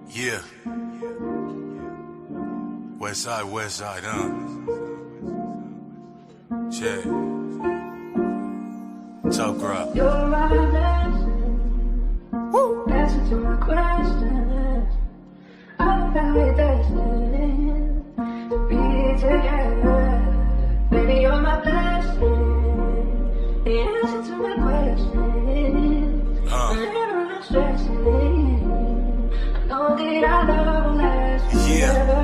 Yeah. West side, huh? Jae. Tough crowd. You're my blessing. Woo! Answer to my questions. I found it destined to be together. Baby, you're my blessing. The answer to my questions. I'm never stressing. I know that I love last. Yeah.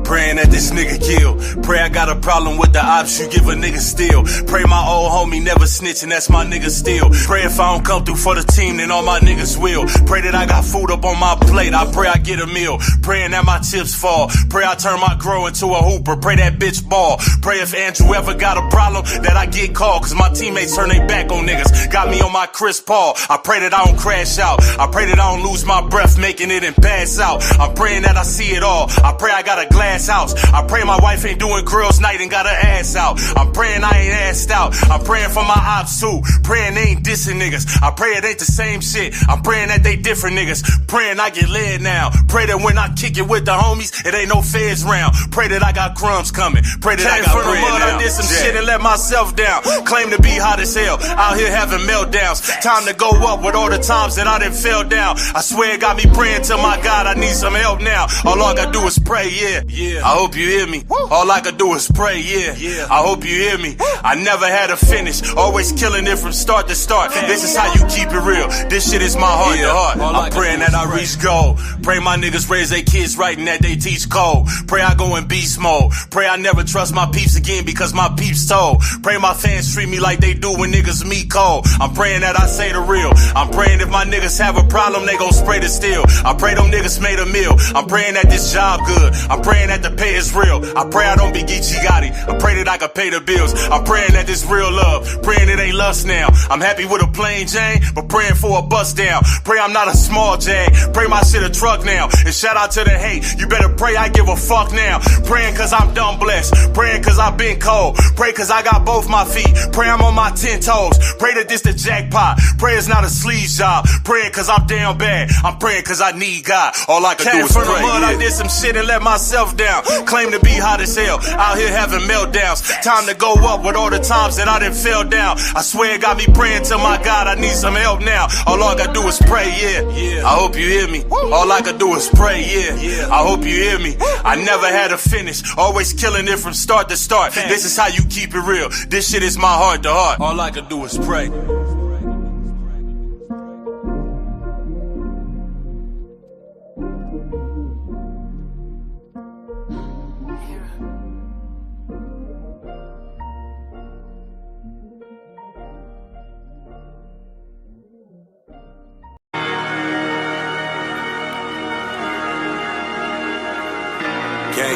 Praying that this nigga kill. Pray I got a problem with the ops, you give a nigga still. Pray my old homie never snitching, that's my nigga still. Pray if I don't come through for the team, then all my niggas will. Pray that I got food up on my plate, I pray I get a meal. Praying that my chips fall. Pray I turn my grow into a hooper. Pray that bitch ball. Pray if Andrew ever got a problem, that I get called. Cause my teammates turn their back on niggas. Got me on my Chris Paul. I pray that I don't crash out. I pray that I don't lose my breath making it and pass out. I'm praying that I see it all. I pray I got a glass house. I pray my wife ain't doing girls night and got her ass out. I'm praying I ain't assed out. I'm praying for my ops too. Praying they ain't dissing niggas. I pray it ain't the same shit. I'm praying that they different niggas. Praying I get led now. Pray that when I kick it with the homies, it ain't no feds round. Pray that I got crumbs coming. Pray that I got bread now. I did some shit and let myself down. Claim to be hot as hell. Out here having meltdowns. Time to go up with all the times that I done fell down. I swear it got me praying to my God. I need some help now. All I gotta do is pray, yeah. I hope you hear me. All I could do is pray, yeah. I hope you hear me. I never had a finish. Always killing it from start to start. This is how you keep it real. This shit is my heart to heart. I'm praying that I reach goal. Pray my niggas raise their kids right and that they teach code. Pray I go in beast mode. Pray I never trust my peeps again because my peeps told. Pray my fans treat me like they do when niggas meet cold. I'm praying that I say the real. I'm praying if my niggas have a problem, they gon' spray the steel. I pray them niggas made a meal. I'm praying that this job good. I'm praying that the pay is real. I pray I don't be Geechee Gotti. I pray that I can pay the bills. I'm praying that this real love. Praying it ain't lust now. I'm happy with a plain Jane, but praying for a bust down. Pray I'm not a small Jag. Pray my shit a truck now. And shout out to the hate. You better pray I give a fuck now. Praying cause I'm dumb blessed. Praying cause I've been cold. Pray cause I got both my feet. Pray I'm on my 10 toes. Pray that this the jackpot. Pray it's not a sleaze job. Praying cause I'm down bad. I'm praying cause I need God. All I can do is pray. From the mud, I did some shit and let myself down. Claim to be hot as hell. Out here having meltdowns. Time to go up with all the times that I done fell down. I swear it got me praying to my God. I need some help now. All I gotta do is pray, yeah. I hope you hear me. All I gotta do is pray, yeah. I hope you hear me. I never had a finish. Always killing it from start to start. This is how you keep it real. This shit is my heart to heart. All I can do is pray.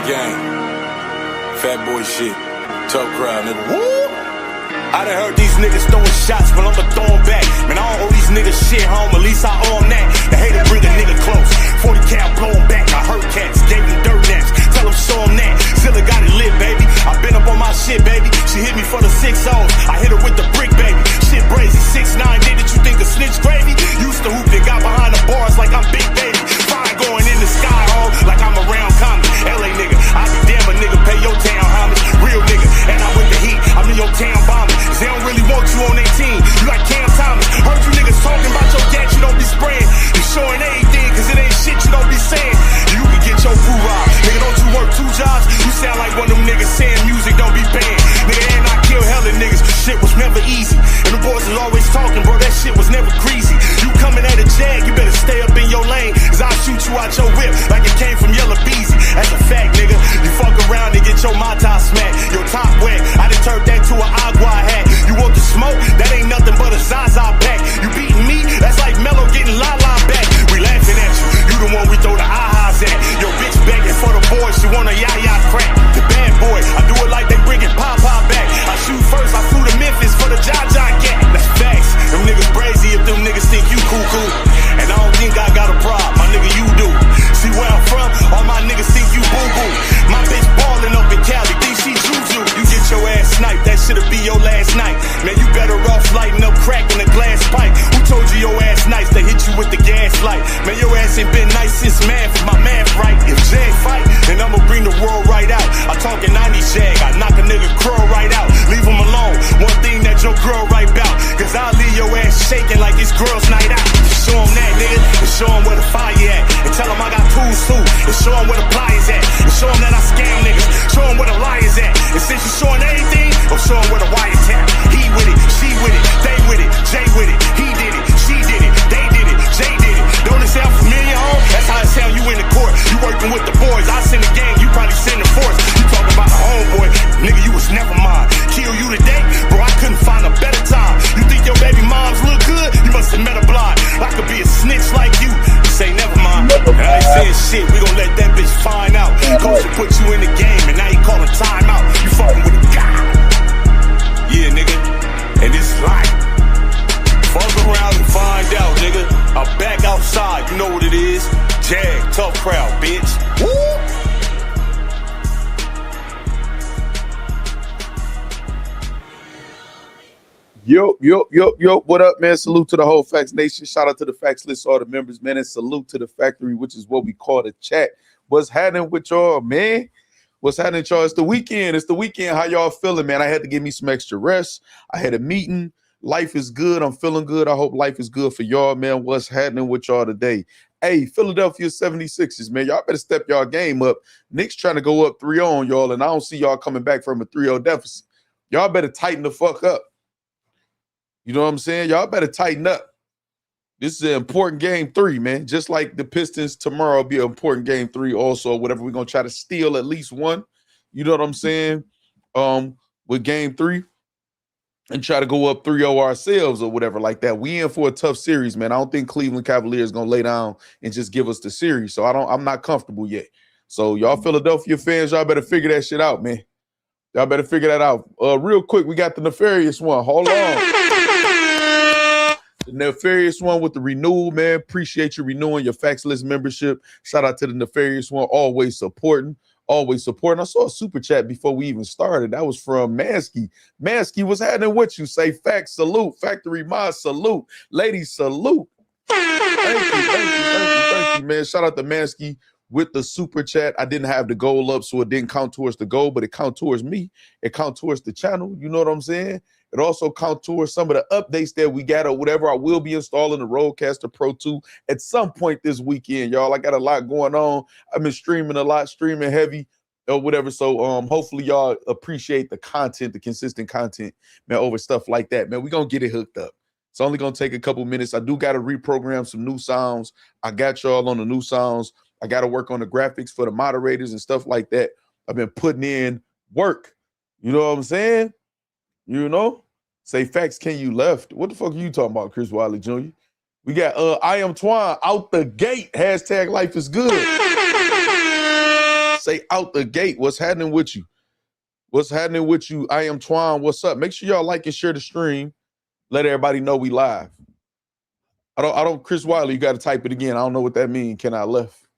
Gang, fat boy shit, tough crowd, nigga. Woo! I done heard these niggas throwing shots, but I'ma throw them back. Man, I don't owe these niggas shit, home, at least I own that. The hater bring a nigga close, 40 cal blow him back. I heard cats, gave him dirt naps, tell him show him that. Zilla got it lit, baby. I been up on my shit, baby. She hit me for the 6-0s, I hit her with the brick, baby. Shit brazy, 6'9", did it, you think a snitch gravy? Used to hoop, then got behind the bars like I'm Big Baby. Fire going in the sky, home, like I'm around Compton. LA nigga, I be damn a nigga, pay your town homage. Real nigga, and I with the heat, I'm in your town bombing. They don't really want you on their team, you like Cam Thomas. Heard you niggas talking about your gat, you don't be spraying. You showing everything, cause it ain't shit you don't be saying. You can get your food robbed. Nigga, don't you work 2 jobs? You sound like one of them niggas saying music don't be paying. Nigga, and I kill hella niggas, shit was never easy. And the boys is always talking, bro, that shit was never greasy. You coming at a Jag, you better stay up in your lane, cause I'll shoot you out your whip like it came from Yellow Beezy. That's a fact, nigga. You fuck around and get your Mata smacked. Your top wet, I done turned that to an agua hat. You want the smoke? That ain't nothing but a Zaza pack. You beating me? That's like Mello getting La-La back. We laughing at you. You the one we throw the ahas at. Your bitch begging for the boys. She want a yaya crack. The bad boy, I do it like they bringing Papa back. I shoot first, I flew to Memphis for the Jaja gat. That's facts. Them niggas brazy if them niggas think you cuckoo. And I don't think I got a problem. My nigga, you do. See where I'm from? All my niggas think you boo-boo. My bitch ballin' up in Cali. Think she juju. You get your ass sniped. That shit'll be your last night. Man, you better off lighting up crack in a glass pipe. Who told you your ass nice to hit you with the gas light? Man, your ass ass ain't been nice since math, my math right. If Jag fight, then I'ma bring the world right out. I talk in 90s Jag, I knock a nigga curl right out. Leave him alone, one thing that your girl right bout. Cause I'll leave your ass shaking like it's girls night out. Show him that nigga, and show him where the fire at. And tell him I got tools too, and show him where the pliers at. And show him that I scam niggas, show him where the liars at. And since you showing everything, I'm showing where the wires at. He with it, she with it, they with it, Jay with it. He did it, she did it, they did it, Jay did it. Don't it sound familiar, home? That's how it sound you in the court. You working with the boys, I send the gang, you probably send the force. You talking about a homeboy, nigga, you was never mine. Kill you today, bro, I couldn't find a better time. You think your baby moms look good? You must have met a blind. I could be a snitch like you. Say never mind. And I ain't saying shit, we gon' let that bitch find out. Coach put you in the game and now you calling timeout. You fucking with a guy. Yeah, nigga. And this is life. Fuck around and find out, nigga. I'm back outside, you know what it is. Jag, tough crowd, bitch. Woo! Yo, what up, man? Salute to the whole Facts Nation. Shout out to the Facts List, all the members, man, and salute to the factory, which is what we call the chat. What's happening with y'all, man? What's happening, y'all? It's the weekend. It's the weekend. How y'all feeling, man? I had to give me some extra rest. I had a meeting. Life is good. I'm feeling good. I hope life is good for y'all, man. What's happening with y'all today? Hey, Philadelphia 76ers, man. Y'all better step y'all game up. Knicks trying to go up 3-0 on y'all, and I don't see y'all coming back from a 3-0 deficit. Y'all better tighten the fuck up. You know what I'm saying? Y'all better tighten up. This is an important game 3, man. Just like the Pistons, tomorrow will be an important game 3 also. Whatever, we're going to try to steal at least one. You know what I'm saying? With game 3. And try to go up 3-0 ourselves or whatever like that. We in for a tough series, man. I don't think Cleveland Cavaliers going to lay down and just give us the series. So I'm not comfortable yet. So y'all Philadelphia fans, y'all better figure that shit out, man. Y'all better figure that out. Real quick, we got the nefarious one. Hold on. The nefarious one with the renewal, man. Appreciate you renewing your Facts List membership. Shout out to the nefarious one. Always supporting. Always supporting. I saw a super chat before we even started. That was from Mansky. Mansky, what's happening with you? Say facts, salute. Factory Mod, salute. Ladies, salute. Thank you, man. Shout out to Mansky with the super chat. I didn't have the goal up, so it didn't count towards the goal, but it count towards me. It count towards the channel. You know what I'm saying? It also count towards some of the updates that we got or whatever. I will be installing the Rodecaster Pro 2 at some point this weekend, y'all. I got a lot going on. I've been streaming a lot, streaming heavy or whatever. So hopefully y'all appreciate the content, the consistent content, man, over stuff like that. Man, we're going to get it hooked up. It's only going to take a couple minutes. I do got to reprogram some new sounds. I got y'all on the new sounds. I got to work on the graphics for the moderators and stuff like that. I've been putting in work. You know what I'm saying? You know? Say facts, can you left? What the fuck are you talking about, Chris Wiley Jr.? We got I am Twine out the gate. Hashtag life is good. Say out the gate. What's happening with you? What's happening with you? I am Twine. What's up? Make sure y'all like and share the stream. Let everybody know we live. I don't, Chris Wiley, you got to type it again. I don't know what that means. Can I left?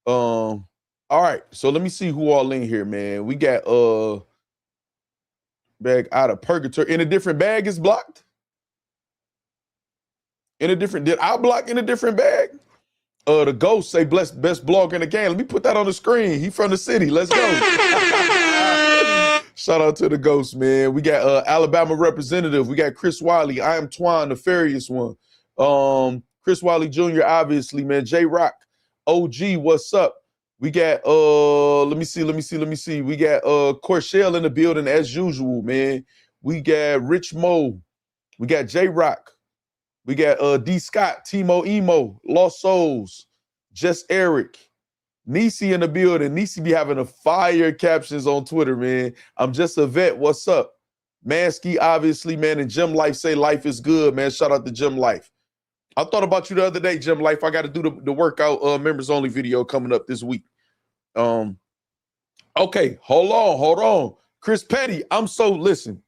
All right. So let me see who all in here, man. We got bag out of purgatory. In a different bag is blocked. In a different, did I block in a different bag? The ghost say best blogger in the game. Let me put that on the screen. He from the city. Let's go. Shout out to the ghost, man. We got Alabama representative. We got Chris Wiley. I am Twine, the nefarious one. Chris Wiley Jr., obviously, man. J Rock. OG, what's up? We got let me see. We got Corshell in the building as usual, man. We got Rich Mo. We got J Rock. We got D Scott, Timo Emo, Lost Souls, Just Eric, Nisi in the building. Nisi be having the fire captions on Twitter, man. I'm just a vet. What's up? Mansky, obviously, man. And Gym Life say life is good, man. Shout out to Gym Life. I thought about you the other day, Gym Life. I got to do the workout members only video coming up this week. Okay, hold on. Chris Petty, I'm so listen.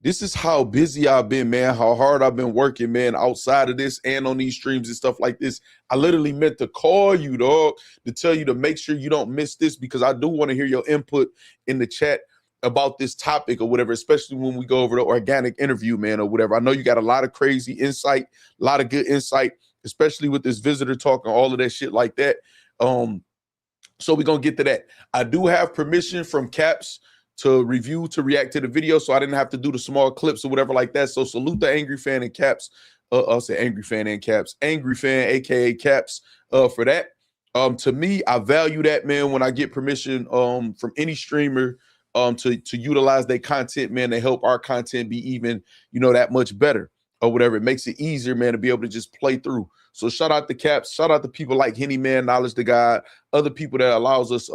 This is how busy I've been, man. How hard I've been working, man, outside of this and on these streams and stuff like this. I literally meant to call you, dog, to tell you to make sure you don't miss this because I do want to hear your input in the chat. about this topic or whatever, especially when we go over the organic interview, man, or whatever. I know you got a lot of crazy insight, a lot of good insight, especially with this visitor talk and all of that shit like that. So we're going to get to that. I do have permission from Caps to review, to react to the video, so I didn't have to do the small clips or whatever like that. So salute the Angry Fan and Caps. I'll say Angry Fan and Caps. Angry Fan, a.k.a. Caps, for that. To me, I value that, man, when I get permission from any streamer to utilize their content, man, to help our content be even, you know, that much better or whatever. It makes it easier, man, to be able to just play through. So shout out to Caps, shout out to people like Henny Man, Knowledge to God, other people that allows us,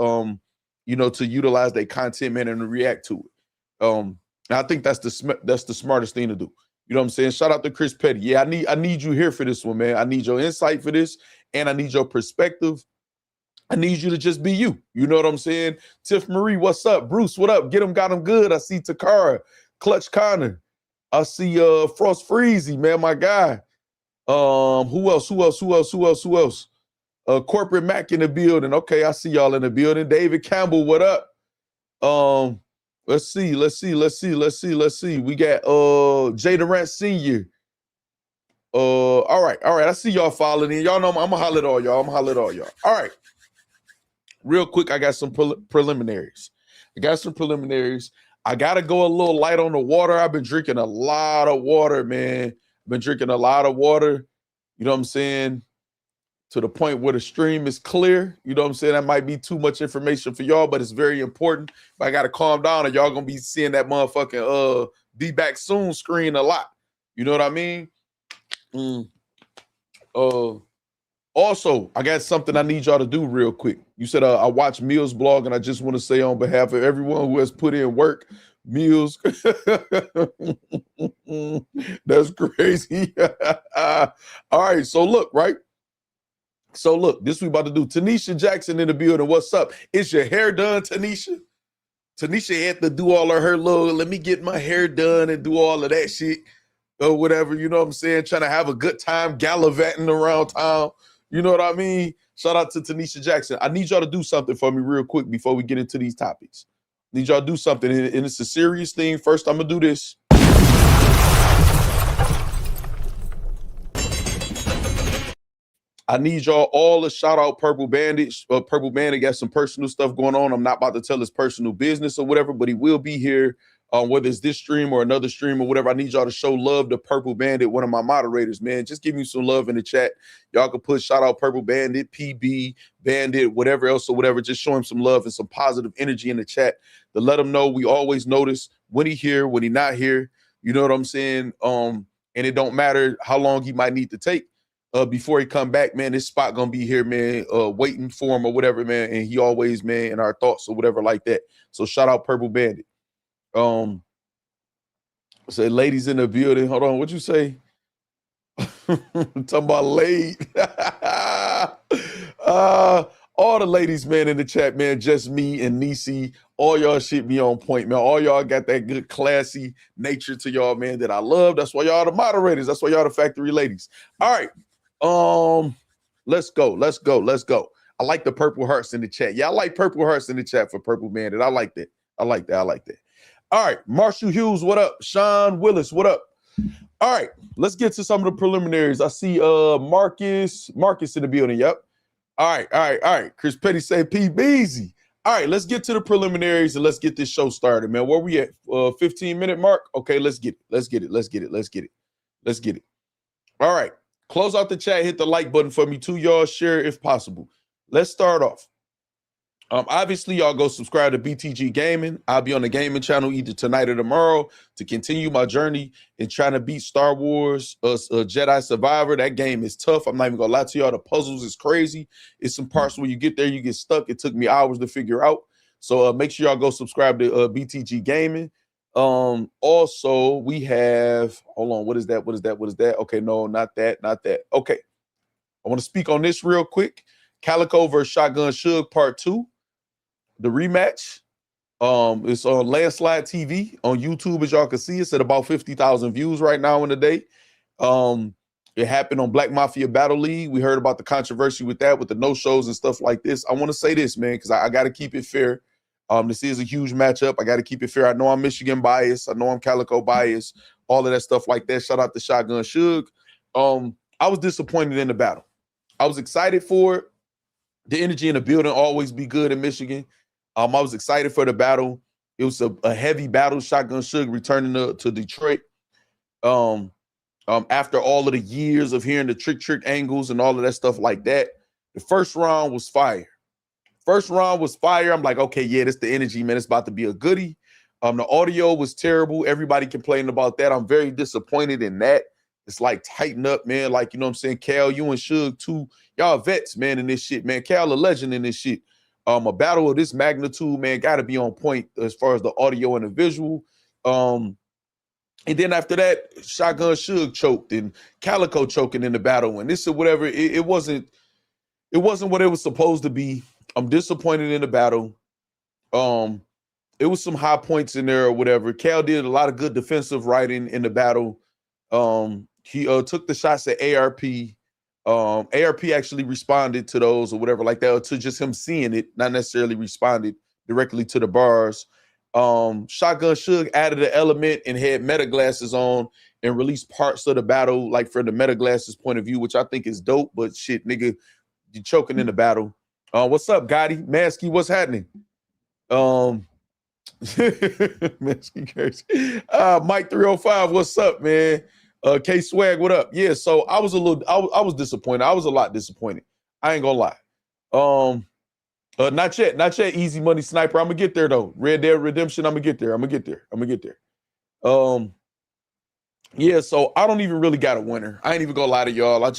you know, to utilize their content, man, and to react to it. And I think that's the smartest thing to do. You know what I'm saying? Shout out to Chris Petty. Yeah, I need you here for this one, man. I need your insight for this, and I need your perspective. I need you to just be you. You know what I'm saying? Tiff Marie, what's up? Bruce, what up? Get him, got him good. I see Takara, Clutch Connor. I see Frost Freezy, man, my guy. Who else? Corporate Mac in the building. Okay, I see y'all in the building. David Campbell, what up? Let's see. We got Jay Durant Sr. All right. I see y'all following in. Y'all know I'm gonna holler at all y'all. All right. Real quick, I got some preliminaries. I gotta go a little light on the water. I've been drinking a lot of water, man. You know what I'm saying? To the point where the stream is clear. You know what I'm saying? That might be too much information for y'all, but it's very important. But I gotta calm down, and y'all gonna be seeing that motherfucking be back soon screen a lot. You know what I mean? Also, I got something I need y'all to do real quick. You said I watched Millz blog, and I just want to say on behalf of everyone who has put in work, Millz, that's crazy. All right, so look, right? So look, this we about to do. Tanisha Jackson in the building. What's up? Is your hair done, Tanisha? Tanisha had to do all of her little, let me get my hair done and do all of that shit or whatever, you know what I'm saying? Trying to have a good time gallivanting around town. You know what I mean? Shout out to Tanisha Jackson. I need y'all to do something for me real quick before we get into these topics. Need y'all to do something, and it's a serious thing. First, I'm going to do this. I need y'all all to shout out Purple Bandit. Purple Bandit got some personal stuff going on. I'm not about to tell his personal business or whatever, but he will be here, whether it's this stream or another stream or whatever. I need y'all to show love to Purple Bandit, one of my moderators, man. Just give me some love in the chat. Y'all can put shout out Purple Bandit, PB, Bandit, whatever else or whatever. Just show him some love and some positive energy in the chat to let him know we always notice when he here, when he not here. You know what I'm saying? And it don't matter how long he might need to take. Before he come back, man, this spot gonna be here, man, waiting for him or whatever, man. And he always, man, in our thoughts or whatever like that. So shout out Purple Bandit. Say ladies in the building. Hold on, what'd you say? Talking about late. All the ladies, man, in the chat, man, just me and Nisi. All y'all shit be on point, man. All y'all got that good, classy nature to y'all, man, that I love. That's why y'all the moderators. That's why y'all the factory ladies. All right. Let's go. I like the purple hearts in the chat. Yeah, I like purple hearts in the chat for Purple Bandit. I like that. All right, Marshall Hughes, what up? Sean Willis, what up? All right, let's get to some of the preliminaries. I see Marcus in the building. Yep. All right. Chris Petty say Eazy. All right, let's get to the preliminaries and let's get this show started, man. Where we at? 15-minute mark? Okay, let's get it. All right. Close out the chat, hit the like button for me too, y'all. Share if possible. Let's start off. Obviously, y'all go subscribe to BTG Gaming. I'll be on the gaming channel either tonight or tomorrow to continue my journey in trying to beat Star Wars Jedi Survivor. That game is tough. I'm not even gonna lie to y'all. The puzzles is crazy. It's some parts where you get there, you get stuck. It took me hours to figure out. So make sure y'all go subscribe to BTG Gaming. Also, we have, hold on, what is that? Okay, no, not that. Okay. I want to speak on this real quick. Calico versus Shotgun Suge Part 2. The rematch. It's on Landslide TV on YouTube, as y'all can see. It's at about 50,000 views right now in the day. It happened on Black Mafia Battle League. We heard about the controversy with that, with the no-shows and stuff like this. I want to say this, man, because I got to keep it fair. This is a huge matchup. I got to keep it fair. I know I'm Michigan biased. I know I'm Calico biased. All of that stuff like that. Shout out to Shotgun Suge. I was disappointed in the battle. I was excited for it. The energy in the building always be good in Michigan. I was excited for the battle. It was a heavy battle. Shotgun Suge returning to Detroit. After all of the years of hearing the trick angles and all of that stuff like that, the first round was fire. I'm like, okay, yeah, that's the energy, man. It's about to be a goodie. The audio was terrible. Everybody complaining about that. I'm very disappointed in that. It's like tighten up, man. Like, you know what I'm saying? Cal, you and Suge too. Y'all vets, man, in this shit, man. Cal a legend in this shit. A battle of this magnitude, man, gotta be on point as far as the audio and the visual. And then after that, Shotgun Suge choked and Calico choking in the battle. And this or whatever, it wasn't what it was supposed to be. I'm disappointed in the battle. It was some high points in there or whatever. Cal did a lot of good defensive writing in the battle. He took the shots at ARP. ARP actually responded to those or whatever like that, or to just him seeing it, not necessarily responded directly to the bars. Shotgun Suge added an element and had meta glasses on and released parts of the battle, like from the meta glasses point of view, which I think is dope. But shit, nigga, you choking in the battle. What's up, Gotti? Maskey, what's happening? Maskey crazy. Mike 305, what's up, man? K Swag, what up? Yeah, so I was disappointed. I was a lot disappointed. I ain't gonna lie. Not yet, Easy Money Sniper. I'm gonna get there though. Red Dead Redemption, I'm gonna get there. Yeah, so I don't even really got a winner. I ain't even gonna lie to y'all. I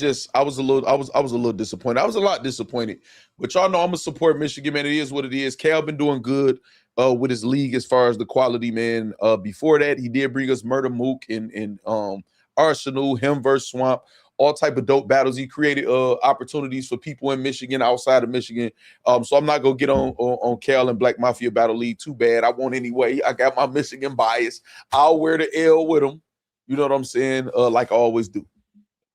was a little disappointed. I was a lot disappointed. But y'all know I'm gonna support Michigan, man. It is what it is. Cal been doing good with his league as far as the quality, man. Before that, he did bring us Murder Mook and Arsenal, him versus Swamp, all type of dope battles. He created opportunities for people in Michigan, outside of Michigan. So I'm not gonna get on Cal and Black Mafia Battle League too bad. I won't anyway. I got my Michigan bias. I'll wear the L with him. You know what I'm saying? Like I always do.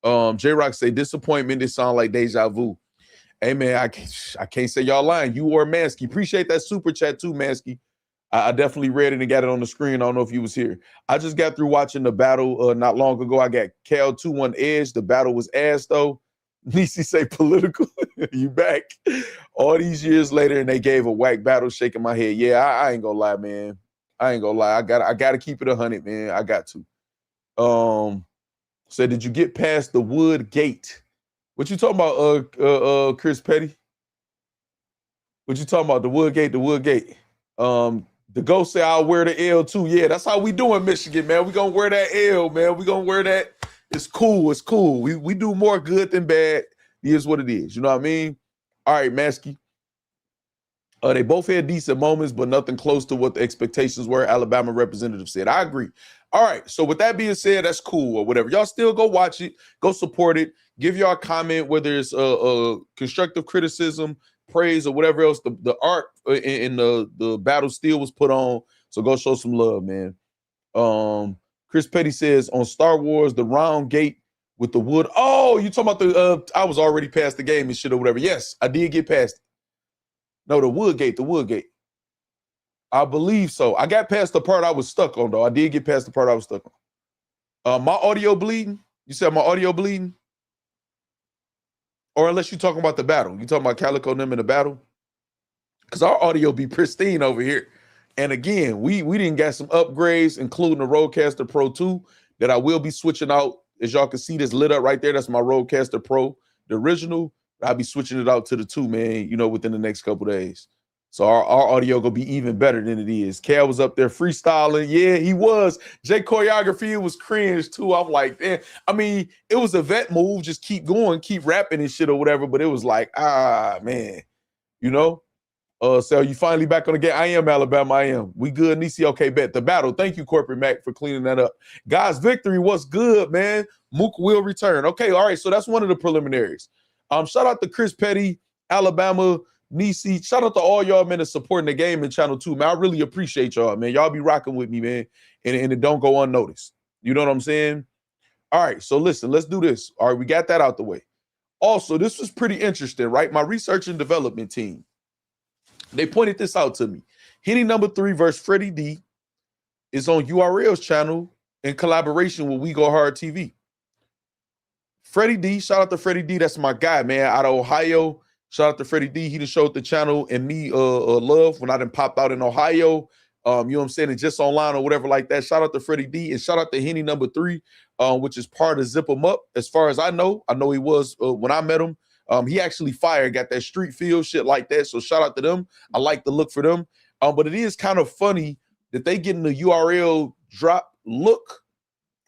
J-Rock say, disappointment, it sound like deja vu. Hey, man, I can't say y'all lying. You or Mansky. Appreciate that super chat too, Mansky. I definitely read it and got it on the screen. I don't know if you was here. I just got through watching the battle not long ago. I got Cal 2-1 Edge. The battle was ass, though. Nisi say political. You back. All these years later, and they gave a whack battle, shaking my head. Yeah, I ain't gonna lie, man. I ain't gonna lie. I gotta keep it 100, man. I got to. Said, did you get past the wood gate? What you talking about, Chris Petty? What you talking about? The wood gate, the wood gate. The ghost say I'll wear the L too. Yeah, that's how we do in Michigan, man. We gonna wear that L, man. We gonna wear that. It's cool. It's cool. We do more good than bad. It is what it is. You know what I mean? All right, Maskey. They both had decent moments, but nothing close to what the expectations were. Alabama representative said. I agree. All right. So with that being said, that's cool or whatever. Y'all still go watch it. Go support it. Give y'all a comment, whether it's constructive criticism, praise, or whatever else. The art in the battle still was put on. So go show some love, man. Chris Petty says on Star Wars, the round gate with the wood. Oh, you talking about I was already past the game and shit or whatever. Yes, I did get past it. No, the wood gate. I believe so. I got past the part I was stuck on, though. I did get past the part I was stuck on. My audio bleeding? You said my audio bleeding? Or unless you're talking about the battle. You talking about Calico and them in the battle? Because our audio be pristine over here. And again, we didn't get some upgrades, including the Rodecaster Pro 2 that I will be switching out. As y'all can see, this lit up right there. That's my Rodecaster Pro, the original. I'll be switching it out to the 2, man, within the next couple days. So our audio gonna be even better than it is. Cal was up there freestyling. Yeah, he was. J choreography, it was cringe too. I'm like, damn. I mean, it was a vet move. Just keep going, keep rapping and shit or whatever. But it was like, man, so you finally back on the game. I am Alabama. I am. We good, Nisi. Okay, bet. The battle. Thank you, Corporate Mac, for cleaning that up. Guys, victory. What's good, man? Mook will return. Okay, all right. So that's one of the preliminaries. Shout out to Chris Petty, Alabama, Nisi. Shout out to all y'all, man, that's supporting the game in Channel 2, man. I really appreciate y'all, man. Y'all be rocking with me, man, and it don't go unnoticed. You know what I'm saying? All right, so listen, let's do this. All right, we got that out the way. Also, this was pretty interesting, right? My research and development team, they pointed this out to me. Henny number 3 versus Freddie D is on URL's channel in collaboration with We Go Hard TV. Freddie D, shout out to Freddie D. That's my guy, man, out of Ohio. Shout out to Freddie D. He done showed the channel and me love when I done popped out in Ohio. You know what I'm saying? And just online or whatever like that. Shout out to Freddie D. And shout out to Henny number 3, which is part of Zip 'Em Up. As far as I know he was when I met him. He actually fired, got that street feel, shit like that. So shout out to them. I like the look for them. But it is kind of funny that they getting the URL drop look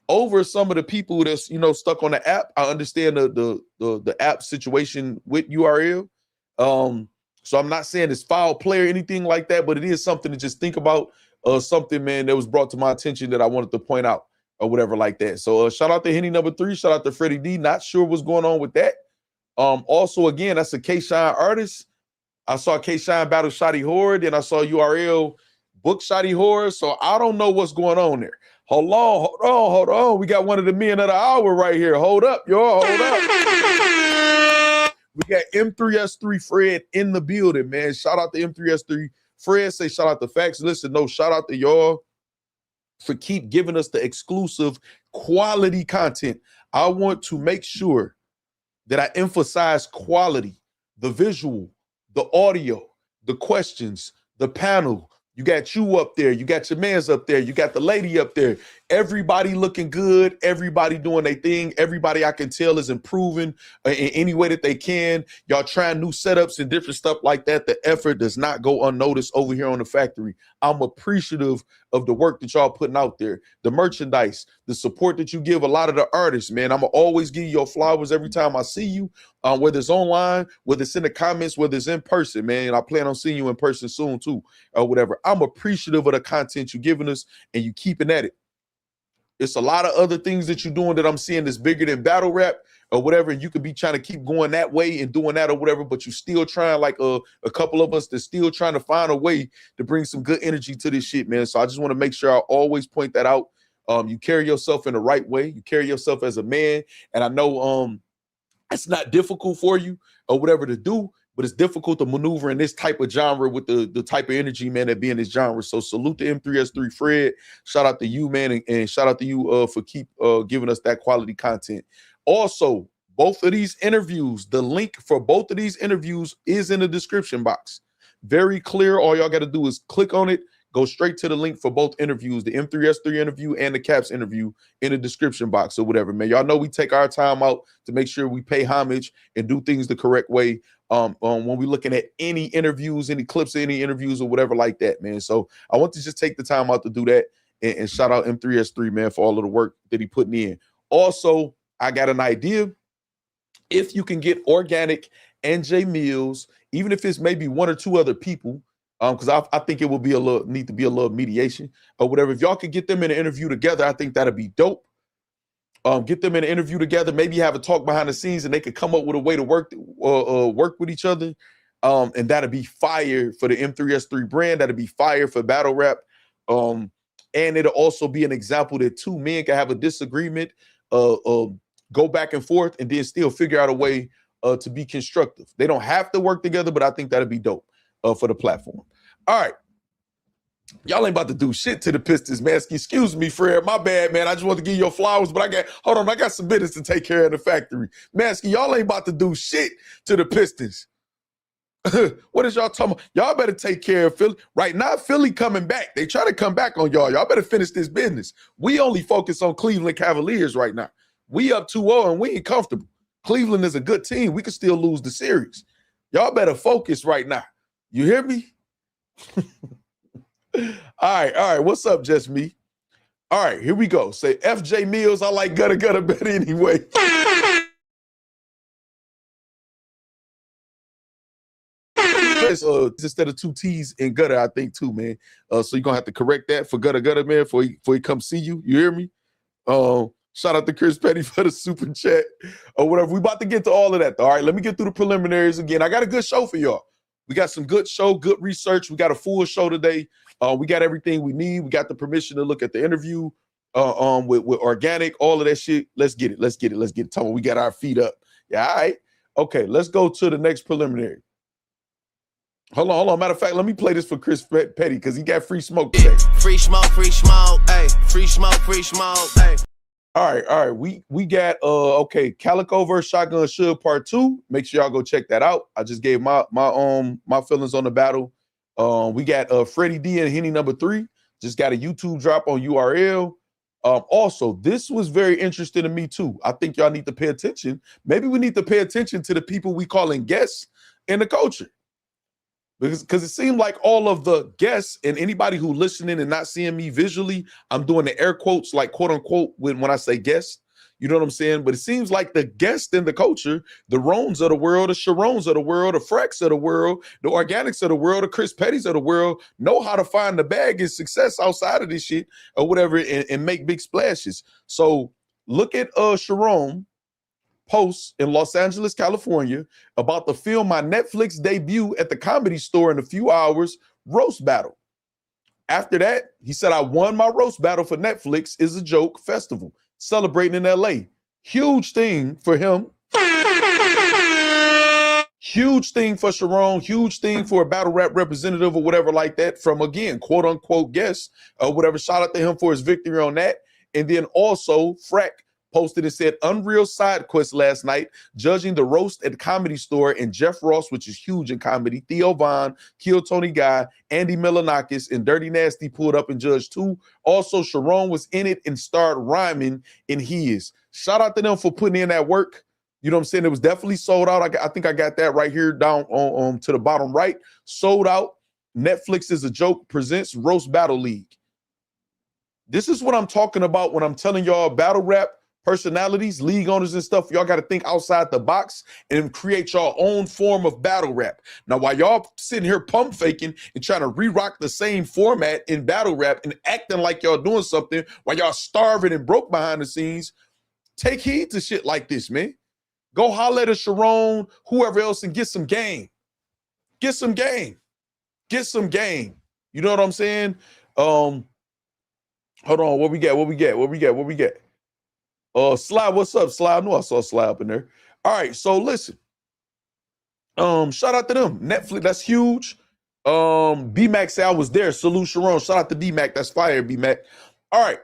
over some of the people that's, you know, stuck on the app. I understand the app situation with URL. So I'm not saying it's foul play or anything like that, but it is something to just think about. Something, man, that was brought to my attention that I wanted to point out or whatever like that. So shout out to Henny number 3. Shout out to Freddie D. Not sure what's going on with that. Also, again, that's a K-Shine artist. I saw K-Shine battle Shotty Horde, then I saw URL book Shotty Horde. So I don't know what's going on there. Hold on. We got one of the men of the hour right here. Hold up, y'all. Hold up. We got M3S3 Fred in the building, man. Shout out to M3S3. Fred say shout out to FACTZ. Listen, no, shout out to y'all for keep giving us the exclusive quality content. I want to make sure that I emphasize quality, the visual, the audio, the questions, the panel. You got you up there. You got your mans up there. You got the lady up there. Everybody looking good. Everybody doing their thing. Everybody I can tell is improving in any way that they can. Y'all trying new setups and different stuff like that. The effort does not go unnoticed over here on the factory. I'm appreciative of the work that y'all putting out there. The merchandise, the support that you give a lot of the artists, man. I'm going to always give you your flowers every time I see you, whether it's online, whether it's in the comments, whether it's in person, man. And I plan on seeing you in person soon too, or whatever. I'm appreciative of the content you're giving us and you keeping at it. It's a lot of other things that you're doing that I'm seeing that's bigger than battle rap or whatever. And you could be trying to keep going that way and doing that or whatever, but you still trying, like a couple of us that's still trying to find a way to bring some good energy to this shit, man. So I just want to make sure I always point that out. You carry yourself in the right way. You carry yourself as a man. And I know it's not difficult for you or whatever to do, but it's difficult to maneuver in this type of genre with the type of energy, man, that be in this genre. So salute to M3S3 Fred. Shout out to you, man, and shout out to you for keep giving us that quality content. Also, both of these interviews, the link for both of these interviews is in the description box. Very clear. All y'all got to do is click on it, go straight to the link for both interviews, the M3S3 interview and the Caps interview in the description box or whatever, man. Y'all know we take our time out to make sure we pay homage and do things the correct way when we're looking at any interviews, any clips of any interviews or whatever like that, man. So I want to just take the time out to do that and shout out M3S3, man, for all of the work that he putting in. Also, I got an idea. If you can get Organik and Jae Millz, even if it's maybe one or two other people, because I think it will be need to be a little mediation or whatever. If y'all could get them in an interview together, I think that'd be dope. Get them in an interview together, maybe have a talk behind the scenes, and they could come up with a way to work with each other. And that'd be fire for the M3S3 brand. That'd be fire for battle rap. And it'll also be an example that two men can have a disagreement, go back and forth, and then still figure out a way to be constructive. They don't have to work together, but I think that'd be dope for the platform. All right. Y'all ain't about to do shit to the Pistons, man. Excuse me, Fred. My bad, man. I just want to give you your flowers, but I got some business to take care of in the factory. Mansky, y'all ain't about to do shit to the Pistons. What is y'all talking about? Y'all better take care of Philly. Right now, Philly coming back. They try to come back on y'all. Y'all better finish this business. We only focus on Cleveland Cavaliers right now. We up 2-0 and we ain't comfortable. Cleveland is a good team. We could still lose the series. Y'all better focus right now. You hear me? All right. What's up, just me? All right, here we go. Say FJ Millz, I like gutter better anyway. Instead of two T's in gutter, I think too, man. So you're gonna have to correct that for gutter, man, before he come see you. You hear me? Shout out to Chris Petty for the super chat or whatever. We about to get to all of that, though. All right, let me get through the preliminaries again. I got a good show for y'all. We got some good research. We got a full show today. We got everything we need. We got the permission to look at the interview with Organik, all of that shit. Let's get it. Tell me we got our feet up. Yeah, all right. Okay, let's go to the next preliminary. Hold on. Matter of fact, let me play this for Chris Petty because he got free smoke today. Free smoke, hey. Free smoke, hey. All right. We got okay, Calico versus Shotgun Suge Part 2. Make sure y'all go check that out. I just gave my feelings on the battle. We got Freddie D and Henny number 3. Just got a YouTube drop on URL. Also, this was very interesting to me too. I think y'all need to pay attention. Maybe we need to pay attention to the people we calling guests in the culture. Because it seemed like all of the guests and anybody who listening and not seeing me visually, I'm doing the air quotes, like quote unquote, when I say guest, you know what I'm saying? But it seems like the guests in the culture, the Rones of the world, the Sharons of the world, the Fracks of the world, the Organics of the world, the Chris Petties of the world, know how to find the bag and success outside of this shit or whatever and make big splashes. So look at Sharon posts in Los Angeles, California about to film my Netflix debut at the Comedy Store in a few hours, roast battle. After that, he said, I won my roast battle for Netflix is a Joke festival, celebrating in LA. Huge thing for him. Huge thing for Sharon, huge thing for a battle rap representative or whatever like that from, again, quote unquote guest or whatever. Shout out to him for his victory on that. And then also Frack posted and said, Unreal Side Quest last night, judging the roast at the Comedy Store, and Jeff Ross, which is huge in comedy, Theo Von, Kill Tony Guy, Andy Milanakis, and Dirty Nasty pulled up and judged too. Also, Sharon was in it and started rhyming in his. Shout out to them for putting in that work. You know what I'm saying? It was definitely sold out. I think I got that right here down on to the bottom right. Sold out. Netflix is a Joke presents Roast Battle League. This is what I'm talking about when I'm telling y'all battle rap personalities, league owners and stuff. Y'all got to think outside the box and create your own form of battle rap. Now, while y'all sitting here pump faking and trying to re-rock the same format in battle rap and acting like y'all doing something while y'all starving and broke behind the scenes, take heed to shit like this, man. Go holler at Sharon, whoever else, and get some game. Get some game. Get some game. You know what I'm saying? Hold on. What we got? Sly, what's up, Sly? I knew I saw Sly up in there. All right, so listen. Shout out to them. Netflix, that's huge. B-Mac said I was there. Salute Sharon. Shout out to B-Mac. That's fire, B-Mac. All right.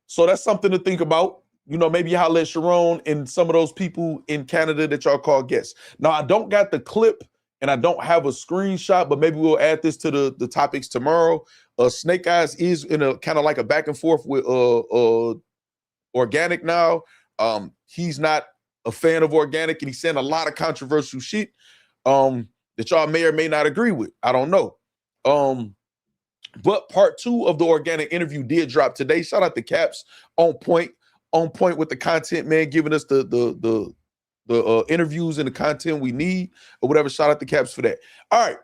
So that's something to think about. You know, maybe holler at Sharon and some of those people in Canada that y'all call guests. Now, I don't got the clip and I don't have a screenshot, but maybe we'll add this to the topics tomorrow. Snake Eyes is in a kind of like a back and forth with Organic now. He's not a fan of Organic and he's saying a lot of controversial shit that y'all may or may not agree with. I don't know. But part 2 of the Organic interview did drop today. Shout out to Caps, on point with the content, man, giving us the interviews and the content we need or whatever. Shout out to Caps for that. All right.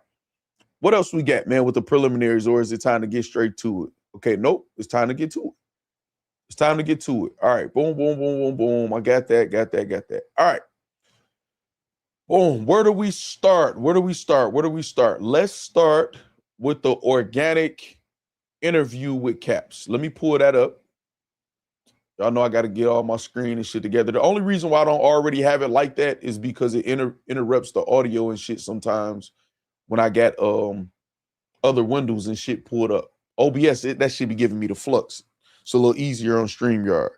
What else we got, man, with the preliminaries, or is it time to get straight to it? Okay, nope. It's time to get to it. It's time to get to it. All right. Boom, boom, boom, boom, boom. I got that. All right. Boom. Where do we start? Let's start with the Organic interview with Caps. Let me pull that up. Y'all know I got to get all my screen and shit together. The only reason why I don't already have it like that is because it interrupts the audio and shit sometimes when I got other windows and shit pulled up. OBS, that should be giving me the flux. It's a little easier on StreamYard.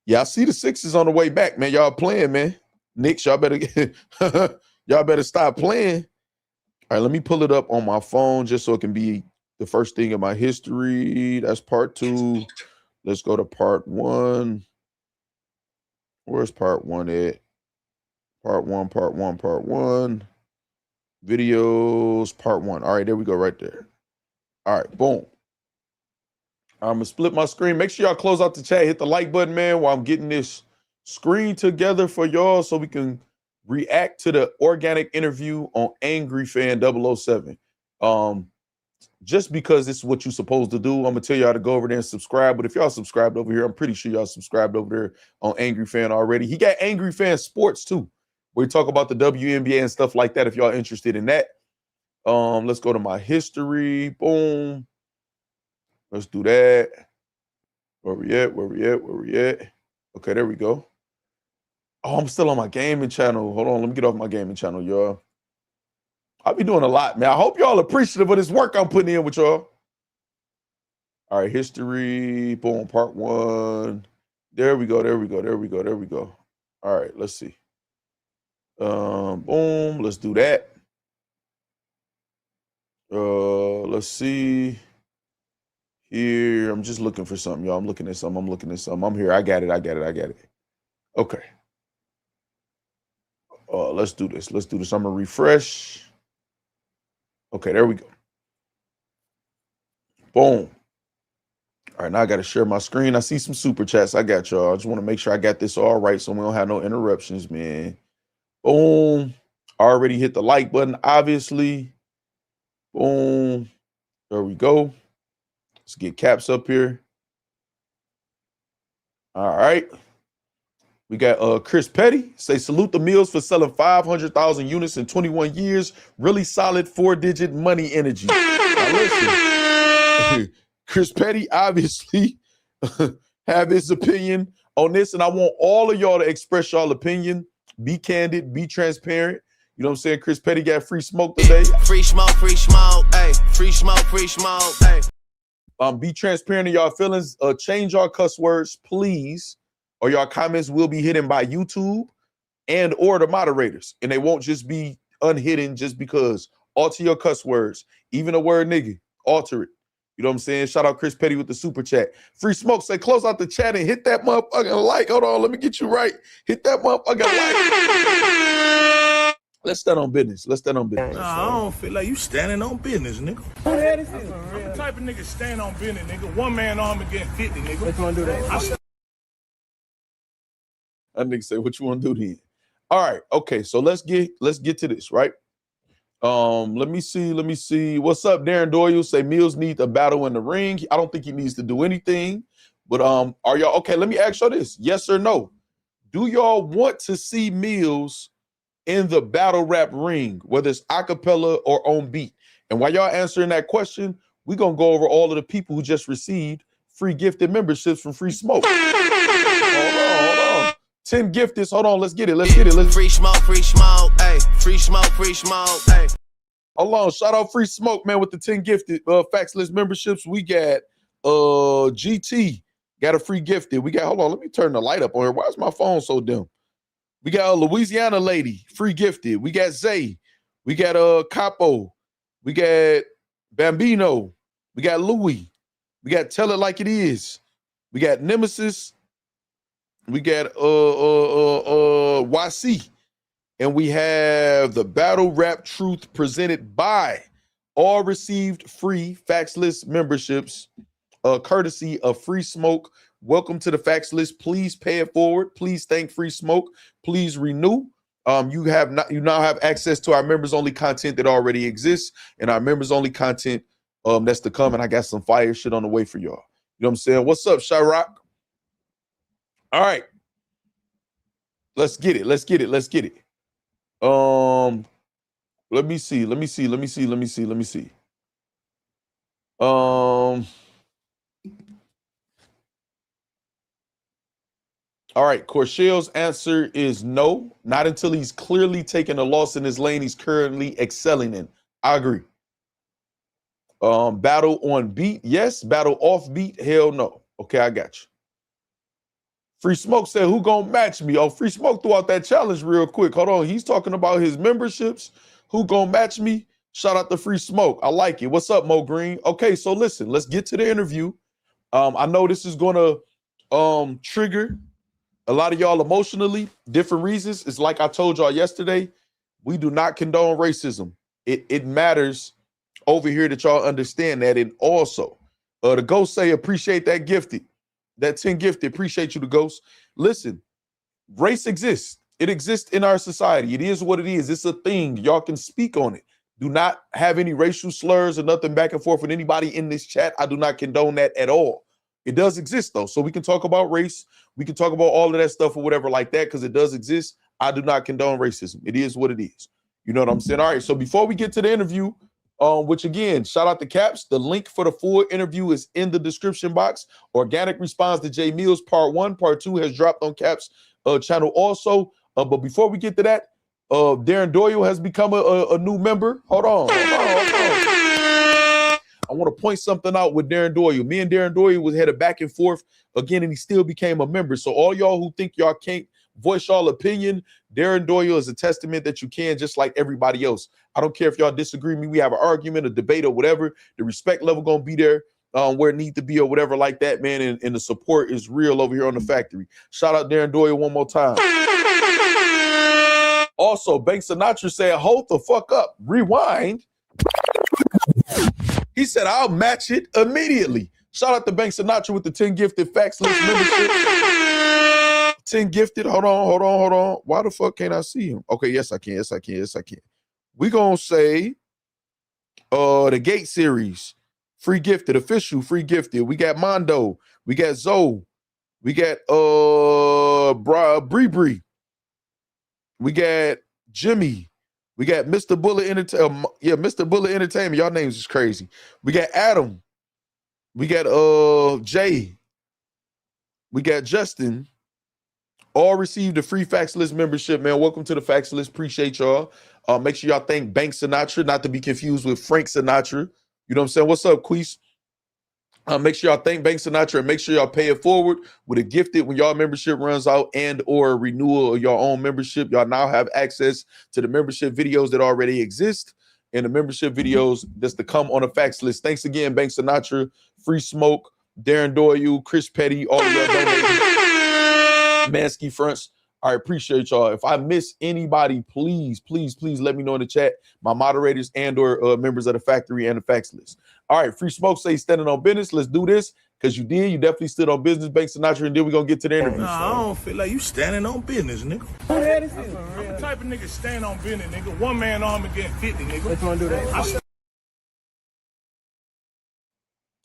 Yeah, I see the Sixers on the way back, man. Y'all playing, man. Knicks, y'all better y'all better stop playing. All right, let me pull it up on my phone just so it can be the first thing in my history. That's part 2. Let's go to part 1. Where's part 1 at? Part 1. Videos, part 1. All right, there we go right there. All right, boom. I'm going to split my screen. Make sure y'all close out the chat. Hit the like button, man, while I'm getting this screen together for y'all so we can react to the Organic interview on Angry Fan 007. Just because it's what you're supposed to do, I'm going to tell y'all to go over there and subscribe. But if y'all subscribed over here, I'm pretty sure y'all subscribed over there on Angry Fan already. He got Angry Fan Sports, too, where we talk about the WNBA and stuff like that if y'all interested in that. Let's go to my history. Boom. Let's do that. Where we at? Okay, there we go. Oh, I'm still on my gaming channel. Hold on, let me get off my gaming channel, y'all. I'll be doing a lot, man. I hope y'all appreciative of this work I'm putting in with y'all. All right, history, boom, part 1. There we go, there we go, there we go, there we go. All right, let's see. Boom, let's do that. Let's see. Here, I'm just looking for something, y'all. I'm looking at something. I'm here. I got it. Okay. Let's do this. I'm gonna refresh. Okay, there we go. Boom. All right, now I got to share my screen. I see some super chats. I got y'all. I just want to make sure I got this all right so we don't have no interruptions, man. Boom. Already hit the like button, obviously. Boom. There we go. Let's get Caps up here. All right. We got Chris Petty. Say, salute the Millz for selling 500,000 units in 21 years. Really solid 4-digit money energy. Now listen, Chris Petty obviously have his opinion on this, and I want all of y'all to express y'all opinion. Be candid, be transparent. You know what I'm saying? Chris Petty got free smoke today. Free smoke, hey. Free smoke, hey. Be transparent in y'all feelings. Change y'all cuss words, please, or y'all comments will be hidden by YouTube and or the moderators, and they won't just be unhidden just because. Alter your cuss words, even the word nigga, alter it. You know what I'm saying? Shout out Chris Petty with the super chat. Free smoke, say close out the chat and hit that motherfucking like. Hold on, let me get you right. Hit that motherfucking like. Let's stand on business. Nah, I don't feel like you standing on business, nigga. I'm the type of nigga stand on business, nigga. One man arm against 50, nigga. What you wanna do that? That nigga say, what you wanna do then? All right, okay, so let's get to this, right? Let me see. What's up, Darren Doyle? Say Millz needs a battle in the ring. I don't think he needs to do anything. But are y'all okay? Let me ask y'all this: yes or no? Do y'all want to see Millz in the battle rap ring, whether it's acapella or on beat? And while y'all answering that question, we're gonna go over all of the people who just received free gifted memberships from Free Smoke. Hold on. 10 gifteds. Hold on, let's get it. Free smoke, hey. Free smoke, hey. Hold on, shout out Free Smoke, man, with the 10 gifted Facts List memberships. We got GT got a free gifted. We got, hold on, let me turn the light up on here. Why is my phone so dim? We got a Louisiana lady, free gifted. We got Zay. We got Capo. We got Bambino. We got Louis. We got Tell It Like It Is. We got Nemesis. We got YC. And we have the Battle Rap Truth presented by all received free Facts List memberships, courtesy of Free Smoke. Welcome to the Facts List. Please pay it forward. Please thank Free Smoke. Please renew. You now have access to our members only content that already exists and our members only content that's to come. And I got some fire shit on the way for y'all. You know what I'm saying? What's up, Chirac? All right. Let's get it. Let me see. All right, Corshell's answer is no, not until he's clearly taken a loss in his lane he's currently excelling in. I agree. Battle on beat, yes. Battle off beat, hell no. Okay, I got you. Free Smoke said, who gonna match me? Oh, Free Smoke threw out that challenge real quick. Hold on, he's talking about his memberships. Who gonna match me? Shout out to Free Smoke. I like it. What's up, Mo Green? Okay, so listen, let's get to the interview. I know this is gonna trigger a lot of y'all emotionally, different reasons. It's like I told y'all yesterday, we do not condone racism. It matters over here that y'all understand that. And also, the Ghost say, appreciate that gifted. That 10 gifted, appreciate you, the Ghost. Listen, race exists. It exists in our society. It is what it is. It's a thing. Y'all can speak on it. Do not have any racial slurs or nothing back and forth with anybody in this chat. I do not condone that at all. It does exist, though. So we can talk about race. We can talk about all of that stuff or whatever like that because it does exist. I do not condone racism. It is what it is. You know what I'm saying? All right, so before we get to the interview, which again, shout out to Caps. The link for the full interview is in the description box. Organic response to Jae Millz part 1. Part 2 has dropped on Caps channel also. But before we get to that, Darren Doyle has become a new member. Hold on. I want to point something out with Darren Doyle. Me and Darren Doyle was headed back and forth again, and he still became a member. So all y'all who think y'all can't voice y'all opinion, Darren Doyle is a testament that you can, just like everybody else. I don't care if y'all disagree with me. We have an argument, a debate, or whatever. The respect level gonna be there where it need to be, or whatever like that, man. And the support is real over here on the factory. Shout out Darren Doyle one more time. Also, Bank Sinatra said, "Hold the fuck up, rewind." He said, "I'll match it immediately." Shout out to Bank Sinatra with the 10 gifted Facts List membership. 10 gifted. Hold on. Why the fuck can't I see him? Okay, yes, I can. We gonna say the Gate series, free gifted, official, free gifted. We got Mondo, we got Zoe, we got Bree, we got Jimmy. We got Mr. Bullet Entertainment. Mr. Bullet Entertainment. Y'all names is crazy. We got Adam. We got Jay. We got Justin. All received a free Facts List membership, man. Welcome to the Facts List. Appreciate y'all. Make sure y'all thank Bank Sinatra, not to be confused with Frank Sinatra. You know what I'm saying? What's up, Queese? Make sure y'all thank Bank Sinatra and make sure y'all pay it forward with a gifted when y'all membership runs out and or a renewal of your own membership. Y'all now have access to the membership videos that already exist and the membership videos that's to come on the Facts List. Thanks again, Bank Sinatra, Free Smoke, Darren Doyle, Chris Petty, all of y'all donating. Mansky Fronts. I appreciate y'all. If I miss anybody, please let me know in the chat. My moderators and or members of the factory and the Facts List. All right, Free Smoke say standing on business. Let's do this because you did. You definitely stood on business, Bank Sinatra, and then we're going to get to the interview. Nah, I don't feel like you standing on business, nigga. I'm the type of nigga stand on business, nigga. One man arm against 50, nigga. Let's want to do that.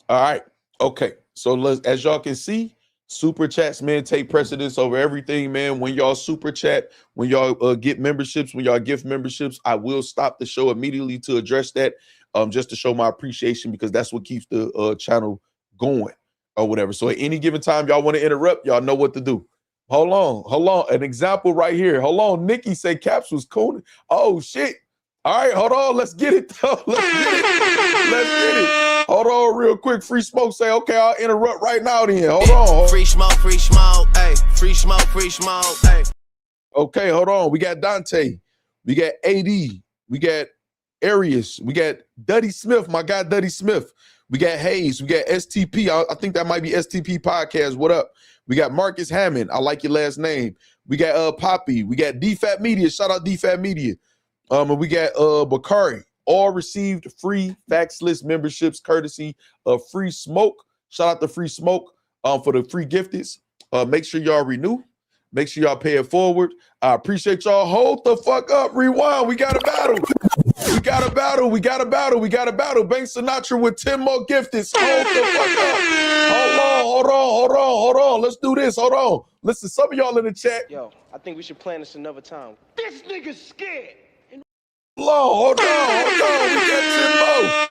All right. Okay. So as y'all can see, super chats, man, take precedence over everything, man. When y'all super chat, when y'all get memberships, when y'all gift memberships, I will stop the show immediately to address that, just to show my appreciation, because that's what keeps the channel going or whatever. So at any given time y'all want to interrupt, y'all know what to do. Hold on. An example right here. Hold on. Nikki said Caps was cool. Oh, shit. All right, hold on. Let's get it, though. Let's get it. Hold on real quick. Free Smoke say, okay, I'll interrupt right now then. Hold on. Free smoke, hey. Free smoke, hey. Okay, hold on. We got Dante. We got AD. We got Arius. We got Duddy Smith, my guy Duddy Smith. We got Hayes. We got STP. I think that might be STP Podcast. What up? We got Marcus Hammond. I like your last name. We got Poppy. We got DFAT Media. Shout out DFAT Media. And we got Bakari. All received free Facts List memberships courtesy of Free Smoke. Shout out to Free Smoke for the free gifteds. Make sure y'all renew. Make sure y'all pay it forward. I appreciate y'all. Hold the fuck up. Rewind. We got a battle. We got a battle. Bank Sinatra with 10 more gifteds. Hold the fuck up. Hold on. Let's do this. Hold on. Listen, some of y'all in the chat. Yo, I think we should plan this another time. This nigga's scared. Hold on.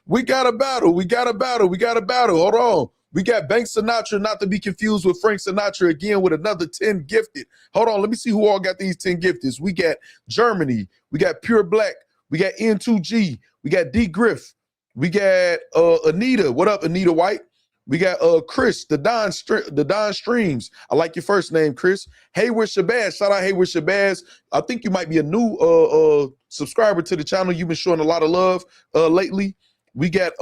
We got a battle. Hold on. We got Bank Sinatra, not to be confused with Frank Sinatra, again with another 10 gifted. Hold on. Let me see who all got these 10 gifteds. We got Germany. We got Pure Black. We got N2G. We got D Griff. We got Anita. What up, Anita White? We got Chris, the Don Streams. I like your first name, Chris. Hayward Shabazz. Shout out Hayward Shabazz. I think you might be a new subscriber to the channel. You've been showing a lot of love lately. We got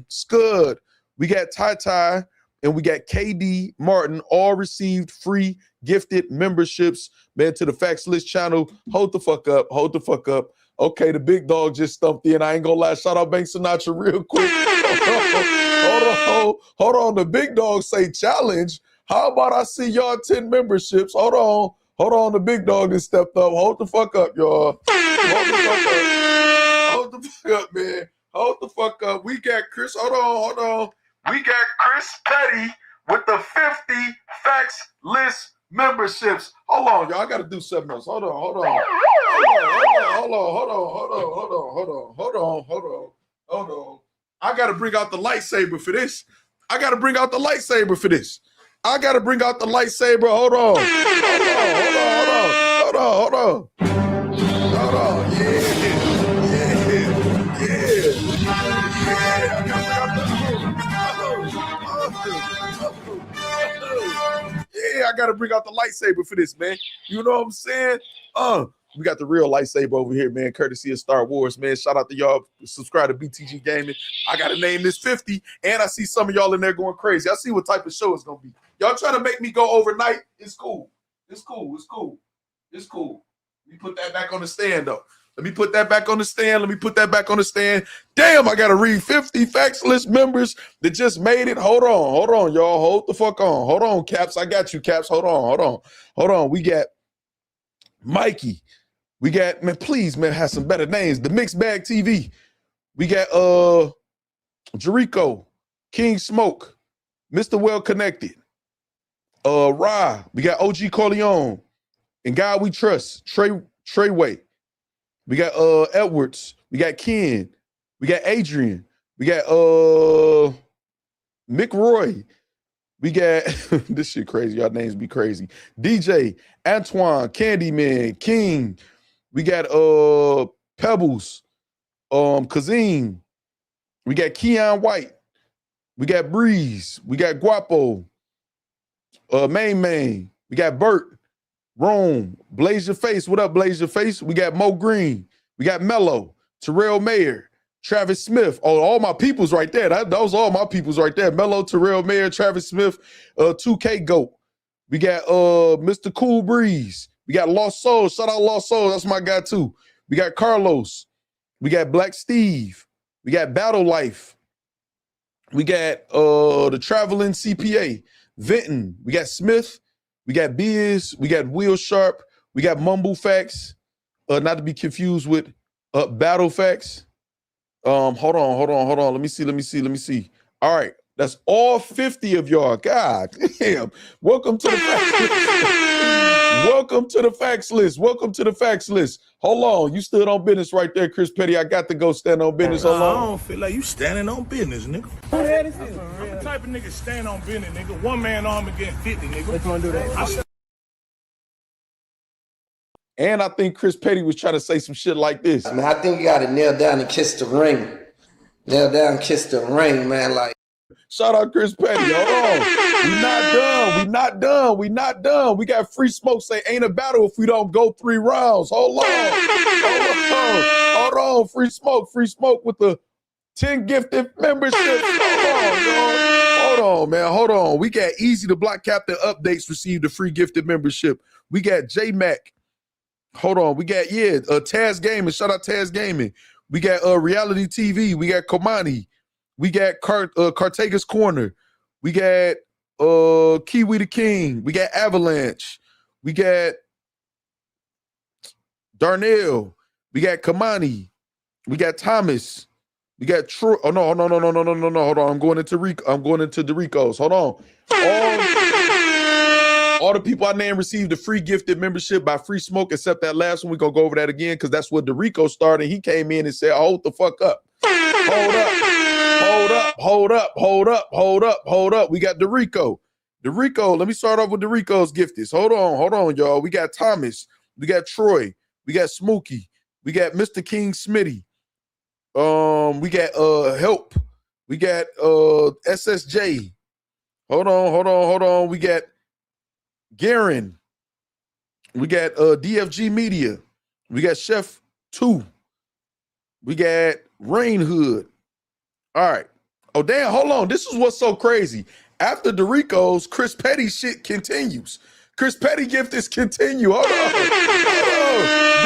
Scud. We got Ty, and we got KD Martin. All received free gifted memberships, man, to the Facts List channel. Hold the fuck up. Okay, the big dog just stumped in. I ain't gonna lie. Shout out Bank Sinatra real quick. Hold on. The big dog say challenge. How about I see y'all 10 memberships? Hold on. The big dog just stepped up. Hold the fuck up, y'all. Hold the fuck up, man. Hold the fuck up. We got Chris. Hold on. We got Chris Petty with the 50 Facts List memberships. Hold on, y'all. I gotta do something else. Hold on. I gotta bring out the lightsaber for this. Hold on. got to bring out the lightsaber for this, man. You know what I'm saying? We got the real lightsaber over here, man, courtesy of Star Wars, man. Shout out to y'all. Subscribe to BTG Gaming. I got to name this 50, and I see some of y'all in there going crazy. I see what type of show it's going to be. Y'all trying to make me go overnight? It's cool. It's cool. It's cool. It's cool. Let me put that back on the stand, though. Let me put that back on the stand. Let me put that back on the stand. Damn, I got to read 50 Facts List members that just made it. Hold on, y'all. Hold the fuck on. Hold on, Caps. I got you, Caps. Hold on. We got Mikey. We got, man, please, man, have some better names. The Mixed Bag TV. We got Jericho, King Smoke, Mr. Well Connected, Ra. We got OG Corleone, and God We Trust, Treyway. We got Edwards. We got Ken. We got Adrian. We got Mick Roy. We got this shit crazy. Y'all names be crazy. DJ, Antoine, Candyman, King. We got Pebbles, Kazim. We got Keon White. We got Breeze. We got Guapo. Main. We got Bert. Rome. Blaze Your Face. What up, Blaze Your Face? We got Mo Green. We got Mello. Terrell Mayer. Travis Smith. Oh, all my peoples right there. Those all my peoples right there. Mello, Terrell Mayer, Travis Smith, 2K GOAT. We got Mr. Cool Breeze. We got Lost Souls. Shout out Lost Souls. That's my guy too. We got Carlos. We got Black Steve. We got Battle Life. We got the Traveling CPA. Vinton. We got Smith. We got Biz. We got Will Sharp. We got Mumble Facts. Not to be confused with Battle Facts. Hold on. Let me see. All right. That's all 50 of y'all. God damn. Welcome to the Facts List. Welcome to the Facts List. Welcome to the Facts List. Hold on. You stood on business right there, Chris Petty. I got to go stand on business. Hold on. I don't feel like you standing on business, nigga. Who the hell is this? I'm the type of nigga stand on business, nigga. One man arm against 50, nigga. Let's do that. And I think Chris Petty was trying to say some shit like this. I mean, I think you got to kneel down and kiss the ring. Kneel down and kiss the ring, man. Like, shout out Chris Petty. Hold on. We not done. We got Free Smoke say ain't a battle if we don't go 3 rounds. Hold on. Free Smoke with the 10 gifted membership. Hold on, man. Hold on. We got Eazy The Block Captain updates received a free gifted membership. We got J Mac. Hold on. We got, Taz Gaming. Shout out Taz Gaming. We got Reality TV. We got Komani. We got Cartega's Corner. We got Kiwi the King. We got Avalanche. We got Darnell. We got Kamani. We got Thomas. We got Troy. Oh no. Hold on. I'm going into the Ricos. Hold on. All the people I named received a free gifted membership by Free Smoke, except that last one. We're gonna go over that again because that's what Dorico started. He came in and said, hold the fuck up. Hold up. We got Dorico. Let me start off with Dorico's gifted. Hold on, y'all. We got Thomas. We got Troy. We got Smokey. We got Mr. King Smitty. We got Help. We got SSJ. Hold on. We got Garen. We got DFG Media. We got Chef 2. We got Rain Hood. All right. Oh, damn, hold on. This is what's so crazy. After Dorico's, Chris Petty shit continues. Chris Petty gift is continue. Hold on.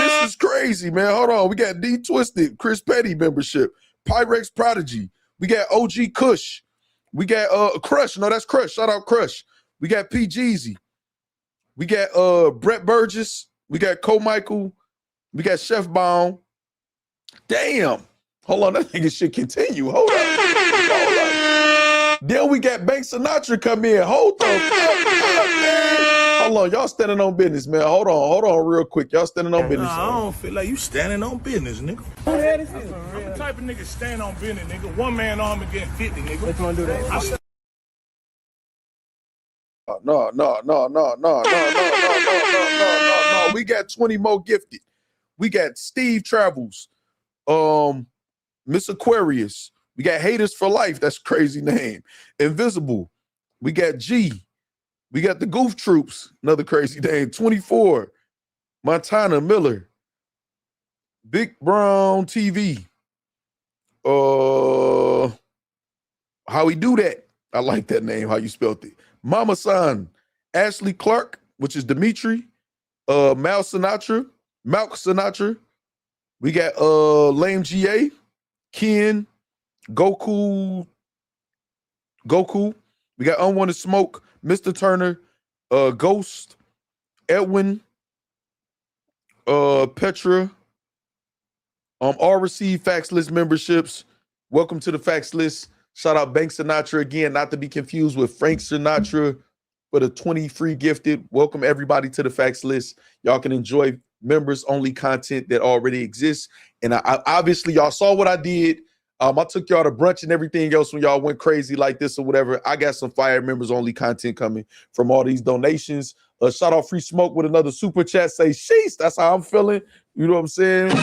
This is crazy, man. Hold on. We got D Twisted, Chris Petty membership. Pyrex Prodigy. We got OG Kush. We got Crush. No, that's Crush. Shout out Crush. We got P. Jeezy. We got Brett Burgess. We got Co-Michael. We got Chef Baum. Damn. Hold on, that nigga should continue. Hold up. Then we got Bank Sinatra come in. Hold on. Hold on, y'all standing on business, man. Hold on real quick. Y'all standing on business. I don't feel like you standing on business, nigga. Who the hell is this? I'm the type of nigga stand on business, nigga. One man arm against 50, nigga. Let's do that. No. We got 20 more gifted. We got Steve Travels, Miss Aquarius. We got Haters for Life. That's a crazy name. Invisible. We got G. We got the Goof Troops, another crazy name. 24, Montana Miller, Big Brown TV. How we do that? I like that name, how you spelled it. Mama San, Ashley Clark, which is Dimitri, Malk Sinatra. We got Lame GA, Ken, Goku. We got Unwanted Smoke, Mr. Turner, Ghost, Edwin, Petra. All received Facts List memberships. Welcome to the Facts List. Shout out Bank Sinatra again, not to be confused with Frank Sinatra for the 20 free gifted. Welcome everybody to the Facts List. Y'all can enjoy members only content that already exists. And I obviously y'all saw what I did. I took y'all to brunch and everything else when y'all went crazy like this or whatever. I got some fire members only content coming from all these donations. Shout out Free Smoke with another super chat. Say, sheesh, that's how I'm feeling. You know what I'm saying? That's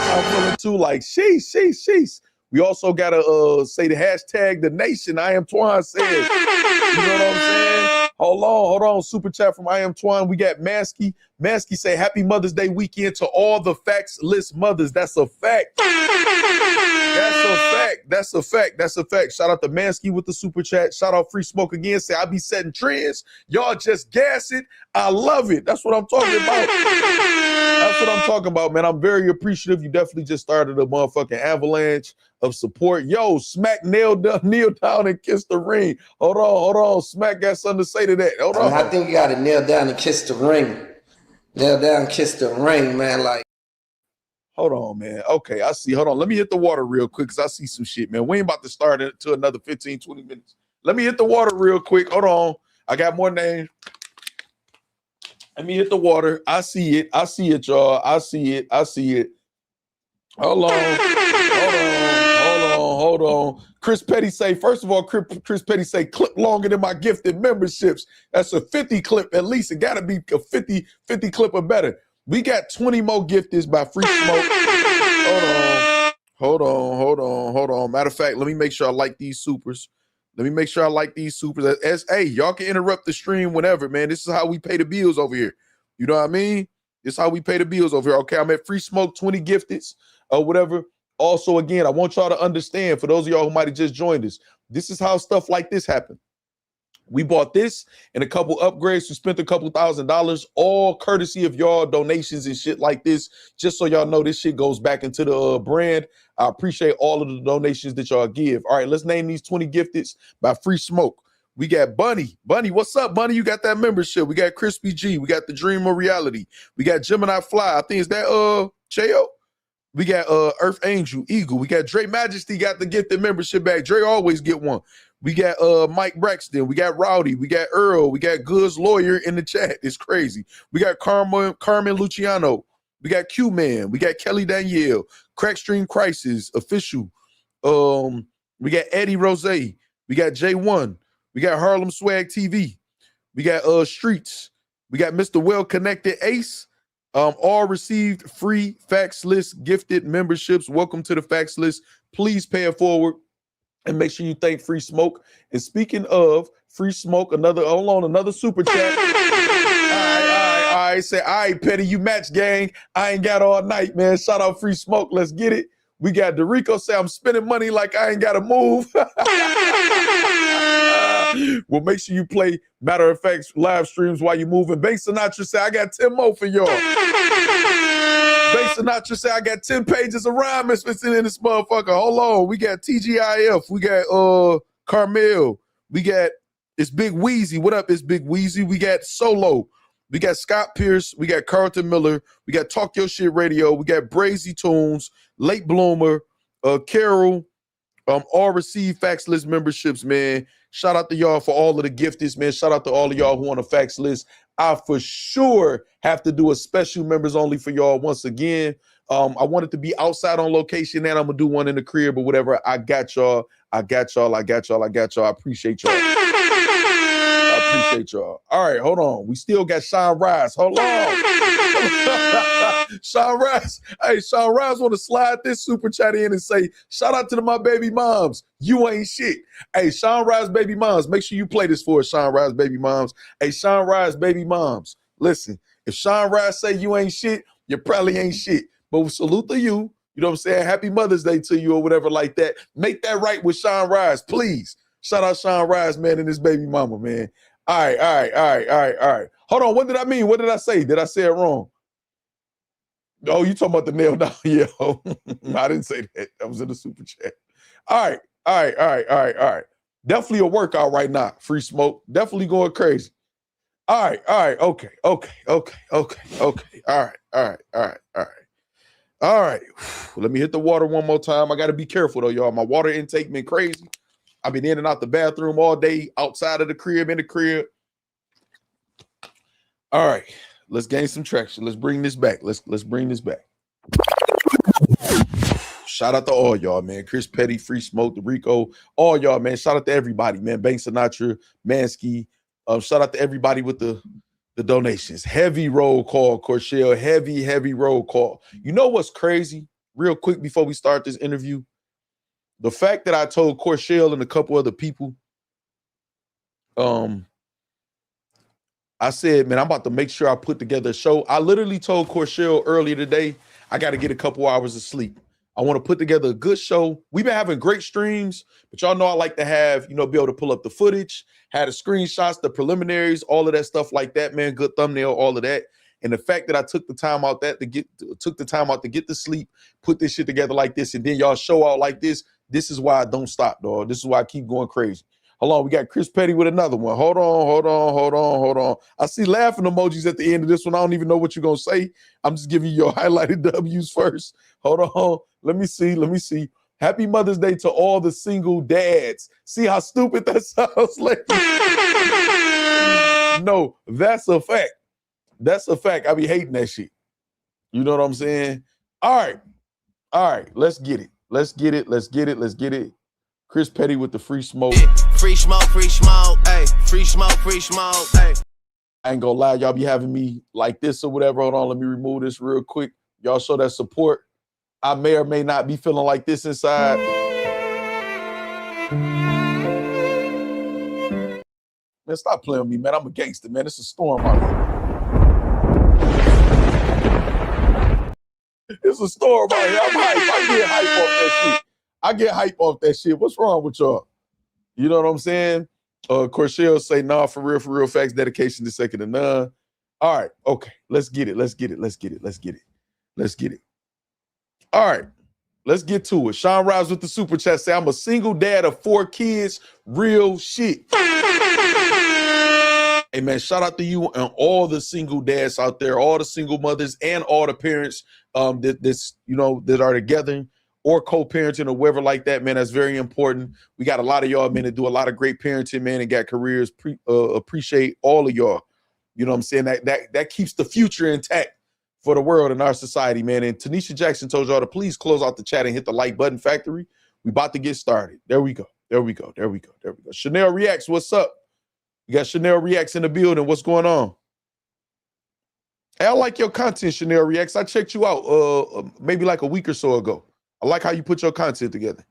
how I'm feeling too. Like, sheesh. We also got to say the hashtag the nation. I am Twan says. You know what I'm saying? Hold on. Super chat from I am Twan. We got Maskey. Maskey say happy Mother's Day weekend to all the Facts List mothers. That's a fact. That's a fact. Shout out to Mansky with the super chat. Shout out Free Smoke again. Say I be setting trends. Y'all just gas it. I love it. That's what I'm talking about. Man. I'm very appreciative. You definitely just started a motherfucking avalanche of support. Yo, Smack kneel down and kiss the ring. Hold on. Smack got something to say to that. Hold on. I think you got to kneel down and kiss the ring. Kneel down, kiss the ring, man. Like. Hold on, man. Okay, I see. Hold on. Let me hit the water real quick because I see some shit, man. We ain't about to start it to another 15, 20 minutes. Let me hit the water real quick. Hold on. I got more names. Let me hit the water. I see it, y'all. I see it. Hold on. Chris Petty say, first of all, Chris Petty say, clip longer than my gifted memberships. That's a 50 clip. At least it got to be a 50 clip or better. We got 20 more gifteds by Free Smoke. Hold on. Matter of fact, let me make sure I like these supers. Hey, y'all can interrupt the stream whenever, man. This is how we pay the bills over here. You know what I mean? This is how we pay the bills over here. Okay, I'm at Free Smoke, 20 gifteds or whatever. Also, again, I want y'all to understand, for those of y'all who might have just joined us, this is how stuff like this happen. We bought this and a couple upgrades. We spent a couple $1,000s, all courtesy of y'all donations and shit like this. Just so y'all know, this shit goes back into the brand. I appreciate all of the donations that y'all give. All right, let's name these 20 gifteds by Free Smoke. We got Bunny. What's up, Bunny? You got that membership. We got Crispy G. We got The Dream of Reality. We got Gemini Fly. I think is that Cheo? We got Earth Angel, Eagle. We got Dre Majesty got the gifted membership back. Dre always get one. We got Mike Braxton. We got Rowdy. We got Earl. We got Goods Lawyer in the chat. It's crazy. We got Carmen Luciano. We got Q-Man. We got Kelly Danielle. Crackstream Crisis, Official. We got Eddie Rose. We got J1. We got Harlem Swag TV. We got Streets. We got Mr. Well Connected Ace. All received free Facts List gifted memberships. Welcome to the Facts List. Please pay it forward and make sure you thank Free Smoke. And speaking of Free Smoke, another super chat. All right. Say, all right, Petty, you match gang. I ain't got all night, man. Shout out Free Smoke. Let's get it. We got Dorico say, I'm spending money like I ain't got to move. Well, make sure you play Matter of FACTZ live streams while you're moving. Bank Sinatra say, I got 10 more for y'all. Bank Sinatra say, I got 10 pages of rhyme in this motherfucker. Hold on. We got TGIF. We got Carmel. We got It's Big Weezy. What up, It's Big Weezy? We got Solo. We got Scott Pierce. We got Carlton Miller. We got Talk Your Shit Radio. We got Brazy Tunes, Late Bloomer, Carol. All received Facts List memberships, man. Shout out to y'all for all of the gifteds, man. Shout out to all of y'all who on the Facts List. I for sure have to do a special members only for y'all once again. I wanted to be outside on location, and I'm gonna do one in the crib, but whatever. I got y'all. I appreciate y'all. appreciate y'all. All right, hold on. We still got Sean Rise. Hold on. Sean Rise. Hey, Sean Rise want to slide this super chat in and say, shout out to my baby moms. You ain't shit. Hey, Sean Rise baby moms, make sure you play this for us, Sean Rise baby moms. Hey, Sean Rise baby moms, listen, if Sean Rise say you ain't shit, you probably ain't shit. But we salute to you. You know what I'm saying? Happy Mother's Day to you or whatever like that. Make that right with Sean Rise, please. Shout out Sean Rise, man, and his baby mama, man. All right. Hold on, what did I mean? What did I say? Did I say it wrong? Oh, you talking about the nail down? Yeah, I didn't say that. That was in the super chat. All right. Definitely a workout right now. Free smoke. Definitely going crazy. All right. Okay. All right. Let me hit the water one more time. I got to be careful though, y'all. My water intake been crazy. I've been in and out the bathroom all day, outside of the crib, in the crib. All right. Let's gain some traction. Let's bring this back. Let's bring this back. Shout out to all y'all, man. Chris Petty, Free Smoke, the Rico, all y'all, man. Shout out to everybody, man. Bank Sinatra, Mansky. Shout out to everybody with the donations. Heavy roll call, Corshell. Heavy roll call. You know what's crazy? Real quick before we start this interview, the fact that I told Corshell and a couple other people, I said, man, I'm about to make sure I put together a show. I literally told Corshell earlier today, I got to get a couple hours of sleep. I want to put together a good show. We've been having great streams, but y'all know I like to have, be able to pull up the footage, had the screenshots, the preliminaries, all of that stuff like that, man. Good thumbnail, all of that. And the fact that I took the time out to get the sleep, put this shit together like this, and then y'all show out like this. This is why I don't stop, dog. This is why I keep going crazy. Hold on, we got Chris Petty with another one. Hold on. I see laughing emojis at the end of this one. I don't even know what you're going to say. I'm just giving you your highlighted W's first. Hold on. Let me see. Happy Mother's Day to all the single dads. See how stupid that sounds like? No, that's a fact. That's a fact. I be hating that shit. You know what I'm saying? All right. Let's get it. Let's get it. Chris Petty with the free smoke. Free smoke, hey. Free smoke, hey. I ain't gonna lie, y'all be having me like this or whatever. Hold on, let me remove this real quick. Y'all show that support. I may or may not be feeling like this inside. Man, stop playing with me, man. I'm a gangster, man. It's a storm out here. It's a storm out here. I'm hype. I get hype off that shit. What's wrong with y'all? You know what I'm saying? Corshell say, nah, for real, facts, dedication is second to none. All right, okay, let's get it. All right, let's get to it. Sean Rise with the super chat say, I'm a single dad of 4 kids, real shit. Hey, man, shout out to you and all the single dads out there, all the single mothers and all the parents that are together or co-parenting or whatever like that, man. That's very important. We got a lot of y'all, man, that do a lot of great parenting, man, and got careers. Appreciate all of y'all. You know what I'm saying? That keeps the future intact for the world and our society, man. And Tanisha Jackson told y'all to please close out the chat and hit the like button factory. We about to get started. There we go. Chanel Reacts, what's up? You got Chanel Reacts in the building. What's going on? Hey, I like your content, Chanel Reacts. I checked you out maybe like a week or so ago. I like how you put your content together.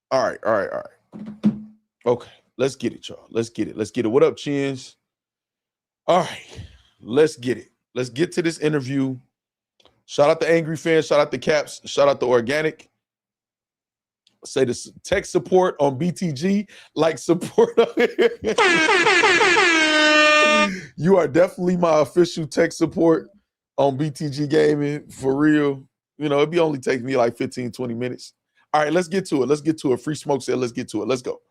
All right. Okay, let's get it, y'all. Let's get it. What up, Chins? All right, let's get it. Let's get to this interview. Shout out to Angry Fans. Shout out to Caps. Shout out to Organic. Say this tech support on BTG, like support. You are definitely my official tech support on BTG Gaming, for real. It'd be only taking me like 15, 20 minutes. All right, let's get to it. Free Smoke said, let's get to it. Let's go.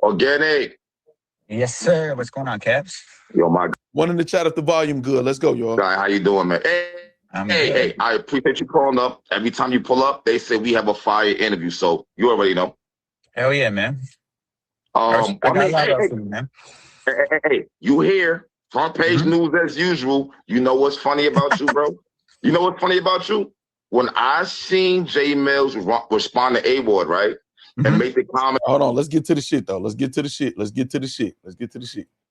Organic. Yes, sir. What's going on, Caps? Yo, my One in the chat if the volume good. Let's go, y'all. guy, how you doing, man? Hey, I appreciate you calling up. Every time you pull up, they say we have a fire interview, so you already know. Hell yeah, man. Hey, you here? Front page news as usual. You know what's funny about you, bro? You know what's funny about you? When I seen Jae Millz respond to A-Ward, right? and make the comment. Hold on, let's get to the shit though. Let's get to the shit.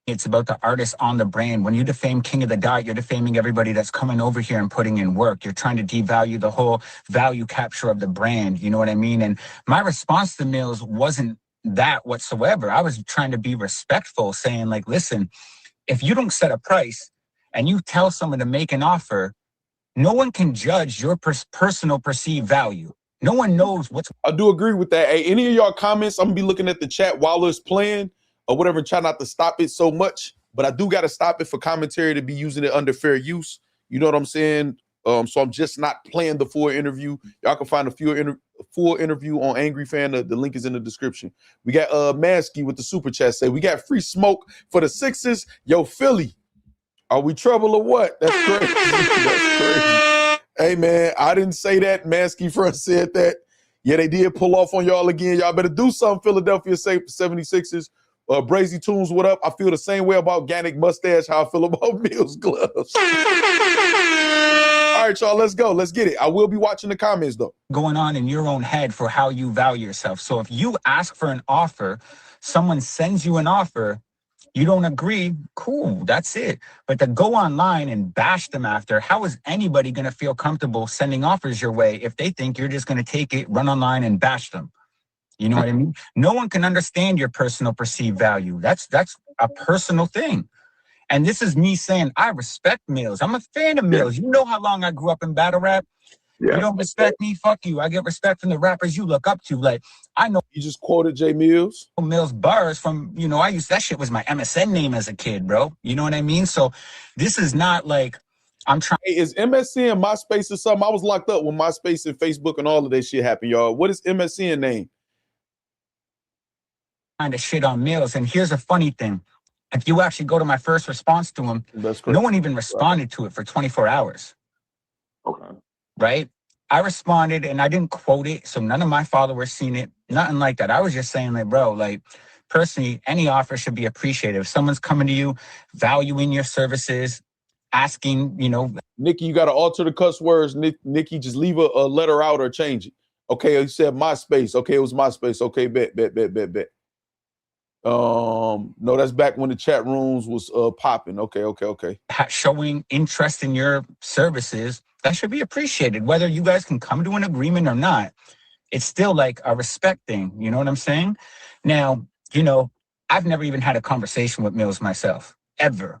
It's about the artist on the brand. When you defame King of the Dot, you're defaming everybody that's coming over here and putting in work. You're trying to devalue the whole value capture of the brand. You know what I mean? And my response to Millz wasn't that whatsoever. I was trying to be respectful, saying like, listen, if you don't set a price and you tell someone to make an offer, no one can judge your personal perceived value. No one knows what's... I do agree with that. Hey, any of y'all comments, I'm gonna be looking at the chat while it's playing or whatever, and try not to stop it so much, but I do got to stop it for commentary to be using it under fair use. You know what I'm saying? So I'm just not playing the full interview. Y'all can find a full interview on Angry Fan. The link is in the description. We got Mansky with the super chat say, we got free smoke for the Sixers. Yo, Philly, are we trouble or what? That's crazy. That's crazy. Hey, man, I didn't say that. Mansky Front said that. Yeah, they did pull off on y'all again. Y'all better do something, Philadelphia 76ers. Brazy Tunes, what up? I feel the same way about Organik mustache, how I feel about Millz gloves. All right, y'all, let's go. Let's get it. I will be watching the comments, though. Going on in your own head for how you value yourself. So if you ask for an offer, someone sends you an offer, you don't agree, cool, that's it. But to go online and bash them after, how is anybody going to feel comfortable sending offers your way if they think you're just going to take it, run online and bash them? You know what I mean? No one can understand your personal perceived value. That's a personal thing. And this is me saying, I respect Millz. I'm a fan of Millz. You know how long I grew up in battle rap? Yeah. You don't respect me? Fuck you. I get respect from the rappers you look up to. Like, I know. You just quoted Jae Millz. Millz bars from, you know, that shit was my MSN name as a kid, bro. You know what I mean? So this is not like I'm trying. Hey, is MSN MySpace or something? I was locked up when MySpace and Facebook and all of that shit happened, y'all. What is MSN name? Kind of shit on Millz. And here's a funny thing. If you actually go to my first response to him, no one even responded to it for 24 hours. Okay. Right? I responded and I didn't quote it, so none of my followers seen it. Nothing like that. I was just saying, like, bro, like, personally, any offer should be appreciated. If someone's coming to you, valuing your services, asking, you know. Nikki, you got to alter the cuss words. Nikki, just leave a letter out or change it. Okay, you said MySpace. Okay, it was MySpace. Okay, bet. No, that's back when the chat rooms was popping. Okay. Showing interest in your services, that should be appreciated. Whether you guys can come to an agreement or not, it's still like a respect thing. You know what I'm saying? Now, you know, I've never even had a conversation with Millz myself, ever.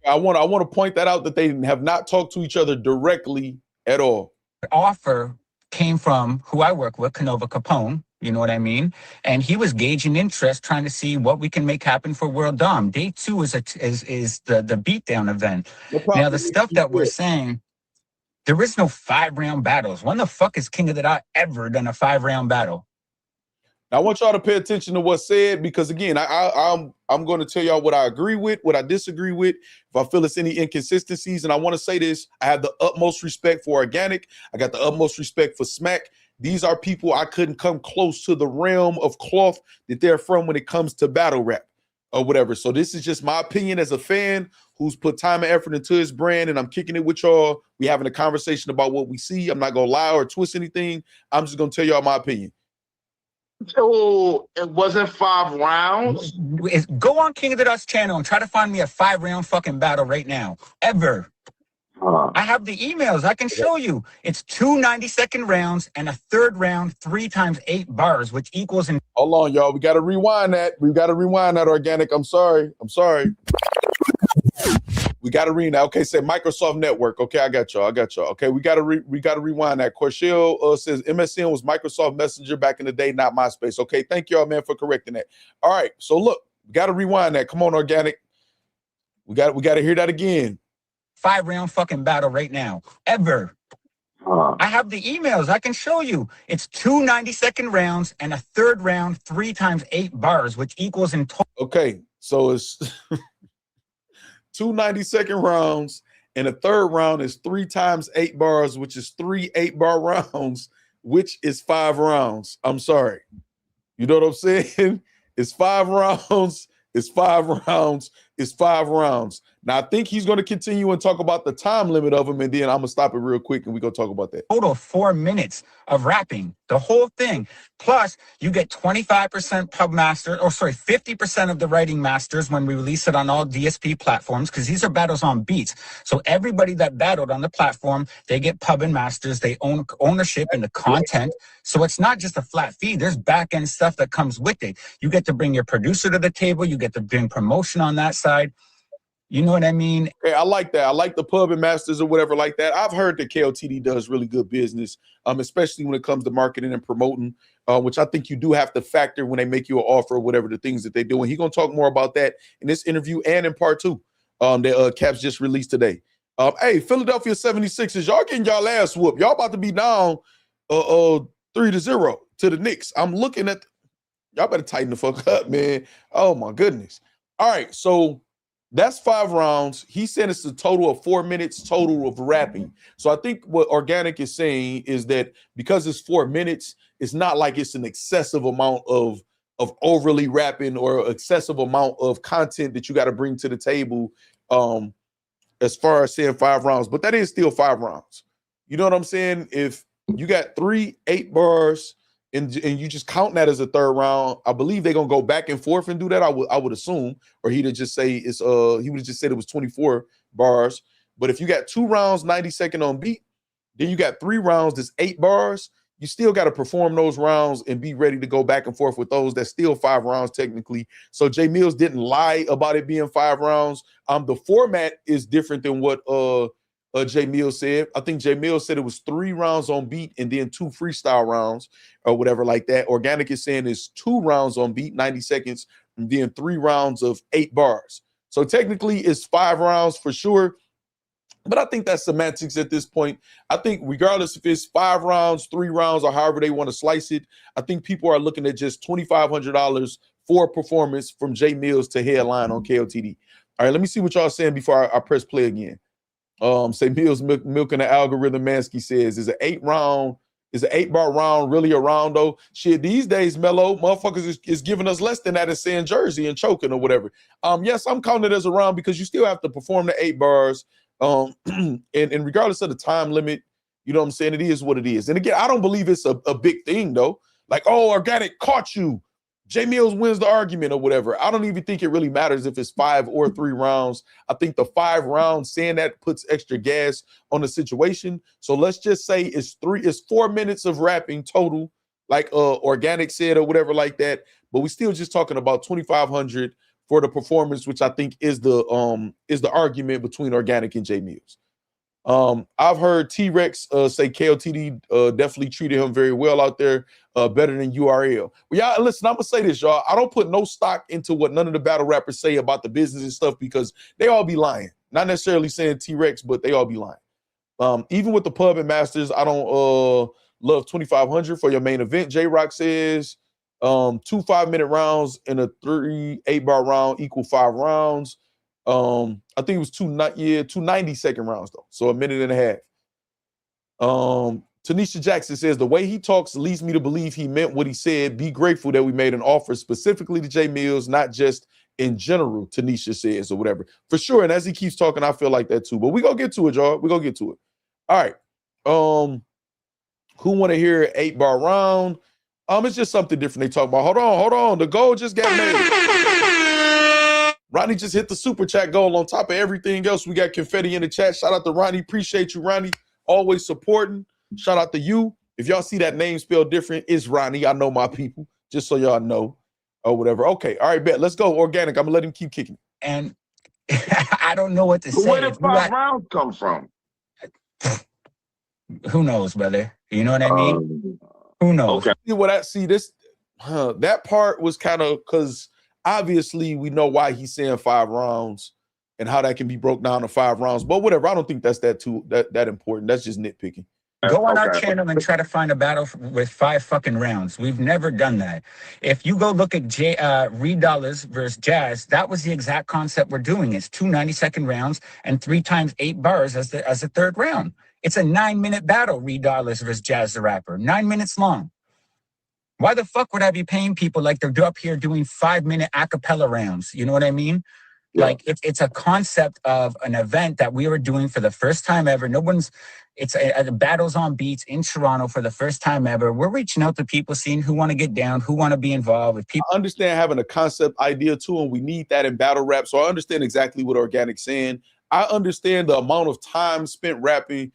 I want to point that out, that they have not talked to each other directly at all. The offer came from who I work with, Canova Capone. You know what I mean? And he was gauging interest, trying to see what we can make happen for World Dom. Day 2 is the beatdown event. Now, the stuff that we're saying, there is no 5-round battles. When the fuck is King of the Dot ever done a 5-round battle? Now, I want y'all to pay attention to what's said, because again, I'm going to tell y'all what I agree with, what I disagree with, if I feel it's any inconsistencies. And I want to say this: I have the utmost respect for Organik. I got the utmost respect for Smack. These are people I couldn't come close to the realm of cloth that they're from when it comes to battle rap or whatever. So this is just my opinion as a fan who's put time and effort into his brand, and I'm kicking it with y'all. We having a conversation about what we see. I'm not going to lie or twist anything. I'm just going to tell y'all my opinion. So it wasn't 5 rounds? Go on King of the Dot's channel and try to find me a 5-round fucking battle right now. Ever. I have the emails. I can show you. It's 2 90-second rounds and a 3rd round 3 times 8 bars, which equals in. Hold on, y'all. We got to rewind that. Organik. I'm sorry. We got to read that. Okay, say Microsoft Network. Okay, I got y'all. Okay, we got to rewind that. Corshell says MSN was Microsoft Messenger back in the day, not MySpace. Okay, thank y'all, man, for correcting that. All right, so look, we got to rewind that. Come on, Organik. We got to hear that again. 5-round fucking battle right now. Ever. I have the emails. I can show you. It's 2 90-second rounds and a 3rd round 3 times 8 bars, which equals in total. Okay, so it's 2 90-second rounds and a 3rd round is 3 times 8 bars, which is 3 8-bar rounds, which is 5 rounds. I'm sorry. You know what I'm saying? It's 5 rounds. It's 5 rounds. is 5 rounds. Now, I think he's going to continue and talk about the time limit of them, and then I'm going to stop it real quick, and we're going to talk about that. Total 4 minutes of rapping, the whole thing. Plus, you get 25% pub master, or sorry, 50% of the writing masters when we release it on all DSP platforms, because these are battles on beats. So everybody that battled on the platform, they get pub and masters. They own ownership in the content. So it's not just a flat fee. There's back-end stuff that comes with it. You get to bring your producer to the table. You get to bring promotion on that side. You know what I mean? Okay, I like that. I like the pub and masters or whatever like that. I've heard that KOTD does really good business, especially when it comes to marketing and promoting, which I think you do have to factor when they make you an offer or whatever the things that they do. And he's going to talk more about that in this interview and in part 2 that Caps just released today. Hey, Philadelphia 76ers, y'all getting y'all ass whooped. Y'all about to be down 3-0 to the Knicks. I'm looking at y'all better tighten the fuck up, man. Oh, my goodness. All right, so that's 5 rounds. He said it's a total of 4 minutes total of rapping. So I think what Organik is saying is that because it's 4 minutes, it's not like it's an excessive amount of overly rapping or excessive amount of content that you got to bring to the table as far as saying 5 rounds. But that is still 5 rounds. You know what I'm saying? If you got 3 8 bars and you just count that as a 3rd round, I believe they're gonna go back and forth and do that. I would assume, or he'd just say it's he would have just said it was 24 bars. But if you got 2 rounds, 90 second on beat, then you got 3 rounds that's 8 bars. You still got to perform those rounds and be ready to go back and forth with those. That's still 5 rounds technically. So Jae Millz didn't lie about it being 5 rounds. The format is different than what Jae Millz said. I think Jae Millz said it was 3 rounds on beat and then 2 freestyle rounds or whatever like that. Organik is saying it's 2 rounds on beat, 90 seconds, and then 3 rounds of 8 bars. So technically it's 5 rounds for sure. But I think that's semantics at this point. I think regardless if it's 5 rounds, 3 rounds, or however they want to slice it, I think people are looking at just $2,500 for a performance from Jae Millz to headline on KOTD. All right, let me see what y'all saying before I press play again. Say Millz milking the algorithm. Mansky says, is an 8-bar round really a round though? Shit, these days, Mello, motherfuckers is giving us less than that and saying Jersey and choking or whatever. Yes, I'm counting it as a round because you still have to perform the 8 bars. And regardless of the time limit, you know what I'm saying? It is what it is. And again, I don't believe it's a big thing though. Like, oh, Organik caught you. Jae Millz wins the argument or whatever. I don't even think it really matters if it's 5 or 3 rounds. I think the 5 rounds, saying that puts extra gas on the situation. So let's just say it's 4 minutes of rapping total, like Organik said or whatever like that. But we're still just talking about $2,500 for the performance, which I think is the argument between Organik and Jae Millz. I've heard T-Rex say KOTD definitely treated him very well out there, better than URL. Well, y'all, listen, I'm gonna say this, y'all. I don't put no stock into what none of the battle rappers say about the business and stuff because they all be lying. Not necessarily saying T-Rex, but they all be lying. Even with the pub and masters, I don't love 2,500 for your main event. J-Rock says 2 5-minute rounds and a 3 8-bar round equal 5 rounds. I think it was 2 90-second rounds though, so a minute and a half. Tanisha Jackson says the way he talks leads me to believe he meant what he said. Be grateful that we made an offer specifically to Jae Millz, not just in general. Tanisha says or whatever for sure. And as he keeps talking, I feel like that too. But we gonna get to it, y'all. We gonna get to it. All right. Who want to hear an 8-bar round? It's just something different they talk about. Hold on. The goal just got made. Ronnie just hit the super chat goal on top of everything else. We got confetti in the chat. Shout out to Ronnie. Appreciate you, Ronnie. Always supporting. Shout out to you. If y'all see that name spelled different, it's Ronnie. I know my people. Just so y'all know or whatever. Okay. All right, bet. Let's go. Organik. I'm going to let him keep kicking. And I don't know what to say. Where did 5 rounds come from? Who knows, brother? You know what I mean? Who knows? Okay. That part was kind of because obviously we know why he's saying 5 rounds and how that can be broke down to 5 rounds. But whatever, I don't think that's that important. That's just nitpicking. Go on our channel and try to find a battle with 5 fucking rounds. We've never done that. If you go look at Reed Dollars versus Jazz, that was the exact concept we're doing. It's 2 90-second rounds and 3 times 8 bars as the 3rd round. It's a 9-minute battle, Reed Dollars versus Jazz the Rapper. 9 minutes long. Why the fuck would I be paying people like they're up here doing 5-minute a cappella rounds? You know what I mean? Yeah. Like it's a concept of an event that we were doing for the first time ever. It's a Battles on Beats in Toronto for the first time ever. We're reaching out to people, seeing who want to get down, who want to be involved with people. I understand having a concept idea too, and we need that in battle rap. So I understand exactly what Organik's saying. I understand the amount of time spent rapping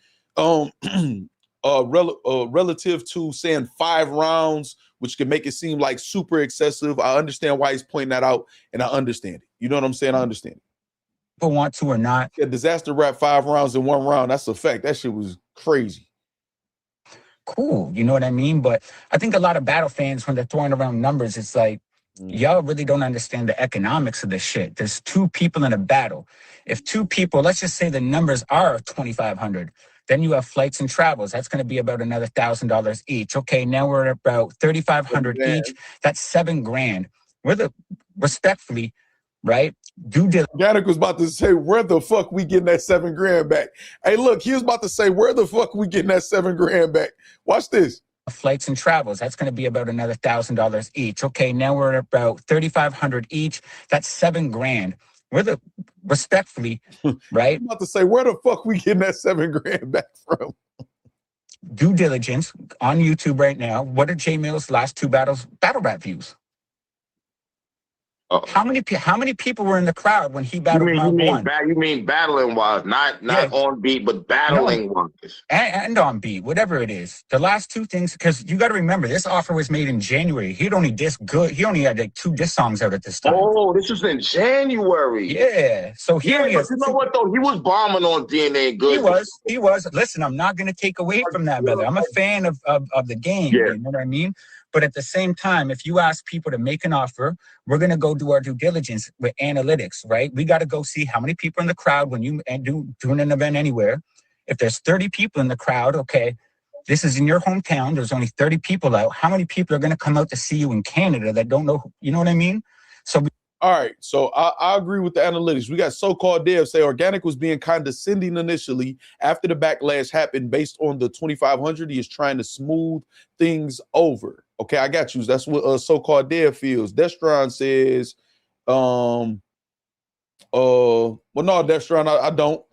relative to saying 5 rounds, which can make it seem like super excessive. I understand why he's pointing that out, and I understand it. You know what I'm saying? I understand it. People want to or not. Yeah, disaster rap 5 rounds in 1 round. That's a fact. That shit was crazy. Cool, you know what I mean? But I think a lot of battle fans, when they're throwing around numbers, it's like, y'all really don't understand the economics of this shit. There's 2 people in a battle. If 2 people, let's just say the numbers are 2,500, then you have flights and travels. That's going to be about another $1,000 each. Okay, now we're at about 3,500 each. That's $7,000. Respectfully, right? Organik was about to say, where the fuck we getting that $7,000 back? Hey, look, he was about to say, where the fuck we getting that $7,000 back? Watch this. Flights and travels. That's going to be about another $1,000 each. Okay, now we're at about 3,500 each. That's $7,000. Respectfully, right? I'm about to say, where the fuck we getting that $7,000 back from? Due diligence on YouTube right now. What are Jae Millz' last 2 battle rap views? How many people were in the crowd when he battled round 1? You mean battling wise, not on beat, but battling wise. And on beat, whatever it is. The last 2 things, because you got to remember, this offer was made in January. He only had like 2 diss songs out at this time. Oh, this was in January. Yeah. So but you know what though? He was bombing on DNA good. He was. Listen, I'm not going to take away from that, brother. I'm a fan of the game. Yeah. You know what I mean? But at the same time, if you ask people to make an offer, we're going to go do our due diligence with analytics, right? We got to go see how many people in the crowd when you doing an event anywhere. If there's 30 people in the crowd, okay, this is in your hometown. There's only 30 people out. How many people are going to come out to see you in Canada that don't know? You know what I mean? All right, so I agree with the analytics. We got so-called devs say Organik was being condescending initially. After the backlash happened based on the 2,500, he is trying to smooth things over. Okay, I got you. That's what so-called dev feels. Destron says, well, no, Destron, I don't.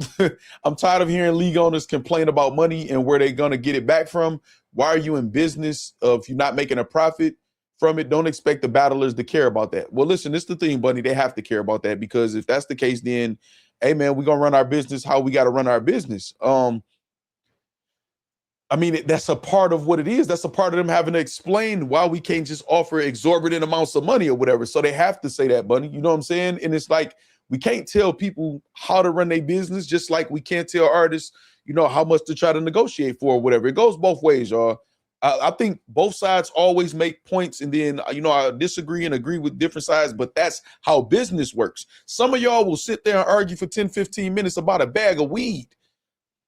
I'm tired of hearing league owners complain about money and where they're going to get it back from. Why are you in business if you're not making a profit from it? Don't expect the battlers to care about that. Well, listen, this is the thing, Bunny. They have to care about that, because if that's the case, then, hey, man, we're going to run our business how we got to run our business. I mean, that's a part of what it is. That's a part of them having to explain why we can't just offer exorbitant amounts of money or whatever. So they have to say that, Bunny. You know what I'm saying? And it's like, we can't tell people how to run their business, just like we can't tell artists, you know, how much to try to negotiate for or whatever. It goes both ways, y'all. I think both sides always make points, and then, you know, I disagree and agree with different sides, but that's how business works. Some of y'all will sit there and argue for 10, 15 minutes about a bag of weed.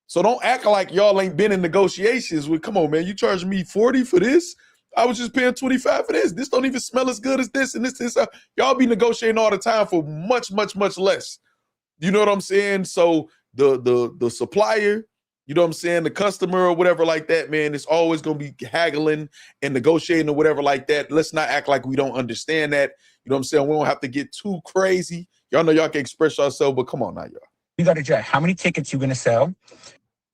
So don't act like y'all ain't been in negotiations with, come on, man, you charging me 40 for this? I was just paying 25 for this. This don't even smell as good as this and this. Y'all be negotiating all the time for much, much, much less. You know what I'm saying? So the supplier, you know what I'm saying, the customer or whatever like that, man, it's always going to be haggling and negotiating or whatever like that. Let's not act like we don't understand that. You know what I'm saying? We don't have to get too crazy. Y'all know y'all can express yourself, but come on now, y'all. You got to judge how many tickets you going to sell.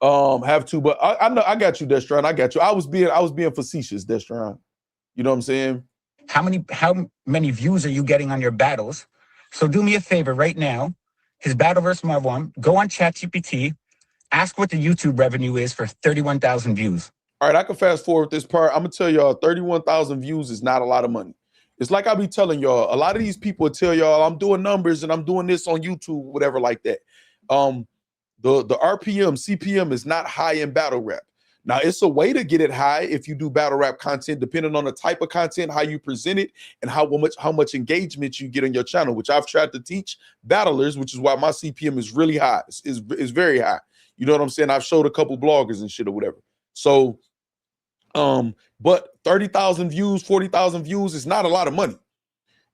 Have to, but I know I got you, Destron. I got you. I was being facetious, Destron. You know what I'm saying? How many views are you getting on your battles? So do me a favor right now. His battle versus Marv 1, go on ChatGPT. Ask what the YouTube revenue is for 31,000 views. All right, I can fast forward this part. I'm going to tell y'all 31,000 views is not a lot of money. It's like I be telling y'all, a lot of these people tell y'all, I'm doing numbers and I'm doing this on YouTube, whatever like that. The RPM, CPM is not high in battle rap. Now, it's a way to get it high if you do battle rap content, depending on the type of content, how you present it, and how much engagement you get on your channel, which I've tried to teach battlers, which is why my CPM is really high. It's very high. You know what I'm saying? I've showed a couple bloggers and shit or whatever. So, but 30,000 views, 40,000 views is not a lot of money.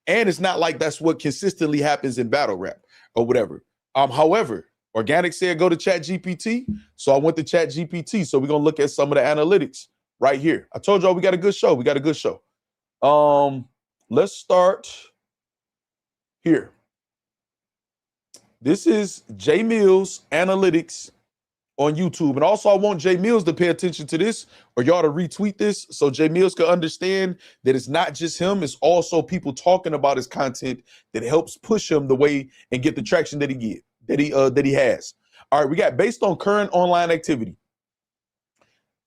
And it's not like that's what consistently happens in battle rap or whatever. However, Organik said go to ChatGPT. So I went to ChatGPT. So we're going to look at some of the analytics right here. I told y'all we got a good show. We got a good show. Let's start here. This is Jae Millz analytics on YouTube. And also, I want Jae Millz to pay attention to this, or y'all to retweet this, so Jae Millz can understand that it's not just him, it's also people talking about his content that helps push him the way and get the traction that he has. All right, we got based on current online activity.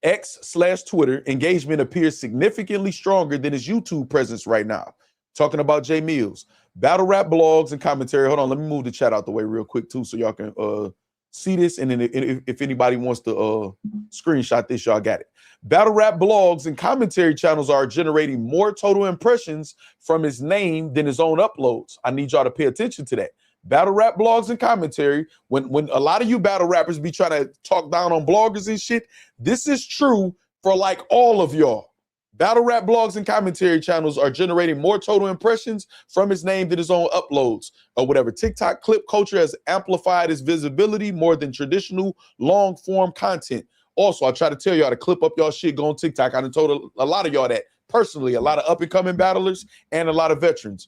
X/Twitter engagement appears significantly stronger than his YouTube presence right now. Talking about Jae Millz. Battle rap blogs and commentary. Hold on, let me move the chat out the way real quick too, so y'all can see this. And then if anybody wants to screenshot this, y'all got it. Battle rap blogs and commentary channels are generating more total impressions from his name than his own uploads. I need y'all to pay attention to that. Battle rap blogs and commentary, when a lot of you battle rappers be trying to talk down on bloggers and shit, this is true for like all of y'all. Battle rap blogs and commentary channels are generating more total impressions from his name than his own uploads or whatever. TikTok clip culture has amplified his visibility more than traditional long form content. Also, I try to tell y'all to clip up y'all shit, go on TikTok. I done told a lot of y'all that personally, a lot of up and coming battlers and a lot of veterans.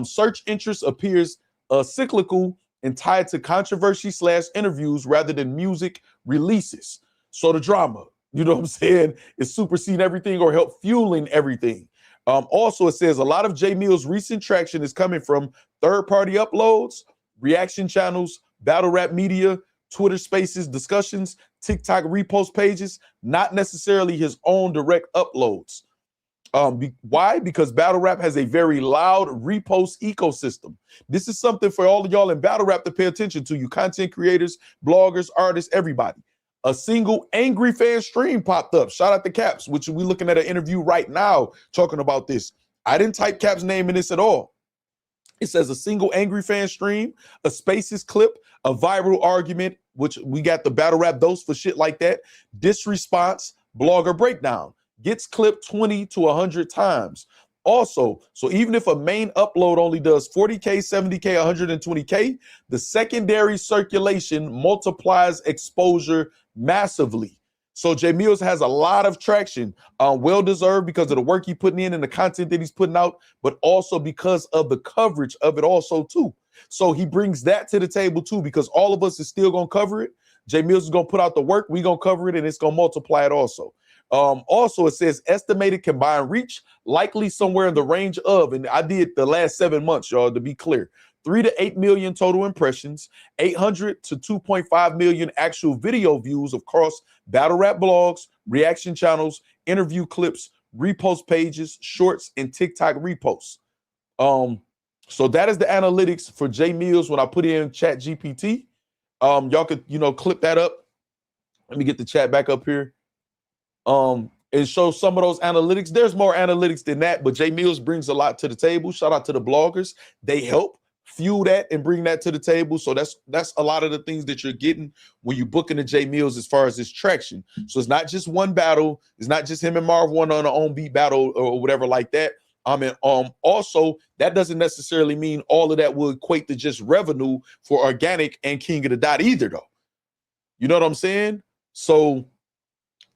Search interest appears cyclical and tied to controversy/interviews rather than music releases. So the drama, you know what I'm saying, is superseding everything or help fueling everything. Also, it says a lot of Jae Millz' recent traction is coming from third-party uploads, reaction channels, battle rap media, Twitter spaces, discussions, TikTok repost pages, not necessarily his own direct uploads. Why? Because battle rap has a very loud repost ecosystem. This is something for all of y'all in battle rap to pay attention to, you content creators, bloggers, artists, everybody. A single angry fan stream popped up. Shout out to Caps, which we're looking at an interview right now talking about this. I didn't type Caps' name in this at all. It says a single angry fan stream, a spaces clip, a viral argument, which we got the battle rap dose for shit like that, disresponse, blogger breakdown. Gets clipped 20 to 100 times. Also, so even if a main upload only does 40K, 70K, 120K, the secondary circulation multiplies exposure massively. So Jae Millz has a lot of traction, well-deserved because of the work he's putting in and the content that he's putting out, but also because of the coverage of it also too. So he brings that to the table too, because all of us is still going to cover it. Jae Millz is going to put out the work, we going to cover it, and it's going to multiply it also. Also, it says estimated combined reach likely somewhere in the range of, and I did the last 7 months, y'all, to be clear, 3 to 8 million total impressions, 800 to 2.5 million actual video views across battle rap blogs, reaction channels, interview clips, repost pages, shorts, and TikTok reposts. So that is the analytics for Jae Millz when I put in Chat GPT. Y'all could, clip that up. Let me get the chat back up here. And show some of those analytics. There's more analytics than that, but Jae Millz brings a lot to the table. Shout out to the bloggers. They help fuel that and bring that to the table. So that's a lot of the things that you're getting when you book into Jae Millz as far as this traction. So it's not just one battle. It's not just him and Marv one on their own beat battle or whatever like that. Also, that doesn't necessarily mean all of that will equate to just revenue for Organik and King of the Dot either, though. You know what I'm saying? So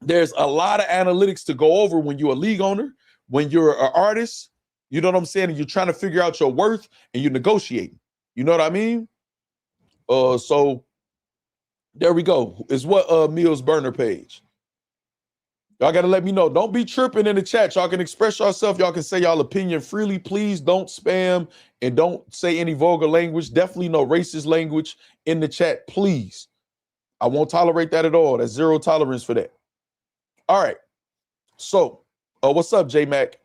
there's a lot of analytics to go over when you're a league owner, when you're an artist, you know what I'm saying? And you're trying to figure out your worth and you're negotiating. You know what I mean? So there we go. It's what Millz burner page. Y'all got to let me know. Don't be tripping in the chat. Y'all can express yourself. Y'all can say y'all opinion freely. Please don't spam and don't say any vulgar language. Definitely no racist language in the chat, please. I won't tolerate that at all. That's zero tolerance for that. All right. So, what's up, J-Mac?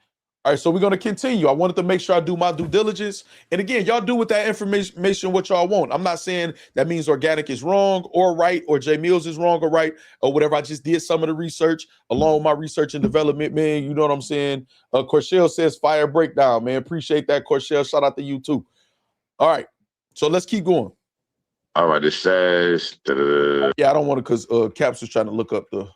All right, so we're going to continue. I wanted to make sure I do my due diligence. And again, y'all do with that information what y'all want. I'm not saying that means Organik is wrong or right, or Jae Millz is wrong or right, or whatever. I just did some of the research along with my research and development, man. You know what I'm saying? Corshell says fire breakdown, man. Appreciate that, Corshell. Shout out to you, too. All right, so let's keep going. All right, it says... Yeah, I don't want to, because Caps was trying to look up the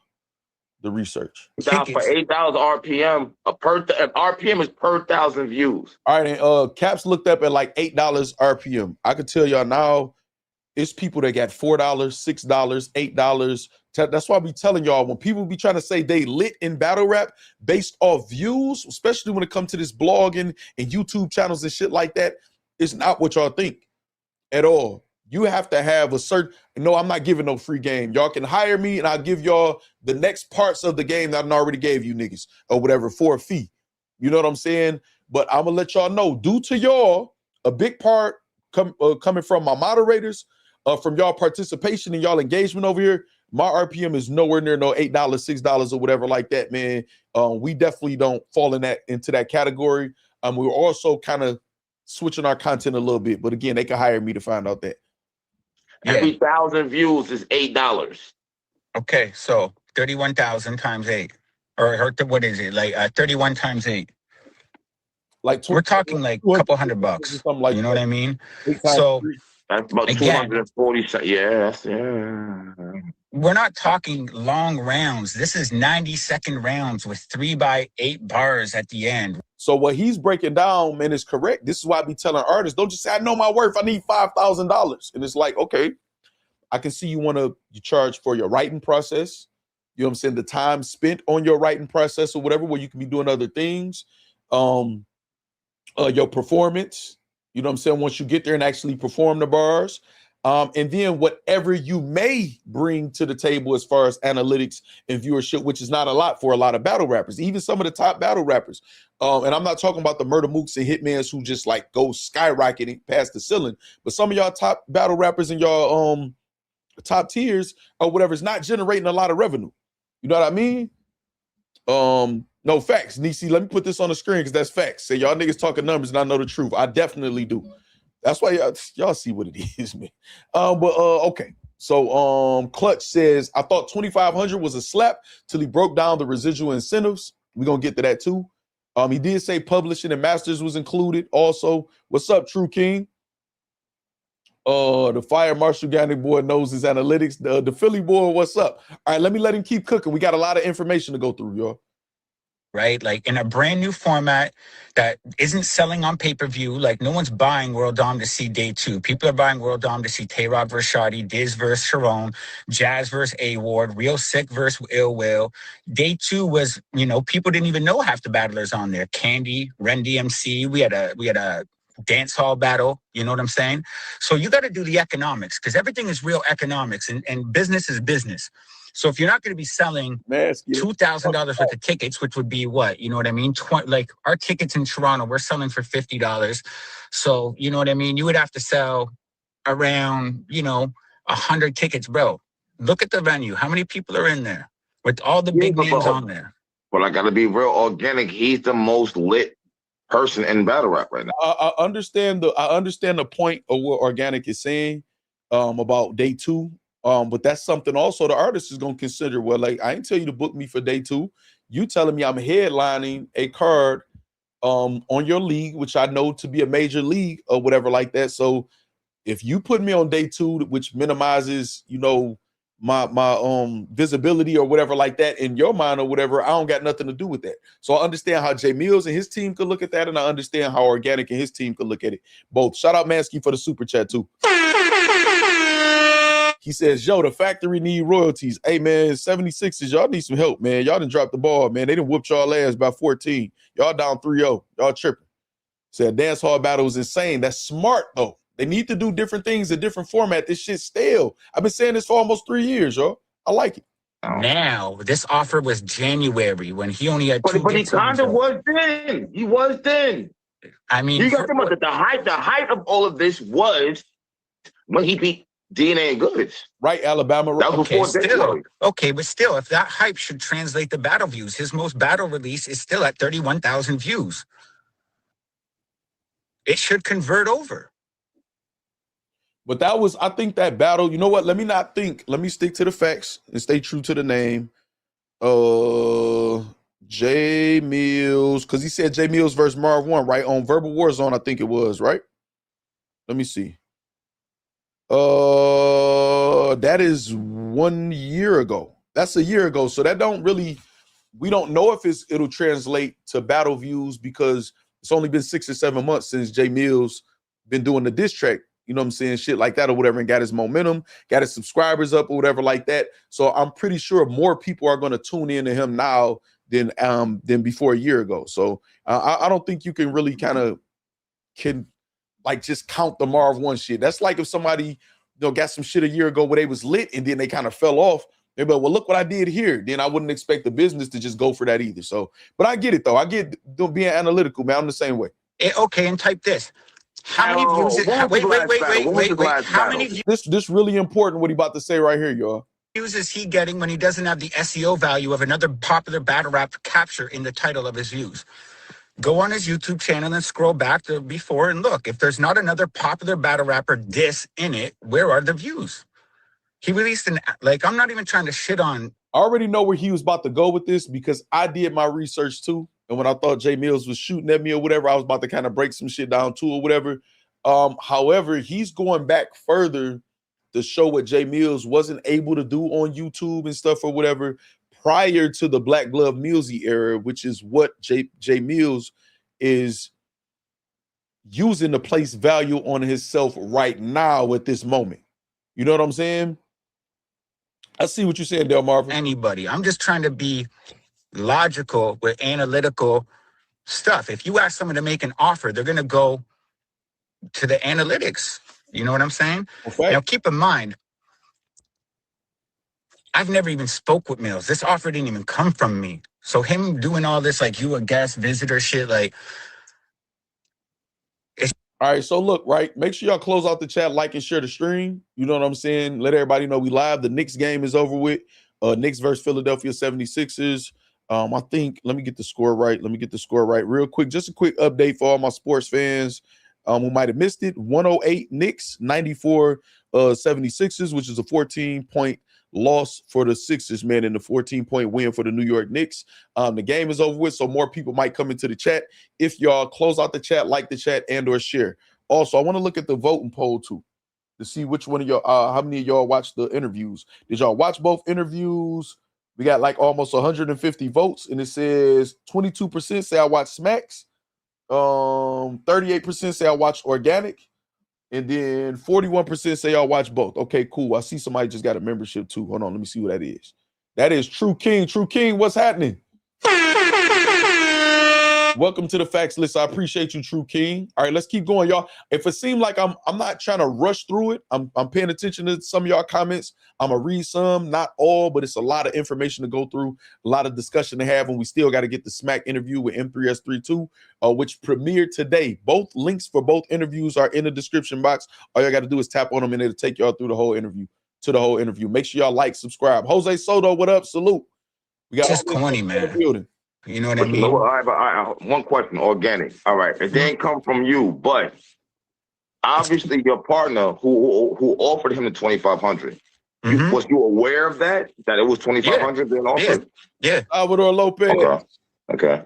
research. For 8,000 RPM, RPM is per 1,000 views. All right, and Caps looked up at like $8 RPM. I could tell y'all now, it's people that got $4, $6, $8. That's why I be telling y'all, when people be trying to say they lit in battle rap based off views, especially when it comes to this blogging and YouTube channels and shit like that, it's not what y'all think at all. you have to have a certain, no, I'm not giving no free game. Y'all can hire me and I'll give y'all the next parts of the game that I already gave you niggas or whatever for a fee. You know what I'm saying? But I'm gonna let y'all know, due to y'all, a big part coming from my moderators, from y'all participation and y'all engagement over here, my RPM is nowhere near no $8, $6 or whatever like that, man. We definitely don't fall into that category. We're also kind of switching our content a little bit, but again, they can hire me to find out that. Every 1,000 views is $8. Okay, so 31,000 times 8. Or what is it? Like 31 times 8. Like we're talking like a couple $100. Something like you know that. what I mean? So that's about again, 240. Yeah. We're not talking long rounds. This is 90-second rounds with 3x8 bars at the end. So what he's breaking down, man, is correct. This is why I be telling artists, don't just say, I know my worth, I need $5,000. And it's like, okay, I can see you charge for your writing process. You know what I'm saying? The time spent on your writing process or whatever, where you can be doing other things. Your performance, you know what I'm saying? Once you get there and actually perform the bars. And then whatever you may bring to the table as far as analytics and viewership, which is not a lot for a lot of battle rappers, even some of the top battle rappers. And I'm not talking about the Murder Mooks and Hitmans who just like go skyrocketing past the ceiling, but some of y'all top battle rappers and y'all top tiers or whatever is not generating a lot of revenue. You know what I mean? No, facts. Nisi, let me put this on the screen because that's facts. Say y'all niggas talking numbers and I know the truth. I definitely do. That's why y'all see what it is, man. Okay. So Clutch says, I thought 2,500 was a slap till he broke down the residual incentives. We're gonna get to that too. He did say publishing and masters was included also. What's up, True King? The Fire Marshal Organik boy knows his analytics. The Philly boy, what's up? All right, let him keep cooking. We got a lot of information to go through, y'all. Right? Like in a brand new format that isn't selling on pay-per-view. Like no one's buying World Dom to see Day 2. People are buying World Dom to see Tay-Rock versus Shawty, Diz versus Sharon, Jazz versus A-Ward, Real Sick versus Ill Will. Day 2 was, people didn't even know half the battlers on there. Candy, Ren DMC. We had a dance hall battle. You know what I'm saying? So you got to do the economics because everything is real economics and business is business. So if you're not going to be selling $2,000 worth of tickets, which would be what? You know what I mean? Like our tickets in Toronto, we're selling for $50. So, you know what I mean? You would have to sell around, 100 tickets, bro. Look at the venue. How many people are in there with all the big names on there? But I got to be real organic. He's the most lit person in battle rap right now. I understand the point of what Organic is saying about Day 2. But that's something also the artist is gonna consider. Well, like I ain't tell you to book me for Day 2. You telling me I'm headlining a card on your league, which I know to be a major league or whatever like that. So if you put me on Day 2, which minimizes, my visibility or whatever like that in your mind or whatever, I don't got nothing to do with that. So I understand how Jae Millz and his team could look at that, and I understand how Organic and his team could look at it. Both. Shout out Mansky for the super chat too. He says, yo, the factory need royalties. Hey, man, 76ers, y'all need some help, man. Y'all done dropped the ball, man. They done whooped y'all ass by 14. Y'all down 3-0. Y'all tripping. Said dance hall battle was insane. That's smart, though. They need to do different things in different format. This shit's stale. I've been saying this for almost 3 years, y'all. I like it. Now, this offer was January when he only had two. But he kind of was then. He was then. I mean, you got to remember that the height of all of this was when he beat DNA and Goods. Right, Alabama. That was before still. Okay, but still, if that hype should translate to battle views, his most battle release is still at 31,000 views. It should convert over. But that was, I think that battle, you know what? Let me not think. Let me stick to the facts and stay true to the name. Jae Millz, because he said Jae Millz versus Marv 1, right? On Verbal Warzone, I think it was, right? Let me see. That is 1 year ago. That's a year ago. So that don't really, we don't know if it'll translate to battle views because it's only been 6 or 7 months since Jae Millz been doing the diss track. You know what I'm saying? Shit like that or whatever, and got his momentum, got his subscribers up or whatever like that. So I'm pretty sure more people are going to tune in to him now than before a year ago. So I don't think you can really kind of just count the Marv 1 shit. That's like if somebody got some shit a year ago where they was lit and then they kind of fell off. They're like, well, look what I did here. Then I wouldn't expect the business to just go for that either. So, but I get it though. I get being analytical, man. I'm the same way. Okay, and type this. How many views? Wait. How many This really important what he about to say right here, y'all. views is he getting when he doesn't have the SEO value of another popular battle rap capture in the title of his views? Go on his YouTube channel and scroll back to before and look. If there's not another popular battle rapper diss in it, where are the views? He released I'm not even trying to shit on. I already know where he was about to go with this because I did my research too. And when I thought Jae Millz was shooting at me or whatever, I was about to kind of break some shit down too or whatever. However, he's going back further to show what Jae Millz wasn't able to do on YouTube and stuff or whatever prior to the Black Glove Millsy era, which is what Jae Millz is using to place value on himself right now at this moment. You know what I'm saying? I see what you're saying, Del Marvin. Anybody. I'm just trying to be logical with analytical stuff. If you ask someone to make an offer, they're going to go to the analytics. You know what I'm saying? Okay. Now, keep in mind, I've never even spoke with Millz. This offer didn't even come from me. So him doing all this, like you a guest visitor shit, like. All right, so look, right, make sure y'all close out the chat, like and share the stream. You know what I'm saying? Let everybody know we live. The Knicks game is over with. Knicks versus Philadelphia 76ers. I think, let me get the score right. Real quick. Just a quick update for all my sports fans who might have missed it. 108 Knicks, 94 76ers, which is a 14-point loss for the Sixers, man, and the 14-point win for the New York Knicks. The game is over with, so more people might come into the chat. If y'all close out the chat, like the chat, and or share. Also, I want to look at the voting poll too to see which one of y'all, how many of y'all watched the interviews. Did y'all watch both interviews? We got like almost 150 votes, and it says 22% say I watched Smacks, 38% say I watched Organik, and then 41% say y'all watch both. Okay, cool. I see somebody just got a membership too. Hold on, let me see who that is. That is True King. True King, what's happening? Welcome to the Facts List. I appreciate you, True King. All right, let's keep going, y'all. If it seems like I'm not trying to rush through it, I'm paying attention to some of y'all comments. I'm gonna read some, not all, but it's a lot of information to go through, a lot of discussion to have, and we still got to get the Smack interview with M3S3 too, which premiered today. Both links for both interviews are in the description box. All y'all got to do is tap on them, and it'll take y'all through the whole interview. Make sure y'all like, subscribe. Jose Soto, what up? Salute. We got just corny, man. Building. You know what I mean? One question, Organik. All right, it didn't come from you, but obviously your partner who offered him the 2,500. Was you aware of that? That it was 2,500 being offered? Yeah. Salvador Lopez. Okay.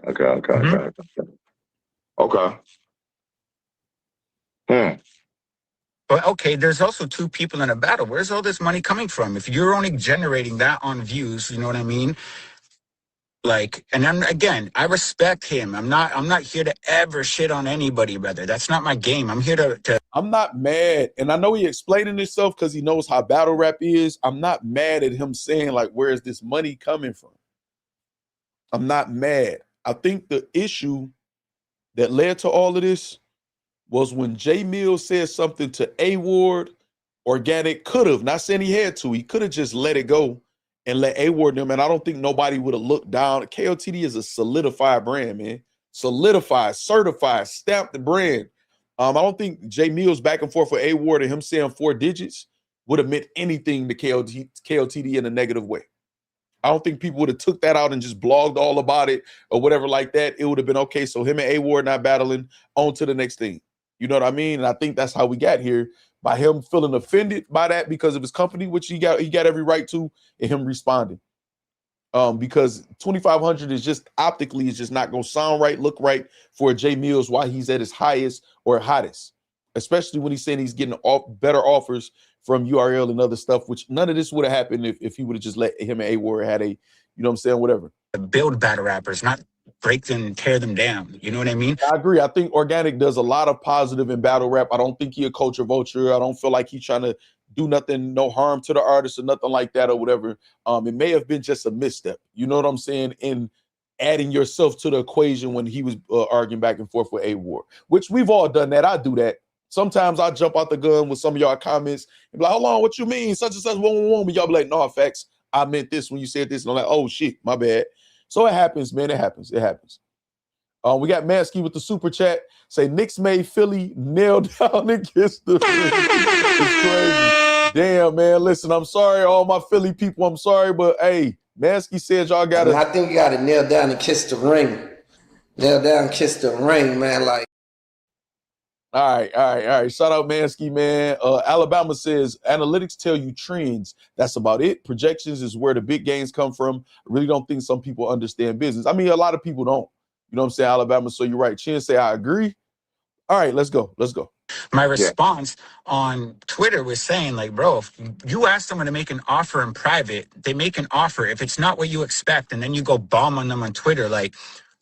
But okay, there's also two people in a battle. Where's all this money coming from? If you're only generating that on views, you know what I mean? Like, and I respect him. I'm not here to ever shit on anybody, brother. That's not my game. I'm here to I'm not mad. And I know he explaining himself because he knows how battle rap is. I'm not mad at him saying, like, where is this money coming from? I'm not mad. I think the issue that led to all of this was when Jae Millz said something to A Ward. Organik could have, not saying he had to, he could have just let it go and let A Ward them, and I don't think nobody would have looked down. KOTD is a solidified brand, man. Solidified, certified, stamped the brand. I don't think Jae Millz back and forth with A Ward and him saying 4 digits would have meant anything to KOTD in a negative way. I don't think people would have took that out and just blogged all about it or whatever like that. It would have been okay. So him and A Ward not battling, on to the next thing. You know what I mean? And I think that's how we got here, by him feeling offended by that because of his company, which he got every right to, and him responding. Because 2,500 is just optically is just not gonna sound right, look right for Jae Millz while he's at his highest or hottest, especially when he's saying he's getting better offers from URL and other stuff, which none of this would have happened if he would have just let him and A Ward had a, you know what I'm saying, whatever. build battle rappers, not break them and tear them down. You know what I mean? I agree. I think Organik does a lot of positive in battle rap. I don't think he a culture vulture. I don't feel like he's trying to do nothing, no harm to the artist or nothing like that or whatever. It may have been just a misstep. You know what I'm saying? In adding yourself to the equation when he was arguing back and forth with A Ward, which we've all done that. I do that. Sometimes I jump out the gun with some of y'all comments and be like, hold on, what you mean? Such and such, one. But y'all be like, no, facts. I meant this when you said this. And I'm like, oh shit, my bad. So it happens, man. It happens. It happens. We got Mansky with the super chat. Say Knicks made Philly nail down and kiss the It's crazy. Damn, man. Listen, I'm sorry, all my Philly people. I'm sorry, but hey, Mansky said y'all gotta. I think you gotta kneel down and kiss the ring. Kneel down, kiss the ring, man. Like. All right. Shout out Mansky, man. Alabama says analytics tell you trends. That's about it. Projections is where the big gains come from. I really don't think some people understand business. I mean, a lot of people don't. You know what I'm saying, Alabama? So you're right. Chin say I agree. All right, let's go. My response on Twitter was saying, like, bro, if you ask someone to make an offer in private, they make an offer. If it's not what you expect, and then you go bomb on them on Twitter, like,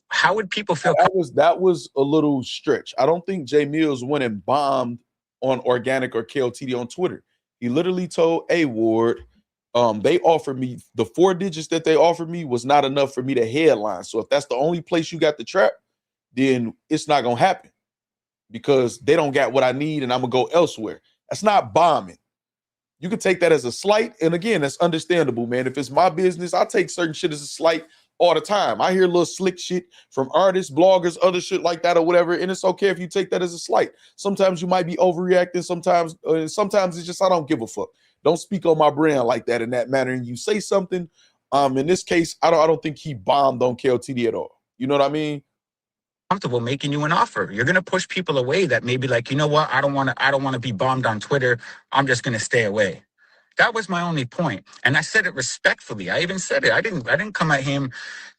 how would people feel? That was a little stretch. I don't think Jae Millz went and bombed on Organik or KOTD on Twitter. He literally told A Ward, they offered me the 4 digits that they offered me was not enough for me to headline. So if that's the only place you got the trap, then it's not gonna happen because they don't got what I need and I'm gonna go elsewhere. That's not bombing. You can take that as a slight, and again, that's understandable, man. If it's my business, I take certain shit as a slight all the time. I hear little slick shit from artists, bloggers, other shit like that or whatever, and it's okay if you take that as a slight. Sometimes you might be overreacting. Sometimes it's just I don't give a fuck. Don't speak on my brand like that in that manner. And you say something. In this case, I don't think he bombed on KOTD at all. You know what I mean? Comfortable making you an offer. You're gonna push people away that maybe like, you know what, I don't want to be bombed on Twitter. I'm just gonna stay away. That was my only point. And I said it respectfully. I even said it. I didn't come at him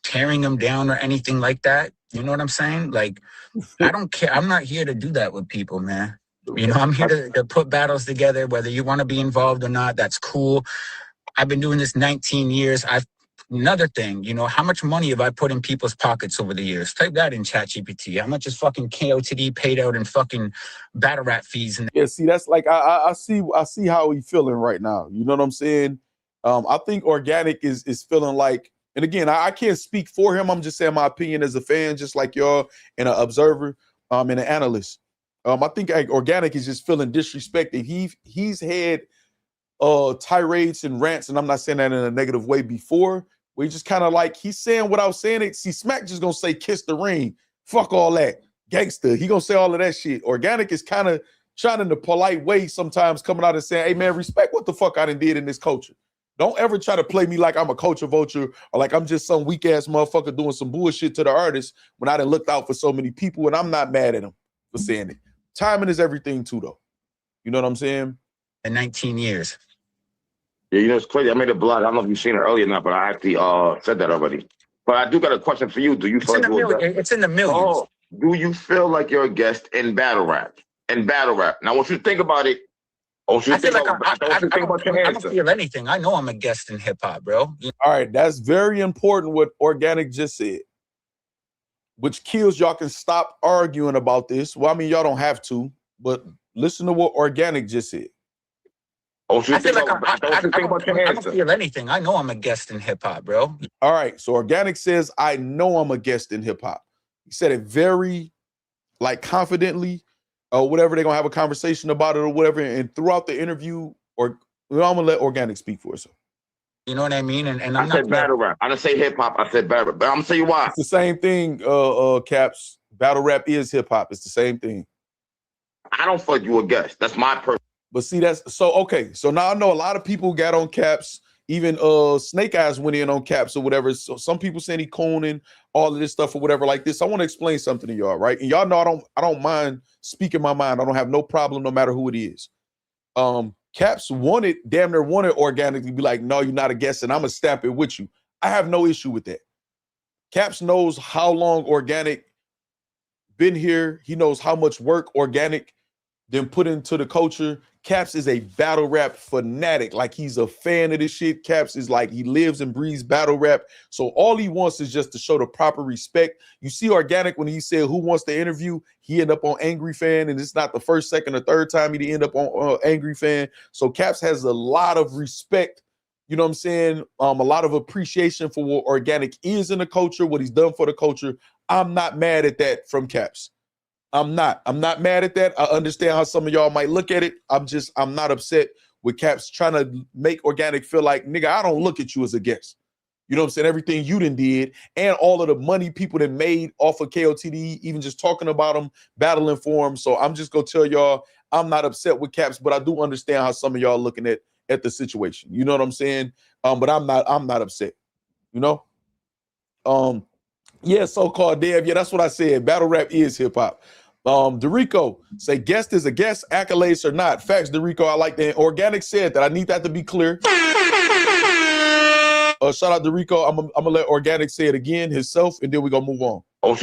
tearing him down or anything like that. You know what I'm saying? Like, I don't care. I'm not here to do that with people, man. You know, I'm here to put battles together, whether you want to be involved or not. That's cool. I've been doing this 19 years. Another thing, you know, how much money have I put in people's pockets over the years? Type that in ChatGPT. How much is fucking KOTD paid out in fucking battle rap fees? And yeah, see, that's like I see how he feeling right now. You know what I'm saying? I think Organik is feeling like, and again, I can't speak for him. I'm just saying my opinion as a fan, just like y'all, and an observer, and an analyst. I think Organik is just feeling disrespected. He's had tirades and rants, and I'm not saying that in a negative way before. We just kind of like he's saying without saying it. See, Smack just gonna say kiss the ring, fuck all that, gangster. He gonna say all of that shit. Organik is kind of trying in a polite way sometimes coming out and saying, hey man, respect what the fuck I done did in this culture. Don't ever try to play me like I'm a culture vulture or like I'm just some weak ass motherfucker doing some bullshit to the artist when I done looked out for so many people, and I'm not mad at him for saying it. Timing is everything too, though. You know what I'm saying? in 19 years. Yeah, you know, it's crazy. I made a blog. I don't know if you've seen it earlier or not, but I actually said that already. But I do got a question for you. Do you It's feel in like it's in the millions. Oh, do you feel like you're a guest in battle rap? Now, I want you to think about it. I want you to think about your I answer. don't feel anything. I know I'm a guest in hip hop, bro. All right, that's very important what Organik just said, which kills y'all can stop arguing about this. Well, I mean, y'all don't have to, but listen to what Organik just said. I don't feel anything. I know I'm a guest in hip hop, bro. All right, so Organik says, I know I'm a guest in hip hop. He said it very, like, confidently, or whatever. They're gonna have a conversation about it or whatever. And throughout the interview, I'm gonna let Organik speak for itself. You know what I mean? And I said battle rap. I didn't say hip hop. I said battle rap. But I'm gonna tell you why. It's the same thing, Caps. Battle rap is hip hop. It's the same thing. I don't feel like you a guest. That's my person. But see, that's so okay. So now I know a lot of people got on Caps. Even Snake Eyes went in on Caps or whatever. So some people saying he cooning, all of this stuff or whatever like this. I want to explain something to y'all, right? And y'all know I don't mind speaking my mind. I don't have no problem no matter who it is. Caps damn near wanted Organik to be like, no, you're not a guest, and I'm gonna stamp it with you. I have no issue with that. Caps knows how long Organik been here. He knows how much work Organik then put into the culture. Caps is a battle rap fanatic. Like, he's a fan of this shit. Caps is like, he lives and breathes battle rap. So all he wants is just to show the proper respect. You see Organik when he said, who wants to interview? He ended up on Angry Fan, and it's not the first, second, or third time he'd end up on Angry Fan. So Caps has a lot of respect, you know what I'm saying? A lot of appreciation for what Organik is in the culture, what he's done for the culture. I'm not mad at that from Caps. I'm not mad at that. I understand how some of y'all might look at it. I'm not upset with Caps trying to make Organik feel like, nigga, I don't look at you as a guest. You know what I'm saying? Everything you done did and all of the money people that made off of KOTD, even just talking about them, battling for them. So I'm just gonna tell y'all, I'm not upset with Caps, but I do understand how some of y'all looking at the situation. You know what I'm saying? But I'm not upset. You know? Yeah, so-called Dev. Yeah, that's what I said. Battle rap is hip-hop. Dorico, say guest is a guest, accolades or not. Facts, Dorico, I like that. Organik said that. I need that to be clear. Shout out Dorico. I'm gonna let Organik say it again himself, and then we're gonna move on. I don't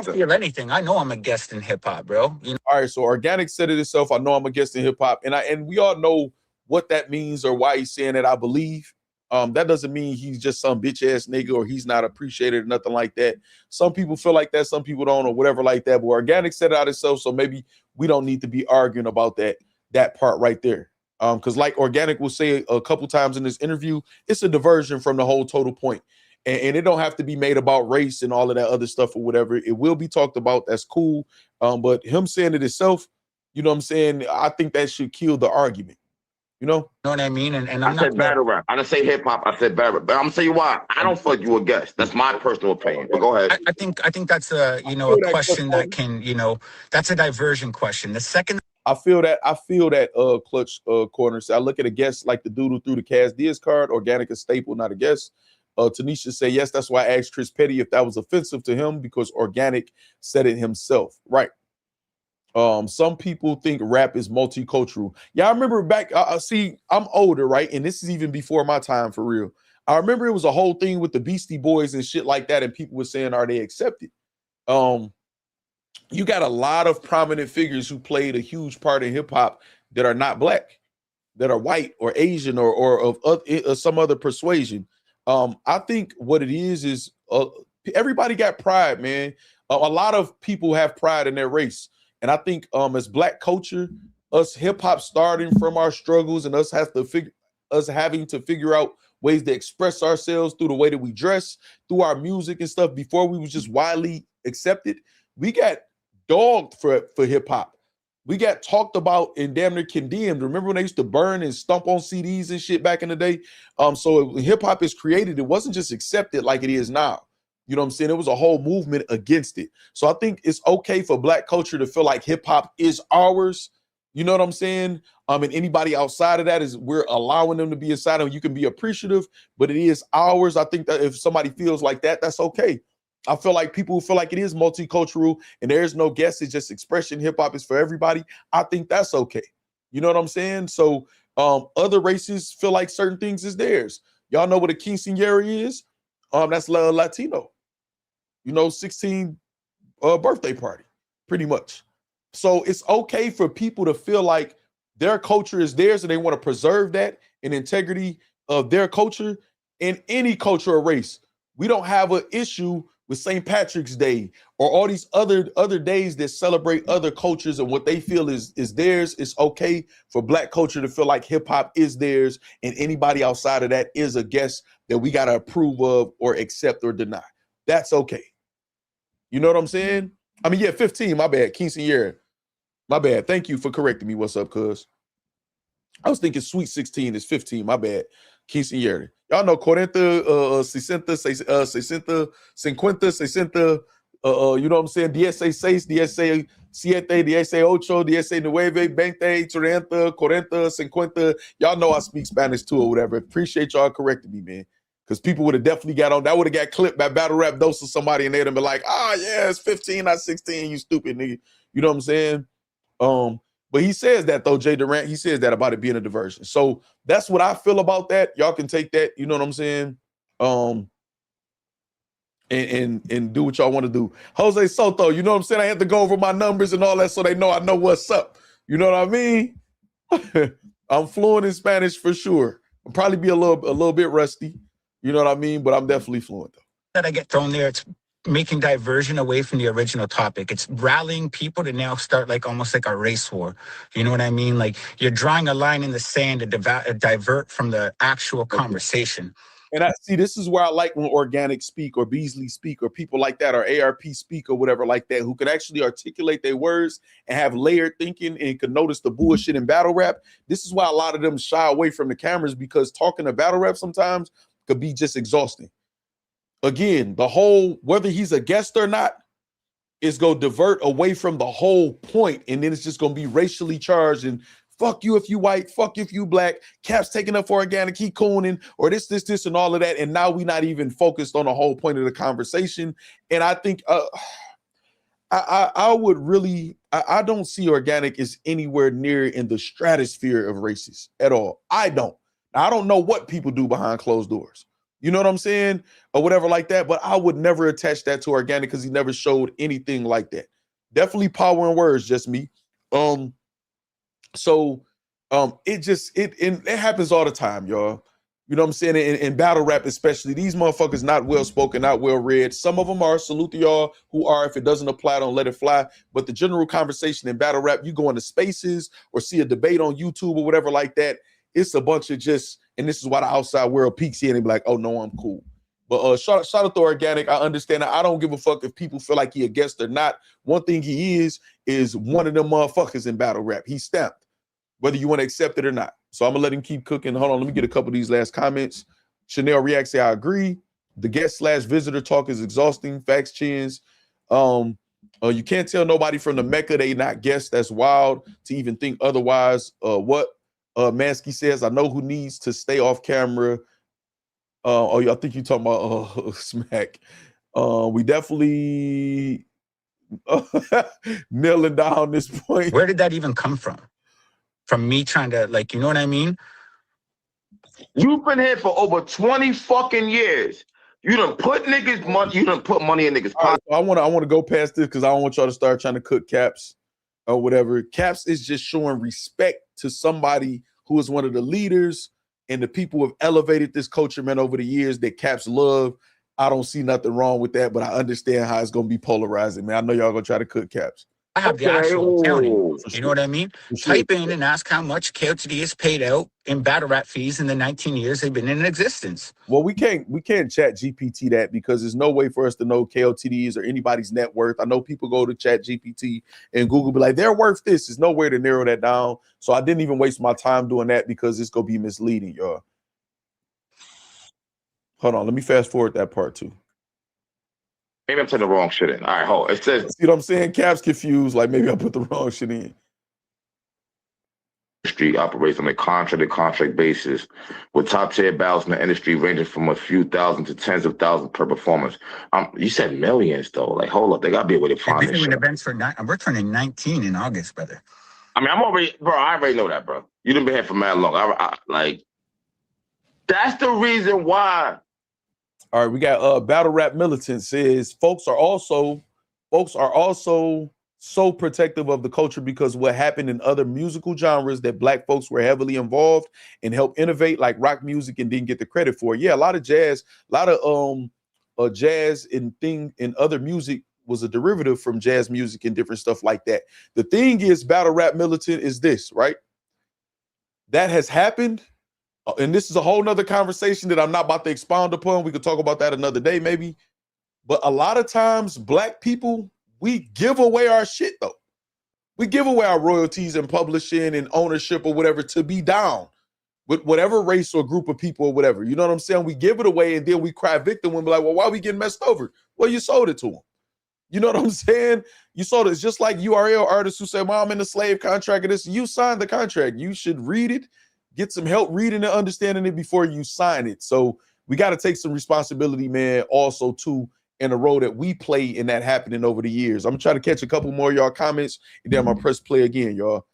feel anything. I know I'm a guest in hip-hop, bro. You know? All right, so Organik said it himself. I know I'm a guest in hip-hop, and we all know what that means or why he's saying it, I believe. That doesn't mean he's just some bitch ass nigga or he's not appreciated or nothing like that. Some people feel like that, some people don't, or whatever like that. But Organik said it out himself, so maybe we don't need to be arguing about that part right there. Because like Organik will say a couple times in this interview, it's a diversion from the whole total point. And it don't have to be made about race and all of that other stuff or whatever. It will be talked about. That's cool. But him saying it himself, you know what I'm saying? I think that should kill the argument. You know what I mean? And I said battle rap. I didn't say hip hop. I said battle rap. But I'm gonna tell you why. I don't feel like you a guest. That's my personal opinion. But go ahead. I think that's a a question that can that's a diversion question. The second I feel that clutch corner. So I look at a guest like the dude who threw the Cas Diaz card. Organik is staple, not a guest. Tanisha say yes. That's why I asked Chris Petty if that was offensive to him because Organik said it himself. Right. Some people think rap is multicultural. Yeah, I remember back. See, I'm older, right? And this is even before my time for real. I remember it was a whole thing with the Beastie Boys and shit like that, and people were saying, "Are they accepted?" You got a lot of prominent figures who played a huge part in hip hop that are not black, that are white or Asian or of some other persuasion. I think what it is everybody got pride, man. A lot of people have pride in their race. And I think as black culture, us hip hop starting from our struggles and us having to figure out ways to express ourselves through the way that we dress, through our music and stuff. Before we was just widely accepted, we got dogged for hip hop. We got talked about and damn near condemned. Remember when they used to burn and stomp on CDs and shit back in the day? So when hip hop is created, it wasn't just accepted like it is now. You know what I'm saying? It was a whole movement against it. So I think it's okay for black culture to feel like hip hop is ours. You know what I'm saying? And anybody outside of that we're allowing them to be inside of it. You can be appreciative, but it is ours. I think that if somebody feels like that, that's okay. I feel like people who feel like it is multicultural and there is no guess, it's just expression. Hip hop is for everybody. I think that's okay. You know what I'm saying? So other races feel like certain things is theirs. Y'all know what a quinceañera is? That's Latino. 16 birthday party, pretty much. So it's okay for people to feel like their culture is theirs and they want to preserve that and integrity of their culture in any culture or race. We don't have an issue with St. Patrick's Day or all these other days that celebrate other cultures and what they feel is theirs. It's okay for black culture to feel like hip hop is theirs and anybody outside of that is a guest that we got to approve of or accept or deny. That's okay. You know what I'm saying? I mean, yeah, 15, my bad. Quinceañera. My bad. Thank you for correcting me. What's up, cuz? I was thinking Sweet 16 is 15. My bad. Quinceañera. Y'all know 40, 60, 50, 60, you know what I'm saying? 16, 17, 18, 19, 20, 30, 40, 50. Y'all know I speak Spanish too or whatever. Appreciate y'all correcting me, man. Because people would have definitely got on. That would have got clipped by Battle Rap Dose or somebody and they'd have been like, yeah, it's 15, not 16, you stupid nigga. You know what I'm saying? But he says that though, Jay Durant, he says that about it being a diversion. So that's what I feel about that. Y'all can take that, you know what I'm saying? And do what y'all want to do. Jose Soto, you know what I'm saying? I have to go over my numbers and all that so they know I know what's up. You know what I mean? I'm fluent in Spanish for sure. I'll probably be a little bit rusty. You know what I mean? But I'm definitely fluent though. That I get thrown there, it's making diversion away from the original topic. It's rallying people to now start like almost like a race war. You know what I mean? Like you're drawing a line in the sand to divert from the actual conversation. And I see this is where I like when Organik speak or Beasley speak or people like that or ARP speak or whatever like that who can actually articulate their words and have layered thinking and can notice the bullshit in battle rap. This is why a lot of them shy away from the cameras because talking to battle rap sometimes could be just exhausting. Again, the whole whether he's a guest or not is going to divert away from the whole point, and then it's just going to be racially charged and fuck you if you white, fuck you if you black, Cap's taking up for Organik, he cooning, or this, and all of that. And now we're not even focused on the whole point of the conversation. And I think I would really, I don't see Organik as anywhere near in the stratosphere of racists at all. I don't know what people do behind closed doors. You know what I'm saying? Or whatever like that. But I would never attach that to Organik because he never showed anything like that. Definitely power in words, just me. So it happens all the time, y'all. You know what I'm saying? In battle rap, especially, these motherfuckers not well spoken, not well read. Some of them are. Salute to y'all who are. If it doesn't apply, don't let it fly. But the general conversation in battle rap, you go into spaces or see a debate on YouTube or whatever like that. It's a bunch of just, and this is why the outside world peeks in and be like, oh no, I'm cool. But shout out to Organik. I understand that. I don't give a fuck if people feel like he a guest or not. One thing he is one of them motherfuckers in battle rap. He's stamped, whether you want to accept it or not. So I'm gonna let him keep cooking. Hold on, let me get a couple of these last comments. Chanel reacts, say I agree. The guest/visitor talk is exhausting. Facts chins. You can't tell nobody from the Mecca they not guests. That's wild to even think otherwise. What Mansky says, I know who needs to stay off camera. I think you're talking about Smack. We definitely kneeling down this point. Where did that even come from? From me trying to, like, you know what I mean? You've been here for over 20 fucking years. You done put niggas money. You done put money in niggas' pockets. Right, so I want to go past this because I don't want y'all to start trying to cook Caps or whatever. Caps is just showing respect to somebody who is one of the leaders and the people who have elevated this culture, man, over the years that Caps love. I don't see nothing wrong with that, but I understand how it's gonna be polarizing, man. I know y'all gonna try to cook Caps. I have the actual accounting. You sure. know what I mean? Type in and ask how much KOTD has paid out in battle rap fees in the 19 years they've been in existence. Well, we can't chat GPT that because there's no way for us to know KOTDs or anybody's net worth. I know people go to chat GPT and Google be like, they're worth this. There's no way to narrow that down. So I didn't even waste my time doing that because it's gonna be misleading, y'all. Hold on, let me fast forward that part too. Maybe I'm putting the wrong shit in. All right, hold. It says, see what I'm saying? Cap's confused. Like maybe I put the wrong shit in. Industry operates on a contract basis with top tier battles in the industry ranging from a few thousand to tens of thousands per performance. You said millions though. Like, hold up, they gotta be a way to find this shit. Events for we're turning 19 in August, brother. I mean, I already know that, bro. You done been here for mad long. I like, that's the reason why. All right, we got Battle Rap Militant says folks are also so protective of the culture because what happened in other musical genres that black folks were heavily involved and helped innovate, like rock music, and didn't get the credit for it. Yeah, a lot of jazz and other music was a derivative from jazz music and different stuff like that. The thing is, Battle Rap Militant is this, right? That has happened. And this is a whole nother conversation that I'm not about to expound upon. We could talk about that another day, maybe. But a lot of times, black people, we give away our shit, though. We give away our royalties and publishing and ownership or whatever to be down with whatever race or group of people or whatever. You know what I'm saying? We give it away and then we cry victim and be like, well, why are we getting messed over? Well, you sold it to them. You know what I'm saying? You sold it. It's just like URL artists who say, well, I'm in a slave contract of this. You signed the contract. You should read it. Get some help reading and understanding it before you sign it. So we got to take some responsibility, man, also, too, in the role that we play in that happening over the years. I'm going to try to catch a couple more of y'all comments, and then I'm going to press play again, y'all.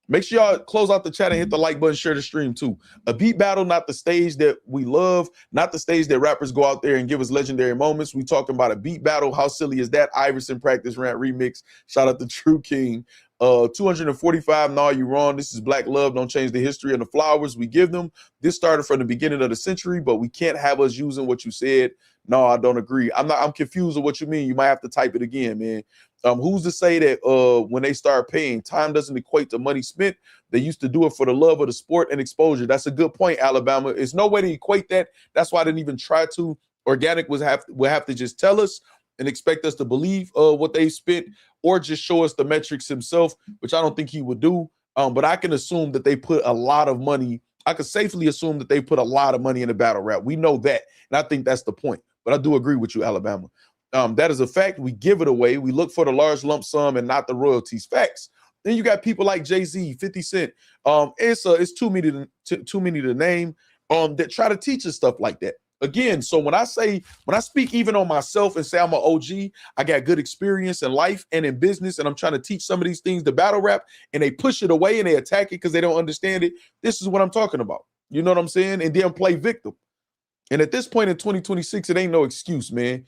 Make sure y'all close out the chat and hit the like button, share the stream, too. A beat battle, not the stage that we love, not the stage that rappers go out there and give us legendary moments. We talking about a beat battle. How silly is that? Iverson Practice Rant Remix. Shout out to True King. 245, no, you wrong. This is Black Love. Don't change the history and the flowers we give them. This started from the beginning of the century, but we can't have us using what you said. No, I don't agree. I'm confused with what you mean. You might have to type it again, man. Who's to say that when they start paying, time doesn't equate to money spent? They used to do it for the love of the sport and exposure. That's a good point, Alabama. It's no way to equate that. That's why I didn't even try to. Organik will have to just tell us and expect us to believe what they spent, or just show us the metrics himself, which I don't think he would do. But I can assume that they put a lot of money. I could safely assume that they put a lot of money in the battle rap. We know that, and I think that's the point. But I do agree with you, Alabama. That is a fact. We give it away. We look for the large lump sum and not the royalties. Facts. Then you got people like Jay-Z, 50 Cent. It's too many to name that try to teach us stuff like that. Again, so when I speak even on myself and say I'm an OG, I got good experience in life and in business, and I'm trying to teach some of these things to battle rap, and they push it away and they attack it because they don't understand it. This is what I'm talking about. You know what I'm saying? And then play victim. And at this point in 2026, it ain't no excuse, man.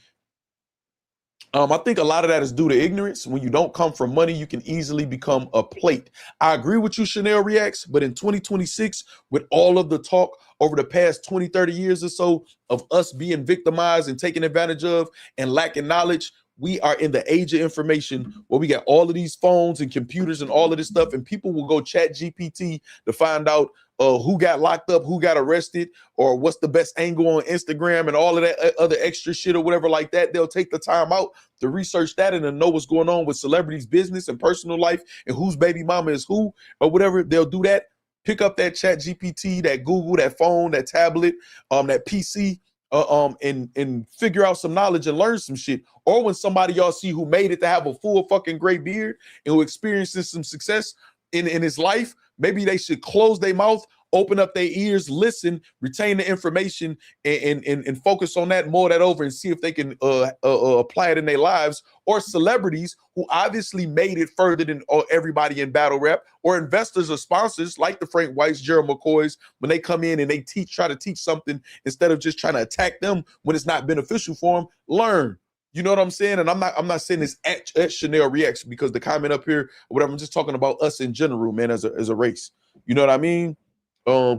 I think a lot of that is due to ignorance. When you don't come from money, you can easily become a plate. I agree with you, Chanel Reacts, but in 2026, with all of the talk over the past 20, 30 years or so of us being victimized and taken advantage of and lacking knowledge, we are in the age of information where we got all of these phones and computers and all of this stuff, and people will go chat GPT to find out who got locked up, who got arrested, or what's the best angle on Instagram and all of that other extra shit or whatever like that. They'll take the time out to research that and to know what's going on with celebrities' business and personal life and whose baby mama is who or whatever. They'll do that. Pick up that chat GPT, that Google, that phone, that tablet, that PC, and figure out some knowledge and learn some shit. Or when somebody y'all see who made it to have a full fucking gray beard and who experiences some success in his life, maybe they should close their mouth, open up their ears, listen, retain the information, and focus on that, mull that over, and see if they can apply it in their lives. Or celebrities who obviously made it further than everybody in battle rap, or investors or sponsors like the Frank Whites, Gerald McCoys, when they come in and they try to teach something instead of just trying to attack them when it's not beneficial for them. Learn. You know what I'm saying? And I'm not saying this at Chanel Reacts because the comment up here or whatever. I'm just talking about us in general, man, as a race. You know what I mean?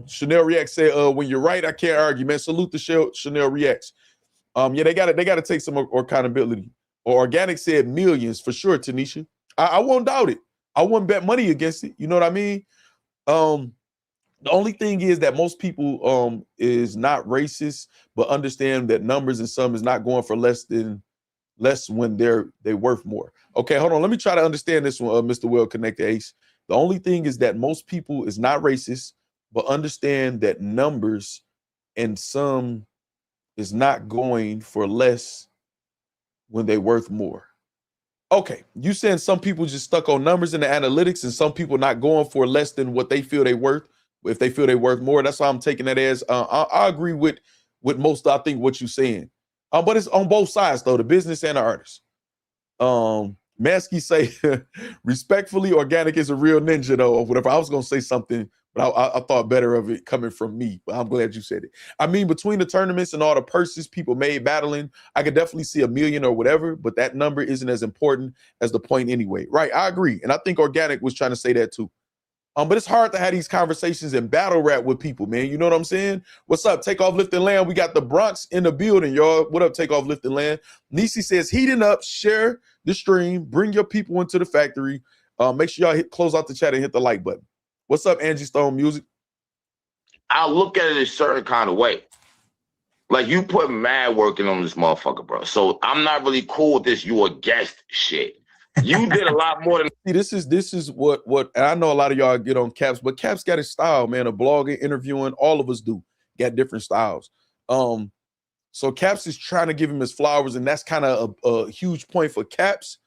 Chanel Reacts said, when you're right, I can't argue, man. Salute the Chanel Reacts. Yeah, they gotta take some accountability. Or Organik said millions for sure, Tanisha. I won't doubt it. I wouldn't bet money against it. You know what I mean? The only thing is that most people is not racist, but understand that numbers and some is not going for less when they worth more. Okay, hold on. Let me try to understand this one, Mr. Well Connected Ace. The only thing is that most people is not racist, but understand that numbers and some is not going for less when they worth more. Okay, you saying some people just stuck on numbers in the analytics and some people not going for less than what they feel they worth, if they feel they worth more. That's why I'm taking that as I agree with most, I think, what you're saying. But it's on both sides, though, the business and the artist. Mansky say, respectfully, Organik is a real ninja, though, or whatever. I was going to say something, but I thought better of it coming from me, but I'm glad you said it. I mean, between the tournaments and all the purses people made battling, I could definitely see $1 million or whatever, but that number isn't as important as the point anyway. Right, I agree. And I think Organik was trying to say that, too. But it's hard to have these conversations in battle rap with people, man. You know what I'm saying? What's up? Takeoff Lifting Land. We got the Bronx in the building, y'all. What up, Takeoff Lifting Land? Nisi says, heating up, share the stream, bring your people into the factory. Make sure y'all close out the chat and hit the like button. What's up, Angie Stone Music? I look at it a certain kind of way. Like, you put mad working on this motherfucker, bro. So I'm not really cool with this you a guest shit. You did a lot more than See, this is what and I know a lot of y'all get on Caps, but Caps got his style, man. A blogging, interviewing, all of us do got different styles. So Caps is trying to give him his flowers, and that's kind of a huge point for Caps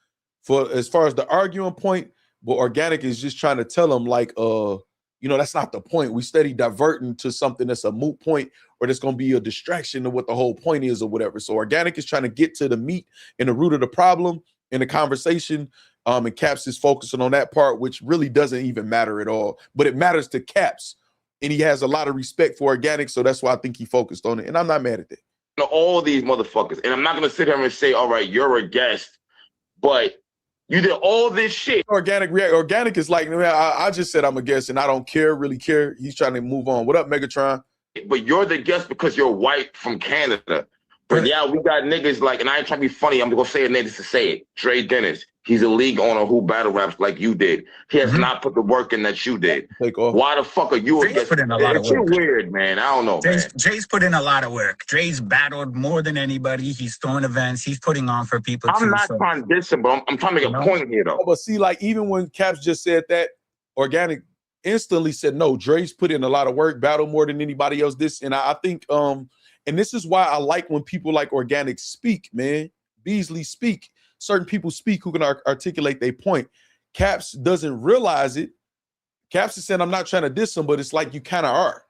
for as far as the arguing point. But Organik is just trying to tell him, like, that's not the point. We steady diverting to something that's a moot point or that's going to be a distraction to what the whole point is or whatever. So Organik is trying to get to the meat and the root of the problem in the conversation, and Caps is focusing on that part, which really doesn't even matter at all. But it matters to Caps, and he has a lot of respect for Organik, so that's why I think he focused on it, and I'm not mad at that. All these motherfuckers, and I'm not going to sit here and say, all right, you're a guest, but you did all this shit. Organik is like, man, I just said I'm a guest, and I don't really care. He's trying to move on. What up, Megatron? But you're the guest because you're white from Canada. But yeah, we got niggas like, and I ain't trying to be funny, I'm going to say a name just to say it, Dre Dennis. He's a league owner who battle raps like you did. He has not put the work in that you did. Take off. Why the fuck are you Dre's against? put in a lot of It's work. weird, man. I don't know, man. Dre's put in a lot of work. Dre's battled more than anybody. He's throwing events. He's putting on for people too. I'm not trying to diss him, but I'm trying to make a point here, though. But see, like, even when Caps just said that, Organik instantly said, no, Dre's put in a lot of work, battle more than anybody else. And I think, and this is why I like when people like Organik speak, man. Beasley speak. Certain people speak who can articulate their point. Caps doesn't realize it. Caps is saying, I'm not trying to diss him, but it's like you kind of are.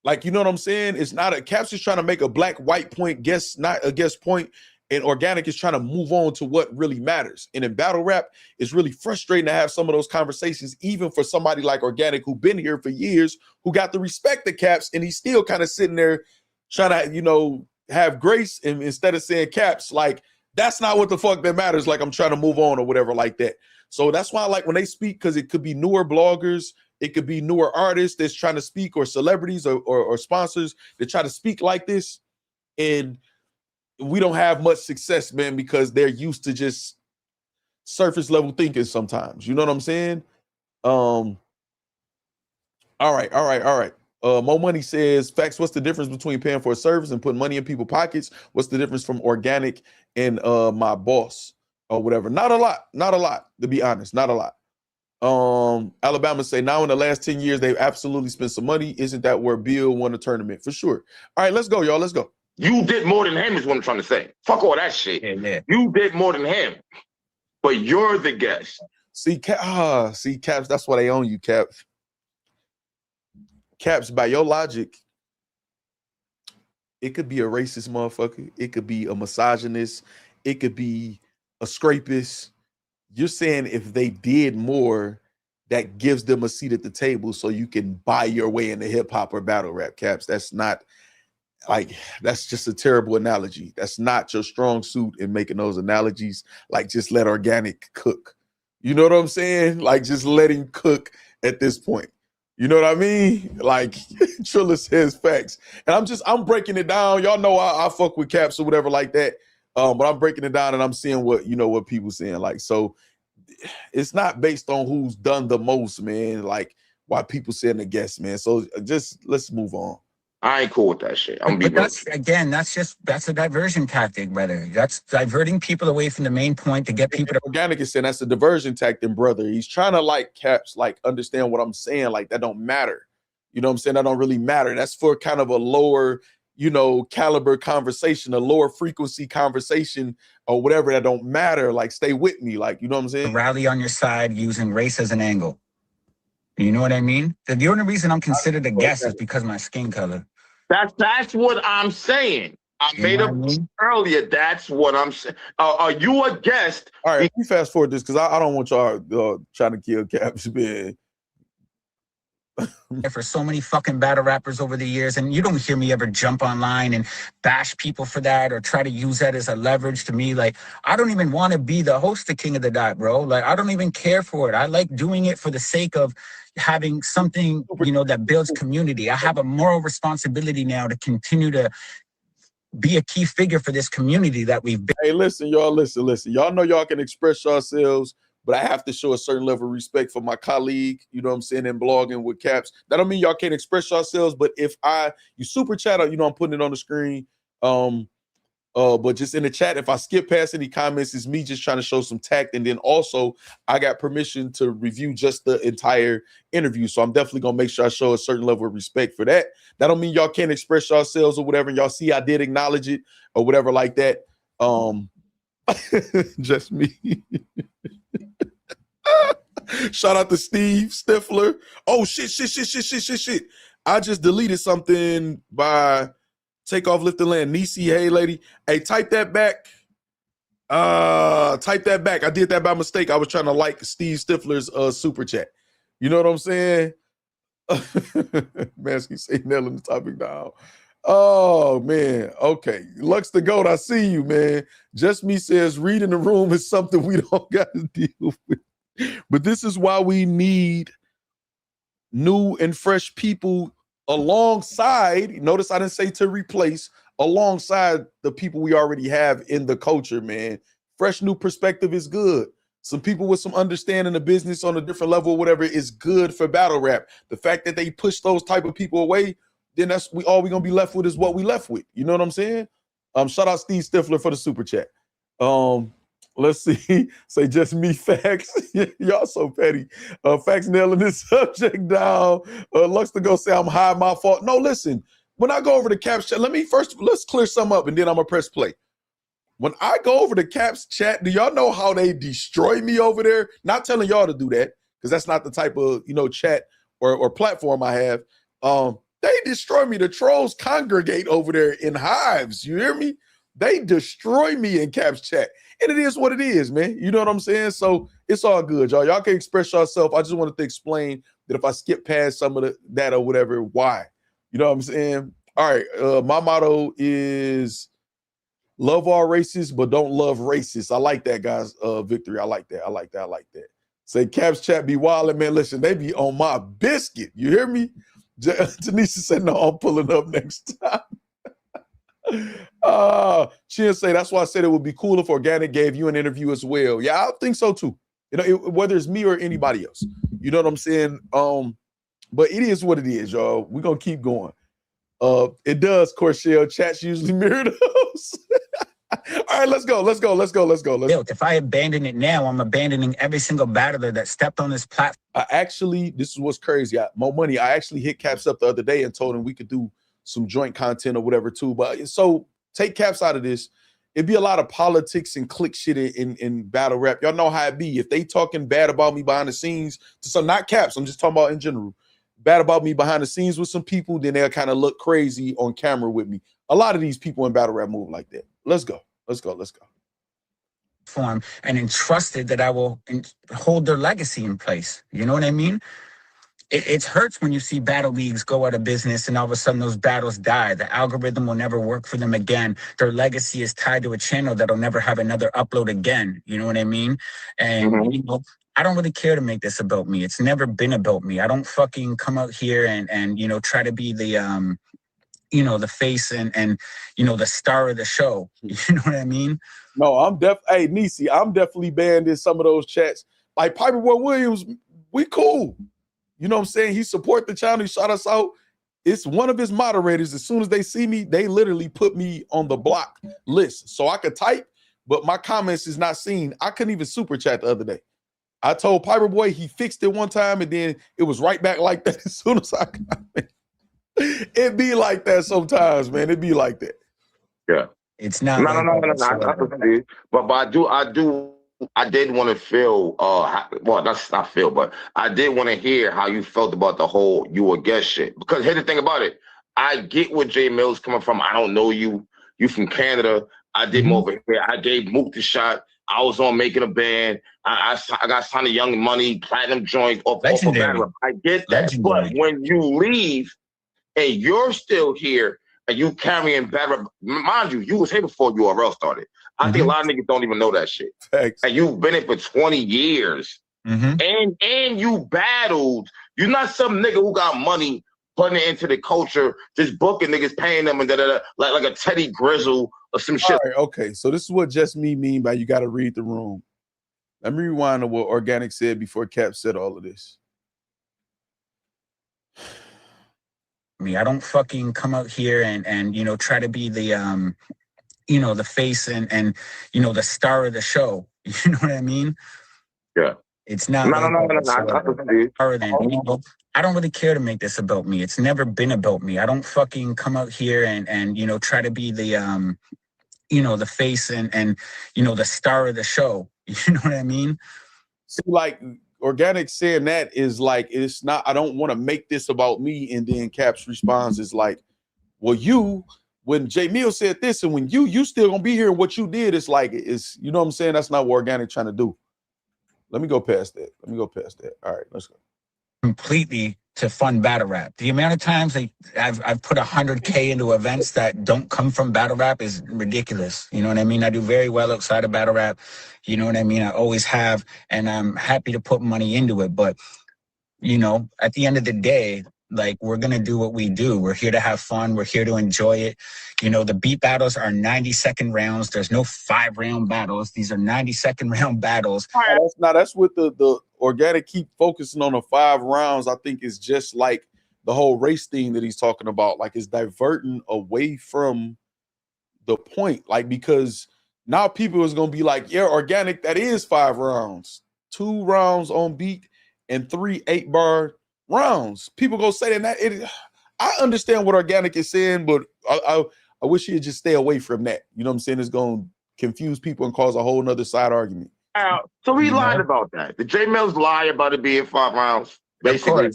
Like, you know what I'm saying? It's not a Caps is trying to make a black-white point, not a guess point, and Organik is trying to move on to what really matters. And in battle rap, it's really frustrating to have some of those conversations, even for somebody like Organik who's been here for years, who got the respect of Caps, and he's still kind of sitting there trying to, you know, have grace, and instead of saying Caps, like, that's not what the fuck that matters. Like, I'm trying to move on or whatever like that. So that's why I like when they speak, because it could be newer bloggers, it could be newer artists that's trying to speak, or celebrities or sponsors that try to speak like this. And we don't have much success, man, because they're used to just surface level thinking sometimes. You know what I'm saying? All right. Mo Money says, Facts, what's the difference between paying for a service and putting money in people's pockets? What's the difference from Organik and my boss or whatever? Not a lot, to be honest, not a lot. Alabama say, now in the last 10 years, they've absolutely spent some money. Isn't that where Bill won a tournament? For sure. All right, let's go, y'all. Let's go. You did more than him is what I'm trying to say. Fuck all that shit. Yeah. You did more than him, but you're the guest. See, Caps, that's why they own you, Caps. Caps, by your logic, it could be a racist motherfucker. It could be a misogynist. It could be a scrapist. You're saying if they did more, that gives them a seat at the table so you can buy your way into hip hop or battle rap, Caps. That's not, like, that's just a terrible analogy. That's not your strong suit in making those analogies. Like, just let Organik cook. You know what I'm saying? Like, just let him cook at this point. You know what I mean? Like, Trilla says Facts. And I'm breaking it down. Y'all know I fuck with Caps or whatever like that. But I'm breaking it down and I'm seeing what people saying. Like, so it's not based on who's done the most, man. Like, why people saying the guest, man. So just let's move on. I ain't cool with that shit. But that's a diversion tactic, brother. That's diverting people away from the main point to get people to Organik is saying that's a diversion tactic, brother. He's trying to, like, Caps, like, understand what I'm saying. Like, that don't matter. You know what I'm saying? That don't really matter. That's for kind of a lower, caliber conversation, a lower frequency conversation or whatever. That don't matter. Like, stay with me. Like, you know what I'm saying? rally on your side using race as an angle. You know what I mean? The only reason I'm considered a guest is because of my skin color. That's what I'm saying. I made up earlier. That's what I'm saying. Are you a guest? All right, let me fast forward this because I don't want y'all trying to kill Caps, man. For so many fucking battle rappers over the years, and you don't hear me ever jump online and bash people for that or try to use that as a leverage to me. Like, I don't even want to be the host of King of the Dot, bro. Like, I don't even care for it. I like doing it for the sake of having something, that builds community. I have a moral responsibility now to continue to be a key figure for this community that we've been. Hey, listen, y'all, listen. Y'all know y'all can express yourselves, but I have to show a certain level of respect for my colleague, you know what I'm saying, in blogging with Caps. That don't mean y'all can't express yourselves, but if you super chat, I'm putting it on the screen. But just in the chat, if I skip past any comments, it's me just trying to show some tact. And then also, I got permission to review just the entire interview. So I'm definitely going to make sure I show a certain level of respect for that. That don't mean y'all can't express yourselves or whatever. And y'all see I did acknowledge it or whatever like that. Just me. Shout out to Steve Stifler. Oh, shit. I just deleted something by Takeoff Lift the Land. Nisi, hey, lady. Hey, type that back. Type that back. I did that by mistake. I was trying to like Steve Stifler's super chat. You know what I'm saying? Mansky say nailing the topic down. Oh, man. Okay. Lux the GOAT, I see you, man. Just Me says reading the room is something we don't got to deal with. But this is why we need new and fresh people alongside. Notice I didn't say to replace, alongside the people we already have in the culture, man. Fresh new perspective is good. some people with some understanding of business on a different level or whatever is good for battle rap. The fact that they push those type of people away, then that's all we're gonna be left with is what we left with. You know what I'm saying? Shout out Steve Stifler for the super chat. Let's see. Say just me facts. Y'all so petty. Facts nailing this subject down. Lux to go say I'm high, my fault. No, listen. When I go over to Cap's chat, let's clear some up and then I'm gonna press play. When I go over to Cap's chat, do y'all know how they destroy me over there? Not telling y'all to do that, because that's not the type of chat or platform I have. They destroy me. The trolls congregate over there in hives. You hear me? They destroy me in Cap's chat. And it is what it is, man. You know what I'm saying? So it's all good, y'all. Y'all can express yourself. I just wanted to explain that if I skip past some of that or whatever, why? You know what I'm saying? All right. My motto is love all races, but don't love racists. I like that, guys. Victory. I like that. I like that. I like that. Say Cap's chat be wildin', man. Listen, they be on my biscuit. You hear me? Tanisha said, no, I'm pulling up next time. She'll say, that's why I said it would be cool if Organik gave you an interview as well. Yeah, I think so too. Whether it's me or anybody else. You know what I'm saying? But it is what it is, y'all. We're going to keep going. It does, Corshell. Chats usually mirror those. All right, let's go. If I abandon it now, I'm abandoning every single battler that stepped on this platform. This is what's crazy. More money. I actually hit Caps up the other day and told him we could do some joint content or whatever too. But so take Caps out of this. It'd be a lot of politics and click shit in battle rap. Y'all know how it be. If they talking bad about me behind the scenes, so not Caps, I'm just talking about in general, bad about me behind the scenes with some people, then they'll kind of look crazy on camera with me. A lot of these people in battle rap move like that. Let's go. Form and entrusted that I will hold their legacy in place. You know what I mean? It hurts when you see battle leagues go out of business and all of a sudden those battles die. The algorithm will never work for them again. Their legacy is tied to a channel that'll never have another upload again. You know what I mean? And I don't really care to make this about me. It's never been about me. I don't fucking come out here and try to be the the face and the star of the show. You know what I mean? No, hey, Nisi, I'm definitely banned in some of those chats. Like Piper Boy Williams, we cool. You know what I'm saying? He support the channel. He shout us out. It's one of his moderators. As soon as they see me, they literally put me on the block list. So I could type, but my comments is not seen. I couldn't even super chat the other day. I told Piper Boy he fixed it one time, and then it was right back like that as soon as I got it. It be like that sometimes, man. It be like that. Yeah. It's not. No. But I did want to feel, well, that's not feel, but I did want to hear how you felt about the whole you a guest shit. Because here's the thing about it. I get where Jae Millz coming from. I don't know you. You from Canada. I did more over here. I gave Mook the shot. I was on Making a Band. I got signed to Young Money, platinum joint off of battle. I get that. Legendary. But when you leave and you're still here and you carrying battle, mind you was here before URL started. I think a lot of niggas don't even know that shit. Thanks. And you've been in for 20 years. And you battled. You're not some nigga who got money putting it into the culture, just booking niggas, paying them, and like a Teddy Grizzle or some shit. All right, okay, so this is what just me mean by you got to read the room. Let me rewind to what Organik said before Cap said all of this. I don't fucking come out here and try to be the the face and the star of the show. You know what I mean? Yeah. It's not. No. I don't really care to make this about me. It's never been about me. I don't fucking come out here and try to be the the face and the star of the show. You know what I mean? See, like Organik saying that is like, it's not, I don't want to make this about me. And then Cap's response is like, well, when Jae Millz said this, and when you still gonna be here, what you did is like, it's, you know what I'm saying? That's not what Organik trying to do. Let me go past that. All right, let's go. Completely to fund battle rap. The amount of times I've put 100K into events that don't come from battle rap is ridiculous. You know what I mean? I do very well outside of battle rap. You know what I mean? I always have, and I'm happy to put money into it. But, at the end of the day, Like, we're going to do what we do. We're here to have fun. We're here to enjoy it. You know, the beat battles are 90-second rounds. There's no 5-round battles. These are 90-second round battles. That's what the Organik keep focusing on the 5 rounds. I think is just like the whole race thing that he's talking about. Like, it's diverting away from the point. Like, because now people is going to be like, yeah, Organik, that is 5 rounds. 2 rounds on beat and 3 8-bar rounds. People go say that. I understand what Organik is saying, but I wish he'd just stay away from that. You know what I'm saying? It's going to confuse people and cause a whole nother side argument. So he lied about that. Did Jae Millz lie about it being 5 rounds? Basically.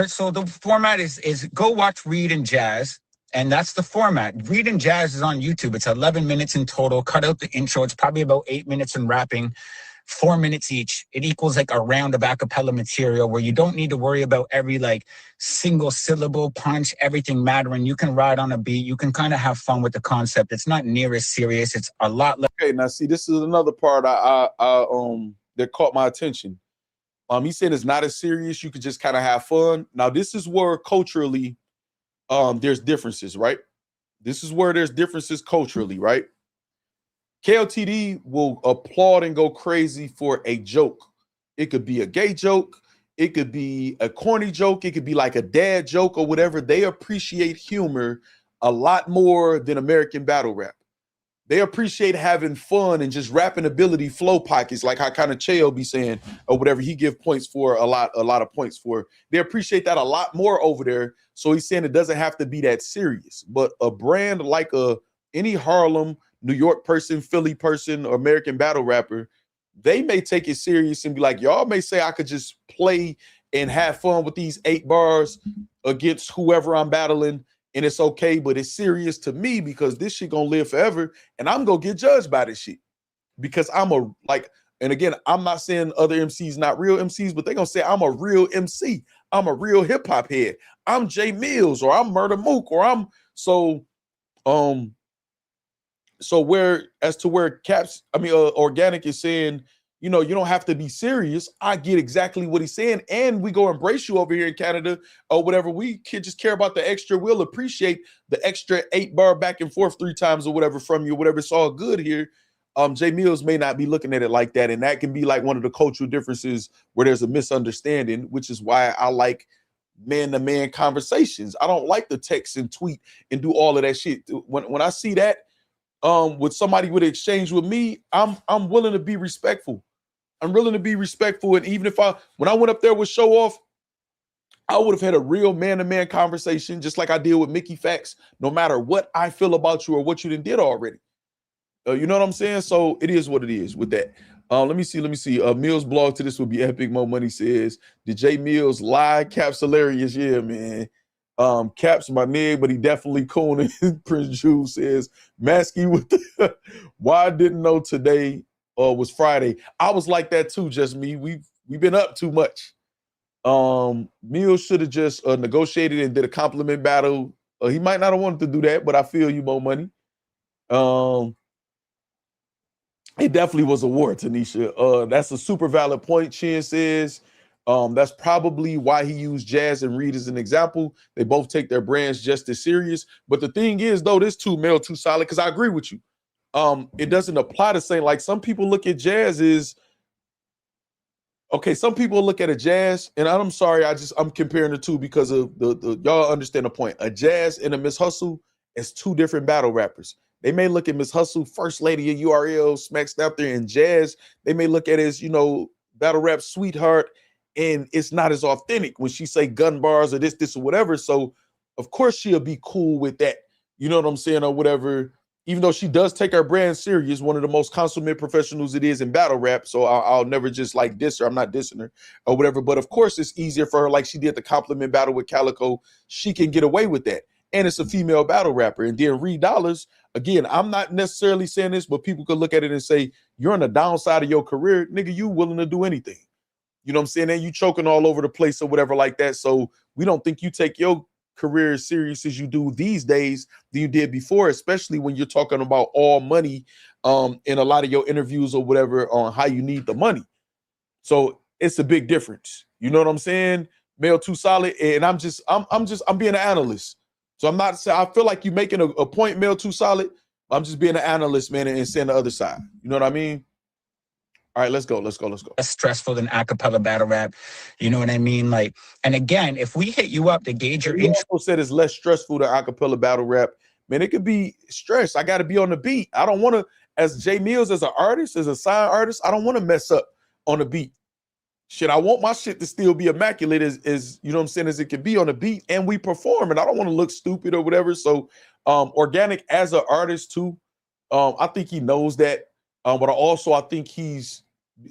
So the format is go watch Reed and Jazz. And that's the format. Reed and Jazz is on YouTube. It's 11 minutes in total. Cut out the intro. It's probably about 8 minutes in rapping. 4 minutes each. It equals like a round of acapella material where you don't need to worry about every like single syllable punch, everything mattering. You can ride on a beat. You can kind of have fun with the concept. It's not near as serious. It's a lot less. Okay, now see, this is another part that caught my attention. He said it's not as serious. You could just kind of have fun. Now, this is where culturally there's differences, right? This is where there's differences culturally, right? KOTD will applaud and go crazy for a joke. It could be a gay joke. It could be a corny joke. It could be like a dad joke or whatever. They appreciate humor a lot more than American battle rap. They appreciate having fun and just rapping ability, flow pockets, like how kind of Chael be saying or whatever he give points for a lot of points for. They appreciate that a lot more over there. So he's saying it doesn't have to be that serious. But a brand like any Harlem, New York person, Philly person, or American battle rapper, they may take it serious and be like, y'all may say I could just play and have fun with these 8 bars against whoever I'm battling, and it's okay, but it's serious to me because this shit gonna live forever, and I'm gonna get judged by this shit because and again, I'm not saying other MCs not real MCs, but they gonna say I'm a real MC. I'm a real hip hop head. I'm Jae Millz, or I'm Murder Mook, or I'm where Organik is saying, you know, you don't have to be serious. I get exactly what he's saying, and we go embrace you over here in Canada or whatever. We can just care about the extra. We'll appreciate the extra 8-bar back and forth 3 times or whatever from you, whatever. It's all good here. Jae Millz may not be looking at it like that, and that can be like one of the cultural differences where there's a misunderstanding, which is why I like man-to-man conversations. I don't like the text and tweet and do all of that shit. When I see that, with somebody would exchange with me, I'm willing to be respectful. I'm willing to be respectful. And even if when I went up there with Show Off, I would have had a real man-to-man conversation, just like I did with Mickey FACTZ, no matter what I feel about you or what you did already. You know what I'm saying? So it is what it is with that. Let me see. Millz blog to this would be epic. Mo Money says, did Jae Millz lie? Cap's hilarious. Yeah, man. Cap's my nigga, but he definitely cool. Prince Jules says, Maskey with the why I didn't know today was Friday. I was like that too, just me. We've been up too much. Millz should have just negotiated and did a compliment battle. He might not have wanted to do that, but I feel you, Mo Money. It definitely was a war, Tanisha. That's a super valid point, Chin says. That's probably why he used Jazz and Reed as an example. They both take their brands just as serious. But the thing is, though, this too male, too solid, because I agree with you. It doesn't apply to saying, like, some people look at Jazz as, okay, some people look at a Jazz, and I'm sorry, I'm comparing the two because of the y'all understand the point. A Jazz and a Miss Hustle is 2 different battle rappers. They may look at Miss Hustle, first lady of URL, smacks out there, and Jazz, they may look at it as, you know, battle rap sweetheart, and it's not as authentic when she say gun bars or this, or whatever. So, of course, she'll be cool with that. You know what I'm saying, or whatever. Even though she does take her brand serious, one of the most consummate professionals it is in battle rap. So I'll never just like diss her. I'm not dissing her or whatever. But of course, it's easier for her, like she did the compliment battle with Calico. She can get away with that. And it's a female battle rapper. And then Reed Dollars, again, I'm not necessarily saying this, but people could look at it and say, you're on the downside of your career. Nigga, you willing to do anything. You know what I'm saying? And you choking all over the place or whatever like that. So we don't think you take your career as serious as you do these days than you did before, especially when you're talking about all money in a lot of your interviews or whatever on how you need the money. So it's a big difference. You know what I'm saying? Male Too Solid, and I'm being an analyst. So I'm not saying I feel like you making a point, Male Too Solid. I'm just being an analyst, man, and saying the other side. You know what I mean? All right, let's go. Less stressful than acapella battle rap. You know what I mean? Like, and again, if we hit you up to gauge your interest. Also said it's less stressful than acapella battle rap. Man, it could be stress. I got to be on the beat. I don't want to, as Jae Millz, as an artist, as a signed artist, I don't want to mess up on the beat. Shit, I want my shit to still be immaculate as you know what I'm saying, as it can be on the beat, and we perform, and I don't want to look stupid or whatever. So Organik as an artist too, I think he knows that. But I think he's,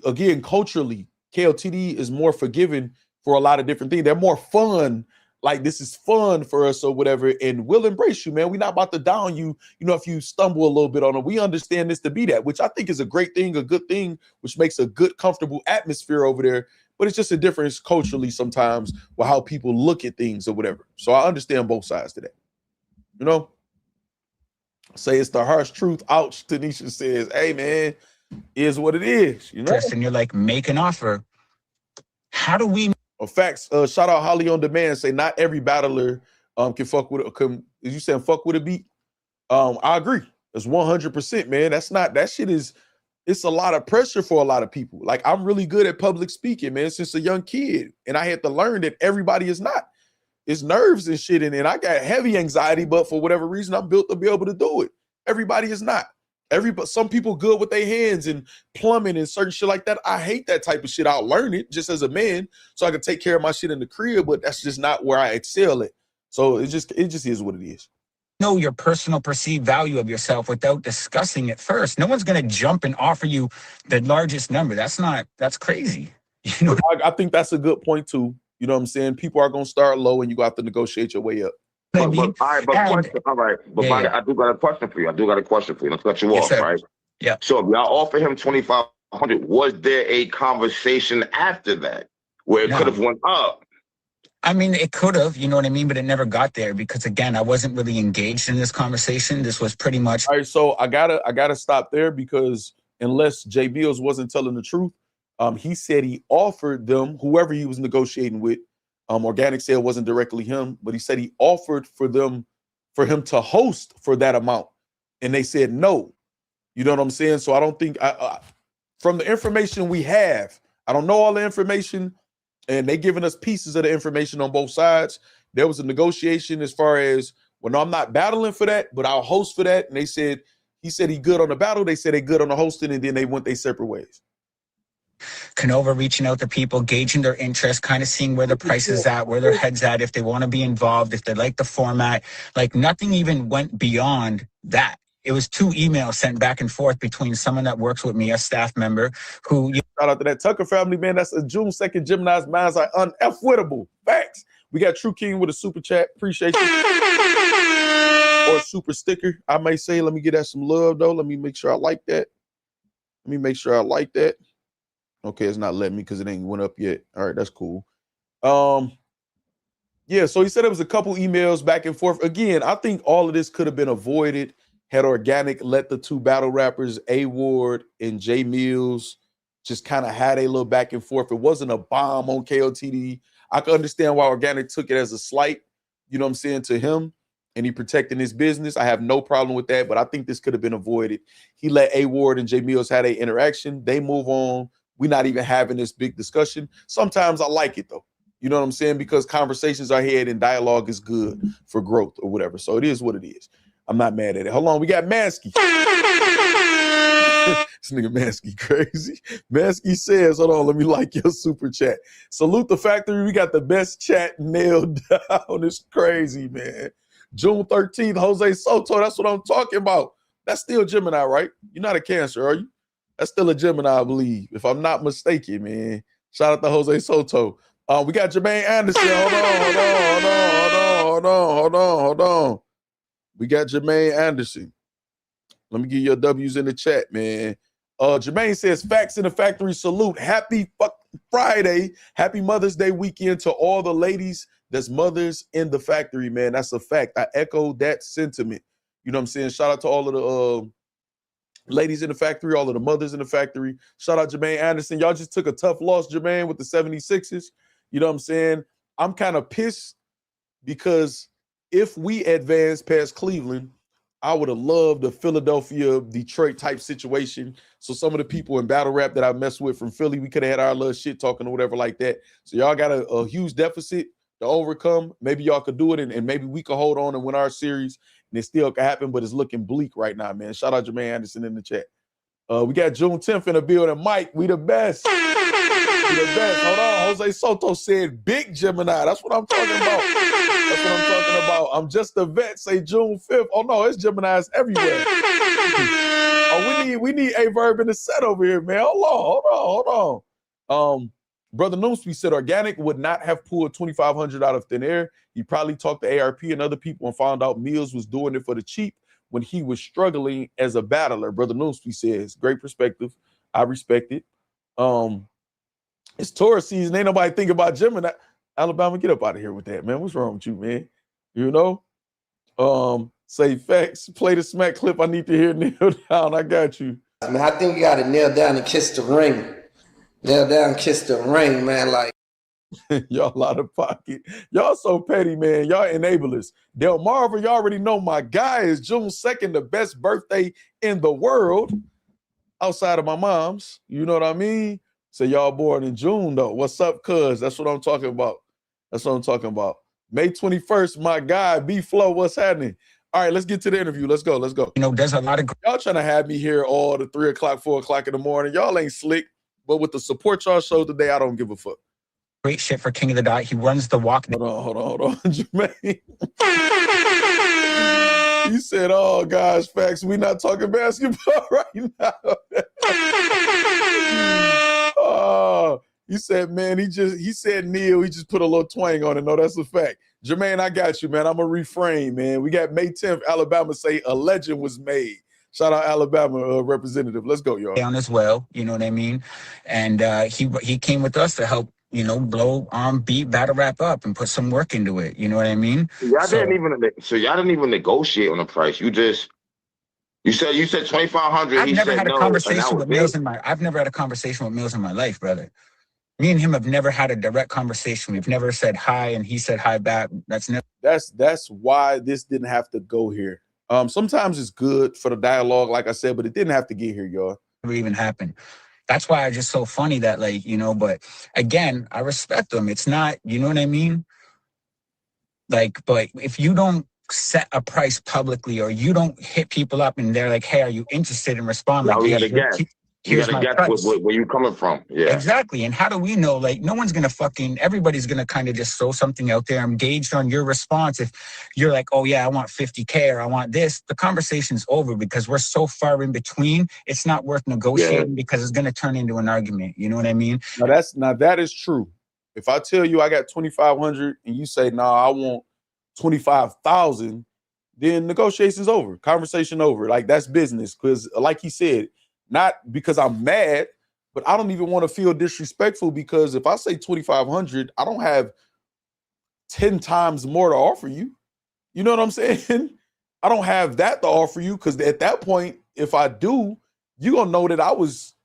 again, culturally, KOTD is more forgiving for a lot of different things. They're more fun. Like, this is fun for us or whatever, and we'll embrace you, man. We're not about to down you, you know, if you stumble a little bit on it. We understand this to be that, which I think is a great thing, a good thing, which makes a good, comfortable atmosphere over there. But it's just a difference culturally sometimes with how people look at things or whatever. So I understand both sides to that. You know? Say it's the harsh truth. Ouch, Tanisha says, hey, man, is what it is. You know? And you're like, make an offer. How do we... Facts. Shout out Holly on Demand. Say not every battler can fuck with it. Is you saying fuck with a beat? I agree. It's 100%, man. That shit is, it's a lot of pressure for a lot of people. Like, I'm really good at public speaking, man, since a young kid. And I had to learn that everybody is not. It's nerves and shit. And I got heavy anxiety, but for whatever reason, I'm built to be able to do it. Everybody is not. Some people good with their hands and plumbing and certain shit like that. I hate that type of shit. I'll learn it just as a man so I can take care of my shit in the crib, but that's just not where I excel at. So it just is what it is. Know your personal perceived value of yourself without discussing it first. No one's going to jump and offer you the largest number. That's crazy. You know? I think that's a good point too. You know what I'm saying? People are going to start low and you got to negotiate your way up. All right. I do got a question for you. Let's cut you off, right? Yeah. So if y'all offer him 2,500, was there a conversation after that where it could have went up? I mean, it could have, you know what I mean? But it never got there because, again, I wasn't really engaged in this conversation. This was pretty much... All right, so I gotta stop there because unless Jae Millz wasn't telling the truth, he said he offered them, whoever he was negotiating with, Organik said it wasn't directly him, but he said he offered for him to host for that amount. And they said no. You know what I'm saying? So I don't think, from the information we have, I don't know all the information, and they giving us pieces of the information on both sides. There was a negotiation as far as, well, no, I'm not battling for that, but I'll host for that. And he said he good on the battle. They said they good on the hosting, and then they went their separate ways. Canova reaching out to people, gauging their interest, kind of seeing where the price is at, where their head's at, if they want to be involved, if they like the format. Like, nothing even went beyond that. It was 2 emails sent back and forth between someone that works with me, a staff member, who... Shout out to that Tucker family, man. That's a June 2nd Gemini's minds are unf-wittable. Facts. We got True King with a super chat. Appreciate you. Or a super sticker, I may say. Let me get that some love, though. Let me make sure I like that. Okay, it's not letting me because it ain't went up yet. All right, that's cool. Yeah, so he said it was a couple emails back and forth. Again, I think all of this could have been avoided had Organik let the 2 battle rappers, A Ward and Jae Millz, just kind of had a little back and forth. It wasn't a bomb on KOTD. I can understand why Organik took it as a slight, you know what I'm saying, to him, and he protecting his business. I have no problem with that, but I think this could have been avoided. He let A Ward and Jae Millz have an interaction. They move on. We're not even having this big discussion. Sometimes I like it, though. You know what I'm saying? Because conversations are had and dialogue is good for growth or whatever. So it is what it is. I'm not mad at it. Hold on. We got Mansky. This nigga Mansky crazy. Mansky says, hold on, let me like your super chat. Salute the factory. We got the best chat nailed down. It's crazy, man. June 13th, Jose Soto. That's what I'm talking about. That's still Gemini, right? You're not a Cancer, are you? That's still a Gemini, I believe, if I'm not mistaken, man. Shout out to Jose Soto. We got Jermaine Anderson. Hold on. We got Jermaine Anderson. Let me give your W's in the chat, man. Jermaine says, Facts in the Factory salute. Happy Friday. Happy Mother's Day weekend to all the ladies that's mothers in the factory, man. That's a fact. I echo that sentiment. You know what I'm saying? Shout out to all of the ladies in the factory, all of the mothers in the factory. Shout out Jermaine Anderson. Y'all just took a tough loss, Jermaine, with the 76ers. You know what I'm saying? I'm kind of pissed because if we advance past Cleveland, I would have loved a Philadelphia, Detroit type situation. So some of the people in battle rap that I mess with from Philly, we could have had our little shit talking or whatever like that. So y'all got a huge deficit to overcome. Maybe y'all could do it, and maybe we could hold on and win our series, and it still could happen, but it's looking bleak right now, man. Shout out Jermaine Anderson in the chat. We got June 10th in the building. Mike, we the best. We the best. Hold on. Jose Soto said big Gemini. That's what I'm talking about. That's what I'm talking about. I'm just a vet. Say June 5th. Oh no, it's Geminis everywhere. we need a verb in the set over here, man. Hold on. Brother Noomsby said Organik would not have pulled 2,500 out of thin air. He probably talked to ARP and other people and found out Millz was doing it for the cheap when he was struggling as a battler. Brother Noomsby says, great perspective. I respect it. It's Taurus season. Ain't nobody think about Gemini. Alabama, get up out of here with that, man. What's wrong with you, man? You know? Say facts. Play the smack clip. I need to hear nail down. I got you. Man, I think we got to nail down and kiss the ring. Nail down, kiss the ring, man. Like, y'all out of pocket. Y'all so petty, man. Y'all enablers. Del Marva, you already know my guy is June 2nd, the best birthday in the world outside of my mom's. You know what I mean? So y'all born in June, though. What's up, cuz? That's what I'm talking about. That's what I'm talking about. May 21st, my guy, B-Flow, what's happening? All right, let's get to the interview. Let's go. You know, there's a lot of... Y'all trying to have me here all the 3 o'clock, 4 o'clock in the morning. Y'all ain't slick. But with the support y'all showed today, I don't give a fuck. Great shit for King of the Dot. He runs the walk. Hold on, Jermaine. You said, oh, gosh, facts. We not talking basketball right now. You said, man, he said Neil. He just put a little twang on it. No, that's a fact. Jermaine, I got you, man. I'm going to refrain, man. We got May 10th, Alabama say a legend was made. Shout out Alabama representative. Let's go, y'all. Down as well, you know what I mean? And he came with us to help, you know, blow beat battle rap up and put some work into it. You know what I mean? Y'all didn't even negotiate on the price. You said 2,500. I've never had a conversation with Millz in my life, brother. Me and him have never had a direct conversation. We've never said hi and he said hi back. That's why this didn't have to go here. Sometimes it's good for the dialogue, like I said, but it didn't have to get here, y'all. Never even happened. That's why it's just so funny that, like, you know, but again, I respect them. It's not, you know what I mean? Like, but if you don't set a price publicly or you don't hit people up and they're like, hey, are you interested in responding? Now like, we gotta guess. You gotta guess where you coming from. Yeah. Exactly. And how do we know? Like, no one's gonna everybody's gonna kind of just throw something out there. I'm gauged on your response. If you're like, oh yeah, I want 50K or I want this, the conversation's over because we're so far in between. It's not worth negotiating because it's gonna turn into an argument. You know what I mean? Now that is true. If I tell you I got 2,500 and you say, nah, I want 25,000, then negotiation's over, conversation over. Like, that's business. Because like he said, not because I'm mad, but I don't even want to feel disrespectful because if I say 2,500, I don't have 10 times more to offer you. You know what I'm saying? I don't have that to offer you because at that point, if I do, you're going to know that I was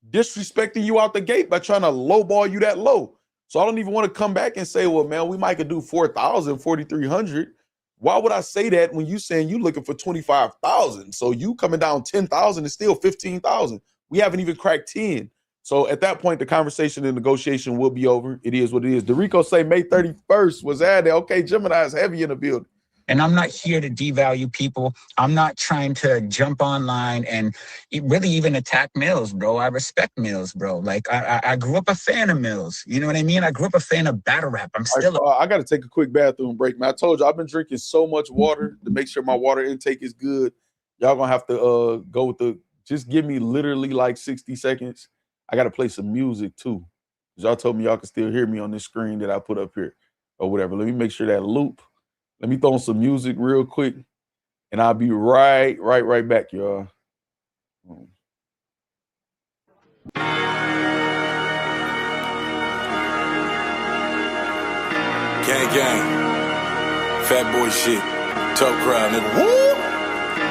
disrespecting you out the gate by trying to lowball you that low. So I don't even want to come back and say, well, man, we might could do 4,000, 4,300. Why would I say that when you saying you looking for 25,000? So you coming down 10,000 is still 15,000. We haven't even cracked 10. So at that point, the conversation and negotiation will be over. It is what it is. DeRico say May 31st was added. Okay, Gemini is heavy in the building. And I'm not here to devalue people. I'm not trying to jump online and really even attack Millz, bro. I respect Millz, bro. Like, I grew up a fan of Millz. You know what I mean? I grew up a fan of battle rap. I'm still... I got to take a quick bathroom break, man. I told you, I've been drinking so much water to make sure my water intake is good. Y'all going to have to go with just give me literally like 60 seconds. I got to play some music, too. Y'all told me y'all can still hear me on this screen that I put up here or whatever. Let me make sure that loop. Let me throw on some music real quick, and I'll be right back, y'all. Gang, fat boy shit, tough crowd, nigga. Woo!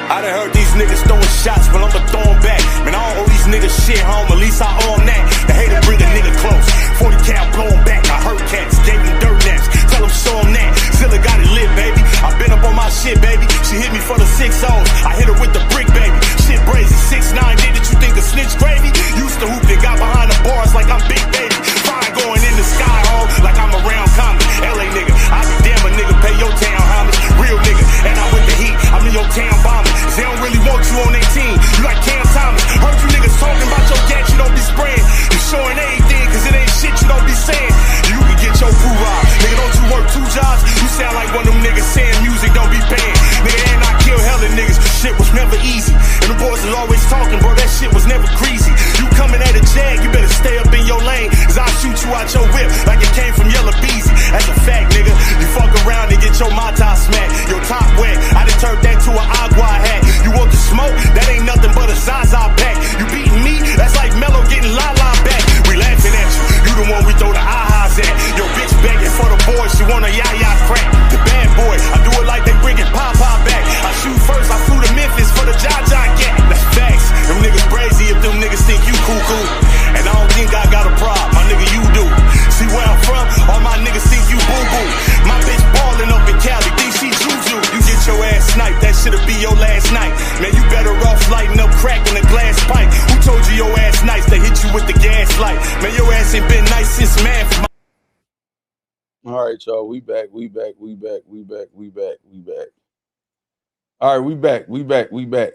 I done heard these niggas throwing shots, but I'ma throw 'em back. Man, I don't owe these niggas shit, home. At least I owe 'em that. The hater bring a nigga close. 40 cal blow 'em back. I heard cats, gave him dirt naps. Tell him show 'em that. Zilla got it lit, baby. I been up on my shit, baby. She hit me for the 6-0s. I hit her with the brick, baby. Shit brazy. 6'9", did you think a snitch gravy? Used to hoop and got behind the bars like I'm big, baby. Fire going in the sky, home, like I'm around common. LA nigga, I be damn a nigga, pay your town homage. Real nigga, and I with the heat, I'm in your town bombing. They don't really want you on their team, you like Cam Thomas. Heard you niggas talking about your gat, you don't be spraying. You showing anything, cause it ain't shit you don't be saying. You can get your poo robbed. Nigga, don't you work 2 jobs? You sound like one of them niggas saying music don't be paying. Nigga, and I kill hella niggas, shit was never easy. And the boys is always talking, bro, that shit was never greasy. You coming at a jag, you better stay up in your lane, cause I'll shoot you out your whip like it came from Yellow Beezy. That's a fact, nigga. You fuck around and get your mata smacked. Your top wet, I done turned that to an agua hat. You want the smoke? That ain't nothing but a Zaza pack. You beating me? That's like Mello getting la-la back. We laughing at you. You the one we throw the ahas at. Your bitch begging for the boys. She want a yaya crack. The bad boy. I do it like they bringing Papa back. I shoot first. I flew to Memphis for the Jaja gat. That's facts. Them niggas crazy if them niggas think you cuckoo. And I don't think I got a problem. My nigga, you do. See where I'm from? All my niggas think you boo-boo. My bitch ballin' up in Cali. Think she juju. You get your ass sniped. That shit'll be your last night. Man, you better off lighting up crack in a glass pipe. Who told you your ass nice? They hit you with the gas light. Man, your ass ain't been nice since man. All right, y'all. We back. All right, we back.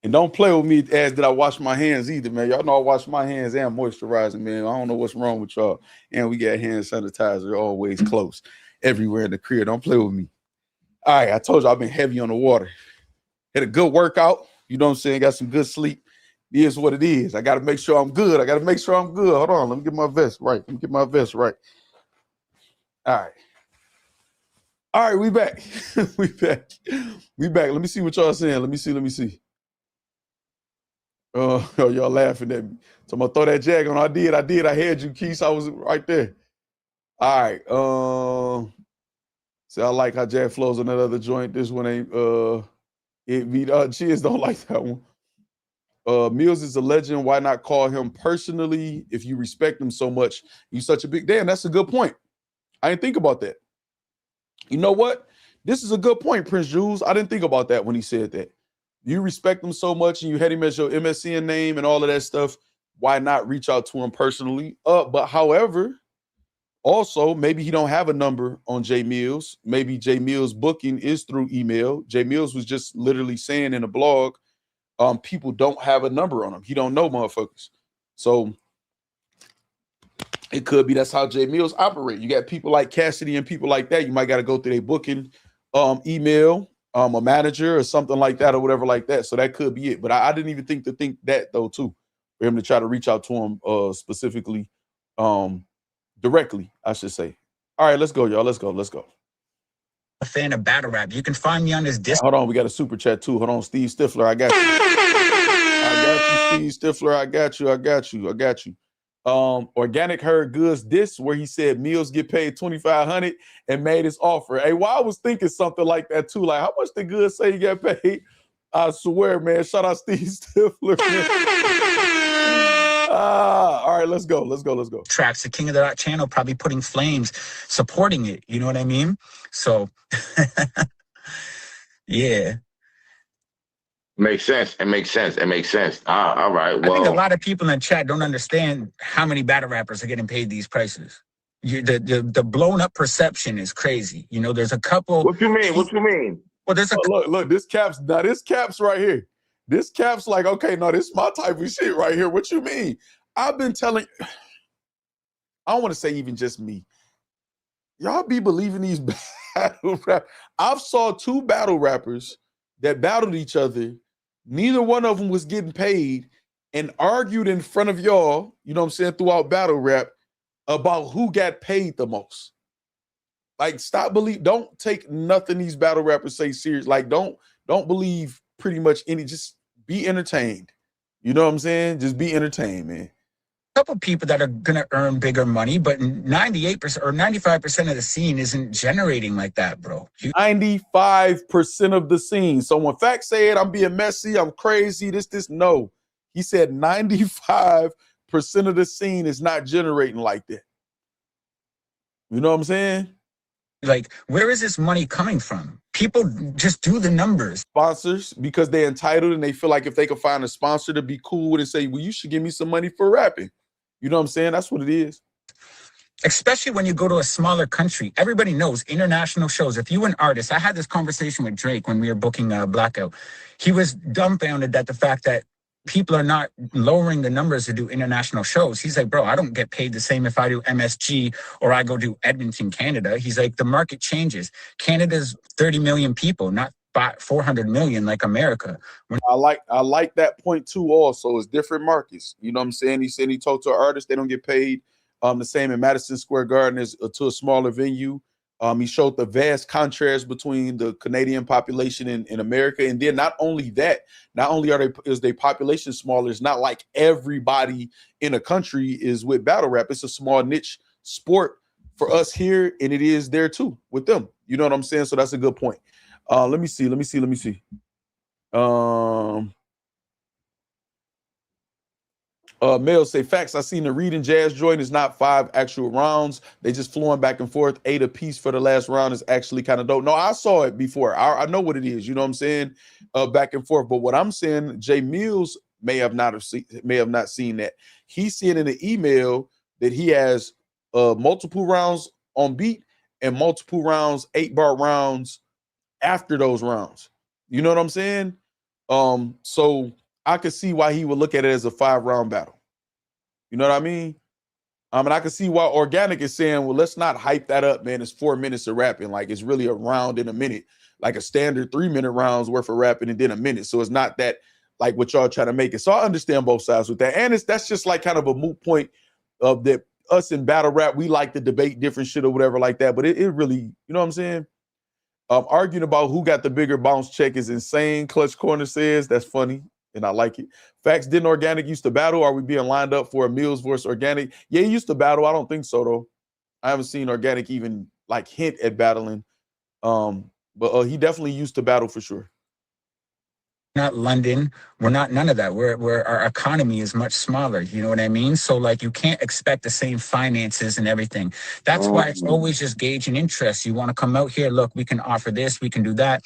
And don't play with me as that I wash my hands either, man. Y'all know I wash my hands and moisturizing, man. I don't know what's wrong with y'all. And we got hand sanitizer always close everywhere in the crib. Don't play with me. All right, I told you I've been heavy on the water. Had a good workout. You know what I'm saying? Got some good sleep. It is what it is. I got to make sure I'm good. Hold on. Let me get my vest right. All right, we back. we back. Let me see what y'all saying. Let me see. Y'all laughing at me. So I'm gonna throw that jag on. I did. I had you, Keith. I was right there. All right. See, I like how Jag flows on that other joint. This one ain't Cheers don't like that one. Millz is a legend. Why not call him personally if you respect him so much? You such a big damn. That's a good point. I didn't think about that. You know what? This is a good point, Prince Jules. I didn't think about that when he said that. You respect him so much and you had him as your MSN name and all of that stuff. Why not reach out to him personally? But however, also, maybe he don't have a number on Jae Millz. Maybe Jae Millz booking is through email. Jae Millz was just literally saying in a blog, people don't have a number on him. He don't know motherfuckers. So it could be that's how Jae Millz operate. You got people like Cassidy and people like that. You might got to go through their booking email, a manager or something like that or whatever like that. So that could be it. But I didn't even think that though too, for him to try to reach out to him specifically, directly, I should say. All right, let's go, y'all. Let's go. A fan of battle rap. You can find me on this Discord. Hold on, we got a super chat too. Hold on, Steve Stifler, I got you. Steve Stifler, I got you. Organic heard Goods this where he said Millz get paid $2,500 and made his offer. Hey, well, I was thinking something like that too. Like, how much did Goods say he got paid? I swear, man. Shout out Steve Stifler. All right, let's go. Tracks, the king of that channel, probably putting flames, supporting it. You know what I mean? So, yeah. Makes sense. It makes sense. All right. Well, I think a lot of people in chat don't understand how many battle rappers are getting paid these prices. The blown up perception is crazy. You know, there's a couple. What you mean? Well, there's a look. This caps right here. This cap's like, okay, no, this is my type of shit right here. What you mean? I've been telling. I don't want to say even just me. Y'all be believing these battle rap. I've saw 2 battle rappers that battled each other. Neither one of them was getting paid and argued in front of y'all, you know what I'm saying, throughout battle rap about who got paid the most. Like, don't take nothing these battle rappers say serious. Like, don't believe pretty much any, just be entertained. You know what I'm saying? Just be entertained, man. couple people that are going to earn bigger money, but 98% or 95% of the scene isn't generating like that, bro. 95% of the scene. So when FACTZ said I'm being messy, I'm crazy, this, no. He said 95% of the scene is not generating like that. You know what I'm saying? Like, where is this money coming from? People just do the numbers. Sponsors, because they're entitled and they feel like if they can find a sponsor to be cool with and say, well, you should give me some money for rapping. You know what I'm saying? That's what it is. Especially when you go to a smaller country. Everybody knows international shows. If you an artist, I had this conversation with Drake when we were booking Blackout. He was dumbfounded at the fact that people are not lowering the numbers to do international shows. He's like, bro, I don't get paid the same if I do MSG or I go do Edmonton, Canada. He's like, the market changes. Canada's 30 million people, not 400 million like America. I like that point too. Also, it's different markets. You know what I'm saying? He said he talked to an artist, they don't get paid the same in Madison Square Garden as to a smaller venue. He showed the vast contrast between the Canadian population in America, and then not only that, not only is their population smaller, it's not like everybody in a country is with battle rap. It's a small niche sport for us here, and it is there too with them. You know what I'm saying? So that's a good point. Let me see. Millz say FACTZ. I seen the reading jazz joint is not 5 actual rounds. They just flowing back and forth. 8 a piece for the last round is actually kind of dope. No, I saw it before. I know what it is. You know what I'm saying? Back and forth. But what I'm saying, Jae Millz may have not seen that. He's seeing in the email that he has multiple rounds on beat and multiple rounds, 8-bar rounds after those rounds. You know what I'm saying? So I could see why he would look at it as a 5-round battle. You know what I mean? And I can see why Organik is saying, well, let's not hype that up, man. It's 4 minutes of rapping. Like, it's really a round in a minute, like a standard 3-minute rounds worth of rapping and then a minute. So it's not that like what y'all trying to make it. So I understand both sides with that. And that's just like kind of a moot point of that us in battle rap, we like to debate different shit or whatever like that. But it really, you know what I'm saying? Arguing about who got the bigger bounce check is insane. Clutch Corner says that's funny, and I like it. FACTZ, didn't Organik used to battle? Are we being lined up for a Millz versus Organik? Yeah, he used to battle. I don't think so though. I haven't seen Organik even like hint at battling. But he definitely used to battle for sure. Not London. We're not none of that. We're our economy is much smaller. You know what I mean? So like you can't expect the same finances and everything. That's why it's always just gauging interest. You want to come out here, look, we can offer this, we can do that.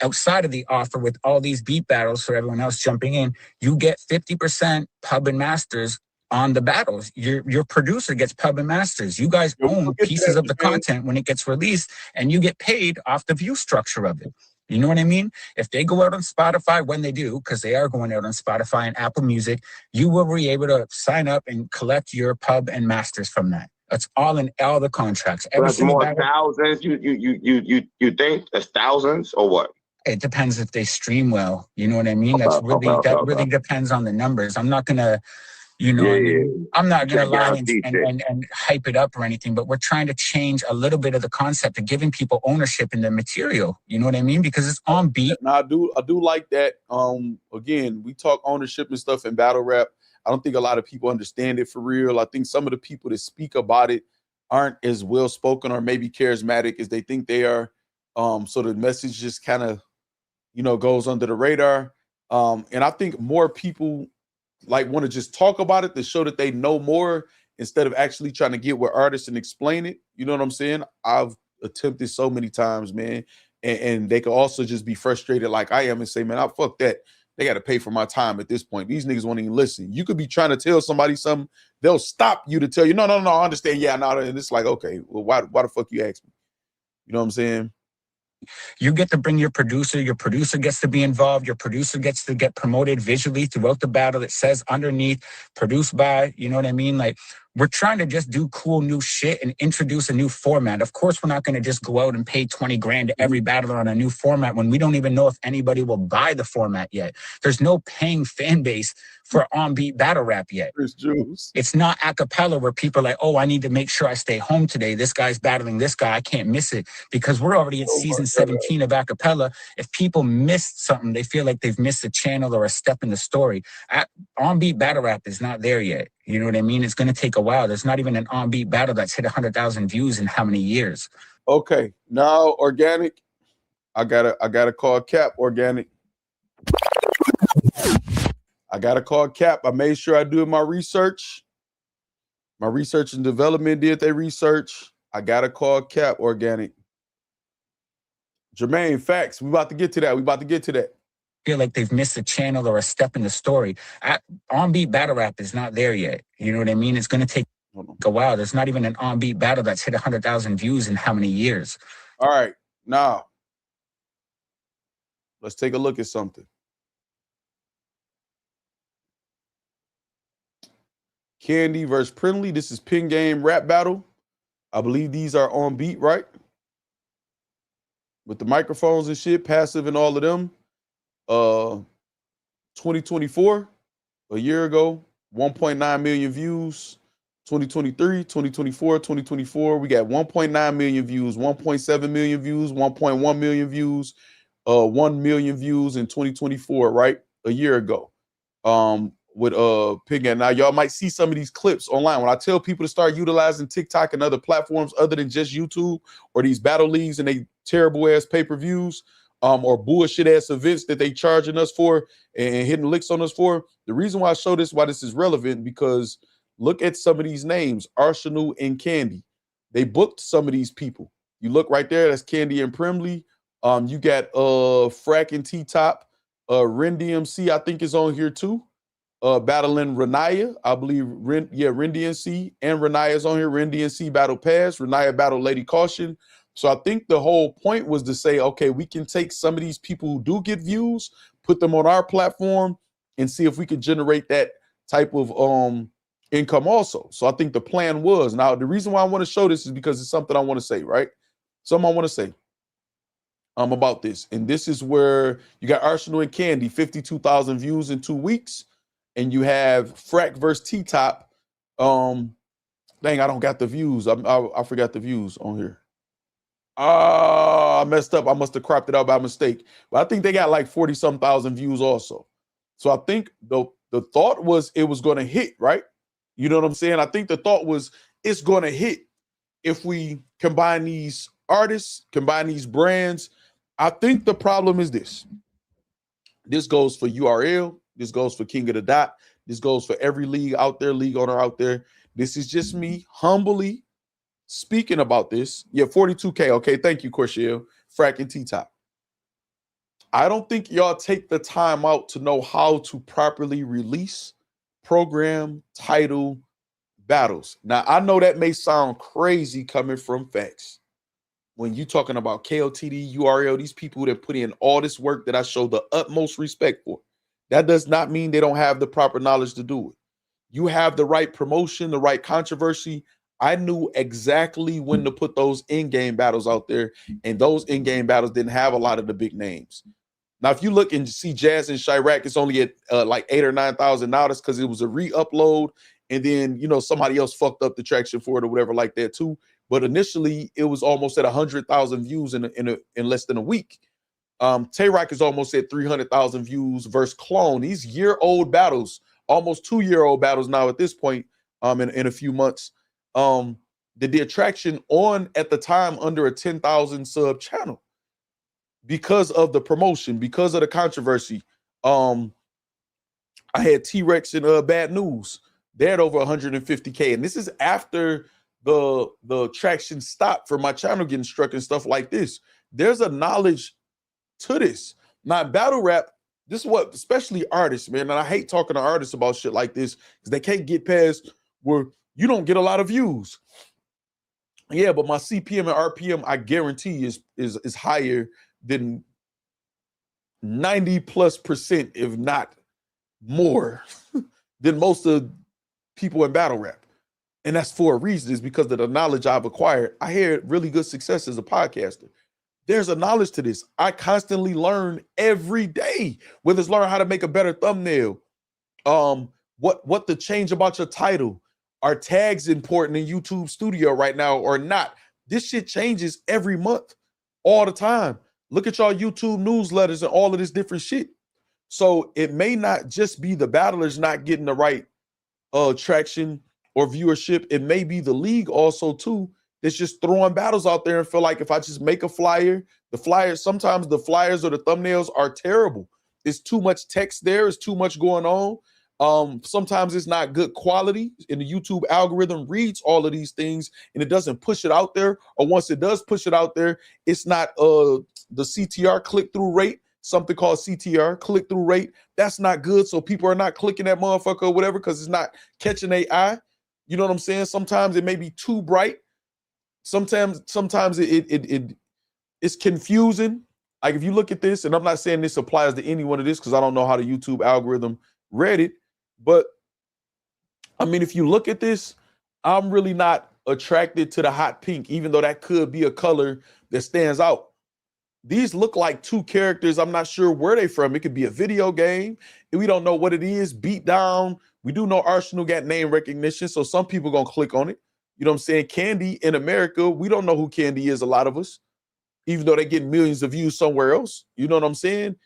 Outside of the offer with all these beat battles for everyone else jumping in, you get 50% pub and masters on the battles. Your producer gets pub and masters. You guys own pieces of the content when it gets released, and you get paid off the view structure of it. You know what I mean? If they go out on Spotify, when they do, because they are going out on Spotify and Apple Music, you will be able to sign up and collect your pub and masters from that. That's all in all the contracts. That's more thousands. You think that's thousands or what? It depends if they stream well. You know what I mean? That's really depends on the numbers. I'm not gonna, you know, I'm not gonna lie and hype it up or anything. But we're trying to change a little bit of the concept of giving people ownership in the material. You know what I mean? Because it's on beat. No, I do like that. Again, we talk ownership and stuff in battle rap. I don't think a lot of people understand it for real. I think some of the people that speak about it aren't as well spoken or maybe charismatic as they think they are. So the message just kind of, you know, goes under the radar. And I think more people like want to just talk about it to show that they know more instead of actually trying to get with artists and explain it. You know what I'm saying? I've attempted so many times, man. And they could also just be frustrated like I am and say, man, I fuck that. They got to pay for my time at this point. These niggas won't even listen. You could be trying to tell somebody something. They'll stop you to tell you, no, I understand. Yeah, no. And it's like, okay, well, why the fuck you ask me? You know what I'm saying? You get to bring your producer gets to be involved, your producer gets to get promoted visually throughout the battle. It says underneath, produced by, you know what I mean? Like, we're trying to just do cool new shit and introduce a new format. Of course, we're not going to just go out and pay 20 grand to every battler on a new format when we don't even know if anybody will buy the format yet. There's no paying fan base for on-beat battle rap yet. It's not a cappella where people are like, oh, I need to make sure I stay home today. This guy's battling this guy. I can't miss it because we're already at season 17 of a cappella. If people missed something, they feel like they've missed a channel or a step in the story. On-beat battle rap is not there yet. You know what I mean? It's going to take a while. There's not even an on-beat battle that's hit 100,000 views in how many years? Okay, now Organik. I gotta call Cap Organik. I gotta call Cap. I made sure I do my research. My research and development did their research. I gotta call Cap Organik. Jermaine, facts. We about to get to that. Feel like they've missed a channel or a step in the story. On-beat battle rap is not there yet. You know what I mean? It's going to take a while. There's not even an on-beat battle that's hit 100,000 views in how many years? All right, now let's take a look at something. Candy versus Prinley. This is pin game rap battle. I believe these are on beat, right? With the microphones and shit, passive and all of them. 2024, a year ago, 1.9 million views. 2023, 2024, 2024, we got 1.9 million views, 1.7 million views, 1.1 million views, 1 million views in 2024, right? A year ago. With Pig. Now y'all might see some of these clips online. When I tell people to start utilizing TikTok and other platforms other than just YouTube or these battle leagues and they terrible ass pay-per-views, or bullshit ass events that they charging us for and hitting licks on us for. The reason why I show this, why this is relevant, because look at some of these names, Arsenal and Candy. They booked some of these people. You look right there, that's Candy and Primley. You got Frack and T-Top, Ren DMC, I think is on here too. Battling Renaya, I believe Ren DMC and Renaya is on here. Ren DMC battle Pass, Renaya battle Lady Caution. So I think the whole point was to say, okay, we can take some of these people who do get views, put them on our platform, and see if we could generate that type of income also. So I think the plan was. Now, the reason why I want to show this is because it's something I want to say, right? Something I want to say about this. And this is where you got Arsenal and Candy, 52,000 views in 2 weeks. And you have Frack versus T-Top. Dang, I don't got the views. I forgot the views on here. I messed up. I must have cropped it out by mistake. But I think they got like 40-some thousand views also. So I think the thought was it was going to hit, right? You know what I'm saying? I think the thought was it's going to hit if we combine these artists, combine these brands. I think the problem is this. This goes for URL. This goes for King of the Dot. This goes for every league out there, league owner out there. This is just me humbly speaking about this. Yeah, 42K. Okay, thank you, Corshell. Frack and T-Top. I don't think y'all take the time out to know how to properly release, program, title, battles. Now, I know that may sound crazy coming from FACTZ. When you talking about KOTD, URL, these people that put in all this work that I show the utmost respect for, that does not mean they don't have the proper knowledge to do it. You have the right promotion, the right controversy. I knew exactly when to put those in-game battles out there, and those in-game battles didn't have a lot of the big names. Now, if you look and see Jazz and Chirac, it's only at like 8,000 or 9,000 now. That's because it was a re-upload, and then, you know, somebody else fucked up the traction for it or whatever like that too. But initially, it was almost at 100,000 views in less than a week. Tay-Rock is almost at 300,000 views versus Clone. These year-old battles, almost 2-year-old battles now at this point, in a few months. The attraction on at the time under a 10,000 sub channel because of the promotion, because of the controversy. I had T-Rex and Bad News. They had over 150K, and this is after the traction stopped for my channel getting struck and stuff like this. There's a knowledge to this. Now, battle rap, this is what, especially artists, man, and I hate talking to artists about shit like this because they can't get past where you don't get a lot of views. Yeah, but my CPM and RPM, I guarantee is higher than 90+%, if not more, than most of people in battle rap. And that's for a reason. It's because of the knowledge I've acquired. I had really good success as a podcaster. There's a knowledge to this. I constantly learn every day, whether it's learn how to make a better thumbnail, what to change about your title. Are tags important in YouTube Studio right now or not? This shit changes every month, all the time. Look at y'all YouTube newsletters and all of this different shit. So it may not just be the battlers not getting the right traction or viewership. It may be the league also too that's just throwing battles out there and feel like if I just make a flyer, sometimes the flyers or the thumbnails are terrible. It's too much text there. It's too much going on. Sometimes it's not good quality, and the YouTube algorithm reads all of these things and it doesn't push it out there. Or once it does push it out there, it's not the CTR, click-through rate, something called CTR, click-through rate. That's not good. So people are not clicking that motherfucker or whatever because it's not catching their eye. You know what I'm saying? Sometimes it may be too bright. Sometimes it's confusing. Like if you look at this, and I'm not saying this applies to any one of this because I don't know how the YouTube algorithm read it, but I mean, if you look at this, I'm really not attracted to the hot pink, even though that could be a color that stands out. These look like two characters. I'm not sure where they from. It could be a video game, and we don't know what it is. Beat down. We do know Arsenal got name recognition, so some people gonna click on it. You know what I'm saying? Candy in America, we don't know who Candy is, a lot of us, even though they get millions of views somewhere else. You know what I'm saying?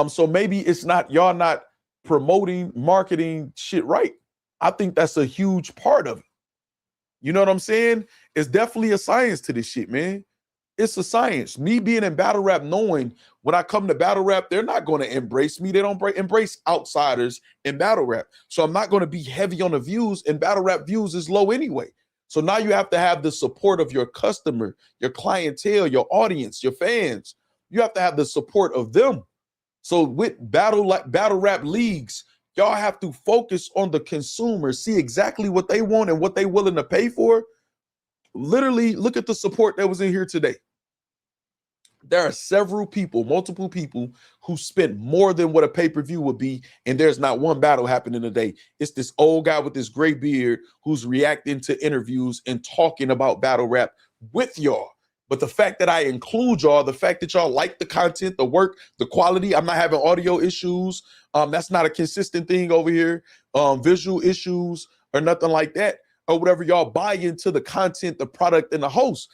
So maybe it's not, y'all not promoting, marketing shit right. I think that's a huge part of it. You know what I'm saying? It's definitely a science to this shit, man. It's a science. Me being in battle rap, knowing when I come to battle rap, they're not going to embrace me. They don't embrace outsiders in battle rap. So I'm not going to be heavy on the views, and battle rap views is low anyway. So now you have to have the support of your customer, your clientele, your audience, your fans. You have to have the support of them. So with battle rap leagues, y'all have to focus on the consumer, see exactly what they want and what they willing to pay for. Literally, look at the support that was in here today. There are several people, multiple people who spent more than what a pay-per-view would be, and there's not one battle happening today. It's this old guy with this gray beard who's reacting to interviews and talking about battle rap with y'all. But the fact that I include y'all, the fact that y'all like the content, the work, the quality, I'm not having audio issues. That's not a consistent thing over here. Visual issues or nothing like that. Or whatever, y'all buy into the content, the product, and the host.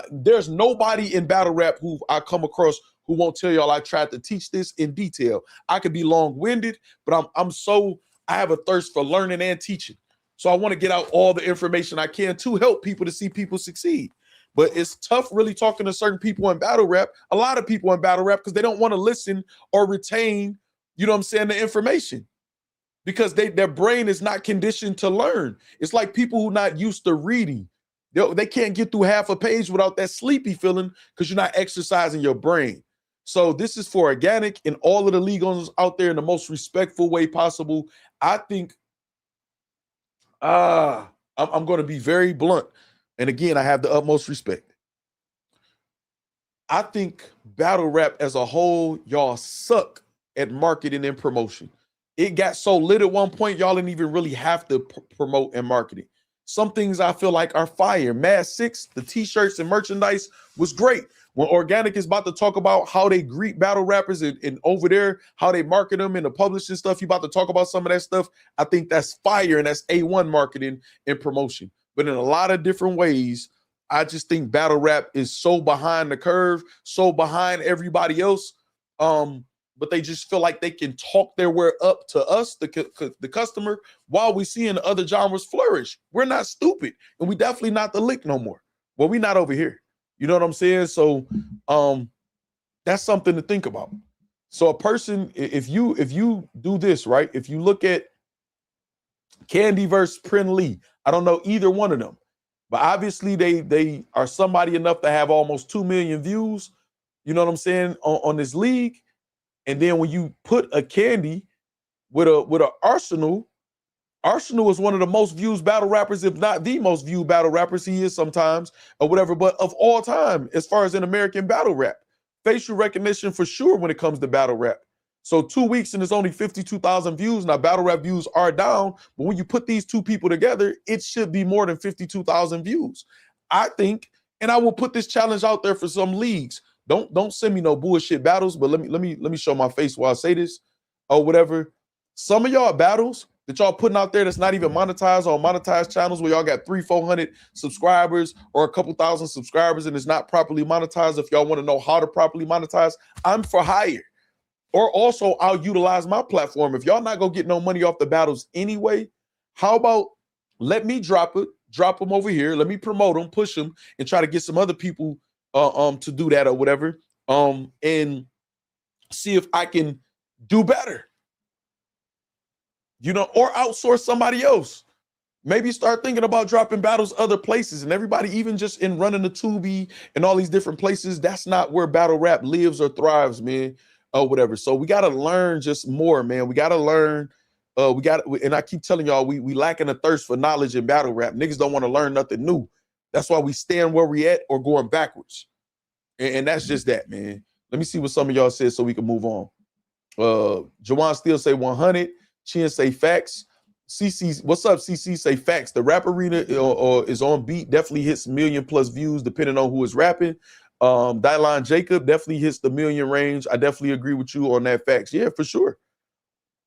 There's nobody in battle rap who I come across who won't tell y'all I tried to teach this in detail. I could be long-winded, but I have a thirst for learning and teaching. So I want to get out all the information I can to help people, to see people succeed. But it's tough really talking to certain people in battle rap, a lot of people in battle rap, because they don't want to listen or retain, you know what I'm saying, the information. Because their brain is not conditioned to learn. It's like people who not used to reading. They can't get through half a page without that sleepy feeling because you're not exercising your brain. So this is for Organik and all of the league owners out there in the most respectful way possible. I think I'm going to be very blunt. And again, I have the utmost respect. I think battle rap as a whole, y'all suck at marketing and promotion. It got so lit at one point, y'all didn't even really have to promote and market it. Some things I feel like are fire. Mad 6, the t-shirts and merchandise was great. When Organik is about to talk about how they greet battle rappers and over there, how they market them and the publishing stuff, you about to talk about some of that stuff. I think that's fire, and that's A1 marketing and promotion. But in a lot of different ways, I just think battle rap is so behind the curve, so behind everybody else. But they just feel like they can talk their way up to us, the customer, while we seeing the other genres flourish. We're not stupid, and we definitely not the lick no more. Well, we not over here. You know what I'm saying? So that's something to think about. So a person, if you do this, right? If you look at Candy versus Prin Lee, I don't know either one of them, but obviously they are somebody enough to have almost 2 million views, you know what I'm saying, on this league. And then when you put a Candy with a Arsenal is one of the most viewed battle rappers, if not the most viewed battle rappers. He is sometimes or whatever, but of all time, as far as in American battle rap, facial recognition for sure when it comes to battle rap. So 2 weeks and it's only 52,000 views. Now battle rap views are down, but when you put these two people together, it should be more than 52,000 views. I think, and I will put this challenge out there for some leagues. Don't send me no bullshit battles, but let me show my face while I say this or whatever. Some of y'all battles that y'all putting out there that's not even monetized on monetized channels where y'all got 300-400 subscribers or a couple thousand subscribers and it's not properly monetized. If y'all want to know how to properly monetize, I'm for hire. Or also I'll utilize my platform. If y'all not gonna get no money off the battles anyway, How about let me drop them over here. Let me promote them, push them, and try to get some other people to do that or whatever. And see if I can do better. Or outsource somebody else. Maybe start thinking about dropping battles other places, and everybody, even just in running the Tubi and all these different places, that's not where battle rap lives or thrives, man, or whatever. So we got to learn just more, man. We got to learn. And I keep telling y'all, we lacking a thirst for knowledge in battle rap. Niggas don't want to learn nothing new. That's why we stand where we at or going backwards. And that's just that, man. Let me see what some of y'all said so we can move on. Jawan still say 100. Chin say facts. CC, what's up, CC? Say facts. The rap arena is on beat. Definitely hits 1 million+ views depending on who is rapping. Dylon Jacob definitely hits the 1 million range. I definitely agree with you on that facts. Yeah, for sure.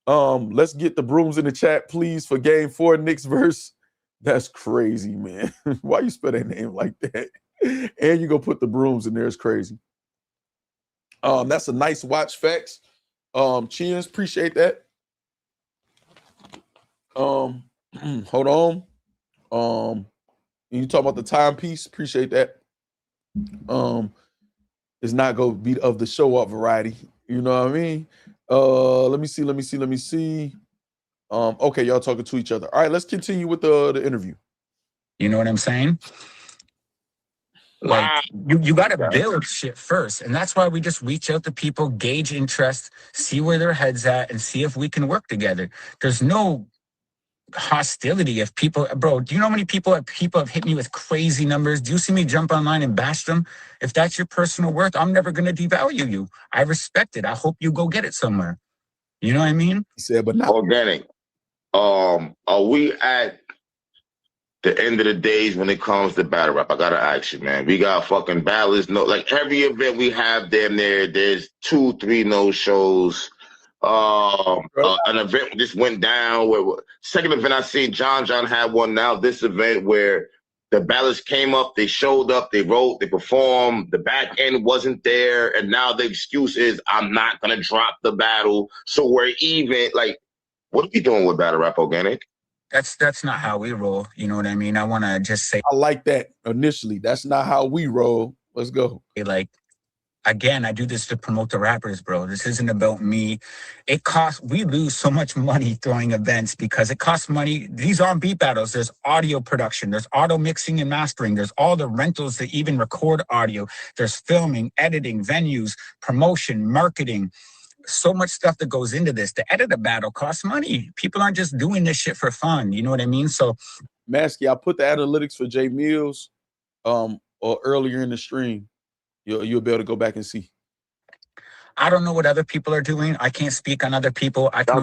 Let's get the brooms in the chat, please, for game 4 Knicks verse. That's crazy, man. Why you spell that name like that? And you go put the brooms in there. It's crazy. That's a nice watch, facts. Chins, appreciate that. Hold on. You talk about the timepiece, appreciate that. It's not gonna be of the show up variety. You know what I mean? Let me see. Okay, y'all talking to each other. All right, let's continue with the interview. You know what I'm saying? Like you got to build shit first, and that's why we just reach out to people, gauge interest, see where their heads at, and see if we can work together. There's no hostility. If people, bro, do you know how many people have hit me with crazy numbers? Do you see me jump online and bash them? If that's your personal worth, I'm never gonna devalue you. I respect it. I hope you go get it somewhere. You know what I mean? He said, but not Organic. Are we at the end of the days when it comes to battle rap? I gotta ask you, man. We got fucking battles. No, like every event we have, damn near there's 2-3 no shows. An event just went down. Where second event I seen, John had one. Now this event where the battles came up, they showed up, they wrote, they performed. The back end wasn't there, and now the excuse is I'm not gonna drop the battle, so we're even. Like, what are we doing with battle rap, Organic? That's not how we roll. You know what I mean? I want to just say, I like that initially. That's not how we roll. Let's go. Like, again, I do this to promote the rappers, bro. This isn't about me. We lose so much money throwing events because it costs money. These aren't beat battles. There's audio production. There's auto mixing and mastering. There's all the rentals to even record audio. There's filming, editing, venues, promotion, marketing. So much stuff that goes into this. To edit a battle costs money. People aren't just doing this shit for fun. You know what I mean? So, Masky, I put the analytics for Jae Millz or earlier in the stream. You'll be able to go back and see. I don't know what other people are doing. I can't speak on other people. I can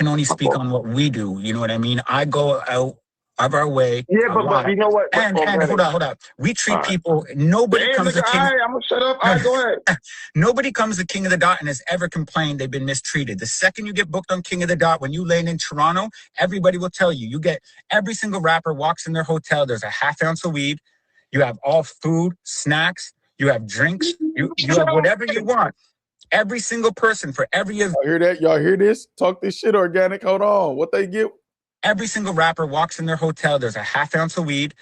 only speak on what we do. You know what I mean? I go out of our way. Yeah, but you know what? And hold on. We treat people. Nobody comes to king. I'm gonna shut up. All right, go ahead. Nobody comes to King of the Dot and has ever complained they've been mistreated. The second you get booked on King of the Dot, when you land in Toronto, everybody will tell you. You get every single rapper walks in their hotel. There's a ½ ounce of weed. You have all food, snacks. You have drinks. You have whatever you want. Every single person for every event. Y'all hear that? Y'all hear this? Talk this shit, Organic. Hold on. What they get? Every single rapper walks in their hotel. There's a ½ ounce of weed.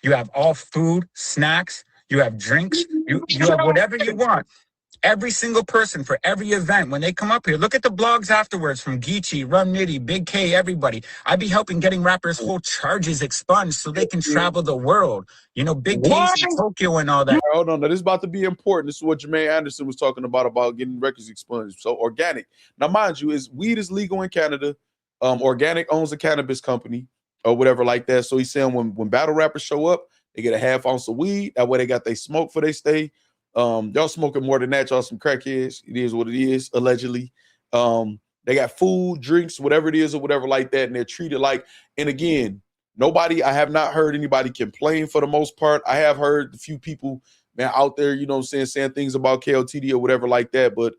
You have all food, snacks. You have drinks. You have whatever you want. Every single person for every event, when they come up here, look at the blogs afterwards from Geechee, Run Nitty, Big K, everybody. I be helping getting rappers' whole charges expunged so they can travel the world. You know, Big K's in Tokyo and all that. Hold on, this is about to be important. This is what Jermaine Anderson was talking about getting records expunged. So Organic. Now, mind you, weed is legal in Canada. Organic owns a cannabis company or whatever like that. So he's saying when battle rappers show up, they get a ½ ounce of weed. That way they got they smoke for they stay. Y'all smoking more than that. Y'all some crackheads. It is what it is, allegedly. They got food, drinks, whatever it is or whatever like that. And they're treated like, and again, I have not heard anybody complain for the most part. I have heard a few people, man, out there, you know what I'm saying things about KOTD or whatever like that. But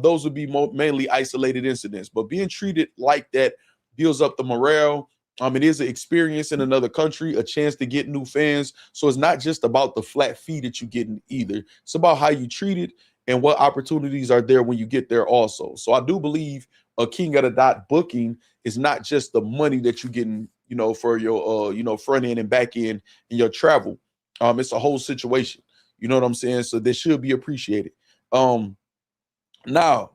those would be mainly isolated incidents. But being treated like that builds up the morale. It is an experience in another country, a chance to get new fans. So it's not just about the flat fee that you're getting either. It's about how you treat it and what opportunities are there when you get there also. So I do believe a King of the Dot booking is not just the money that you're getting, for your front end and back end in your travel. It's a whole situation. You know what I'm saying? So they should be appreciated. Now,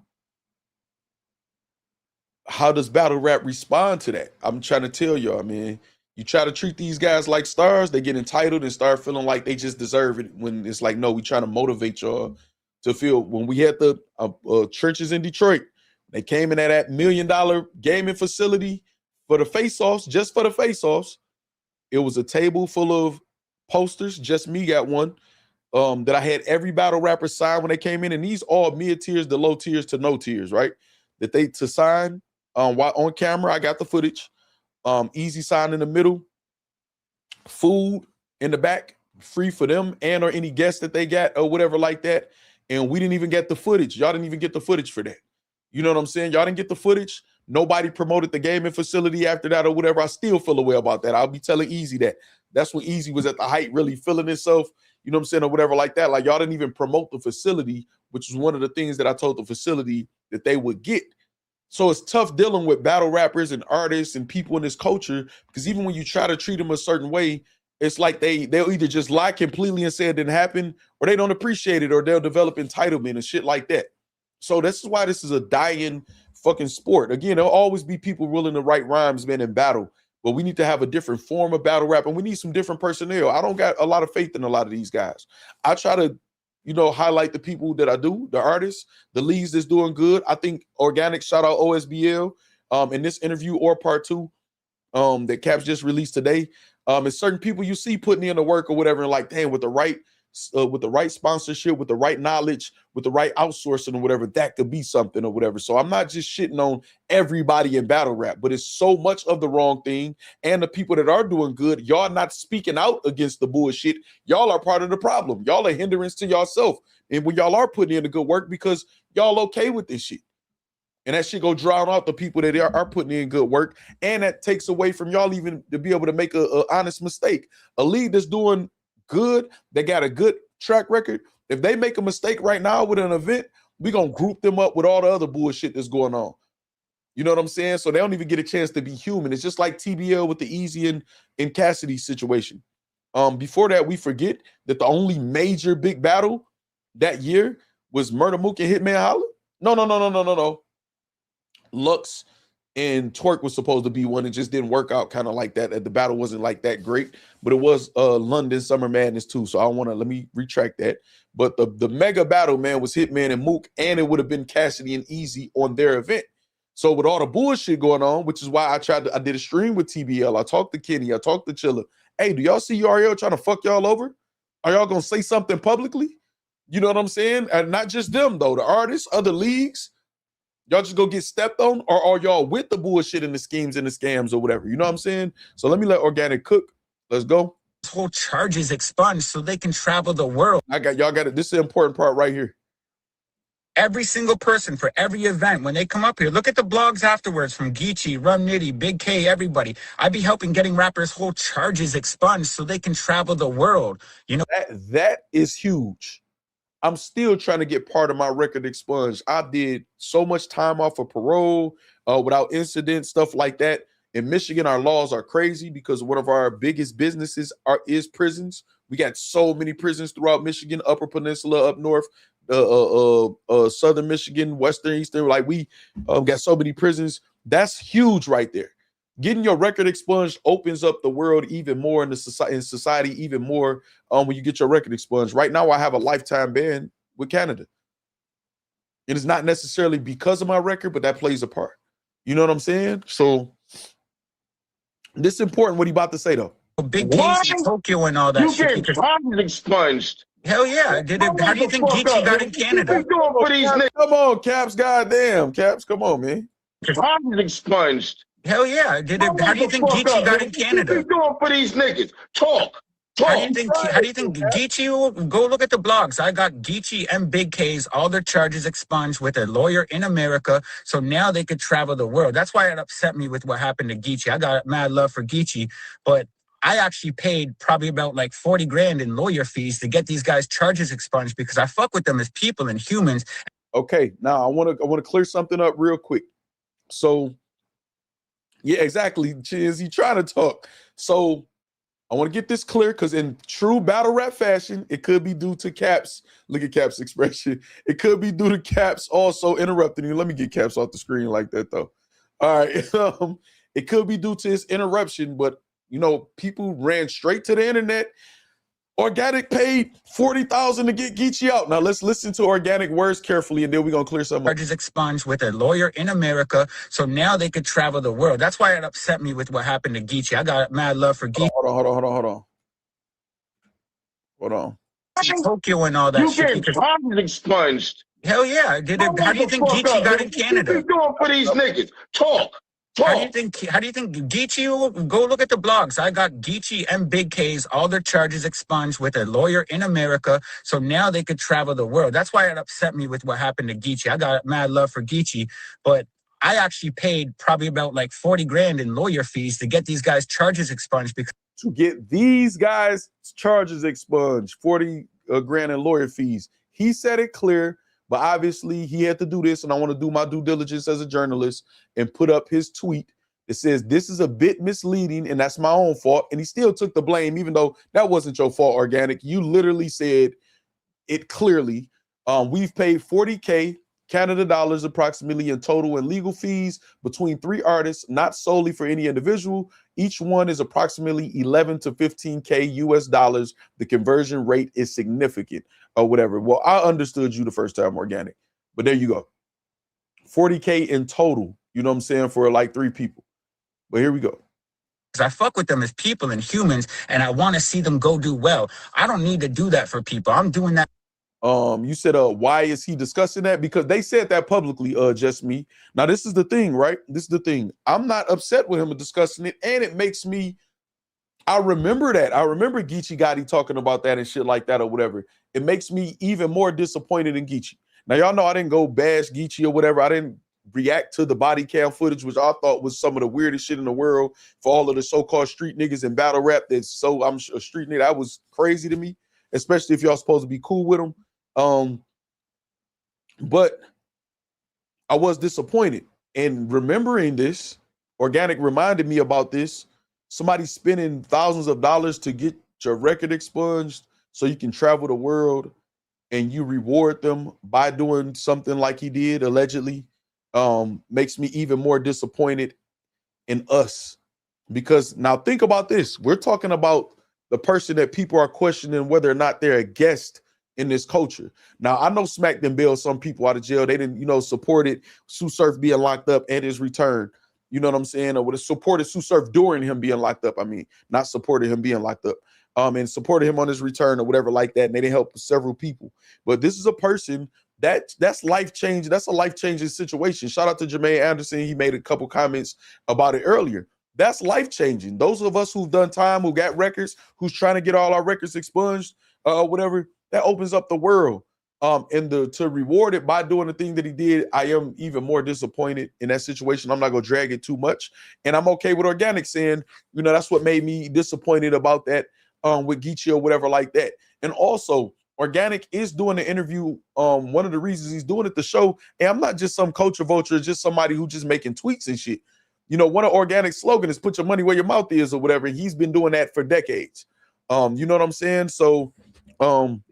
how does battle rap respond to that? I'm trying to tell y'all, man. You try to treat these guys like stars, they get entitled and start feeling like they just deserve it, when it's like, no, we trying to motivate y'all to feel. When we had the churches in Detroit, they came in at that $1 million gaming facility for the face-offs, just for the face-offs. It was a table full of posters. Just me got one that I had every battle rapper sign when they came in, and these all mid tiers, the low tiers to no tiers, right? That they to sign while on camera. I got the footage. Eazy sign in the middle, food in the back, free for them and or any guests that they got or whatever like that. And we didn't even get the footage. Y'all didn't even get the footage for that. You know what I'm saying? Y'all didn't get the footage. Nobody promoted the gaming facility after that or whatever. I still feel a way about that. I'll be telling Eazy that. That's when Eazy was at the height, really feeling himself, you know what I'm saying, or whatever like that. Like, y'all didn't even promote the facility, which was one of the things that I told the facility that they would get. So it's tough dealing with battle rappers and artists and people in this culture, because even when you try to treat them a certain way, it's like they'll either just lie completely and say it didn't happen, or they don't appreciate it, or they'll develop entitlement and shit like that. So this is why this is a dying fucking sport. Again, there'll always be people willing to write rhymes, man, in battle, but we need to have a different form of battle rap, and we need some different personnel. I don't got a lot of faith in a lot of these guys. I try to highlight the people that I do, the artists, the leagues that's doing good. I think Organic, shout out OSBL, in this interview or part 2 that Caps just released today. And certain people you see putting in the work or whatever, and like, damn, with the right sponsorship, with the right knowledge, with the right outsourcing or whatever, that could be something or whatever. So I'm not just shitting on everybody in battle rap, but it's so much of the wrong thing. And the people that are doing good, y'all not speaking out against the bullshit. Y'all are part of the problem. Y'all are hindrance to yourself. And when y'all are putting in the good work, because y'all okay with this shit. And that shit go drown out the people that are putting in good work. And that takes away from y'all even to be able to make a honest mistake. A league that's doing good, they got a good track record. If they make a mistake right now with an event, we're going to group them up with all the other bullshit that's going on. You know what I'm saying? So they don't even get a chance to be human. It's just like TBL with the Eazy and Cassidy situation. Before that, we forget that the only major big battle that year was Murder Mook and Hitman Holla. No. Lux and Twerk was supposed to be one. It just didn't work out kind of like that. The battle wasn't like that great, but it was London Summer Madness too. So let me retract that. But the mega battle, man, was Hitman and Mook, and it would have been Cassidy and Eazy on their event. So with all the bullshit going on, which is why I did a stream with TBL. I talked to Kenny. I talked to Chilla. Hey, do y'all see URL trying to fuck y'all over? Are y'all going to say something publicly? You know what I'm saying? And not just them though, the artists, other leagues. Y'all just go get stepped on, or are y'all with the bullshit and the schemes and the scams or whatever? You know what I'm saying? So let me let Organic cook. Let's go. This whole charge is expunged so they can travel the world. Y'all got it. This is the important part right here. Every single person for every event, when they come up here, look at the blogs afterwards from Geechee, Rum Nitty, Big K, everybody. I'd be helping getting rappers' whole charges expunged so they can travel the world. You know, that is huge. I'm still trying to get part of my record expunged. I did so much time off of parole without incident, stuff like that. In Michigan, our laws are crazy because one of our biggest businesses is prisons. We got so many prisons throughout Michigan, Upper Peninsula, up north, Southern Michigan, Western, Eastern. Like we got so many prisons. That's huge right there. Getting your record expunged opens up the world even more in society even more when you get your record expunged. Right now, I have a lifetime ban with Canada. It is not necessarily because of my record, but that plays a part. You know what I'm saying? So this is important what he about to say, though. Big case in Tokyo and all that you shit. get charges expunged. Hell yeah. How do you think Geechee got in Canada? Come on, Caps. Goddamn. Caps, come on, man. Charges expunged. Hell yeah. How do you think Geechee got in Canada? What you doing for these niggas? Talk. How do you think Geechee will go look at the blogs? I got Geechee and Big K's, all their charges expunged with a lawyer in America. So now they could travel the world. That's why it upset me with what happened to Geechee. I got mad love for Geechee, but I actually paid probably about like 40 grand in lawyer fees to get these guys' charges expunged because I fuck with them as people and humans. Okay, now I want to clear something up real quick. So, yeah, exactly. Chiz, you trying to talk. So I want to get this clear because in true battle rap fashion, it could be due to Caps. Look at Caps' expression. It could be due to Caps also interrupting you. Let me get Caps off the screen like that, though. All right. It could be due to his interruption, but, you know, people ran straight to the internet. Organik paid $40,000 to get Geechee out. Now let's listen to Organik words carefully, and then we're gonna clear something up. Charges expunged with a lawyer in America, so now they could travel the world. That's why it upset me with what happened to Geechee. I got mad love for Geechee. Hold on. Tokyo and all that You shit. get charges expunged. Hell yeah. How do you think Geechee got in Canada? What you doing for these niggas? Talk. How do you think Geechee? Go look at the blogs. I got Geechee and Big K's, all their charges expunged with a lawyer in America, so now they could travel the world. That's why it upset me with what happened to Geechee. I got mad love for Geechee, but I actually paid probably about like 40 grand in lawyer fees to get these guys' charges expunged because to get these guys' charges expunged, 40 grand in lawyer fees. He said it clear, but obviously he had to do this, and I want to do my due diligence as a journalist and put up his tweet. It says, this is a bit misleading, and that's my own fault. And he still took the blame, even though that wasn't your fault, Organik. You literally said it clearly. We've paid 40K Canada dollars approximately in total in legal fees between 3 artists, not solely for any individual. Each one is approximately 11 to 15K US dollars. The conversion rate is significant or whatever. Well, I understood you the first time, Organik, but there you go. 40K in total, you know what I'm saying, for like 3 people. But here we go. I fuck with them as people and humans, and I want to see them go do well. I don't need to do that for people. I'm doing that. You said, why is he discussing that? Because they said that publicly, just me. Now, this is the thing, right? This is the thing. I'm not upset with him discussing it, and it makes me, I remember that. I remember Geechee Gotti talking about that and shit like that or whatever. It makes me even more disappointed in Geechee. Now, y'all know I didn't go bash Geechee or whatever. I didn't react to the body cam footage, which I thought was some of the weirdest shit in the world for all of the so-called street niggas in battle rap. That's so, I'm a street nigga. That was crazy to me, especially if y'all supposed to be cool with them. But I was disappointed, and remembering this, Organik reminded me about this. Somebody spending thousands of dollars to get your record expunged so you can travel the world, and you reward them by doing something like he did allegedly, makes me even more disappointed in us. Because now think about this. We're talking about the person that people are questioning whether or not they're a guest in this culture. Now, I know Smack done bailed some people out of jail. They didn't, you know, supported Sue Surf being locked up and his return. You know what I'm saying? Or would have supported Sue Surf during him being locked up. I mean, not supported him being locked up. And supported him on his return or whatever like that. And they didn't help several people. But this is a person that's life-changing. That's a life-changing situation. Shout out to Jermaine Anderson. He made a couple comments about it earlier. That's life-changing. Those of us who've done time, who got records, who's trying to get all our records expunged, whatever, that opens up the world. And to reward it by doing the thing that he did, I am even more disappointed in that situation. I'm not gonna drag it too much, and I'm okay with Organik saying, you know, that's what made me disappointed about that with Geechee or whatever like that. And also, Organik is doing the interview. One of the reasons he's doing it, the show, and I'm not just some culture vulture, just somebody who just making tweets and shit. You know, one of Organik's slogan is "Put your money where your mouth is" or whatever. He's been doing that for decades. You know what I'm saying? So, you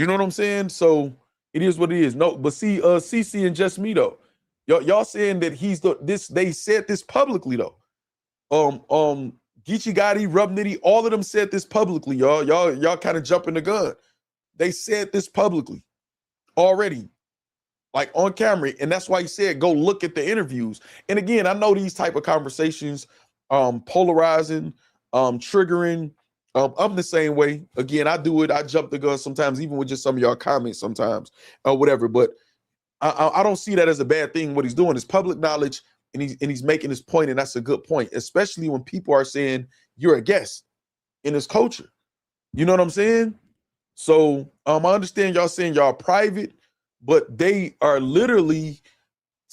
know what I'm saying? So it is what it is. No, but see, CC and Just Me though, y'all saying that he's this. They said this publicly though. Geechee Gotti, Rub Nitty, all of them said this publicly. Y'all kind of jumping the gun. They said this publicly already, like on camera, and that's why he said go look at the interviews. And again, I know these type of conversations, polarizing, triggering. I'm the same way. Again, I do it. I jump the gun sometimes, even with just some of y'all comments sometimes or whatever. But I don't see that as a bad thing. What he's doing is public knowledge, and he's making his point, and that's a good point, especially when people are saying you're a guest in this culture. You know what I'm saying? So I understand y'all saying y'all private, but they are literally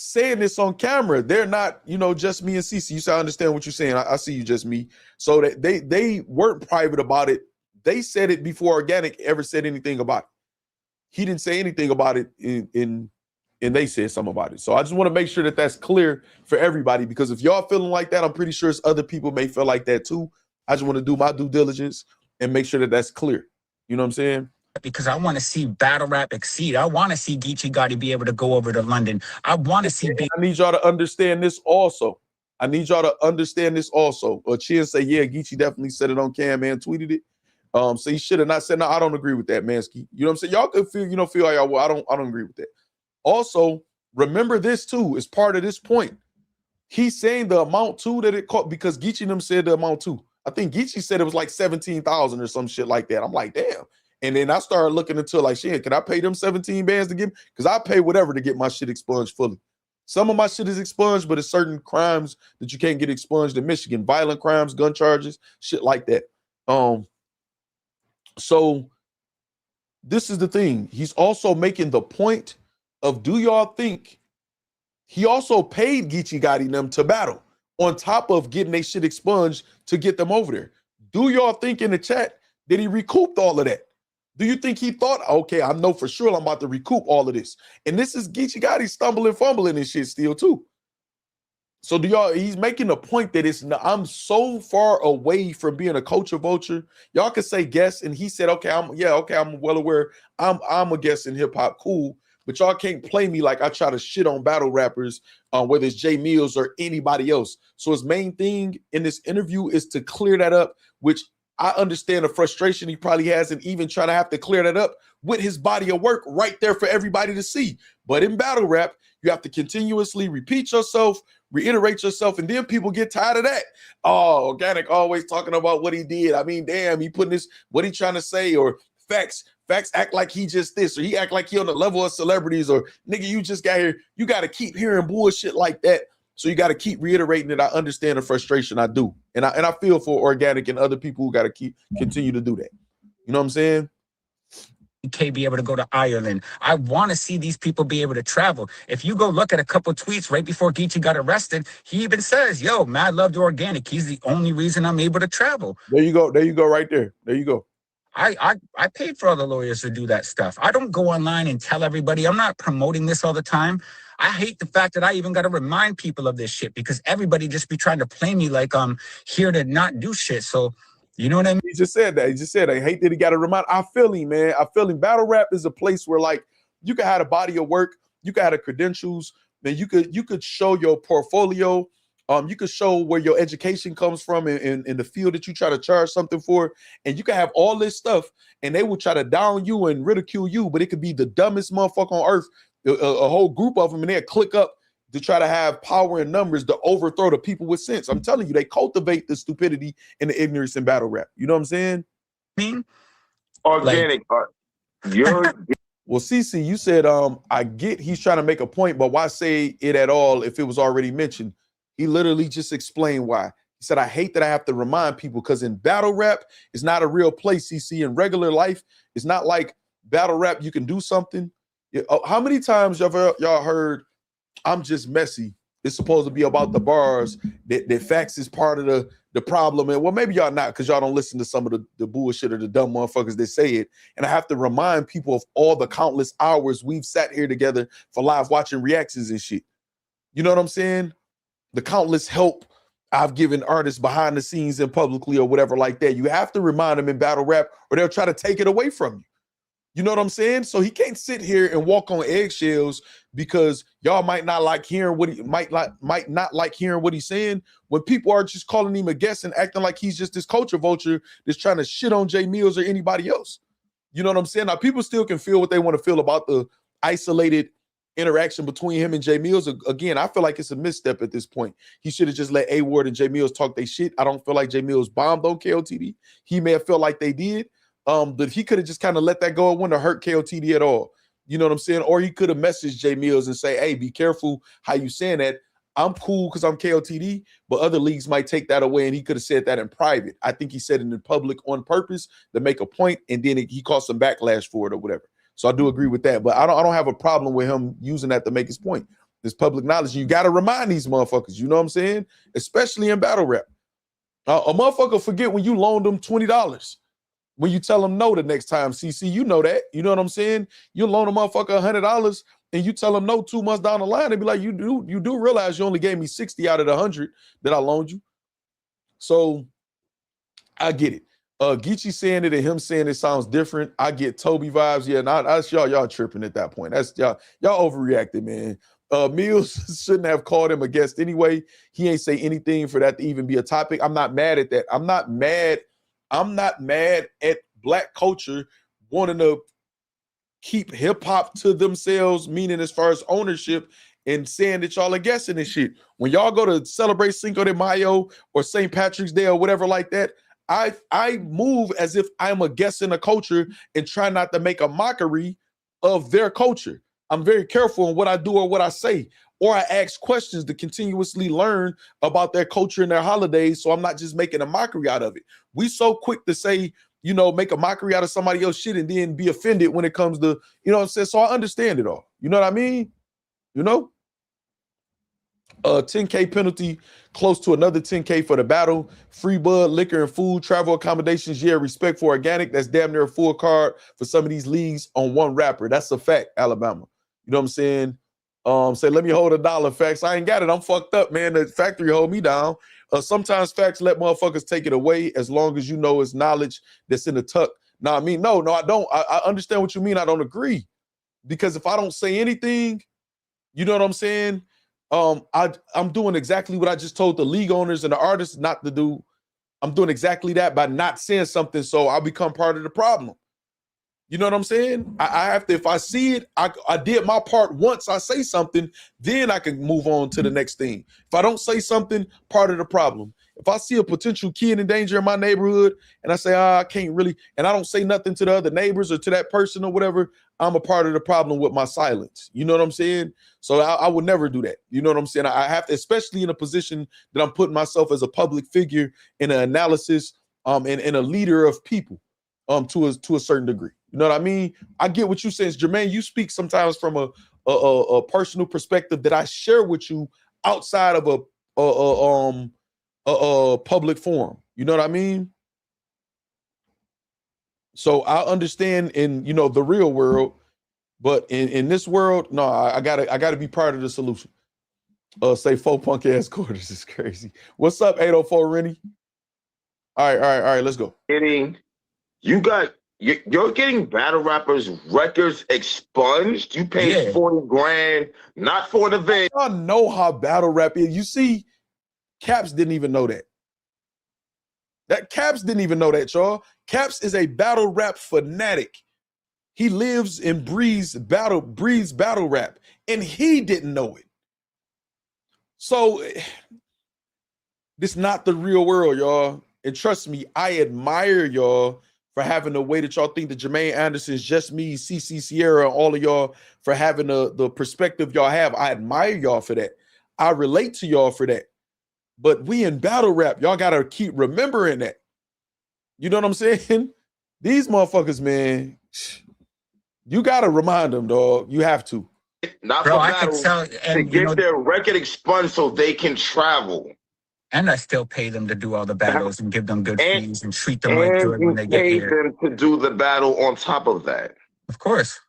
saying this on camera. They're not, you know, just me and Cece. You say, I understand what you're saying. I see you, just me. So that they weren't private about it. They said it before Organik ever said anything about it. He didn't say anything about it and they said something about it. So I just want to make sure that that's clear for everybody, because if y'all feeling like that, I'm pretty sure other people may feel like that too. I just want to do my due diligence and make sure that that's clear. You know what I'm saying? Because I want to see battle rap exceed. I want to see Geechee Gotti be able to go over to London. I want to see. I need y'all to understand this also. Chin say, yeah, Geechee definitely said it on cam and tweeted it. So he should have not said, no, I don't agree with that, Mansky. You know what I'm saying? Y'all could feel how y'all will. I don't agree with that. Also, remember this too, as part of this point. He's saying the amount too that it cost, because Geechee them said the amount too. I think Geechee said it was like 17,000 or some shit like that. I'm like, damn. And then I started looking into like, shit, can I pay them 17 bands to get? Because I pay whatever to get my shit expunged fully. Some of my shit is expunged, but it's certain crimes that you can't get expunged in Michigan. Violent crimes, gun charges, shit like that. So this is the thing. He's also making the point of, do y'all think he also paid Geechee Gotti and them to battle on top of getting their shit expunged to get them over there? Do y'all think in the chat that he recouped all of that? Do you think he thought, okay, I know for sure I'm about to recoup all of this? And this is Geechee Gotti stumbling, fumbling and shit still too. So do y'all, he's making a point that I'm so far away from being a culture vulture. Y'all can say guess, and he said, okay, I'm well aware. I'm a guest in hip hop, cool. But y'all can't play me like I try to shit on battle rappers, whether it's Jae Millz or anybody else. So his main thing in this interview is to clear that up, which I understand the frustration he probably has, and even trying to have to clear that up with his body of work right there for everybody to see. But in battle rap, you have to continuously repeat yourself, reiterate yourself, and then people get tired of that. Oh, Organik always talking about what he did. I mean, damn, he putting this, what he trying to say, or facts act like he just this, or he act like he on the level of celebrities, or nigga, you just got here. You got to keep hearing bullshit like that. So you got to keep reiterating it. I understand the frustration. I do. And I feel for Organik and other people who got to continue to do that. You know what I'm saying? UK be able to go to Ireland. I want to see these people be able to travel. If you go look at a couple tweets right before Geechee got arrested, he even says, yo, mad love to Organik. He's the only reason I'm able to travel. There you go. There you go right there. There you go. I paid for all the lawyers to do that stuff. I don't go online and tell everybody. I'm not promoting this all the time. I hate the fact that I even got to remind people of this shit, because everybody just be trying to play me like I'm here to not do shit. So, you know what I mean? He just said that. He just said, I hate that he got to remind. I feel him, man. I feel him. Battle rap is a place where, like, you can have a body of work, you can have the credentials, man. You could show your portfolio. You could show where your education comes from in the field that you try to charge something for, and you can have all this stuff, and they will try to down you and ridicule you, but it could be the dumbest motherfucker on earth, a whole group of them, and they'll click up to try to have power and numbers to overthrow the people with sense. I'm telling you, they cultivate the stupidity and the ignorance in battle rap. You know what I'm saying? Organik, you're... Well, CC, you said, I get he's trying to make a point, but why say it at all if it was already mentioned? He literally just explained why. He said, I hate that I have to remind people, because in battle rap, it's not a real place, CC. In regular life, it's not like battle rap, you can do something. How many times y'all heard, I'm just messy? It's supposed to be about the bars, that FACTZ is part of the problem. And well, maybe y'all not, because y'all don't listen to some of the bullshit or the dumb motherfuckers that say it. And I have to remind people of all the countless hours we've sat here together for live watching reactions and shit. You know what I'm saying? The countless help I've given artists behind the scenes and publicly or whatever like that. You have to remind them in battle rap, or they'll try to take it away from you. You know what I'm saying? So he can't sit here and walk on eggshells because y'all might not like hearing what he might not like hearing what he's saying, when people are just calling him a guest and acting like he's just this culture vulture that's trying to shit on Jae Millz or anybody else. You know what I'm saying? Now, people still can feel what they want to feel about the isolated interaction between him and Jae Millz. Again, I feel like it's a misstep at this point. He should have just let A Ward and Jae Millz talk their shit. I don't feel like Jae Millz bombed on KOTD. He may have felt like they did. But he could have just kind of let that go. It wouldn't have hurt KOTD at all. You know what I'm saying? Or he could have messaged Jae Millz and say, hey, be careful how you saying that. I'm cool because I'm KOTD, but other leagues might take that away. And he could have said that in private. I think he said it in public on purpose to make a point, and then he caused some backlash for it or whatever. So I do agree with that. But I don't have a problem with him using that to make his point. It's public knowledge. You got to remind these motherfuckers. You know what I'm saying? Especially in battle rap. A motherfucker forget when you loaned them $20. When you tell them no the next time, CC, you know that. You know what I'm saying? You loan a motherfucker $100 and you tell them no 2 months down the line, and be like, you do realize you only gave me 60 out of the 100 that I loaned you. So I get it. Geechee saying it and him saying it sounds different. I get Toby vibes. Yeah, that's y'all tripping at that point. That's y'all overreacted, man. Millz shouldn't have called him a guest anyway. He ain't say anything for that to even be a topic. I'm not mad at that. I'm not mad at black culture wanting to keep hip hop to themselves, meaning as far as ownership, and saying that y'all are guessing this shit. When y'all go to celebrate Cinco de Mayo or St. Patrick's Day or whatever like that, I move as if I'm a guest in a culture and try not to make a mockery of their culture. I'm very careful in what I do or what I say, or I ask questions to continuously learn about their culture and their holidays, so I'm not just making a mockery out of it. We so quick to say, you know, make a mockery out of somebody else's shit and then be offended when it comes to, you know what I'm saying? So I understand it all. You know what I mean? You know? 10K penalty, close to another 10K for the battle. Free bud, liquor and food, travel accommodations. Yeah, respect for organic. That's damn near a full card for some of these leagues on one rapper. That's a fact, Alabama. You know what I'm saying? Say, let me hold $1, Facts. I ain't got it. I'm fucked up, man. The factory hold me down. Sometimes Facts let motherfuckers take it away as long as you know it's knowledge that's in the tuck. Now, I mean, no, I don't. I understand what you mean. I don't agree. Because if I don't say anything, you know what I'm saying? I'm doing exactly what I just told the league owners and the artists not to do. I'm doing exactly that by not saying something, so I'll become part of the problem. You know what I'm saying? I have to, if I see it, I did my part once I say something, then I can move on to the next thing. If I don't say something, part of the problem. If I see a potential kid in danger in my neighborhood and I say, I can't really, and I don't say nothing to the other neighbors or to that person or whatever, I'm a part of the problem with my silence. You know what I'm saying? So I would never do that. You know what I'm saying? I have to, especially in a position that I'm putting myself as a public figure in an analysis and a leader of people to a certain degree. You know what I mean? I get what you saying. Jermaine, you speak sometimes from a personal perspective that I share with you outside of a public forum. You know what I mean? So I understand in, you know, the real world, but in this world, no, I gotta be part of the solution. Say 4 punk ass quarters is crazy. What's up, 804 Rennie? All right, let's go. You're getting battle rappers records expunged. You paid 40 grand, not for the vid. I know how battle rap is. You see, Caps didn't even know that. Caps didn't even know that, y'all. Caps is a battle rap fanatic. He lives and breathes battle rap, and he didn't know it. So this is not the real world, y'all. And trust me, I admire y'all for having the way that y'all think that Jermaine Anderson's just me, CC Sierra, all of y'all for having the perspective y'all have. I admire y'all for that. I relate to y'all for that. But we in battle rap, y'all gotta keep remembering that. You know what I'm saying? These motherfuckers, man, you gotta remind them, dog. You have to. Not Bro, for I battle, could tell, to and get their record expunged so they can travel. and I still pay them to do all the battles and give them good fees and treat them like And good when they get pay here. them to do the battle on top of that. Of course.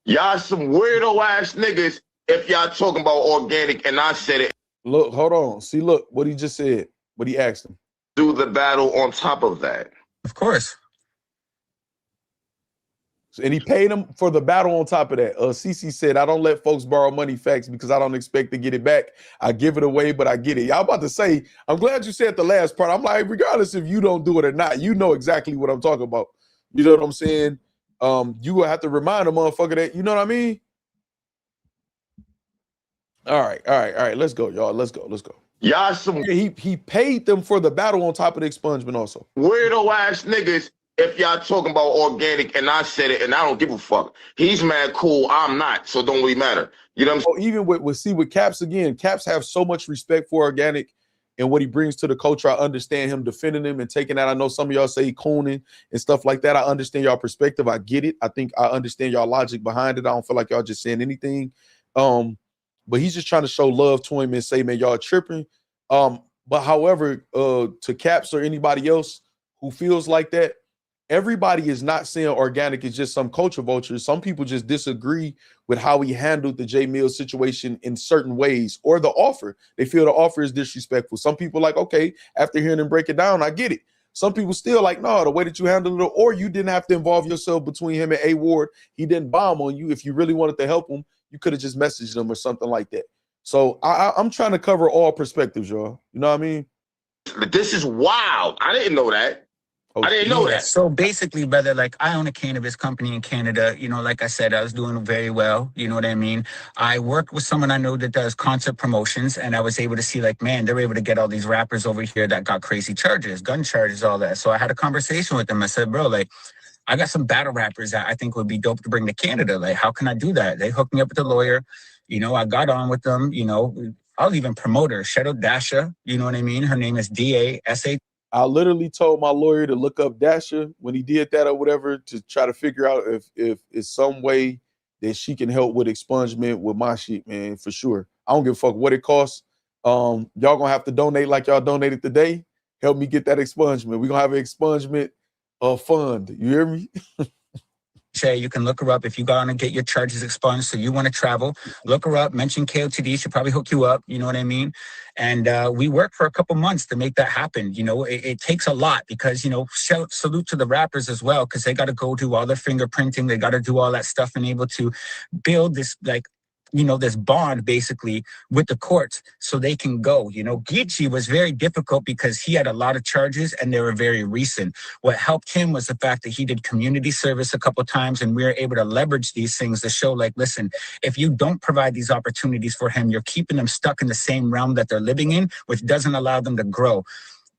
Y'all some weirdo ass niggas if y'all talking about organic and I said it. Look, hold on. See, look what he just said. What he asked him. Do the battle on top of that. Of course. And he paid him for the battle on top of that. CC said, I don't let folks borrow money, Facts, because I don't expect to get it back. I give it away, but I get it. Y'all about to say, I'm glad you said the last part. I'm like, regardless if you don't do it or not, you know exactly what I'm talking about. You know what I'm saying? You will have to remind a motherfucker that, you know what I mean? All right. Let's go, y'all. Let's go. Y'all some he paid them for the battle on top of the expungement also. weirdo ass niggas if y'all talking about organic and I said it and I don't give a fuck. He's mad cool, I'm not, so don't really matter. You know what I'm saying? Even with Caps again, Caps have so much respect for organic and what he brings to the culture. I understand him defending him and taking that. I know some of y'all say he cooning and stuff like that. I understand y'all perspective. I get it. I think I understand y'all logic behind it. I don't feel like y'all just saying anything. But he's just trying to show love to him and say, man, y'all tripping. But however, to Caps or anybody else who feels like that, everybody is not saying Organik is just some culture vulture. Some people just disagree with how he handled the Jae Millz situation in certain ways, or the offer. They feel the offer is disrespectful. Some people like, okay, after hearing him break it down, I get it. Some people still like, no, the way that you handled it, or you didn't have to involve yourself between him and A Ward. He didn't bomb on you. If you really wanted to help him, you could have just messaged him or something like that. So I'm trying to cover all perspectives, y'all. You know what I mean? But this is wild. I didn't know that. I didn't know that. So basically, brother, like I own a cannabis company in Canada. You know, like I said, I was doing very well. You know what I mean? I worked with someone I know that does concert promotions, and I was able to see like, man, they're able to get all these rappers over here that got crazy charges, gun charges, all that. So I had a conversation with them. I said, bro, like, I got some battle rappers that I think would be dope to bring to Canada. Like, how can I do that? They hooked me up with a lawyer. You know, I got on with them. You know, I'll even promote her. Shout out Dasha. You know what I mean? Her name is DASA. I literally told my lawyer to look up Dasha when he did that or whatever to try to figure out if it's some way that she can help with expungement with my shit, man, for sure. I don't give a fuck what it costs. Y'all gonna have to donate like y'all donated today. Help me get that expungement. We're gonna have an expungement fund. You hear me? You can look her up if you want to get your charges expunged. So you want to travel, look her up, mention KOTD. She'll probably hook you up. You know what I mean? And we worked for a couple months to make that happen. You know, it takes a lot because, you know, salute to the rappers as well, because they got to go do all their fingerprinting. They got to do all that stuff and able to build this, like, you know, this bond basically with the courts so they can go. You know, Geechee was very difficult because he had a lot of charges and they were very recent. What helped him was the fact that he did community service a couple of times, and we were able to leverage these things to show like, listen, if you don't provide these opportunities for him, you're keeping them stuck in the same realm that they're living in, which doesn't allow them to grow.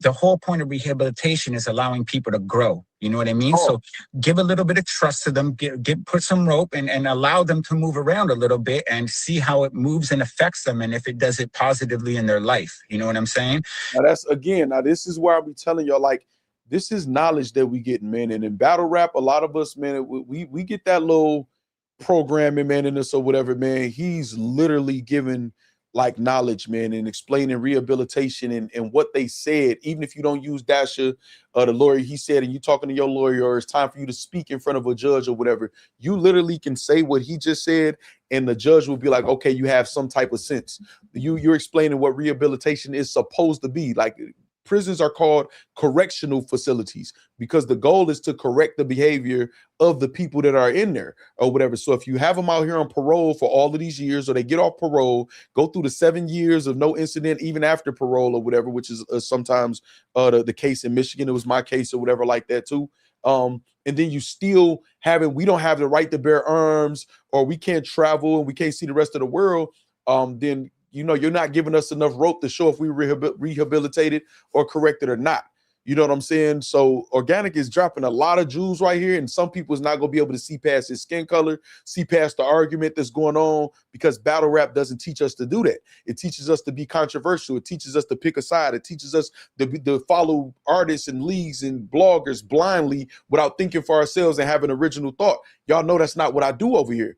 The whole point of rehabilitation is allowing people to grow. You know what I mean? So give a little bit of trust to them, put some rope and allow them to move around a little bit and see how it moves and affects them. And if it does it positively in their life, you know what I'm saying? Now this is where I'll be telling y'all, like, this is knowledge that we get, man. And in battle rap, a lot of us, man, we get that little programming, man, in us or whatever, man. He's literally giving like knowledge, man, and explaining rehabilitation and what they said. Even if you don't use Dasha, the lawyer, he said, and you talking to your lawyer, or it's time for you to speak in front of a judge or whatever, you literally can say what he just said, and the judge will be like, okay, you have some type of sense. You're explaining what rehabilitation is supposed to be. Like, prisons are called correctional facilities because the goal is to correct the behavior of the people that are in there or whatever. So if you have them out here on parole for all of these years, or they get off parole, go through the 7 years of no incident, even after parole or whatever, which is sometimes the case in Michigan. It was my case or whatever like that too. And then you still we don't have the right to bear arms, or we can't travel and we can't see the rest of the world. Then you know, you're not giving us enough rope to show if we rehabilitated or corrected or not. You know what I'm saying? So Organik is dropping a lot of jewels right here, and some people is not going to be able to see past his skin color, see past the argument that's going on, because battle rap doesn't teach us to do that. It teaches us to be controversial. It teaches us to pick a side. It teaches us to follow artists and leagues and bloggers blindly without thinking for ourselves and having original thought. Y'all know that's not what I do over here.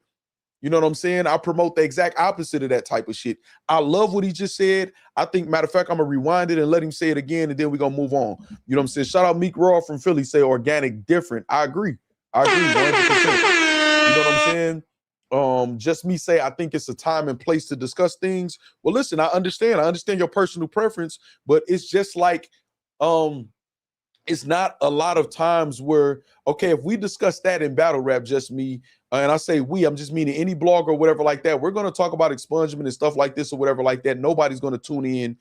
You know what I'm saying? I promote the exact opposite of that type of shit. I love what he just said. I think, matter of fact, I'm going to rewind it and let him say it again, and then we're going to move on. You know what I'm saying? Shout out Meek Raw from Philly, say Organik different. I agree. 100%. You know what I'm saying? Just me say, I think it's a time and place to discuss things. Well, listen, I understand your personal preference, but it's just like, it's not a lot of times where, okay, if we discuss that in battle rap, just me, and I say we, I'm just meaning any blog or whatever like that, we're going to talk about expungement and stuff like this or whatever like that. Nobody's going to tune in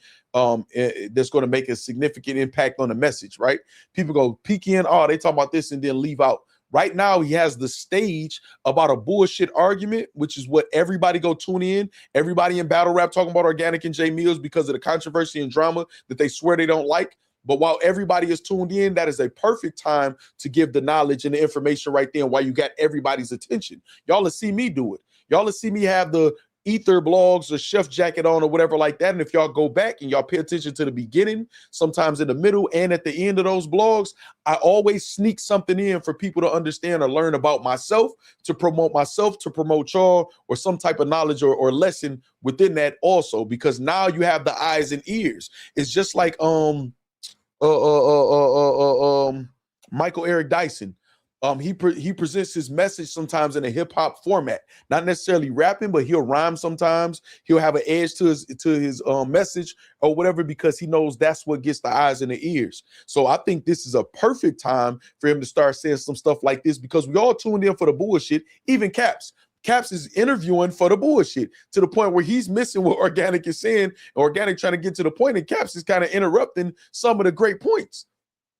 that's going to make a significant impact on the message, right? People go peek in, oh, they talk about this and then leave out. Right now, he has the stage about a bullshit argument, which is what everybody go tune in. Everybody in battle rap talking about Organik and Jae Millz because of the controversy and drama that they swear they don't like. But while everybody is tuned in, that is a perfect time to give the knowledge and the information right there, while you got everybody's attention. Y'all will see me do it. Y'all will see me have the Ether blogs or Chef Jacket on or whatever like that. And if y'all go back and y'all pay attention to the beginning, sometimes in the middle and at the end of those blogs, I always sneak something in for people to understand or learn about myself, to promote y'all, or some type of knowledge or lesson within that also, because now you have the eyes and ears. It's just like Michael Eric Dyson. He presents his message sometimes in a hip hop format, not necessarily rapping, but he'll rhyme sometimes. He'll have an edge to his message or whatever, because he knows that's what gets the eyes and the ears. So I think this is a perfect time for him to start saying some stuff like this, because we all tuned in for the bullshit. Even Caps is interviewing for the bullshit to the point where he's missing what Organik is saying. Organik trying to get to the point, and Caps is kind of interrupting some of the great points.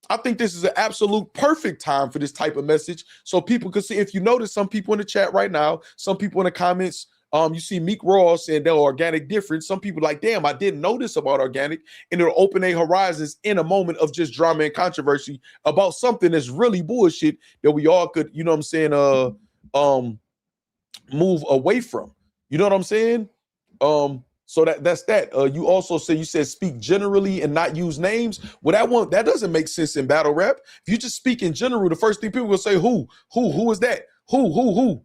I think this is an absolute perfect time for this type of message, so people can see. If you notice, some people in the chat right now, some people in the comments, you see Meek Raw saying they're Organik different. Some people like, damn, I didn't know this about Organik, and it'll open their horizons in a moment of just drama and controversy about something that's really bullshit that we all could, you know what I'm saying, move away from. You know what I'm saying? So that's that. You also said speak generally and not use names. Well, that doesn't make sense in battle rap. If you just speak in general, the first thing people will say, who is that? Who?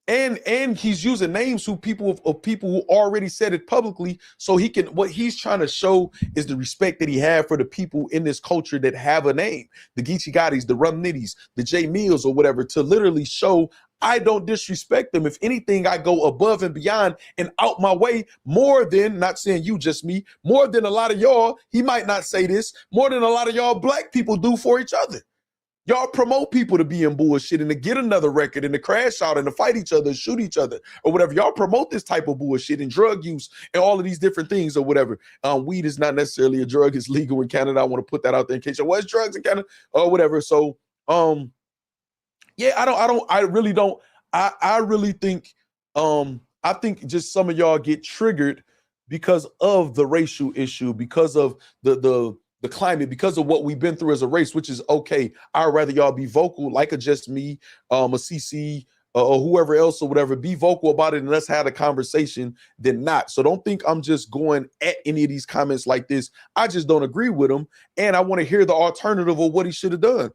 And he's using names of people who already said it publicly, so he can. What he's trying to show is the respect that he had for the people in this culture that have a name, the Geechee Gottis, the Rum Nitties, the Jae Millz or whatever, to literally show I don't disrespect them. If anything, I go above and beyond and out my way more than, not saying you, just me, more than a lot of y'all. He might not say this, more than a lot of y'all black people do for each other. Y'all promote people to be in bullshit and to get another record and to crash out and to fight each other, shoot each other or whatever. Y'all promote this type of bullshit and drug use and all of these different things or whatever. Weed is not necessarily a drug. It's legal in Canada. I want to put that out there in case there was drugs in Canada or whatever. So, yeah, I really think, I think just some of y'all get triggered because of the racial issue, because of the climate, because of what we've been through as a race, which is okay. I'd rather y'all be vocal, like a Just Me, a CC, or whoever else or whatever, be vocal about it and let's have a conversation than not. So don't think I'm just going at any of these comments like this. I just don't agree with them, and I want to hear the alternative of what he should have done.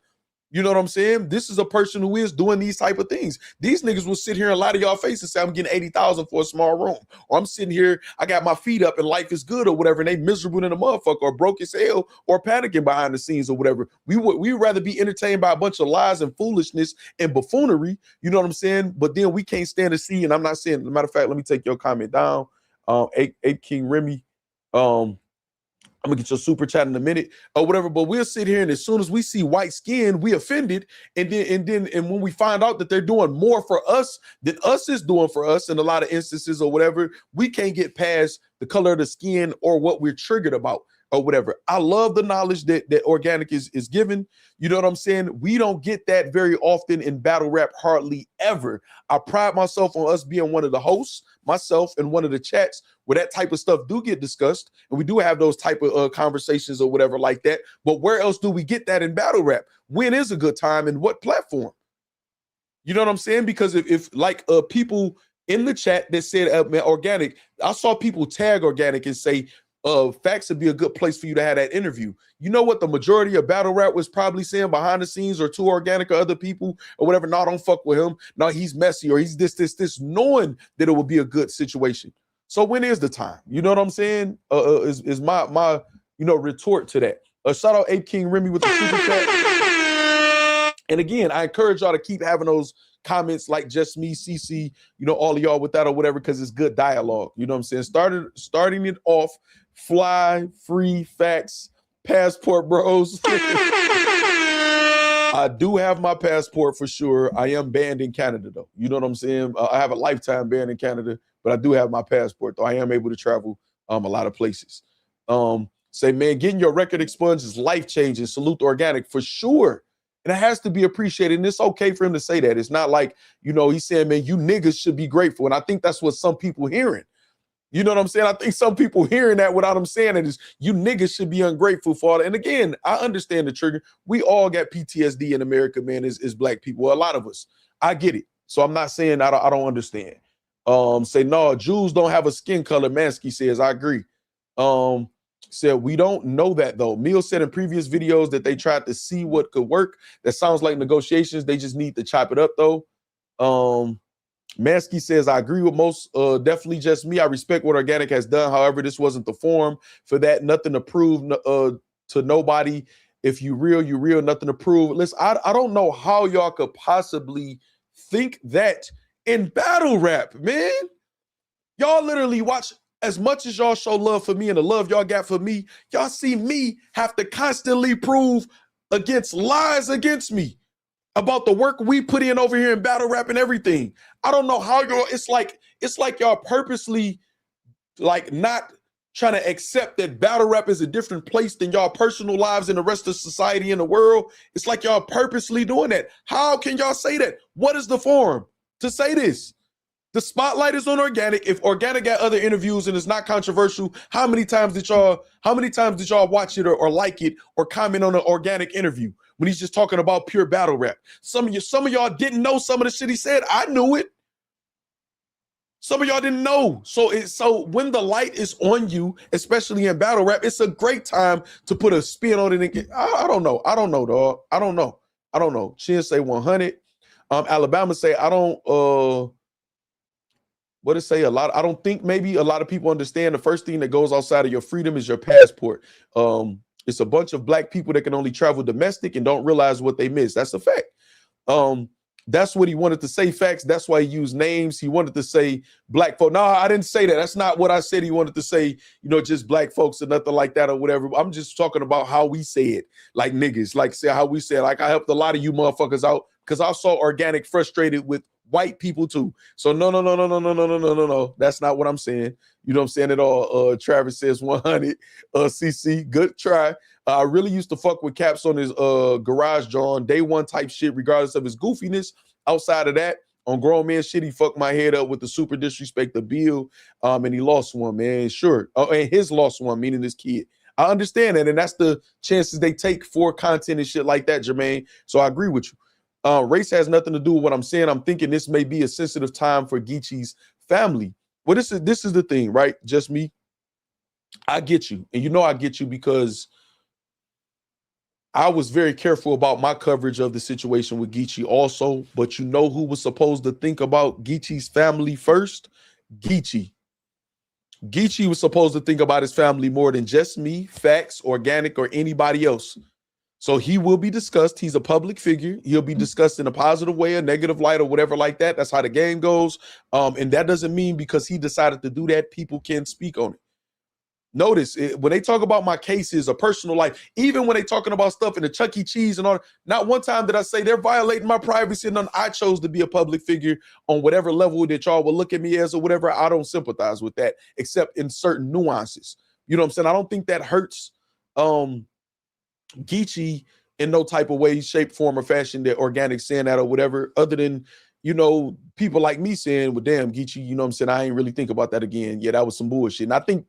You know what I'm saying? This is a person who is doing these type of things. These niggas will sit here and lie to y'all face and say, I'm getting 80,000 for a small room. Or I'm sitting here, I got my feet up and life is good or whatever, and they miserable in a motherfucker or broke as hell or panicking behind the scenes or whatever. We'd rather be entertained by a bunch of lies and foolishness and buffoonery. You know what I'm saying? But then we can't stand to see, and I'm not saying, as a matter of fact, let me take your comment down. Ape King Remy, I'm gonna get your super chat in a minute or whatever, but we'll sit here and as soon as we see white skin, we offended. And when we find out that they're doing more for us than us is doing for us in a lot of instances or whatever, we can't get past the color of the skin or what we're triggered about or whatever. I love the knowledge that Organik is given. You know what I'm saying? We don't get that very often in battle rap, hardly ever. I pride myself on us being one of the hosts, myself and one of the chats where that type of stuff do get discussed. And we do have those type of conversations or whatever like that. But where else do we get that in battle rap? When is a good time and what platform? You know what I'm saying? Because if like people in the chat that said, man, Organik, I saw people tag Organik and say, FACTZ would be a good place for you to have that interview. You know what the majority of battle rap was probably saying behind the scenes or to Organik or other people or whatever? No, don't fuck with him. No, he's messy or he's this, knowing that it will be a good situation. So when is the time? You know what I'm saying? Is my retort to that. Shout out Ape King Remy with the super chat. And again, I encourage y'all to keep having those comments like Just Me, CC, all of y'all with that or whatever, because it's good dialogue. You know what I'm saying? Starting it off, fly, free, FACTZ, passport bros. I do have my passport for sure. I am banned in Canada though. You know what I'm saying? I have a lifetime ban in Canada, but I do have my passport though. I am able to travel a lot of places. Say, man, getting your record expunged is life-changing. Salute to Organik for sure. And it has to be appreciated. And it's okay for him to say that. It's not like, he's saying, man, you niggas should be grateful. And I think that's what some people hearing. You know what I'm saying? I think some people hearing that without him saying it is, you niggas should be ungrateful for it. And again, I understand the trigger. We all got PTSD in America, man, as black people. A lot of us. I get it. So I'm not saying I don't understand. Say no, Jews don't have a skin color. Mansky says, I agree. Said we don't know that though. Millz said in previous videos that they tried to see what could work. That sounds like negotiations. They just need to chop it up though. Mansky says, I agree with most, definitely just me. I respect what Organik has done. However, this wasn't the forum for that. Nothing to prove to nobody. If you real, nothing to prove. Listen, I don't know how y'all could possibly think that in battle rap, man. Y'all literally watch, as much as y'all show love for me and the love y'all got for me, y'all see me have to constantly prove against lies against me about the work we put in over here in battle rap and everything. I don't know how y'all, it's like y'all purposely like not trying to accept that battle rap is a different place than y'all personal lives and the rest of society in the world. It's like y'all purposely doing that. How can y'all say that? What is the forum to say this? The spotlight is on Organik. If Organik got other interviews and it's not controversial, how many times did y'all watch it or like it or comment on an Organik interview when he's just talking about pure battle rap? Some of y'all didn't know some of the shit he said. I knew it. Some of y'all didn't know. So when the light is on you, especially in battle rap, it's a great time to put a spin on it. I don't know, dog. I don't know. Chin say 100. Alabama say I don't. What it say? I don't think maybe a lot of people understand the first thing that goes outside of your freedom is your passport. It's a bunch of black people that can only travel domestic and don't realize what they miss. That's a fact. That's what he wanted to say, facts. That's why he used names. He wanted to say black folk. No, I didn't say that. That's not what I said. He wanted to say, just black folks or nothing like that or whatever. I'm just talking about how we say it, like niggas, like say how we say it. Like I helped a lot of you motherfuckers out because I saw Organik frustrated with white people too. So no. That's not what I'm saying. You know what I'm saying at all. Travis says 100. CC, good try. I really used to fuck with Caps on his garage John day one type shit, regardless of his goofiness. Outside of that, on grown man shit, he fucked my head up with the super disrespect of Bill. And he lost one, man. Sure. And his lost one, meaning his kid. I understand that, and that's the chances they take for content and shit like that, Jermaine. So I agree with you. Race has nothing to do with what I'm saying. I'm thinking this may be a sensitive time for Geechee's family. Well, this is the thing, right? Just me. I get you. And I get you because I was very careful about my coverage of the situation with Geechee also. But you know who was supposed to think about Geechee's family first? Geechee. Geechee was supposed to think about his family more than just me, Facts, Organik, or anybody else. So he will be discussed. He's a public figure. He'll be discussed in a positive way, a negative light, or whatever like that. That's how the game goes. And that doesn't mean because he decided to do that, people can speak on it. Notice when they talk about my cases, a personal life, even when they talking about stuff in the Chuck E. Cheese and all, not one time did I say they're violating my privacy. And I chose to be a public figure on whatever level that y'all will look at me as or whatever. I don't sympathize with that, except in certain nuances. You know what I'm saying? I don't think that hurts Geechee in no type of way, shape, form, or fashion that Organik saying that or whatever, other than, people like me saying, well, damn, Geechee, you know what I'm saying? I ain't really think about that again. Yeah, that was some bullshit. And I think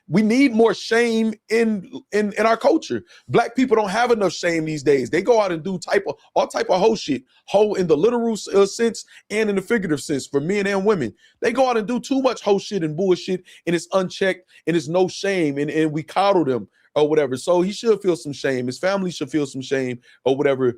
we need more shame in our culture. Black people don't have enough shame these days. They go out and do all type of hoe shit, hoe in the literal sense and in the figurative sense for men and women. They go out and do too much hoe shit and bullshit, and it's unchecked and it's no shame, and we coddle them or whatever. So he should feel some shame. His family should feel some shame or whatever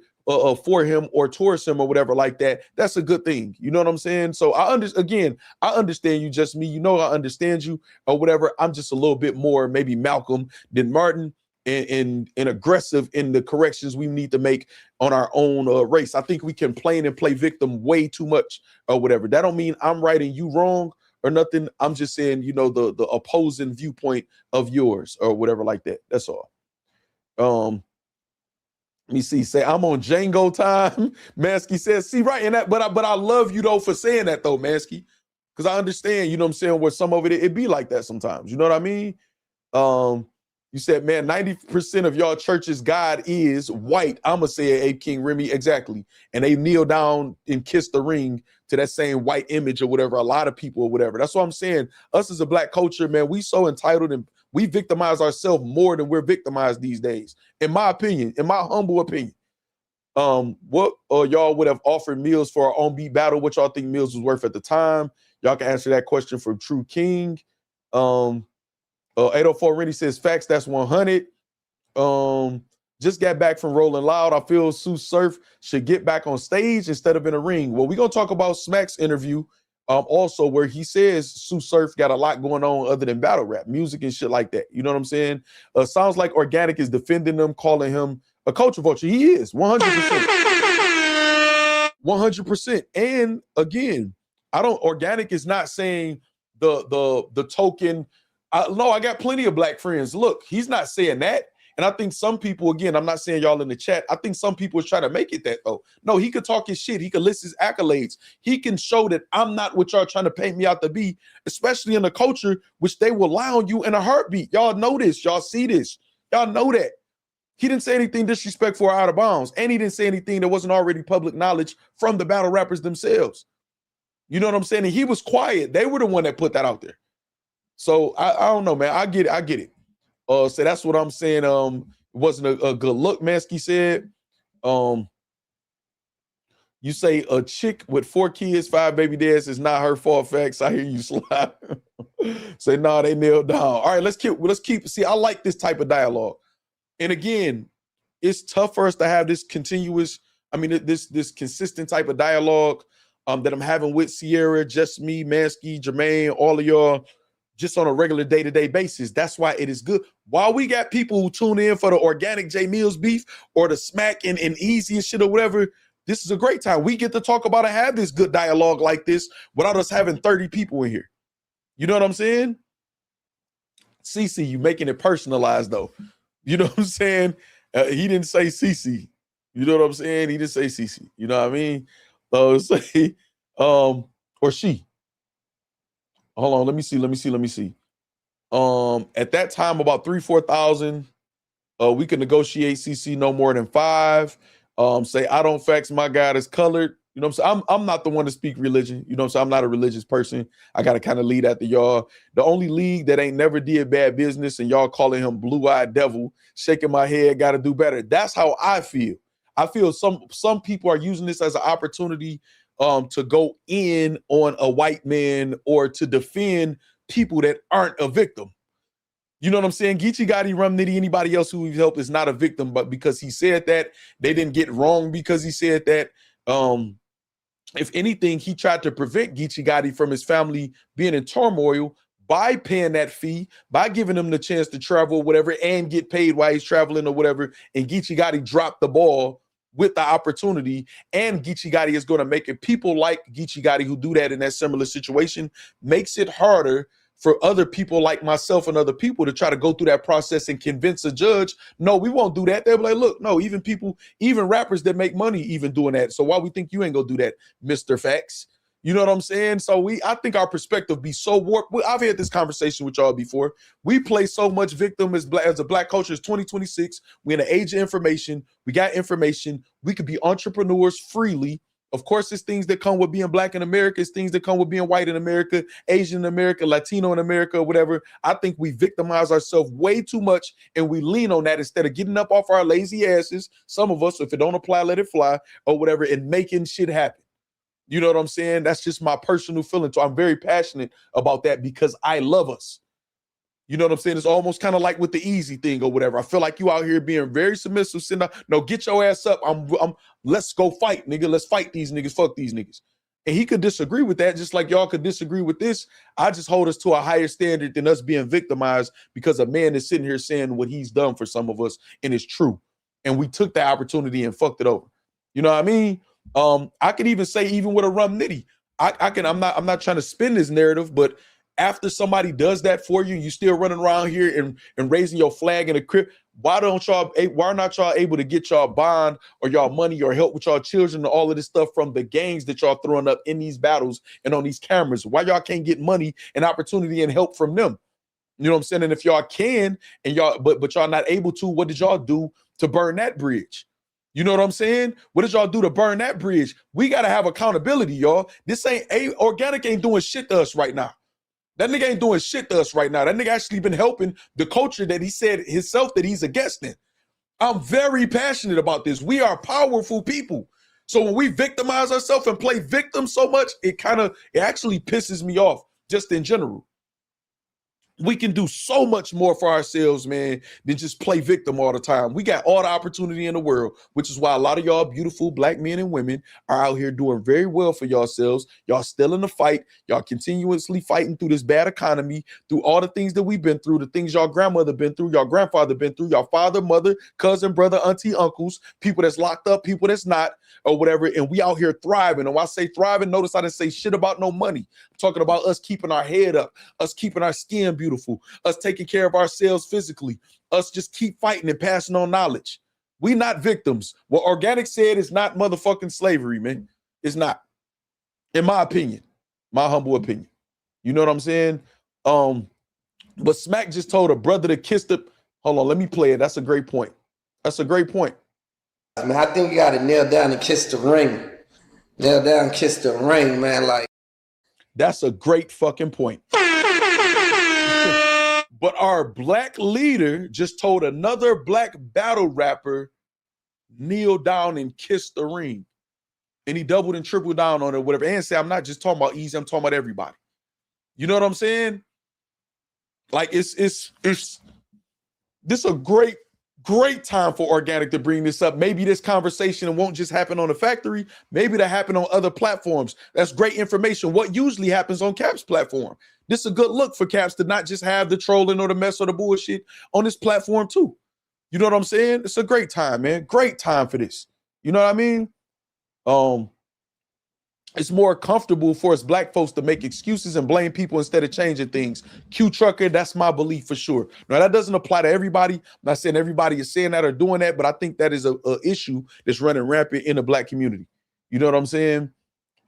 for him or towards him or whatever like that. That's a good thing. You know what I'm saying? So I understand you, just me. I understand you or whatever. I'm just a little bit more maybe Malcolm than Martin and aggressive in the corrections we need to make on our own race. I think we complain and play victim way too much or whatever. That don't mean I'm right and you wrong or nothing. I'm just saying, the opposing viewpoint of yours or whatever like that. That's all. Let me see. Say I'm on Django time. Mansky says, see, right. And that, but I love you though for saying that though, Mansky. Because I understand, you know what I'm saying, where some of it be like that sometimes. You know what I mean? You said, man, 90% of y'all churches, God is white. I'ma say it, Abe King Remy, exactly. And they kneel down and kiss the ring to that same white image or whatever, a lot of people or whatever. That's what I'm saying. Us as a black culture, man, we so entitled and we victimize ourselves more than we're victimized these days, in my opinion, in my humble opinion. What y'all would have offered Millz for our own beat battle? What y'all think Millz was worth at the time? Y'all can answer that question from True King. 804 Rennie says facts. That's 100. Just got back from Rolling Loud. I feel Sue Surf should get back on stage instead of in a ring. Well, we're gonna talk about Smack's interview, also where he says Sue Surf got a lot going on other than battle rap, music and shit like that. You know what I'm saying? Sounds like Organik is defending him, calling him a culture vulture. He is 100%. 100%. And again, Organik is not saying the token. No, I got plenty of black friends. Look, he's not saying that. And I think some people, again, I'm not saying y'all in the chat, I think some people are trying to make it that though. No, he could talk his shit. He could list his accolades. He can show that I'm not what y'all trying to paint me out to be, especially in a culture which they will lie on you in a heartbeat. Y'all know this. Y'all see this. Y'all know that. He didn't say anything disrespectful or out of bounds. And he didn't say anything that wasn't already public knowledge from the battle rappers themselves. You know what I'm saying? And he was quiet. They were the one that put that out there. So I don't know, man. I get it. So that's what I'm saying. It wasn't a good look, Mansky said. You say a chick with 4 kids, 5 baby dads is not her fault. Facts. I hear you slide. Say, nah, they nailed down. All right, let's keep. See, I like this type of dialogue. And again, it's tough for us to have this continuous, this consistent type of dialogue that I'm having with Sierra, just me, Mansky, Jermaine, all of y'all, just on a regular day-to-day basis. That's why it is good. While we got people who tune in for the Organik Jae Millz beef or the Smack and Eazy and shit or whatever, this is a great time. We get to talk about and have this good dialogue like this without us having 30 people in here. You know what I'm saying? CC, you making it personalized though. You know what I'm saying? He didn't say CC. You know what I'm saying? He didn't say CC. You know what I mean? Say, or she. Hold on, let me see. At that time, about 3,000-4,000. We could negotiate CC no more than 5. Say I don't fax my guy that's colored. You know what I'm saying? I'm not the one to speak religion. You know what I'm saying? I'm not a religious person. I gotta kind of lead after y'all. The only league that ain't never did bad business, and y'all calling him blue-eyed devil, shaking my head, gotta do better. That's how I feel. I feel some people are using this as an opportunity to go in on a white man or to defend people that aren't a victim. You know what I'm saying? Geechee Gotti, Rum Nitty, anybody else who we've helped is not a victim, but because he said that, they didn't get wrong because he said that. If anything, he tried to prevent Geechee Gotti from his family being in turmoil by paying that fee, by giving him the chance to travel or whatever and get paid while he's traveling or whatever. And Geechee Gotti dropped the ball with the opportunity, and Geechee Gotti is going to make it. People like Geechee Gotti who do that in that similar situation makes it harder for other people like myself and other people to try to go through that process and convince a judge, no, we won't do that. They'll be like, look, no, even people, even rappers that make money even doing that. So why we think you ain't gonna do that, Mr. Facts? You know what I'm saying? So I think our perspective be so warped. I've had this conversation with y'all before. We play so much victim as a black culture. It's 2026. We're in the age of information. We got information. We could be entrepreneurs freely. Of course, it's things that come with being black in America. It's things that come with being white in America, Asian in America, Latino in America, whatever. I think we victimize ourselves way too much, and we lean on that instead of getting up off our lazy asses. Some of us, if it don't apply, let it fly or whatever, and making shit happen. You know what I'm saying? That's just my personal feeling. So I'm very passionate about that because I love us. You know what I'm saying? It's almost kind of like with the Eazy thing or whatever. I feel like you out here being very submissive. No, get your ass up. Let's go fight, nigga. Let's fight these niggas. Fuck these niggas. And he could disagree with that, just like y'all could disagree with this. I just hold us to a higher standard than us being victimized because a man is sitting here saying what he's done for some of us, and it's true. And we took the opportunity and fucked it over. You know what I mean? I could even say, even with a Rum Nitty, I'm not trying to spin this narrative, but after somebody does that for you, you still running around here and raising your flag in the crib. Why not y'all able to get y'all bond or y'all money or help with y'all children and all of this stuff from the gangs that y'all throwing up in these battles and on these cameras? Why y'all can't get money and opportunity and help from them? You know what I'm saying? And if y'all can, and y'all, but y'all not able to, what did y'all do to burn that bridge? You know what I'm saying? What did y'all do to burn that bridge? We got to have accountability, y'all. Organik ain't doing shit to us right now. That nigga ain't doing shit to us right now. That nigga actually been helping the culture that he said himself that he's a guest in. I'm very passionate about this. We are powerful people. So when we victimize ourselves and play victim so much, it actually pisses me off just in general. We can do so much more for ourselves, man, than just play victim all the time. We got all the opportunity in the world, which is why a lot of y'all beautiful black men and women are out here doing very well for yourselves. Y'all still in the fight. Y'all continuously fighting through this bad economy, through all the things that we've been through, the things y'all grandmother been through, y'all grandfather been through, y'all father, mother, cousin, brother, auntie, uncles, people that's locked up, people that's not, or whatever. And we out here thriving. And when I say thriving, notice I didn't say shit about no money. I'm talking about us keeping our head up, us keeping our skin beautiful, us taking care of ourselves physically, us just keep fighting and passing on knowledge. We not victims. What Organik said is not motherfucking slavery, man. It's not. In my opinion, my humble opinion. You know what I'm saying? But Smack just told a brother to kiss the, hold on, let me play it. That's a great point. That's a great point. I mean, I think you gotta kneel down and kiss the ring. Kneel down, kiss the ring, man. Like, that's a great fucking point. But our black leader just told another black battle rapper, kneel down and kiss the ring. And he doubled and tripled down on it, whatever. And say, I'm not just talking about Eazy, I'm talking about everybody. You know what I'm saying? Like, this a great time for Organik to bring this up. Maybe this conversation won't just happen on the factory. Maybe it'll happen on other platforms. That's great information. What usually happens on Cap's platform? This is a good look for Caps to not just have the trolling or the mess or the bullshit on this platform too. You know what I'm saying? It's a great time, man. Great time for this. You know what I mean? It's more comfortable for us black folks to make excuses and blame people instead of changing things. Q Trucker, that's my belief for sure. Now, that doesn't apply to everybody. I'm not saying everybody is saying that or doing that, but I think that is a issue that's running rampant in the black community. You know what I'm saying?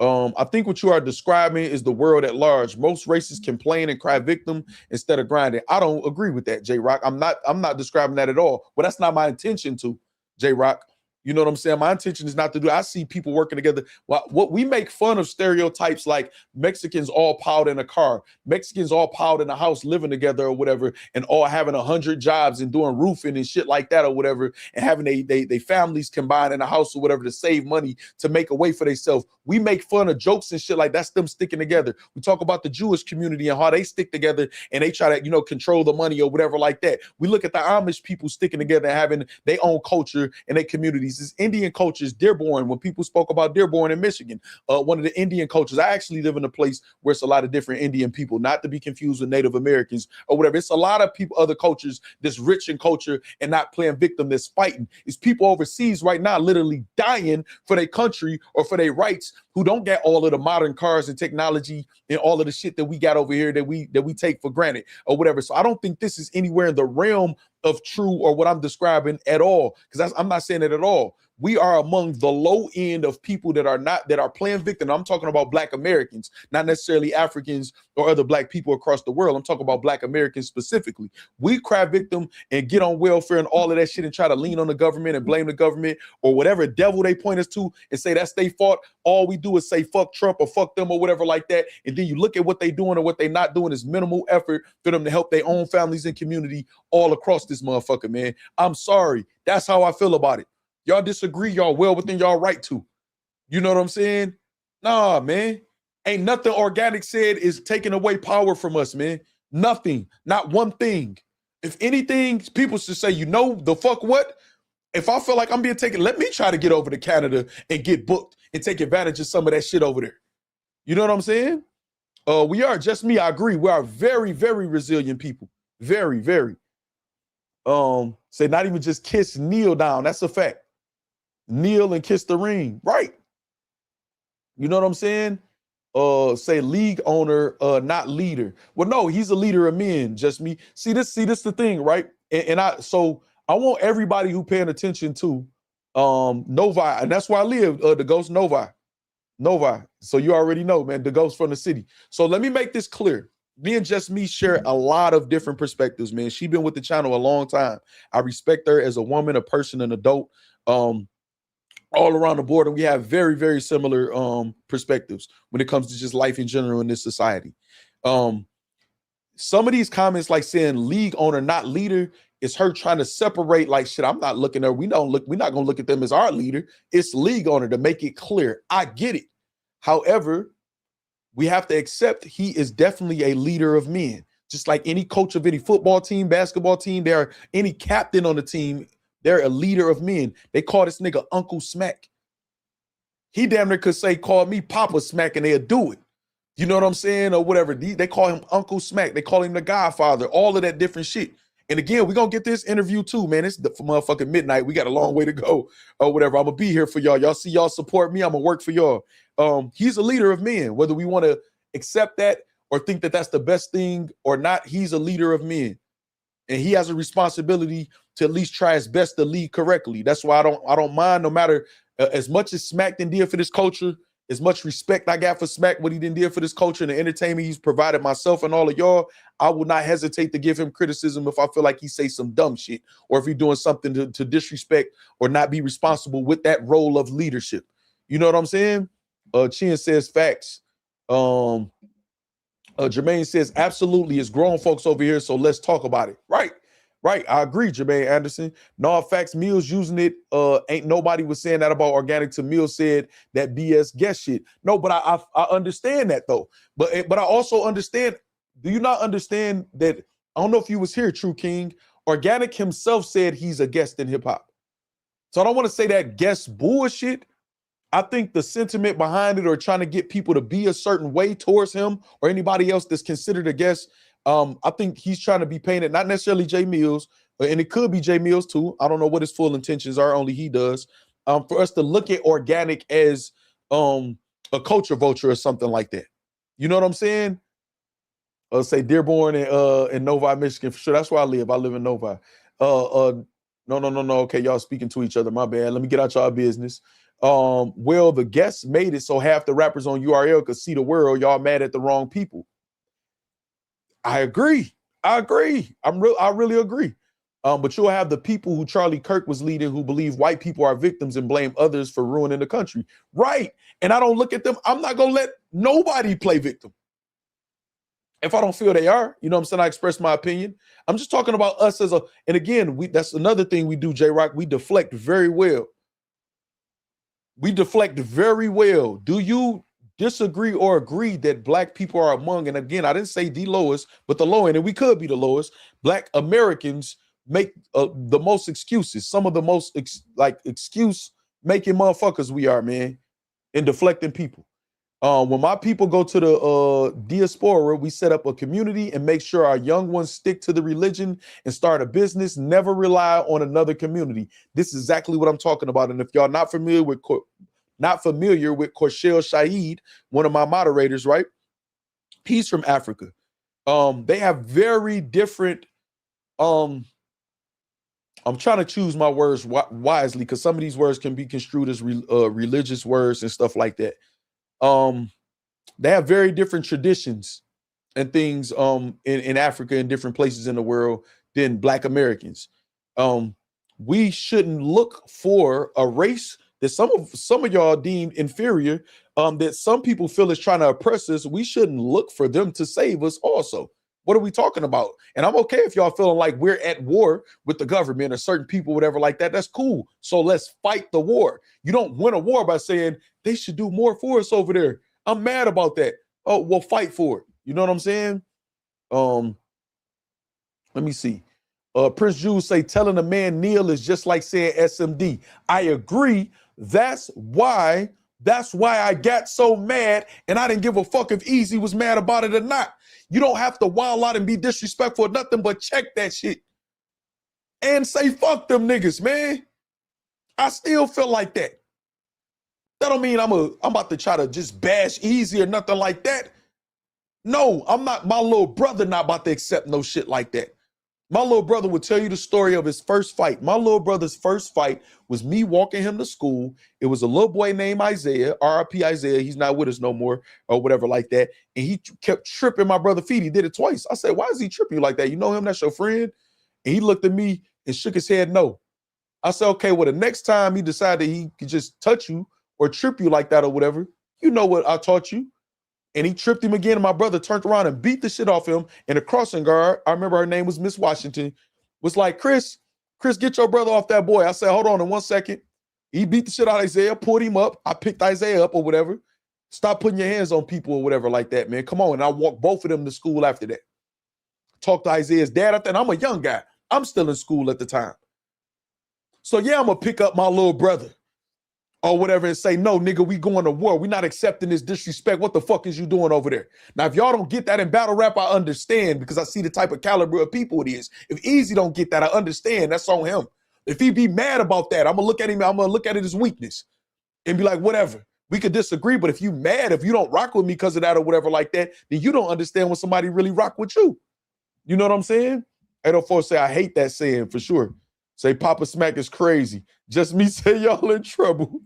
I think what you are describing is the world at large. Most racists complain and cry victim instead of grinding. I don't agree with that, J-Rock. I'm not describing that at all. But that's not my intention to, J-Rock. You know what I'm saying? My intention is not to do. I see people working together. What we make fun of stereotypes like Mexicans all piled in a car, Mexicans all piled in a house living together or whatever, and all having 100 jobs and doing roofing and shit like that or whatever, and having they families combined in a house or whatever to save money to make a way for themselves. We make fun of jokes and shit like that's them sticking together. We talk about the Jewish community and how they stick together and they try to, you know, control the money or whatever like that. We look at the Amish people sticking together and having their own culture and their communities. This Indian cultures, Dearborn, when people spoke about Dearborn in Michigan, one of the Indian cultures. I actually live in a place where it's a lot of different Indian people, not to be confused with Native Americans or whatever. It's a lot of people, other cultures that's rich in culture and not playing victim, that's fighting. It's people overseas right now literally dying for their country or for their rights, who don't get all of the modern cars and technology and all of the shit that we got over here that we take for granted or whatever. So I don't think this is anywhere in the realm of true or what I'm describing at all, because I'm not saying it at all. We are among the low end of people that are playing victim. I'm talking about Black Americans, not necessarily Africans or other Black people across the world. I'm talking about Black Americans specifically. We cry victim and get on welfare and all of that shit and try to lean on the government and blame the government or whatever devil they point us to and say that's their fault. All we do is say fuck Trump or fuck them or whatever like that. And then you look at what they doing or what they not doing is minimal effort for them to help their own families and community all across this motherfucker, man. I'm sorry. That's how I feel about it. Y'all disagree, y'all well within y'all right to. You know what I'm saying? Nah, man. Ain't nothing Organik said is taking away power from us, man. Nothing. Not one thing. If anything, people should say, you know the fuck what? If I feel like I'm being taken, let me try to get over to Canada and get booked and take advantage of some of that shit over there. You know what I'm saying? We are, just me, I agree. We are very, very resilient people. Very, very. Say not even just kiss, kneel down. That's a fact. Kneel and kiss the ring. Right. You know what I'm saying? Say league owner, not leader. Well, no, he's a leader of men, just me. See this the thing, right? And I want everybody who paying attention to Novi, and that's where I live, the Ghost Novi. So you already know, man, the Ghost from the city. So let me make this clear. Me and Just Me share a lot of different perspectives, man. She's been with the channel a long time. I respect her as a woman, a person, an adult, all around the board. And we have very, very similar perspectives when it comes to just life in general in this society. Some of these comments, like saying league owner, not leader, It's her trying to separate like shit. I'm not looking at her. We're not gonna look at them as our leader. It's league owner to make it clear. I get it. However, we have to accept he is definitely a leader of men. Just like any coach of any football team, basketball team, they're any captain on the team, they're a leader of men. They call this nigga Uncle Smack. He damn near could say, call me Papa Smack, and they'll do it. You know what I'm saying? Or whatever. They call him Uncle Smack. They call him the Godfather, all of that different shit. And again, we're going to get this interview too, man. It's the motherfucking midnight. We got a long way to go or whatever. I'm going to be here for y'all. Y'all see y'all support me. I'm going to work for y'all. He's a leader of men, whether we want to accept that or think that that's the best thing or not. He's a leader of men. And he has a responsibility to at least try his best to lead correctly. That's why I don't mind, no matter as much as Smack did for this culture, as much respect I got for Smack, what he did for this culture and the entertainment he's provided myself and all of y'all, I will not hesitate to give him criticism if I feel like he say some dumb shit or if he's doing something to disrespect or not be responsible with that role of leadership. You know what I'm saying? Chin says facts. Jermaine says, absolutely, it's grown folks over here, so let's talk about it. Right. I agree, Jermaine Anderson. No, facts, Millz using it. Ain't nobody was saying that about organic till Millz said that BS guest shit. No, but I understand that though. But I also understand, do you not understand that, I don't know if you was here, True King, Organic himself said he's a guest in hip hop. So I don't want to say that guest bullshit. I think the sentiment behind it or trying to get people to be a certain way towards him or anybody else that's considered a guest, I think he's trying to be painted, not necessarily Jae Millz, and it could be Jae Millz too. I don't know what his full intentions are, only he does. For us to look at Organic as a culture vulture or something like that. You know what I'm saying? Say Dearborn in Novi, Michigan, for sure. That's where I live. I live in Novi. No. Okay, y'all speaking to each other. My bad. Let me get out y'all business. Well, the guests made it so half the rappers on URL could see the world. Y'all mad at the wrong people. I agree. I really agree. But you'll have the people who Charlie Kirk was leading who believe white people are victims and blame others for ruining the country. Right. And I don't look at them. I'm not going to let nobody play victim. If I don't feel they are, you know what I'm saying? I express my opinion. I'm just talking about us as a, and again, that's another thing we do, J-Rock. We deflect very well. Do you disagree or agree that black people are among, and again, I didn't say the lowest, but the low end, and we could be the lowest. Black Americans make the most excuses, some of the most excuse making motherfuckers we are, man, in deflecting people. When my people go to the diaspora, we set up a community and make sure our young ones stick to the religion and start a business, never rely on another community. This is exactly what I'm talking about. And if y'all not familiar with Korshel Shaheed, one of my moderators, right? He's from Africa. They have very different, I'm trying to choose my words wisely because some of these words can be construed as religious words and stuff like that. They have very different traditions and things in Africa and different places in the world than Black Americans. We shouldn't look for a race that some of y'all deem inferior, that some people feel is trying to oppress us. We shouldn't look for them to save us also. What are we talking about? And I'm okay if y'all feeling like we're at war with the government or certain people, whatever like that. That's cool. So let's fight the war. You don't win a war by saying they should do more for us over there. I'm mad about that. Oh, well, fight for it. You know what I'm saying? Let me see. Prince Jules say telling a man kneel is just like saying SMD. I agree. That's why I got so mad, and I didn't give a fuck if Eazy was mad about it or not. You don't have to wild out and be disrespectful or nothing, but check that shit and say fuck them niggas, man. I still feel like that. That don't mean I'm about to try to just bash Eazy or nothing like that. No, I'm not. My little brother not about to accept no shit like that. My little brother would tell you the story of his first fight. My little brother's first fight was me walking him to school. It was a little boy named Isaiah, RIP Isaiah. He's not with us no more or whatever like that. And he kept tripping my brother feet. He did it twice. I said, why is he tripping you like that? You know him? That's your friend? And he looked at me and shook his head no. I said, okay, well, the next time he decided he could just touch you or trip you like that or whatever, you know what I taught you. And he tripped him again, and my brother turned around and beat the shit off him in a crossing guard. I remember her name was Miss Washington. was like, Chris, get your brother off that boy. I said, hold on in 1 second. He beat the shit out of Isaiah, pulled him up. I picked Isaiah up or whatever. Stop putting your hands on people or whatever like that, man. Come on. And I walked both of them to school after that. Talked to Isaiah's dad after, and I'm a young guy. I'm still in school at the time. So yeah, I'm going to pick up my little brother or whatever and say, no, nigga, we going to war. We're not accepting this disrespect. What the fuck is you doing over there? Now, if y'all don't get that in battle rap, I understand because I see the type of caliber of people it is. If Eazy don't get that, I understand. That's on him. If he be mad about that, I'm going to look at him, I'm going to look at it as weakness and be like, whatever. We could disagree, but if you mad, if you don't rock with me because of that or whatever like that, then you don't understand when somebody really rock with you. You know what I'm saying? 804 say, I hate that saying for sure. Say Papa Smack is crazy. Just me say y'all in trouble.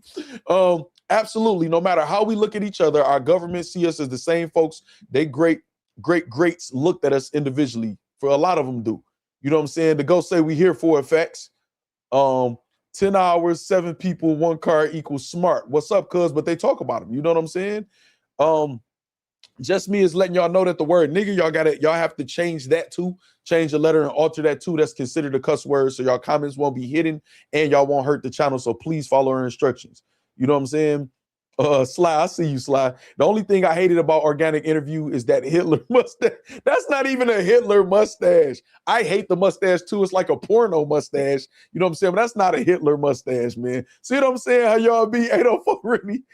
Absolutely. No matter how we look at each other, our government see us as the same folks. They greats looked at us individually. For a lot of them do. You know what I'm saying? To go say we here for effects. 10 hours, 7 people, 1 car equals smart. What's up, cuz? But they talk about them. You know what I'm saying? Just me is letting y'all know that the word nigga, y'all have to change that too. Change the letter and alter that too. That's considered a cuss word. So y'all comments won't be hidden and y'all won't hurt the channel. So please follow our instructions. You know what I'm saying? Sly, I see you, Sly. The only thing I hated about Organik interview is that Hitler mustache. That's not even a Hitler mustache. I hate the mustache too. It's like a porno mustache. You know what I'm saying? But that's not a Hitler mustache, man. See what I'm saying? How y'all be 804 really?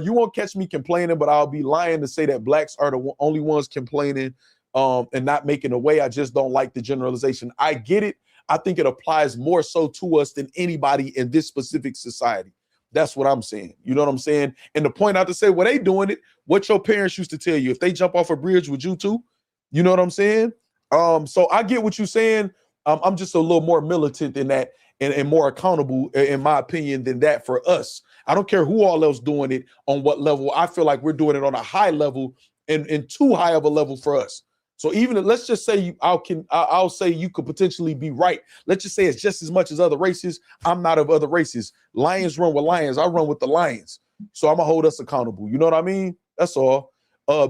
You won't catch me complaining, but I'll be lying to say that blacks are the only ones complaining and not making a way. I just don't like the generalization. I get it. I think it applies more so to us than anybody in this specific society. That's what I'm saying. You know what I'm saying? And to point out to say, well, they doing it, what your parents used to tell you. If they jump off a bridge, would you too? You know what I'm saying? So I get what you're saying. I'm just a little more militant than that and more accountable, in my opinion, than that for us. I don't care who all else doing it on what level. I feel like we're doing it on a high level and too high of a level for us. So even if, let's just say I'll say you could potentially be right. Let's just say it's just as much as other races. I'm not of other races. Lions run with lions. I run with the lions. So I'm gonna hold us accountable. You know what I mean? That's all.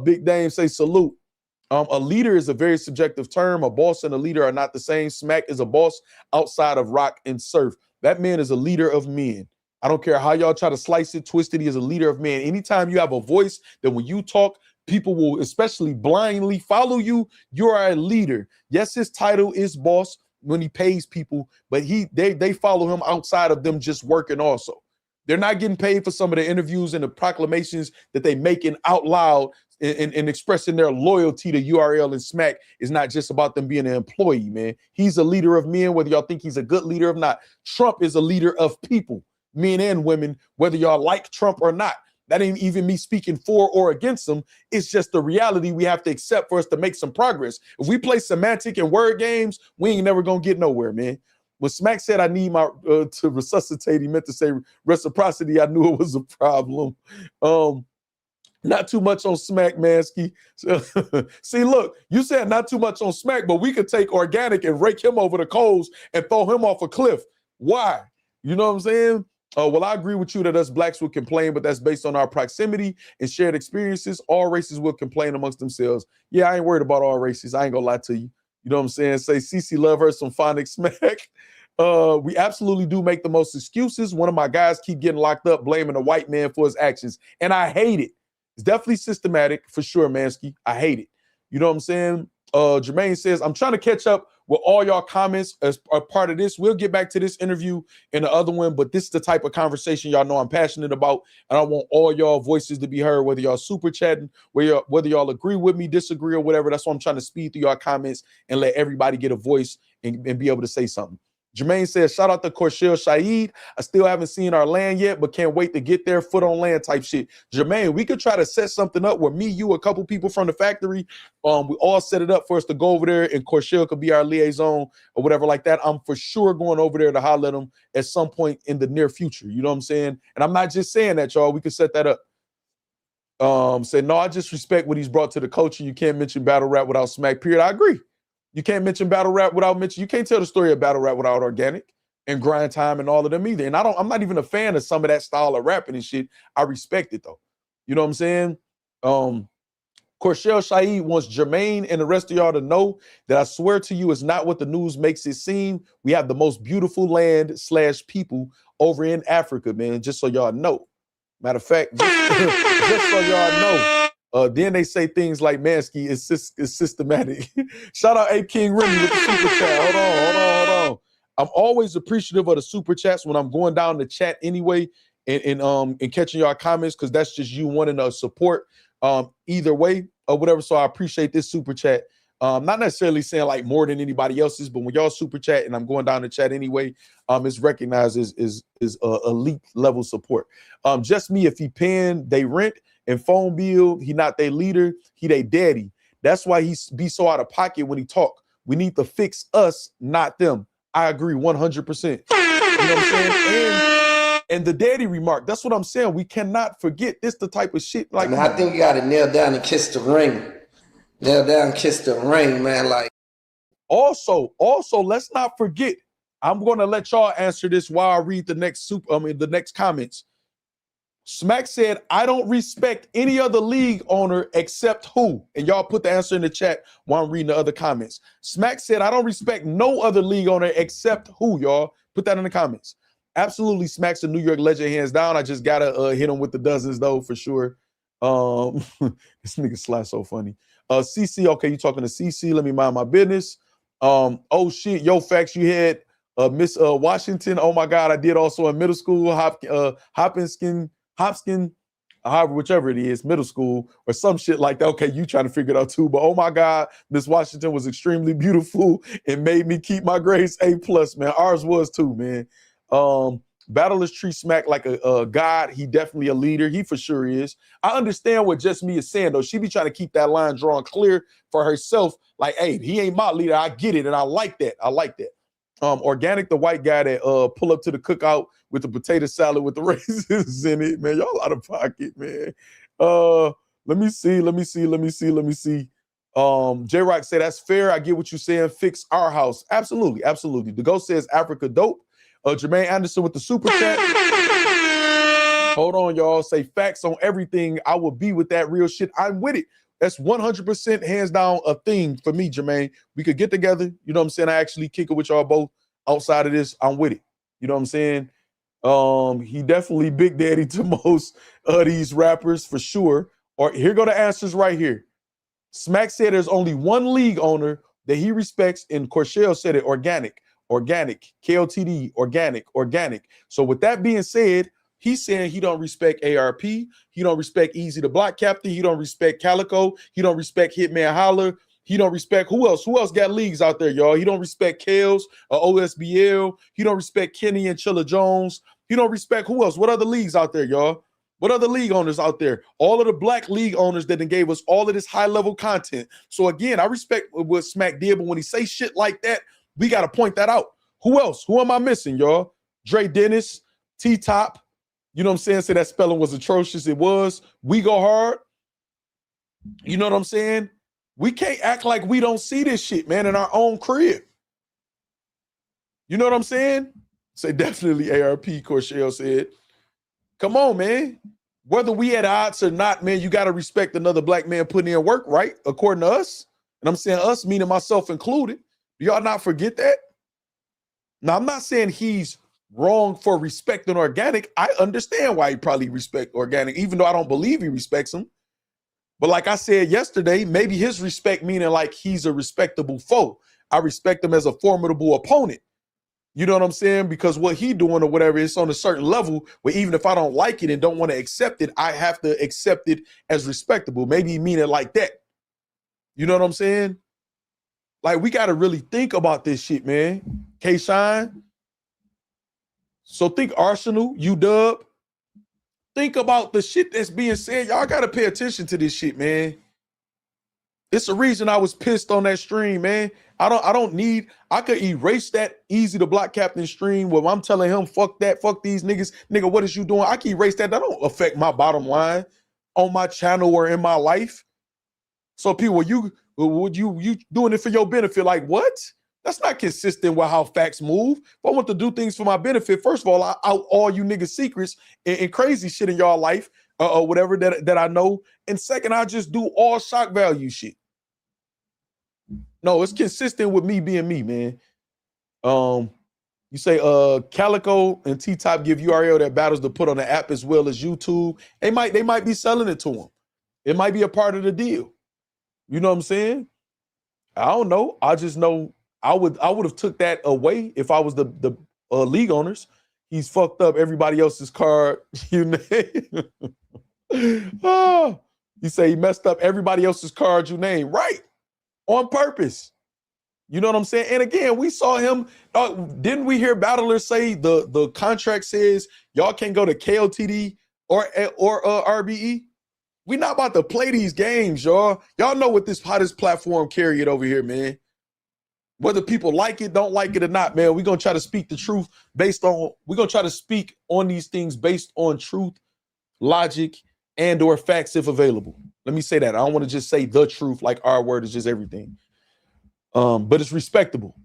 Big Dame say salute. A leader is a very subjective term. A boss and a leader are not the same. Smack is a boss outside of rock and surf. That man is a leader of men. I don't care how y'all try to slice it, twist it. He is a leader of men. Anytime you have a voice that when you talk, people will especially blindly follow you. You're a leader. Yes, his title is boss when he pays people, but they follow him outside of them just working also. They're not getting paid for some of the interviews and the proclamations that they making out loud and expressing their loyalty to URL and Smack is not just about them being an employee, man. He's a leader of men, whether y'all think he's a good leader or not. Trump is a leader of people, men and women, whether y'all like Trump or not. That ain't even me speaking for or against them. It's just the reality we have to accept for us to make some progress. If we play semantic and word games, we ain't never gonna get nowhere, man. When Smack said I need my to resuscitate, he meant to say reciprocity. I knew it was a problem. Not too much on Smack, Mansky. See, look, you said not too much on Smack, but we could take Organik and rake him over the coals and throw him off a cliff. Why? You know what I'm saying? Well, I agree with you that us blacks would complain, but that's based on our proximity and shared experiences. All races will complain amongst themselves. Yeah, I ain't worried about all races. I ain't gonna lie to you. You know what I'm saying? Say CC love her some phonics Smack. We absolutely do make the most excuses. One of my guys keep getting locked up blaming a white man for his actions, and I hate it. It's definitely systematic for sure, Mansky. I hate it. You know what I'm saying? Jermaine says, I'm trying to catch up with all y'all comments as a part of this. We'll get back to this interview and the other one, but this is the type of conversation y'all know I'm passionate about, and I want all y'all voices to be heard, whether y'all super chatting, whether y'all agree with me, disagree, or whatever. That's why I'm trying to speed through y'all comments and let everybody get a voice and be able to say something. Jermaine says, shout out to Corshell Shaheed. I still haven't seen our land yet, but can't wait to get there, foot on land type shit. Jermaine, we could try to set something up where me, you, a couple people from the factory, we all set it up for us to go over there and Corshell could be our liaison or whatever like that. I'm for sure going over there to holler at them at some point in the near future. You know what I'm saying? And I'm not just saying that, y'all. We could set that up. Say, no, I just respect what he's brought to the culture. You can't mention battle rap without Smack, period. I agree. You can't mention battle rap without you can't tell the story of battle rap without Organik and Grind Time and all of them either. And I'm not even a fan of some of that style of rapping and shit. I respect it though. You know what I'm saying? Corshell Shaheed wants Jermaine and the rest of y'all to know that I swear to you, it's not what the news makes it seem. We have the most beautiful land / people over in Africa, man, just so y'all know. Matter of fact, just so y'all know. Then they say things like Mansky is systematic. Shout out A King Remy with the super chat. Hold on. I'm always appreciative of the super chats when I'm going down the chat anyway and catching y'all comments, because that's just you wanting to support either way or whatever. So I appreciate this super chat. Not necessarily saying like more than anybody else's, but when y'all super chat and I'm going down the chat anyway, it's recognized as elite level support. Just me, if he paying they rent and phone bill, he not their leader, he they daddy. That's why he be so out of pocket when he talk. We need to fix us, not them. I agree 100%. You know what I'm saying? And the daddy remark, that's what I'm saying. We cannot forget this the type of shit like I think you got to kneel down and kiss the ring. Kneel down and kiss the ring, man. Like also, let's not forget. I'm going to let y'all answer this while I read the next comments. Smack said, I don't respect any other league owner except who? And y'all put the answer in the chat while I'm reading the other comments. Smack said, I don't respect no other league owner except who, y'all? Put that in the comments. Absolutely, Smack's a New York legend, hands down. I just got to hit him with the dozens, though, for sure. This nigga Sly so funny. CC, okay, you talking to CC. Let me mind my business. Oh, shit, yo, facts, you had Miss Washington. Oh, my God, I did also in middle school. Hopkins, however, whichever it is, middle school or some shit like that. Okay, you trying to figure it out too. But oh my God, Miss Washington was extremely beautiful and made me keep my grades A+, man. Ours was too, man. Battlers treat Smack like a god. He definitely a leader. He for sure is. I understand what Just Me is saying, though. She be trying to keep that line drawn clear for herself. Like, hey, he ain't my leader. I get it, and I like that. Organik, the white guy that pull up to the cookout with the potato salad with the raisins in it, man. Y'all out of pocket, man. Let me see. J-Rock said, that's fair. I get what you're saying. Fix our house. Absolutely. The Ghost says Africa dope. Jermaine Anderson with the super chat. Hold on, y'all. Say facts on everything. I will be with that real shit. I'm with it. That's 100% hands down a thing for me, Jermaine. We could get together. You know what I'm saying? I actually kick it with y'all both. Outside of this, I'm with it. You know what I'm saying? He definitely big daddy to most of these rappers for sure. Or here go the answers right here. Smack said there's only one league owner that he respects, and Corshell said it, Organik, KOTD, Organik. So with that being said, he's saying he don't respect ARP, he don't respect Eazy The Block Captain, he don't respect Calico, he don't respect Hitman Holler, he don't respect who else? Who else got leagues out there, y'all? He don't respect Kales or OSBL. He don't respect Kenny and Chilla Jones. He don't respect who else? What other leagues out there, y'all? What other league owners out there? All of the black league owners that then gave us all of this high-level content. So again, I respect what Smack did, but when he say shit like that, we got to point that out. Who else? Who am I missing, y'all? Dre Dennis, T-Top. You know what I'm saying? Say that spelling was atrocious. It was. We Go Hard. You know what I'm saying? We can't act like we don't see this shit, man, in our own crib. You know what I'm saying? Say definitely ARP, Corshell said. Come on, man. Whether we at odds or not, man, you got to respect another black man putting in work, right? According to us. And I'm saying us, meaning myself included. Do y'all not forget that? Now, I'm not saying he's wrong for respecting Organik. I understand why he probably respect Organik, even though I don't believe he respects him. But like I said yesterday, maybe his respect meaning like he's a respectable foe. I respect him as a formidable opponent. You know what I'm saying? Because what he doing or whatever, it's on a certain level where even if I don't like it and don't want to accept it, I have to accept it as respectable. Maybe he mean it like that. You know what I'm saying? Like, we got to really think about this shit, man. K-Shine. So think Arsenal, UW. Think about the shit that's being said. Y'all got to pay attention to this shit, man. It's the reason I was pissed on that stream, man. I could erase that Eazy The Block Captain stream where I'm telling him, fuck that, fuck these niggas. Nigga, what is you doing? I can erase that. That don't affect my bottom line on my channel or in my life. So people, you doing it for your benefit. Like, what? That's not consistent with how facts move. If I want to do things for my benefit, first of all, I out all you niggas' secrets and crazy shit in y'all life. or whatever that I know. And second, I just do all shock value shit. No, it's consistent with me being me, man. You say Calico and T-Top give URL their battles to put on the app as well as YouTube. They might be selling it to them. It might be a part of the deal. You know what I'm saying? I don't know. I just know I would have took that away if I was the league owners. He's fucked up everybody else's card. You know? You say he messed up everybody else's card you name. Right. On purpose. You know what I'm saying? And again, we saw him. Didn't we hear battlers say the contract says y'all can't go to KOTD or RBE? We're not about to play these games, y'all. Y'all know what how this platform carry it over here, man. Whether people like it, don't like it or not, man, we're going to try to speak the truth we're going to try to speak on these things based on truth, logic, and or facts if available. Let me say that. I don't want to just say the truth like our word is just everything. But it's respectable.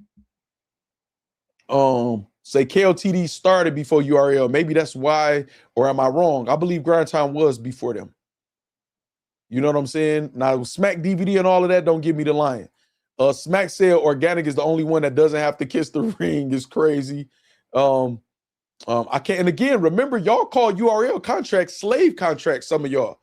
Say KOTD started before URL. Maybe that's why, or am I wrong? I believe Grind Time was before them. You know what I'm saying? Now, Smack DVD and all of that, don't give me the line. Smack said Organik is the only one that doesn't have to kiss the ring. Is crazy. I can't. And again, remember, y'all call URL contracts slave contracts, some of y'all.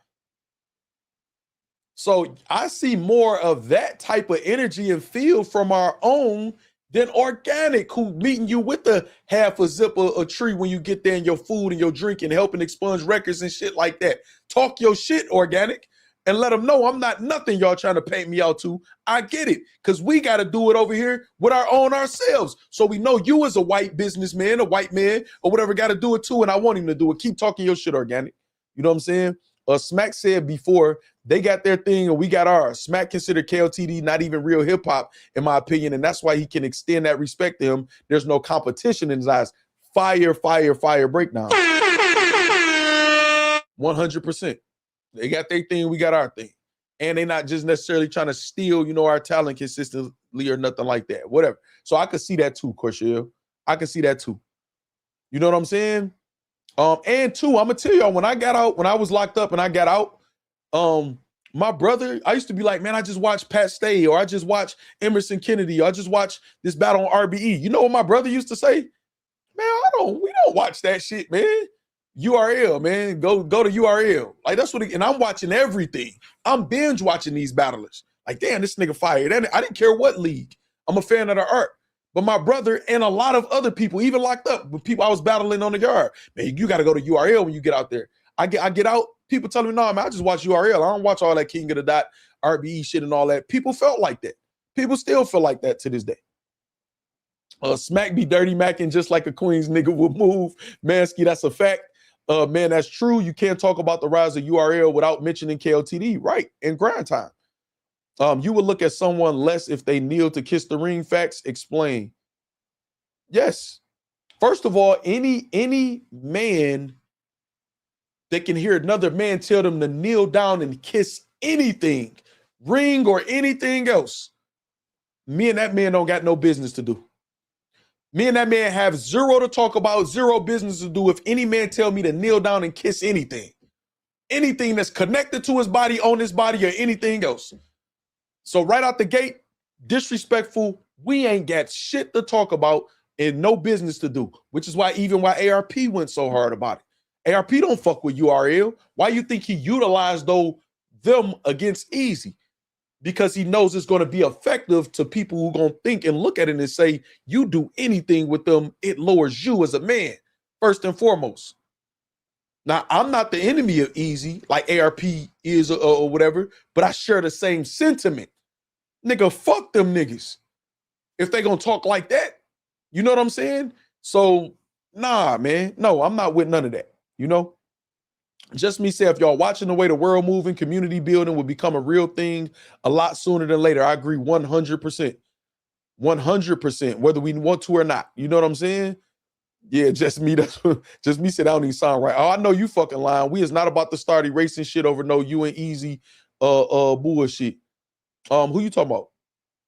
So I see more of that type of energy and feel from our own than Organik, who meeting you with the half a zip of a tree when you get there and your food and your drink and helping expunge records and shit like that. Talk your shit, Organik, and let them know I'm not nothing y'all trying to paint me out to. I get it, because we got to do it over here with our own ourselves. So we know you as a white businessman, a white man, or whatever, got to do it too, and I want him to do it. Keep talking your shit, Organik. You know what I'm saying? Smack said before, they got their thing and we got ours. Smack considered KOTD not even real hip-hop, in my opinion, and that's why he can extend that respect to him. There's no competition in his eyes. Fire breakdown. 100%. They got their thing, we got our thing. And they're not just necessarily trying to steal, our talent consistently or nothing like that. Whatever. So I could see that too, Corshell. I could see that too. You know what I'm saying? And two, I'm gonna tell y'all, when I got out, when I was locked up and I got out, my brother, I used to be like, man, I just watched Pat Stay, or I just watched Emerson Kennedy, or I just watched this battle on RBE. You know what my brother used to say? Man, we don't watch that shit, man. URL, man, go to URL. Like, that's what and I'm watching everything. I'm binge watching these battlers. Like, damn, this nigga fired. And I didn't care what league. I'm a fan of the art. But my brother and a lot of other people, even locked up with people I was battling on the yard, man, you got to go to URL when you get out there. I get out, people telling me, no, man, I just watch URL. I don't watch all that King of the Dot, RBE shit and all that. People felt like that. People still feel like that to this day. Smack be dirty macking just like a Queens nigga would move. Mansky, that's a fact. Man, that's true. You can't talk about the rise of URL without mentioning KOTD, right? And Grind Time. You would look at someone less if they kneel to kiss the ring. Facts, explain. Yes. First of all, any man that can hear another man tell them to kneel down and kiss anything, ring or anything else, me and that man don't got no business to do. Me and that man have zero to talk about, zero business to do if any man tell me to kneel down and kiss anything. Anything that's connected to his body, on his body, or anything else. So right out the gate, disrespectful, we ain't got shit to talk about and no business to do, which is why ARP went so hard about it. ARP don't fuck with URL. Why you think he utilized them against Eazy? Because he knows it's going to be effective to people who going to think and look at it and say, you do anything with them, it lowers you as a man, first and foremost. Now, I'm not the enemy of Eazy like ARP is or whatever, but I share the same sentiment. Nigga, fuck them niggas if they gonna talk like that. You know what I'm saying? So, nah, man. No, I'm not with none of that, Just me say, if y'all watching the way the world moving, community building will become a real thing a lot sooner than later. I agree 100%. 100%, whether we want to or not. You know what I'm saying? Yeah, just me. Just me said I don't even sound right. Oh, I know you fucking lying. We is not about to start erasing shit over no you and Eazy bullshit. Who you talking about?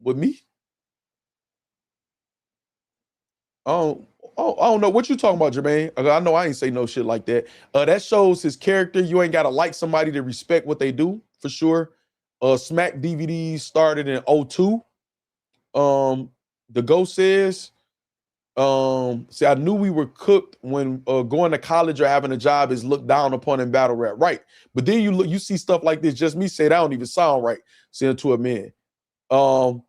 With me? I don't know what you talking about, Jermaine. I know I ain't say no shit like that. That shows his character. You ain't gotta like somebody to respect what they do, for sure. Smack DVDs started in 02. The Ghost says, see, I knew we were cooked when going to college or having a job is looked down upon in battle rap, right? But then you see stuff like this. Just me say that don't even sound right. Saying to a man, hold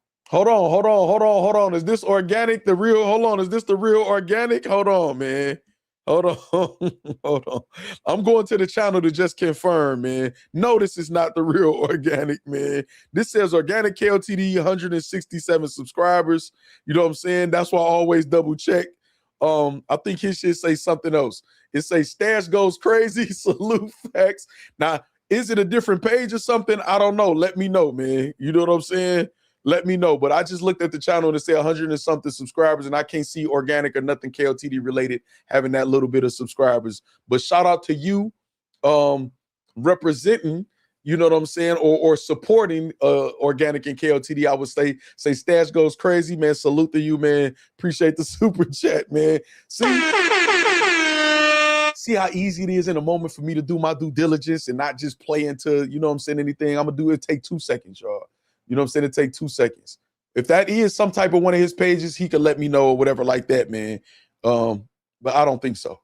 on. Is this organic? The real? Hold on. Is this the real organic? Hold on, man. Hold on. Hold on. I'm going to the channel to just confirm, man. No, this is not the real organic, man. This says organic KOTD, 167 subscribers. You know what I'm saying? That's why I always double check. I think his shit say something else. It say stash goes crazy. Salute facts. Now, is it a different page or something? I don't know. Let me know, man. You know what I'm saying? Let me know. But I just looked at the channel and it said 100 and something subscribers, and I can't see organic or nothing KOTD related having that little bit of subscribers. But shout out to you representing, you know what I'm saying, or supporting organic and KOTD. I would say stash goes crazy, man. Salute to you, man. Appreciate the super chat, man. See how easy it is in a moment for me to do my due diligence and not just play into, you know what I'm saying, anything. I'm gonna do it take 2 seconds, y'all. You know what I'm saying? It take 2 seconds. If that is some type of one of his pages, he could let me know or whatever like that, man. But I don't think so.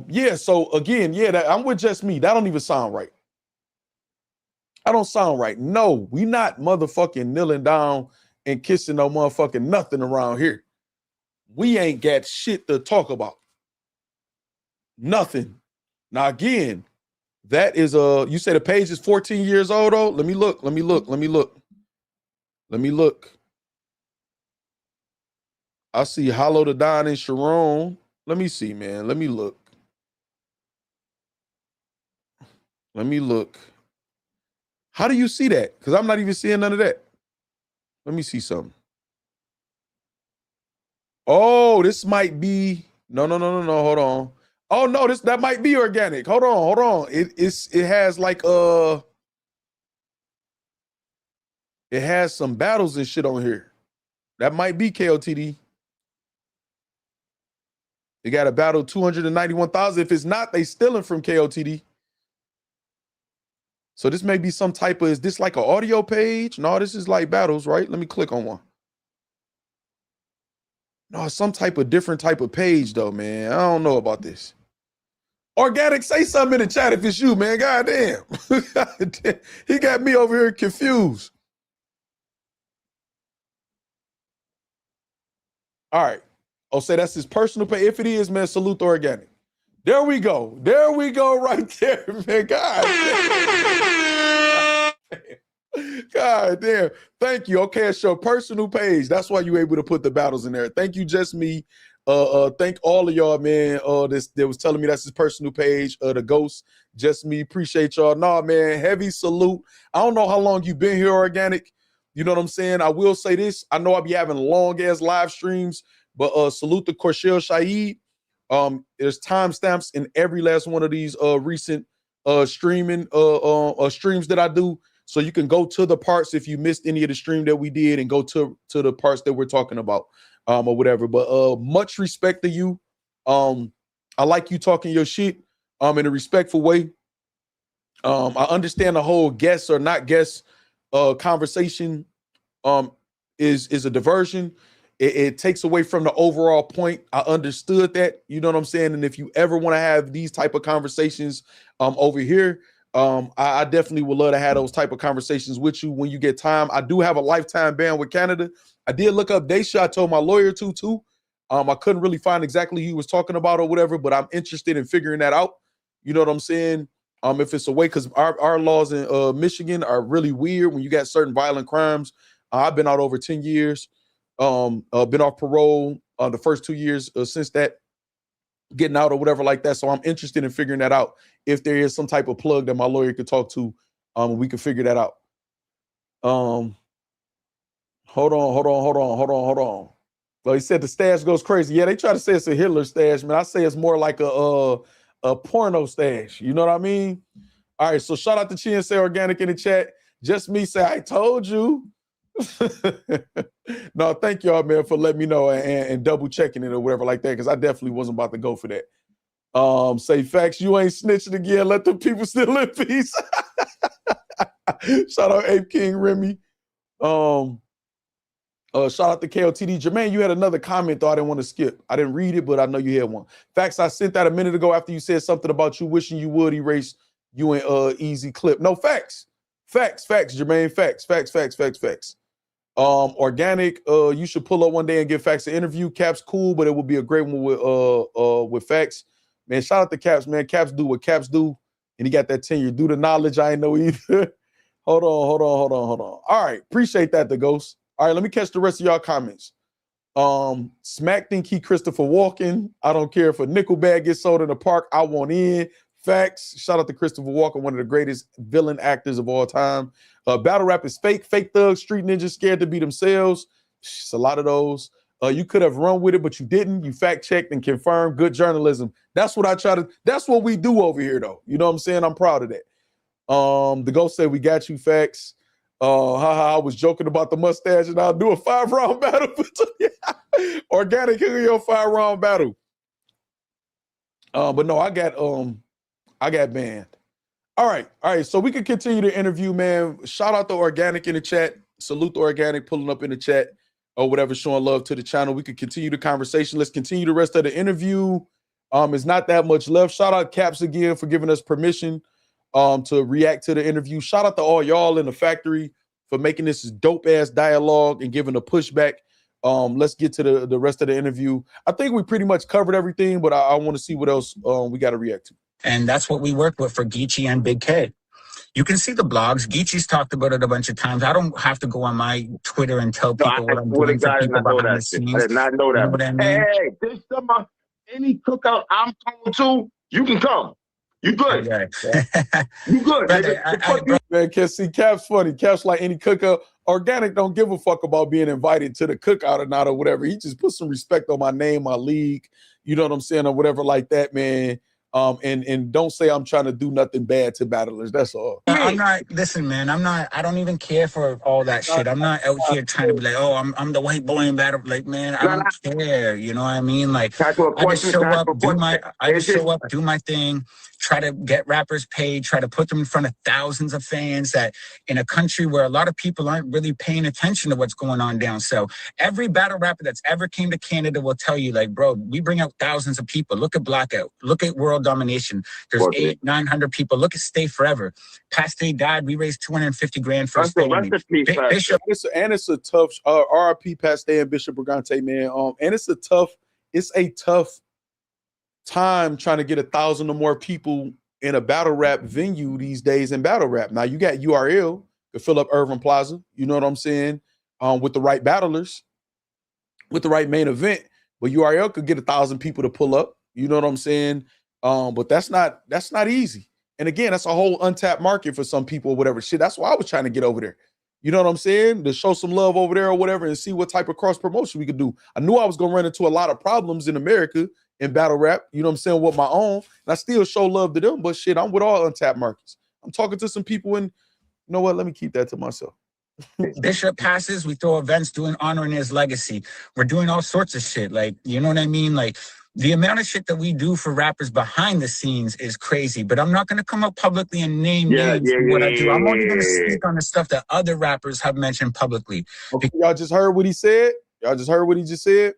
Yeah, so again, yeah, I'm with just me. That don't even sound right. I don't sound right. No, we not motherfucking kneeling down and kissing no motherfucking nothing around here. We ain't got shit to talk about. Nothing. Now, again, that is you say the page is 14 years old, though? Let me look. I see Hollow the Don and Sharon. Let me see, man. Let me look. How do you see that? Because I'm not even seeing none of that. Let me see something. Oh, this might be no. Hold on. Oh no, that might be organic. Hold on. It has like it has some battles and shit on here. That might be KOTD. They got a battle 291,000. If it's not, they stealing from KOTD. So this may be some type of, is this like an audio page? No, this is like battles, right? Let me click on one. No, some type of different type of page though, man. I don't know about this. Organic, say something in the chat if it's you, man. God damn. He got me over here confused. All right. Oh, say that's his personal page. If it is, man, salute the organic. There we go. There we go right there, man. God damn. God damn. Thank you. Okay, it's your personal page. That's why you're able to put the battles in there. Thank you, just me. Thank all of y'all, man. That was telling me that's his personal page. The Ghost, just me. Appreciate y'all. Nah, man, heavy salute. I don't know how long you've been here, organic. You know what I'm saying? I will say this. I know I'll be having long ass live streams, but salute to Corshell Shaheed. There's timestamps in every last one of these recent streaming streams that I do. So you can go to the parts if you missed any of the stream that we did and go to the parts that we're talking about or whatever. But much respect to you. I like you talking your shit in a respectful way. I understand the whole guess or not guess conversation is a diversion. It takes away from the overall point. I understood that, you know what I'm saying? And if you ever want to have these type of conversations over here, I definitely would love to have those type of conversations with you when you get time. I do have a lifetime ban with Canada. I did look up Daisha. I told my lawyer too. I couldn't really find exactly who he was talking about or whatever, but I'm interested in figuring that out. You know what I'm saying? If it's a way, because our laws in Michigan are really weird when you got certain violent crimes. I've been out over 10 years. Been off parole the first 2 years since that, getting out or whatever like that. So I'm interested in figuring that out. If there is some type of plug that my lawyer could talk to, we can figure that out. Hold on. Well, he said the stash goes crazy. Yeah, they try to say it's a Hitler stash, man. I say it's more like a porno stash. You know what I mean? All right, so shout out to Chin Say Organic in the chat. Just me say, I told you. No, thank y'all, man, for letting me know and double checking it or whatever like that, because I definitely wasn't about to go for that. Say facts, you ain't snitching again. Let the people still in peace. Shout out Ape King Remy. Shout out to KOTD. Jermaine, you had another comment though I didn't want to skip. I didn't read it, but I know you had one. Facts, I sent that a minute ago after you said something about you wishing you would erase you and Eazy clip. No, facts. Facts, Jermaine. Facts. Organik, you should pull up one day and give Facts an interview. Cap's cool, but it would be a great one with Facts. Man, shout out to Caps, man. Caps do what Caps do, and he got that tenure. Due to knowledge, I ain't know either. Hold on. All right, appreciate that, the Ghost. All right, let me catch the rest of y'all comments. Smack think he Christopher Walken. I don't care if a nickel bag gets sold in the park. I want in. Facts. Shout out to Christopher Walken, one of the greatest villain actors of all time. Battle rap is fake. Fake thugs, street ninjas scared to be themselves. It's a lot of those. You could have run with it, but you didn't. You fact checked and confirmed. Good journalism. That's what I try to. That's what we do over here, though. You know what I'm saying? I'm proud of that. The Ghost said we got you. Facts. I was joking about the mustache, and I'll do a 5-round battle. Organik, here your 5-round battle. But no, I got banned. All right. So we can continue the interview, man. Shout out to Organik in the chat. Salute to Organik pulling up in the chat or whatever, showing love to the channel. We could continue the conversation. Let's continue the rest of the interview. It's not that much left. Shout out Caps again for giving us permission to react to the interview. Shout out to all y'all in the factory for making this dope ass dialogue and giving a pushback. Let's get to the rest of the interview. I think we pretty much covered everything, but I want to see what else we got to react to. And that's what we work with for Geechee and Big K. You can see the blogs. Geechee's talked about it a bunch of times. I don't have to go on my Twitter and tell people what I'm doing for people behind the scenes. I did not know that. You know what I mean? Hey, this summer, any cookout I'm coming to, you can come. You good. Okay. You good. Man, can't see Cap's funny. Cap's like any cookout. Organik don't give a fuck about being invited to the cookout or not or whatever. He just put some respect on my name, my league, you know what I'm saying, or whatever like that, man. And don't say I'm trying to do nothing bad to battlers. That's all. I'm not, listen, man, I don't even care for all that shit. I'm not out here trying to be like, oh, I'm the white boy in battle. Like, man, I don't care. You know what I mean? Like, I just show up, do my thing, try to get rappers paid, try to put them in front of thousands of fans that in a country where a lot of people aren't really paying attention to what's going on down south. Every battle rapper that's ever came to Canada will tell you, like, bro, we bring out thousands of people. Look at Blackout. Look at World Domination. There's 800-900 people. Look at Stay Forever. Pasté died. We raised $250,000 for his family. Bishop. And it's a tough RIP Pasté and Bishop Brigante, man. And it's a tough time trying to get 1,000 or more people in a battle rap venue these days in battle rap. Now you got URL to fill up Irving Plaza. You know what I'm saying? With the right battlers, with the right main event, but URL could get 1,000 people to pull up. You know what I'm saying? But that's not easy. And again, that's a whole untapped market for some people or whatever shit. That's why I was trying to get over there. You know what I'm saying? To show some love over there or whatever and see what type of cross promotion we could do. I knew I was going to run into a lot of problems in America in battle rap, you know what I'm saying, with my own. And I still show love to them, but shit, I'm with all untapped markets. I'm talking to some people and you know what? Let me keep that to myself. Bishop passes, we throw events honoring his legacy. We're doing all sorts of shit. Like, you know what I mean? Like, the amount of shit that we do for rappers behind the scenes is crazy, but I'm not going to come up publicly and name names for what I do. I'm only going to speak on the stuff that other rappers have mentioned publicly. Okay, y'all just heard what he said? Y'all just heard what he just said?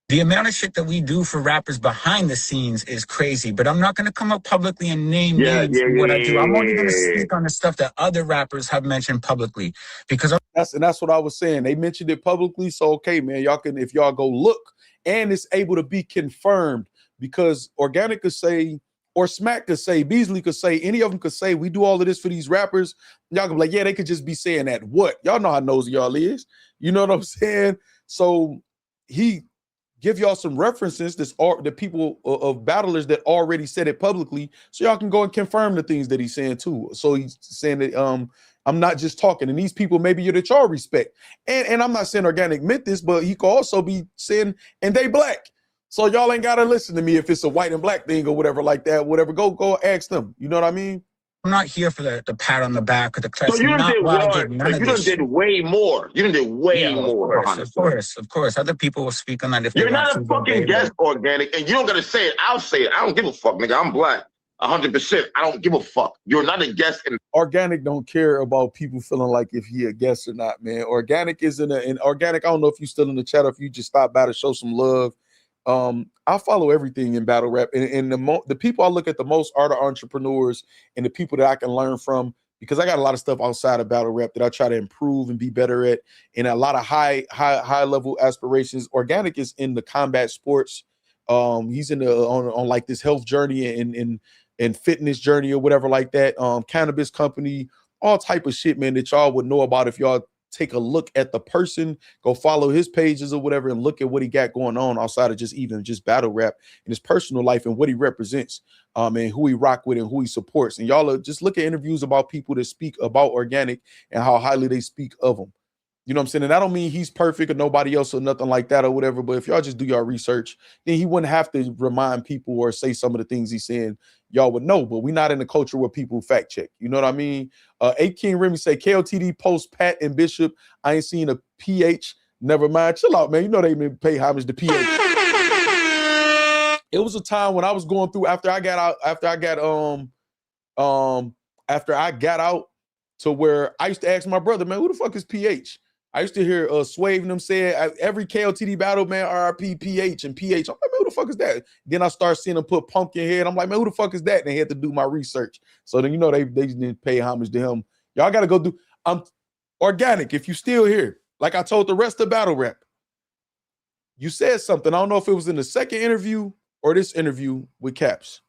The amount of shit that we do for rappers behind the scenes is crazy, but I'm not going to come up publicly and name names for what I do. I'm only going to speak on the stuff that other rappers have mentioned publicly because that's what I was saying. They mentioned it publicly, so okay, man, y'all can, if y'all go look, and it's able to be confirmed because Organik could say, or Smack could say, Beasley could say, any of them could say, we do all of this for these rappers. Y'all can be like, yeah, they could just be saying that. What? Y'all know how nosy y'all is. You know what I'm saying? So he give y'all some references the people of battlers that already said it publicly, so y'all can go and confirm the things that he's saying too. So he's saying that I'm not just talking, and these people maybe you that y'all respect. And I'm not saying Organik meant this, but he could also be saying, and they black. So y'all ain't gotta listen to me if it's a white and black thing or whatever like that. Whatever, go ask them. You know what I mean? I'm not here for the pat on the back or the So that's you done not did why I well. get none So of you this done did shit. way more. You done did way Yeah, more behind the scenes. of course. Other people will speak on that if they You're want not to, a but fucking guest, Organic, and you don't gotta say it. I'll say it. I don't give a fuck, nigga. I'm black. 100%. I don't give a fuck. You're not a guest. Organic don't care about people feeling like if he a guest or not, man. Organic is in Organic. I don't know if you still in the chat or if you just stopped by to show some love. I follow everything in battle rap, and the people I look at the most are the entrepreneurs and the people that I can learn from, because I got a lot of stuff outside of battle rap that I try to improve and be better at, and a lot of high level aspirations. Organic is in the combat sports. He's in the on like this health journey and fitness journey or whatever like that. Cannabis company, all type of shit, man, that y'all would know about if y'all take a look at the person, go follow his pages or whatever, and look at what he got going on outside of just battle rap in his personal life and what he represents, and who he rock with and who he supports. And y'all just look at interviews about people that speak about Organic and how highly they speak of him. You know what I'm saying? And I don't mean he's perfect or nobody else or nothing like that or whatever, but if y'all just do your research, then he wouldn't have to remind people or say some of the things he's saying. Y'all would know, but we're not in a culture where people fact check. You know what I mean? Ape King Remy say, KOTD post Pat and Bishop. I ain't seen a PH. Never mind. Chill out, man. You know they didn't pay homage to PH. It was a time when I was going through after I got out to where I used to ask my brother, man, who the fuck is PH? I used to hear Swave and them say every KOTD battle, man, RIP, PH and PH. I'm like, man, who the fuck is that? Then I start seeing them put Pumpkinhead. I'm like, man, who the fuck is that? And they had to do my research. So then, you know, they didn't pay homage to him. Y'all got to go do Organic. If you still here, like I told the rest of battle rap, you said something. I don't know if it was in the second interview or this interview with Caps.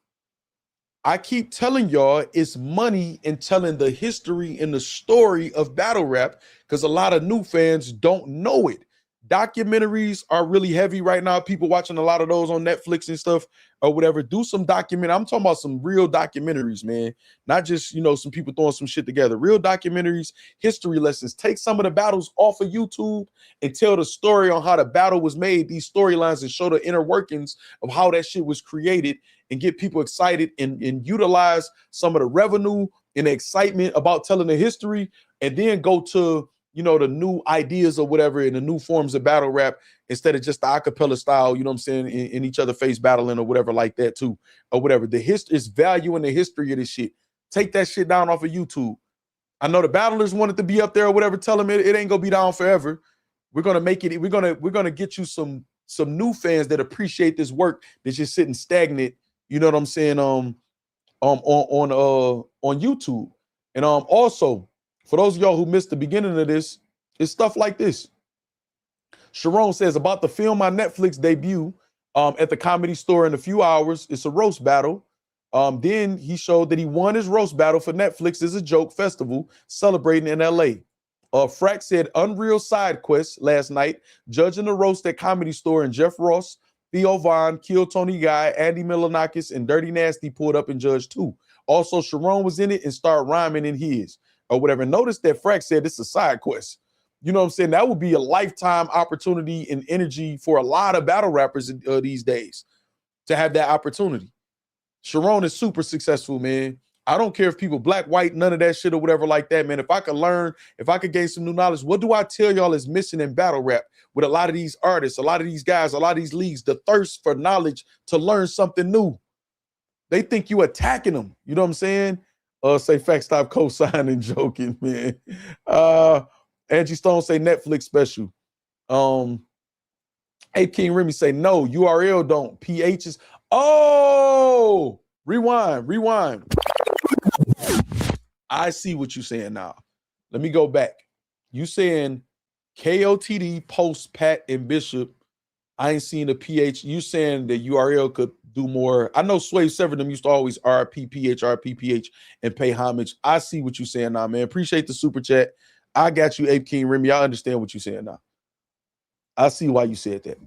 I keep telling y'all it's money in telling the history and the story of battle rap, because a lot of new fans don't know it. Documentaries are really heavy right now. People watching a lot of those on Netflix and stuff or whatever. Do some documentary. I'm talking about some real documentaries, man. Not just, you know, some people throwing some shit together. Real documentaries, history lessons. Take some of the battles off of YouTube and tell the story on how the battle was made, these storylines, and show the inner workings of how that shit was created, and get people excited and utilize some of the revenue and the excitement about telling the history, and then go to, you know, the new ideas or whatever and the new forms of battle rap instead of just the acapella style, you know what I'm saying, in each other face battling or whatever like that too, or whatever. The history is value in the history of this shit. Take that shit down off of YouTube. I know the battlers wanted to be up there or whatever. Tell them it ain't gonna be down forever. We're gonna make it. We're gonna get you some new fans that appreciate this work that's just sitting stagnant. You know what I'm saying? On YouTube. And also, for those of y'all who missed the beginning of this, it's stuff like this. Sharon says, about to film my Netflix debut at the Comedy Store in a few hours. It's a roast battle. Then he showed that he won his roast battle for Netflix as a joke festival celebrating in LA. Frack said Unreal Side Quest last night, judging the roast at Comedy Store, and Jeff Ross, Theo Von, Kill Tony Guy, Andy Milonakis, and Dirty Nasty pulled up and judged too. Also, Sharon was in it and started rhyming in his or whatever. Notice that Frack said it's a side quest. You know what I'm saying? That would be a lifetime opportunity and energy for a lot of battle rappers these days to have that opportunity. Sharon is super successful, man. I don't care if people black, white, none of that shit or whatever like that, man. If I could learn, if I could gain some new knowledge, what do I tell y'all is missing in battle rap with a lot of these artists, a lot of these guys, a lot of these leagues? The thirst for knowledge to learn something new. They think you attacking them. You know what I'm saying? Say fact, stop co-signing, joking, man. Angie Stone say Netflix special. Ape King Remy say no, URL don't. PHs. Oh, rewind. I see what you're saying now. Let me go back. You saying KOTD post Pat and Bishop. I ain't seen a PH. You saying the URL could do more. I know Sway Severed them used to always RPPH and pay homage. I see what you're saying now, man. Appreciate the super chat. I got you, Ape King Remy. I understand what you're saying now. I see why you said that.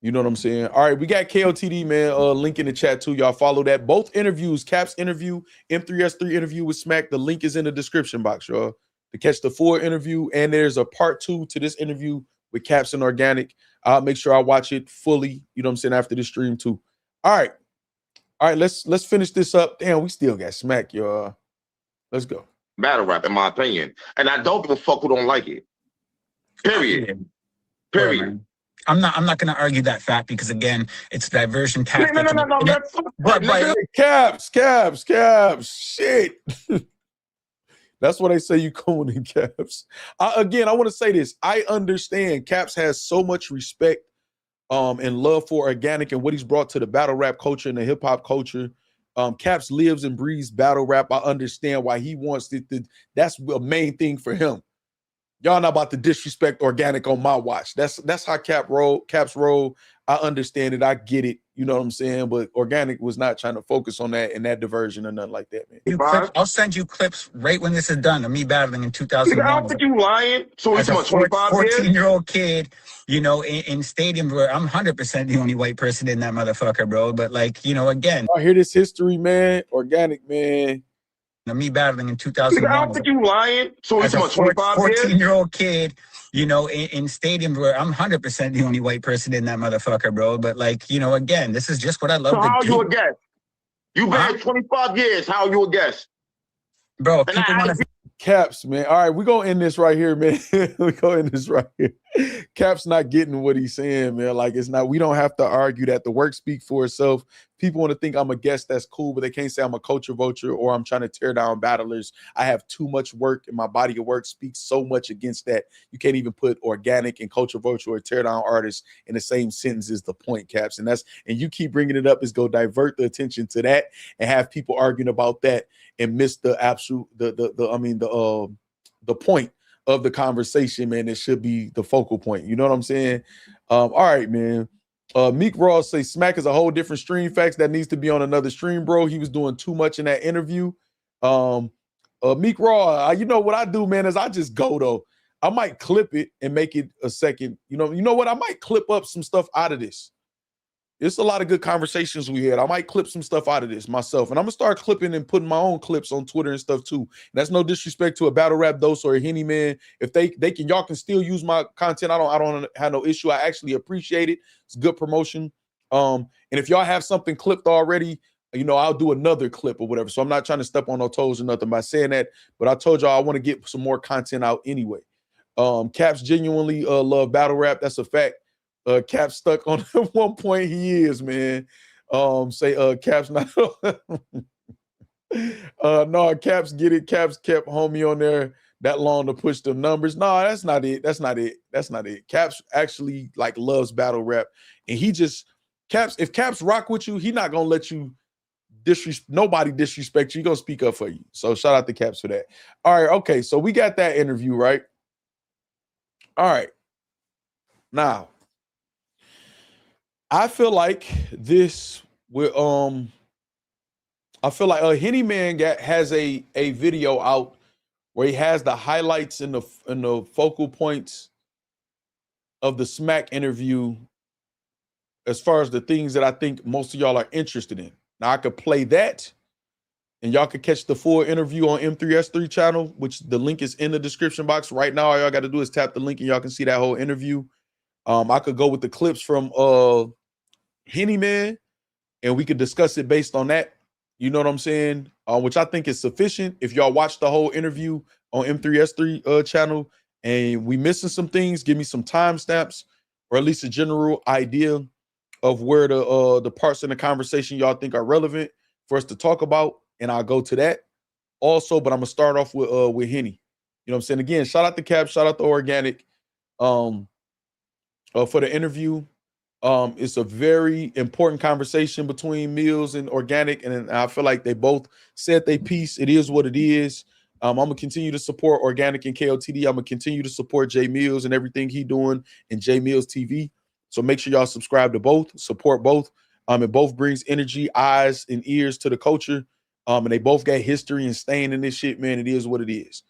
You know what I'm saying? All right, we got KOTD, man. Link in the chat too. Y'all follow that. Both interviews, Cap's interview, M3S3 interview with Smack. The link is in the description box, y'all, to catch the full interview. And there's a part 2 to this interview with Caps and Organik. I'll make sure I watch it fully, you know what I'm saying, after the stream too. All right, let's finish this up. Damn, we still got Smack, y'all. Let's go. Battle rap, in my opinion. And I don't give a fuck who don't like it. Period. Period. I'm not gonna argue that fact because again, it's diversion tactic. No. But Caps. Shit. That's why they say you going in Caps. Again, I want to say this. I understand Caps has so much respect and love for Organik and what he's brought to the battle rap culture and the hip hop culture. Caps lives and breathes battle rap. I understand why he wants it. That's the main thing for him. Y'all not about to disrespect Organik on my watch. That's how Caps roll. I understand it. I get it. You know what I'm saying? But Organik was not trying to focus on that and that diversion or nothing like that, man. I'll send you clips right when this is done of me battling in 2001. I don't think you lying. So he's 25 years? 14-year-old kid, you know, in stadiums where I'm 100% the only white person in that motherfucker, bro. But like, you know, again. I hear this history, man. Organik, man. Me battling in 2001. I don't think you lying. So he's 14-year-old kid, you know, in stadiums where I'm 100% the only white person in that motherfucker, bro. But like, you know, again, this is just what I love to do. So how you a guest? You been here 25 years. How you a guest? Bro, people want to... Caps, man. All right, we're going to end this right here, man. We're going to end this right here. Caps not getting what he's saying, man. Like, it's not, we don't have to argue that. The work speak for itself. People want to think I'm a guest, that's cool, but they can't say I'm a culture vulture or I'm trying to tear down battlers. I have too much work, and my body of work speaks so much against that. You can't even put Organik and culture vulture or tear down artists in the same sentence is the point, Caps. And you keep bringing it up, is go divert the attention to that and have people arguing about that and miss the absolute, the point of the conversation, man. It should be the focal point. You know what I'm saying? All right, man. Meek Ross say Smack is a whole different stream. Facts, that needs to be on another stream, bro. He was doing too much in that interview. Meek Raw, you know what I do, man, is I just go though. I might clip it and make it a second. You know what? I might clip up some stuff out of this. It's a lot of good conversations we had. I might clip some stuff out of this myself. And I'm going to start clipping and putting my own clips on Twitter and stuff too. And that's no disrespect to a Battle Rap Dose or a Henny Man. If they can, y'all can still use my content. I don't have no issue. I actually appreciate it. It's good promotion. And if y'all have something clipped already, you know, I'll do another clip or whatever. So I'm not trying to step on no toes or nothing by saying that. But I told y'all I want to get some more content out anyway. Caps genuinely love battle rap. That's a fact. Cap stuck on at one point. He is, man. Caps not no, Caps get it. Caps kept homie on there that long to push the numbers. No, that's not it. That's not it. Caps actually like loves battle rap. And he just if Caps rock with you, he not gonna let you nobody disrespect you. He gonna speak up for you. So shout out to Caps for that. All right, okay. So we got that interview, right? All right. Now I feel like this will I feel like Henny Man has a video out where he has the highlights and the focal points of the Smack interview as far as the things that I think most of y'all are interested in. Now I could play that and y'all could catch the full interview on M3S3 channel, which the link is in the description box right now. All y'all got to do is tap the link and y'all can see that whole interview. I could go with the clips from Henny Man, and we could discuss it based on that. You know what I'm saying? Which I think is sufficient. If y'all watch the whole interview on M3S3 channel and we missing some things, give me some timestamps or at least a general idea of where the parts in the conversation y'all think are relevant for us to talk about, and I'll go to that also. But I'm gonna start off with Henny. You know what I'm saying? Again, shout out to Cap, shout out to Organik for the interview. It's a very important conversation between Millz and Organik, and I feel like they both said their piece. It is what it is. I'm gonna continue to support Organik and KOTD. I'm gonna continue to support Jae Millz and everything he doing in Jae Millz TV. So make sure y'all subscribe to both, support both. It both brings energy, eyes, and ears to the culture. And they both got history and staying in this shit, man. It is what it is.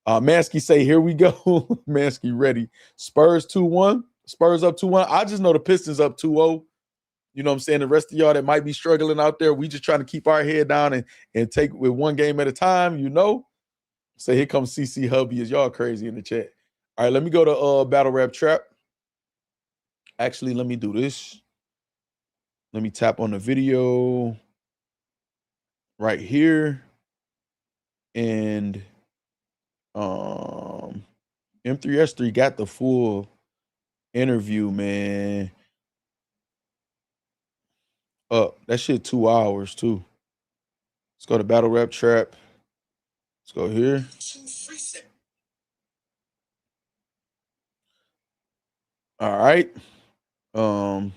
Mansky say, here we go. Mansky ready. Spurs 2-1. Spurs up 2-1. I just know the Pistons up 2-0. You know what I'm saying? The rest of y'all that might be struggling out there, we just trying to keep our head down and take with one game at a time, you know? So here comes CC Hubby. Is y'all crazy in the chat? All right, let me go to Battle Rap Trap. Actually, let me do this. Let me tap on the video right here. and M3S3 got the full interview, man. That shit 2 hours too. Let's go to Battle Rap Trap. Let's go here. All right. Oh,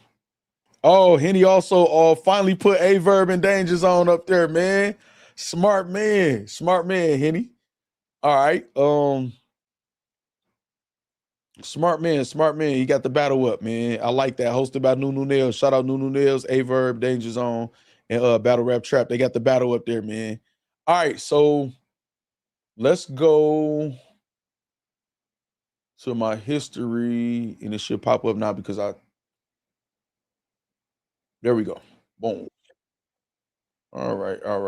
Henny also finally put A Verb and Danger Zone up there, man. Smart man, Henny. All right. Smart man. He got the battle up, man. I like that. Hosted by Nunu Nails. Shout out Nunu Nails, A Verb, Danger Zone, and Battle Rap Trap. They got the battle up there, man. All right, so let's go to my history, and it should pop up now because there we go. Boom. All right. All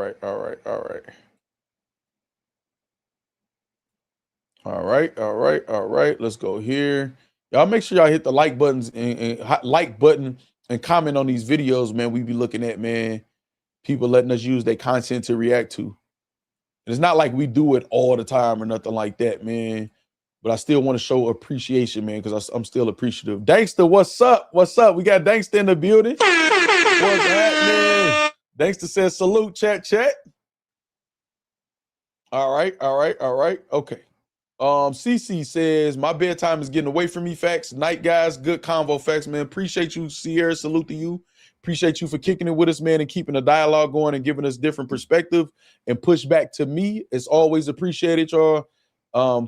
right. Let's go here. Y'all make sure y'all hit the like buttons and like button and comment on these videos, man. We be looking at, man, people letting us use their content to react to. And it's not like we do it all the time or nothing like that, man. But I still want to show appreciation, man, because I'm still appreciative. Dankster, what's up? What's up? We got Dankster in the building. What's happening? Dankster says salute, chat. All right. Okay. CC says my bedtime is getting away from me. Facts. Night guys, good convo. Facts, man. Appreciate you, Sierra. Salute to you. Appreciate you for kicking it with us, man, and keeping the dialogue going and giving us different perspective and pushback to me. It's always appreciated, y'all.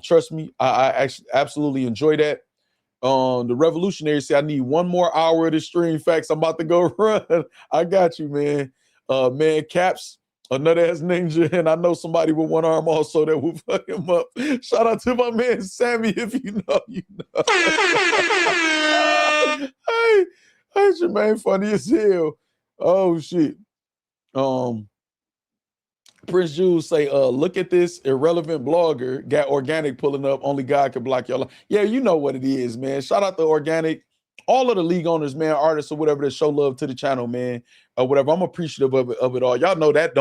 Trust me, I actually absolutely enjoy that. The revolutionary say I need one more hour of the stream. Facts. I'm about to go run. I got you, man. Man, Caps, another ass ninja, and I know somebody with one arm also that will fuck him up. Shout out to my man Sammy. If you know, you know. Hey, Jermaine, funny as hell. Oh shit. Prince Jules say, look at this irrelevant blogger got Organik pulling up. Only God can block y'all. Yeah, you know what it is, man. Shout out to Organik, all of the league owners, man, artists or whatever that show love to the channel, man, or whatever. I'm appreciative of it all. Y'all know that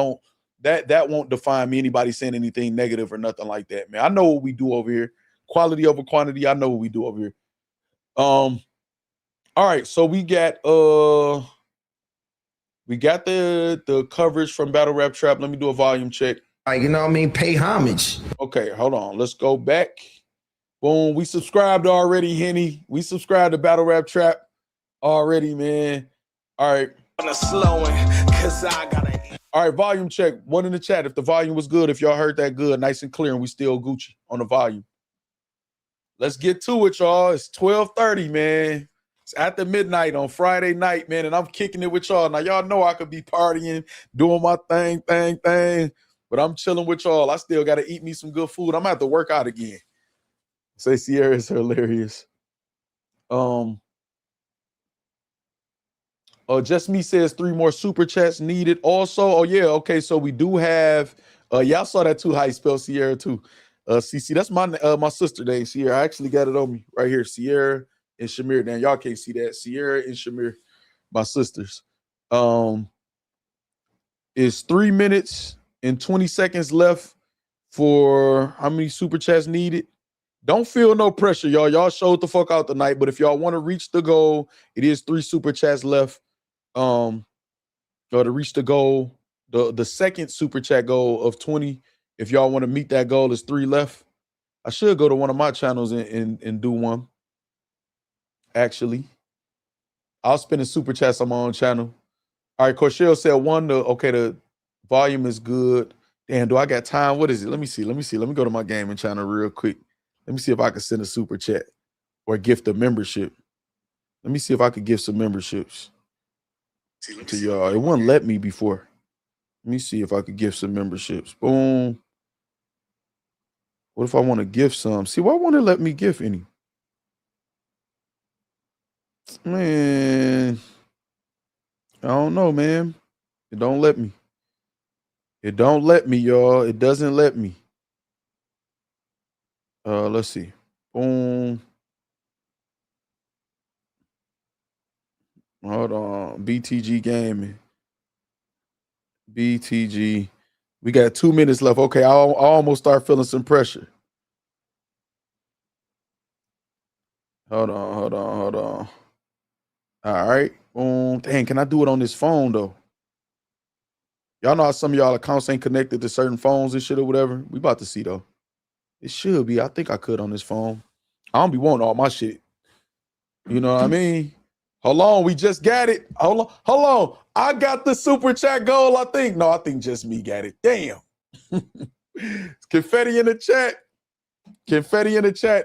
that won't define me. Anybody saying anything negative or nothing like that, man. I know what we do over here. Quality over quantity. I know what we do over here. All right, so we got the coverage from Battle Rap Trap. Let me do a volume check. Like, you know what I mean? Pay homage. Okay, hold on. Let's go back. Boom. We subscribed already, Henny. We subscribed to Battle Rap Trap already, man. All right. All right, volume check. One in the chat. If the volume was good, if y'all heard that good, nice and clear, and we still Gucci on the volume. Let's get to it, y'all. It's 12:30, man. It's after midnight on Friday night, man, and I'm kicking it with y'all. Now, y'all know I could be partying, doing my thing, but I'm chilling with y'all. I still got to eat me some good food. I'm going to have to work out again. Say Sierra is hilarious. Just Me says 3 more super chats needed. Also, oh, yeah, okay, so we do have, y'all saw that too, how you spell Sierra too. CC, that's my sister name, Sierra. I actually got it on me right here, Sierra and Shamir. Now y'all can't see that. Sierra and Shamir, my sisters. It's 3 minutes and 20 seconds left for how many super chats needed. Don't feel no pressure, y'all. Y'all showed the fuck out tonight, but if y'all want to reach the goal, it is 3 super chats left. To reach the goal, the second super chat goal of 20. If y'all want to meet that goal, is 3 left. I should go to one of my channels and do one. Actually, I'll spend a super chats on my own channel. All right, Corshell said 1. Okay, the volume is good. Damn, do I got time? What is it? Let me see. Let me go to my gaming channel real quick. Let me see if I can send a super chat or gift a membership. Let me see if I could give some memberships to y'all. It wouldn't let me before. Let me see if I could give some memberships. Boom. What if I want to gift some? See, why won't it let me gift any? Man, I don't know, man. It don't let me. It don't let me, y'all. It doesn't let me. Let's see. Boom. Hold on. BTG Gaming. BTG We got 2 minutes left. Okay, I almost start feeling some pressure. Hold on. All right. Boom. Dang, can I do it on this phone though? Y'all know how some of y'all accounts ain't connected to certain phones and shit or whatever. We about to see though. It should be. I think I could on this phone. I don't be wanting all my shit. You know what I mean? Hold on, we just got it. Hold on. I got the super chat goal, I think. No, I think just me got it. Damn. Confetti in the chat.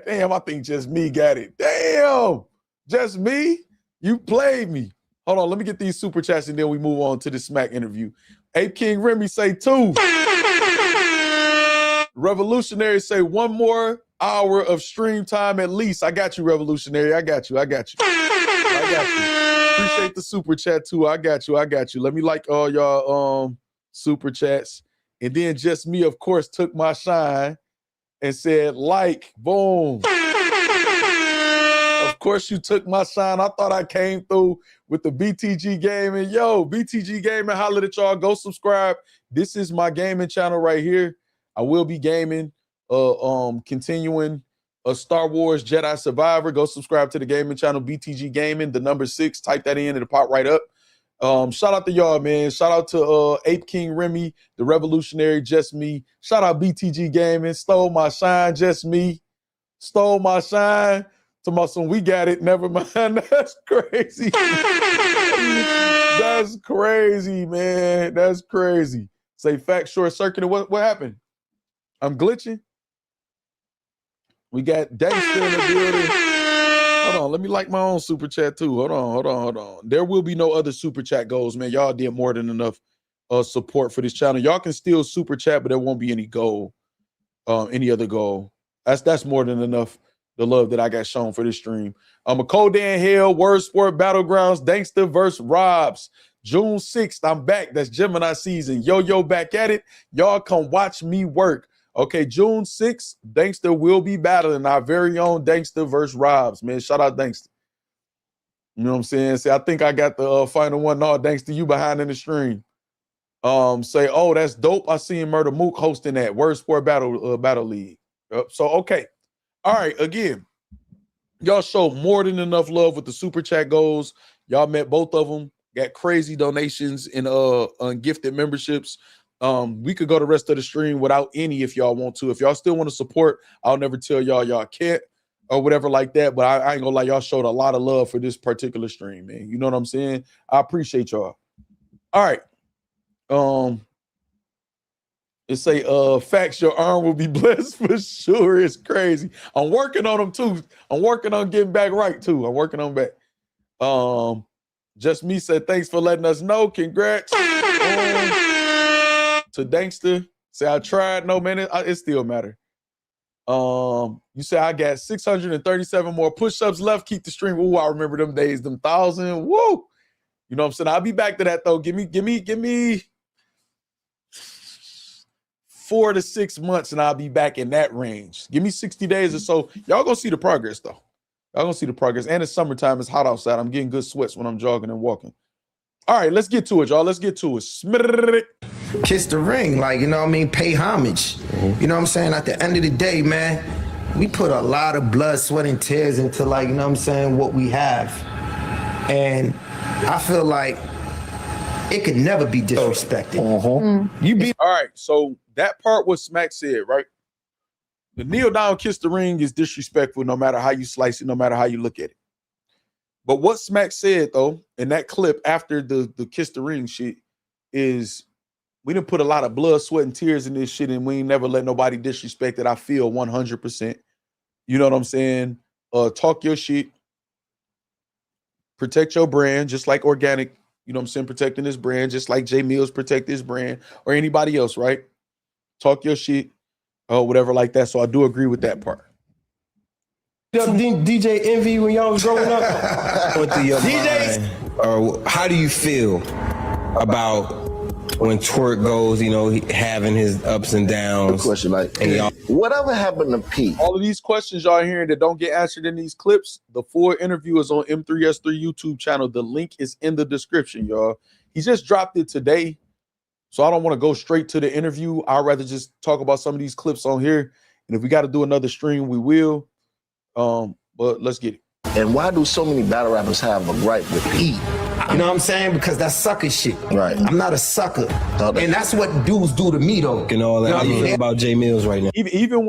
Damn, I think just me got it. Damn. Just me? You played me. Hold on, let me get these super chats and then we move on to the Smack interview. Ape King Remy say 2. Revolutionary say 1 more hour of stream time at least. I got you, Revolutionary. I got you. Appreciate the super chat too. I got you. Let me like all y'all super chats. And then just me, of course, took my shine and said like, boom. Of course you took my shine. I thought I came through with the BTG Gaming. Yo, BTG Gaming, holla at y'all. Go subscribe. This is my gaming channel right here. I will be gaming, continuing Star Wars Jedi Survivor. Go subscribe to the gaming channel, BTG Gaming, the number 6. Type that in, it'll pop right up. Shout out to y'all, man. Shout out to Ape King Remy, the Revolutionary, just me. Shout out BTG Gaming, stole my shine, just me. Stole my shine. To my son, we got it. Never mind. That's crazy. That's crazy, man. That's crazy. Say fact short circuit. What happened? I'm glitching. We got Dangster in the building. Hold on, let me like my own super chat too. Hold on. There will be no other super chat goals, man. Y'all did more than enough support for this channel. Y'all can still super chat, but there won't be any goal, any other goal. That's more than enough. The love that I got shown for this stream. I'm a Kodan Hell, Word Sport Battlegrounds, Dangster versus Robs. June 6th, I'm back. That's Gemini season. Yo, back at it. Y'all come watch me work. Okay, June 6th, Dangster will be battling our very own Dangster versus Robs. Man, shout out Dangster. You know what I'm saying? Say, I think I got the final one. No, Dangster, you behind in the stream. Say, oh, that's dope. I seen Murder Mook hosting that Word Sport Battle League. So, okay. All right, again, y'all showed more than enough love with the super chat goals. Y'all met both of them. Got crazy donations and gifted memberships. We could go the rest of the stream without any if y'all want to. If y'all still want to support, I'll never tell y'all can't or whatever like that. But I ain't gonna lie, y'all showed a lot of love for this particular stream, man. You know what I'm saying? I appreciate y'all. All right. It say, facts, your arm will be blessed for sure. It's crazy. I'm working on them too. I'm working on getting back right too. I'm working on back. Just me said, thanks for letting us know. Congrats. To Dangster, say I tried. No, man, it still matter. You say I got 637 more push-ups left. Keep the stream. Ooh, I remember them days, them 1,000. Woo. You know what I'm saying? I'll be back to that though. Give me 4 to 6 months and I'll be back in that range. Give me 60 days or so. Y'all gonna see the progress though. Y'all gonna see the progress. And it's summertime. It's hot outside. I'm getting good sweats when I'm jogging and walking. All right, let's get to it, y'all. Let's get to it. Kiss the ring, like, you know what I mean? Pay homage. You know what I'm saying? At the end of the day, man, we put a lot of blood, sweat, and tears into, like, you know what I'm saying, what we have. And I feel like it could never be disrespected. All right, so that part what Smack said, right? The kneel down, kiss the ring is disrespectful no matter how you slice it, no matter how you look at it. But what Smack said, though, in that clip after the kiss the ring shit is we done put a lot of blood, sweat, and tears in this shit, and we ain't never let nobody disrespect it. I feel 100%. You know what I'm saying? Talk your shit. Protect your brand, just like Organik. You know what I'm saying? Protecting his brand, just like Jae Millz protect his brand or anybody else, right? Talk your shit or whatever like that. So I do agree with that part. DJ Envy when y'all was growing up? What through your mind? Or how do you feel about when Twerk goes, you know, having his ups and downs? Good question, like, whatever happened to Pete? All of these questions y'all hearing that don't get answered in these clips, the full interview is on M3S3 YouTube channel. The link is in the description, y'all. He just dropped it today. So I don't want to go straight to the interview. I'd rather just talk about some of these clips on here. And if we got to do another stream, we will. But let's get it. And why do so many battle rappers have a gripe with Pete? You know what I'm saying? Because that's sucker shit. Right. I'm not a sucker. And that's what dudes do to me, though. And all that. You know How you feel about Jae Millz right now? Even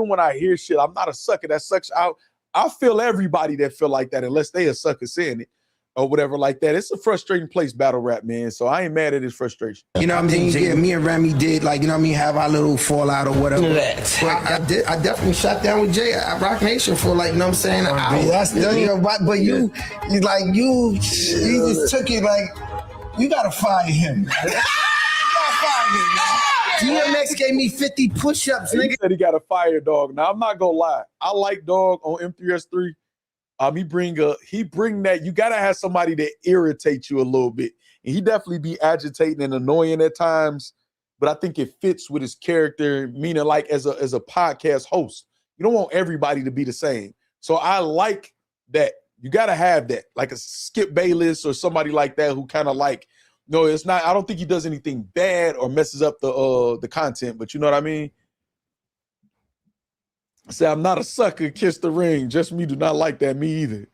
when I hear shit, I'm not a sucker. That sucks out. I feel everybody that feel like that, unless they a sucker saying it or whatever like that. It's a frustrating place, battle rap, man. So I ain't mad at his frustration. You know what I mean? Yeah, me and Remy did, like, you know what I mean, have our little fallout or whatever. That. But I definitely shot down with Jay at Rock Nation for, like, you know what I'm saying? You know, but you just took it like, you gotta fire him. You gotta fire him, man. DMX gave me 50 push-ups, He nigga. said he got a fire dog. Now I'm not gonna lie. I like Dog on M3S3. He bring that. You gotta have somebody that irritates you a little bit, and he definitely be agitating and annoying at times. But I think it fits with his character, meaning like as a podcast host, you don't want everybody to be the same. So I like that. You gotta have that, like a Skip Bayless or somebody like that who kind of like. No, it's not. I don't think he does anything bad or messes up the content, but you know what I mean? Say, I'm not a sucker, kiss the ring. Just me do not like that. Me either.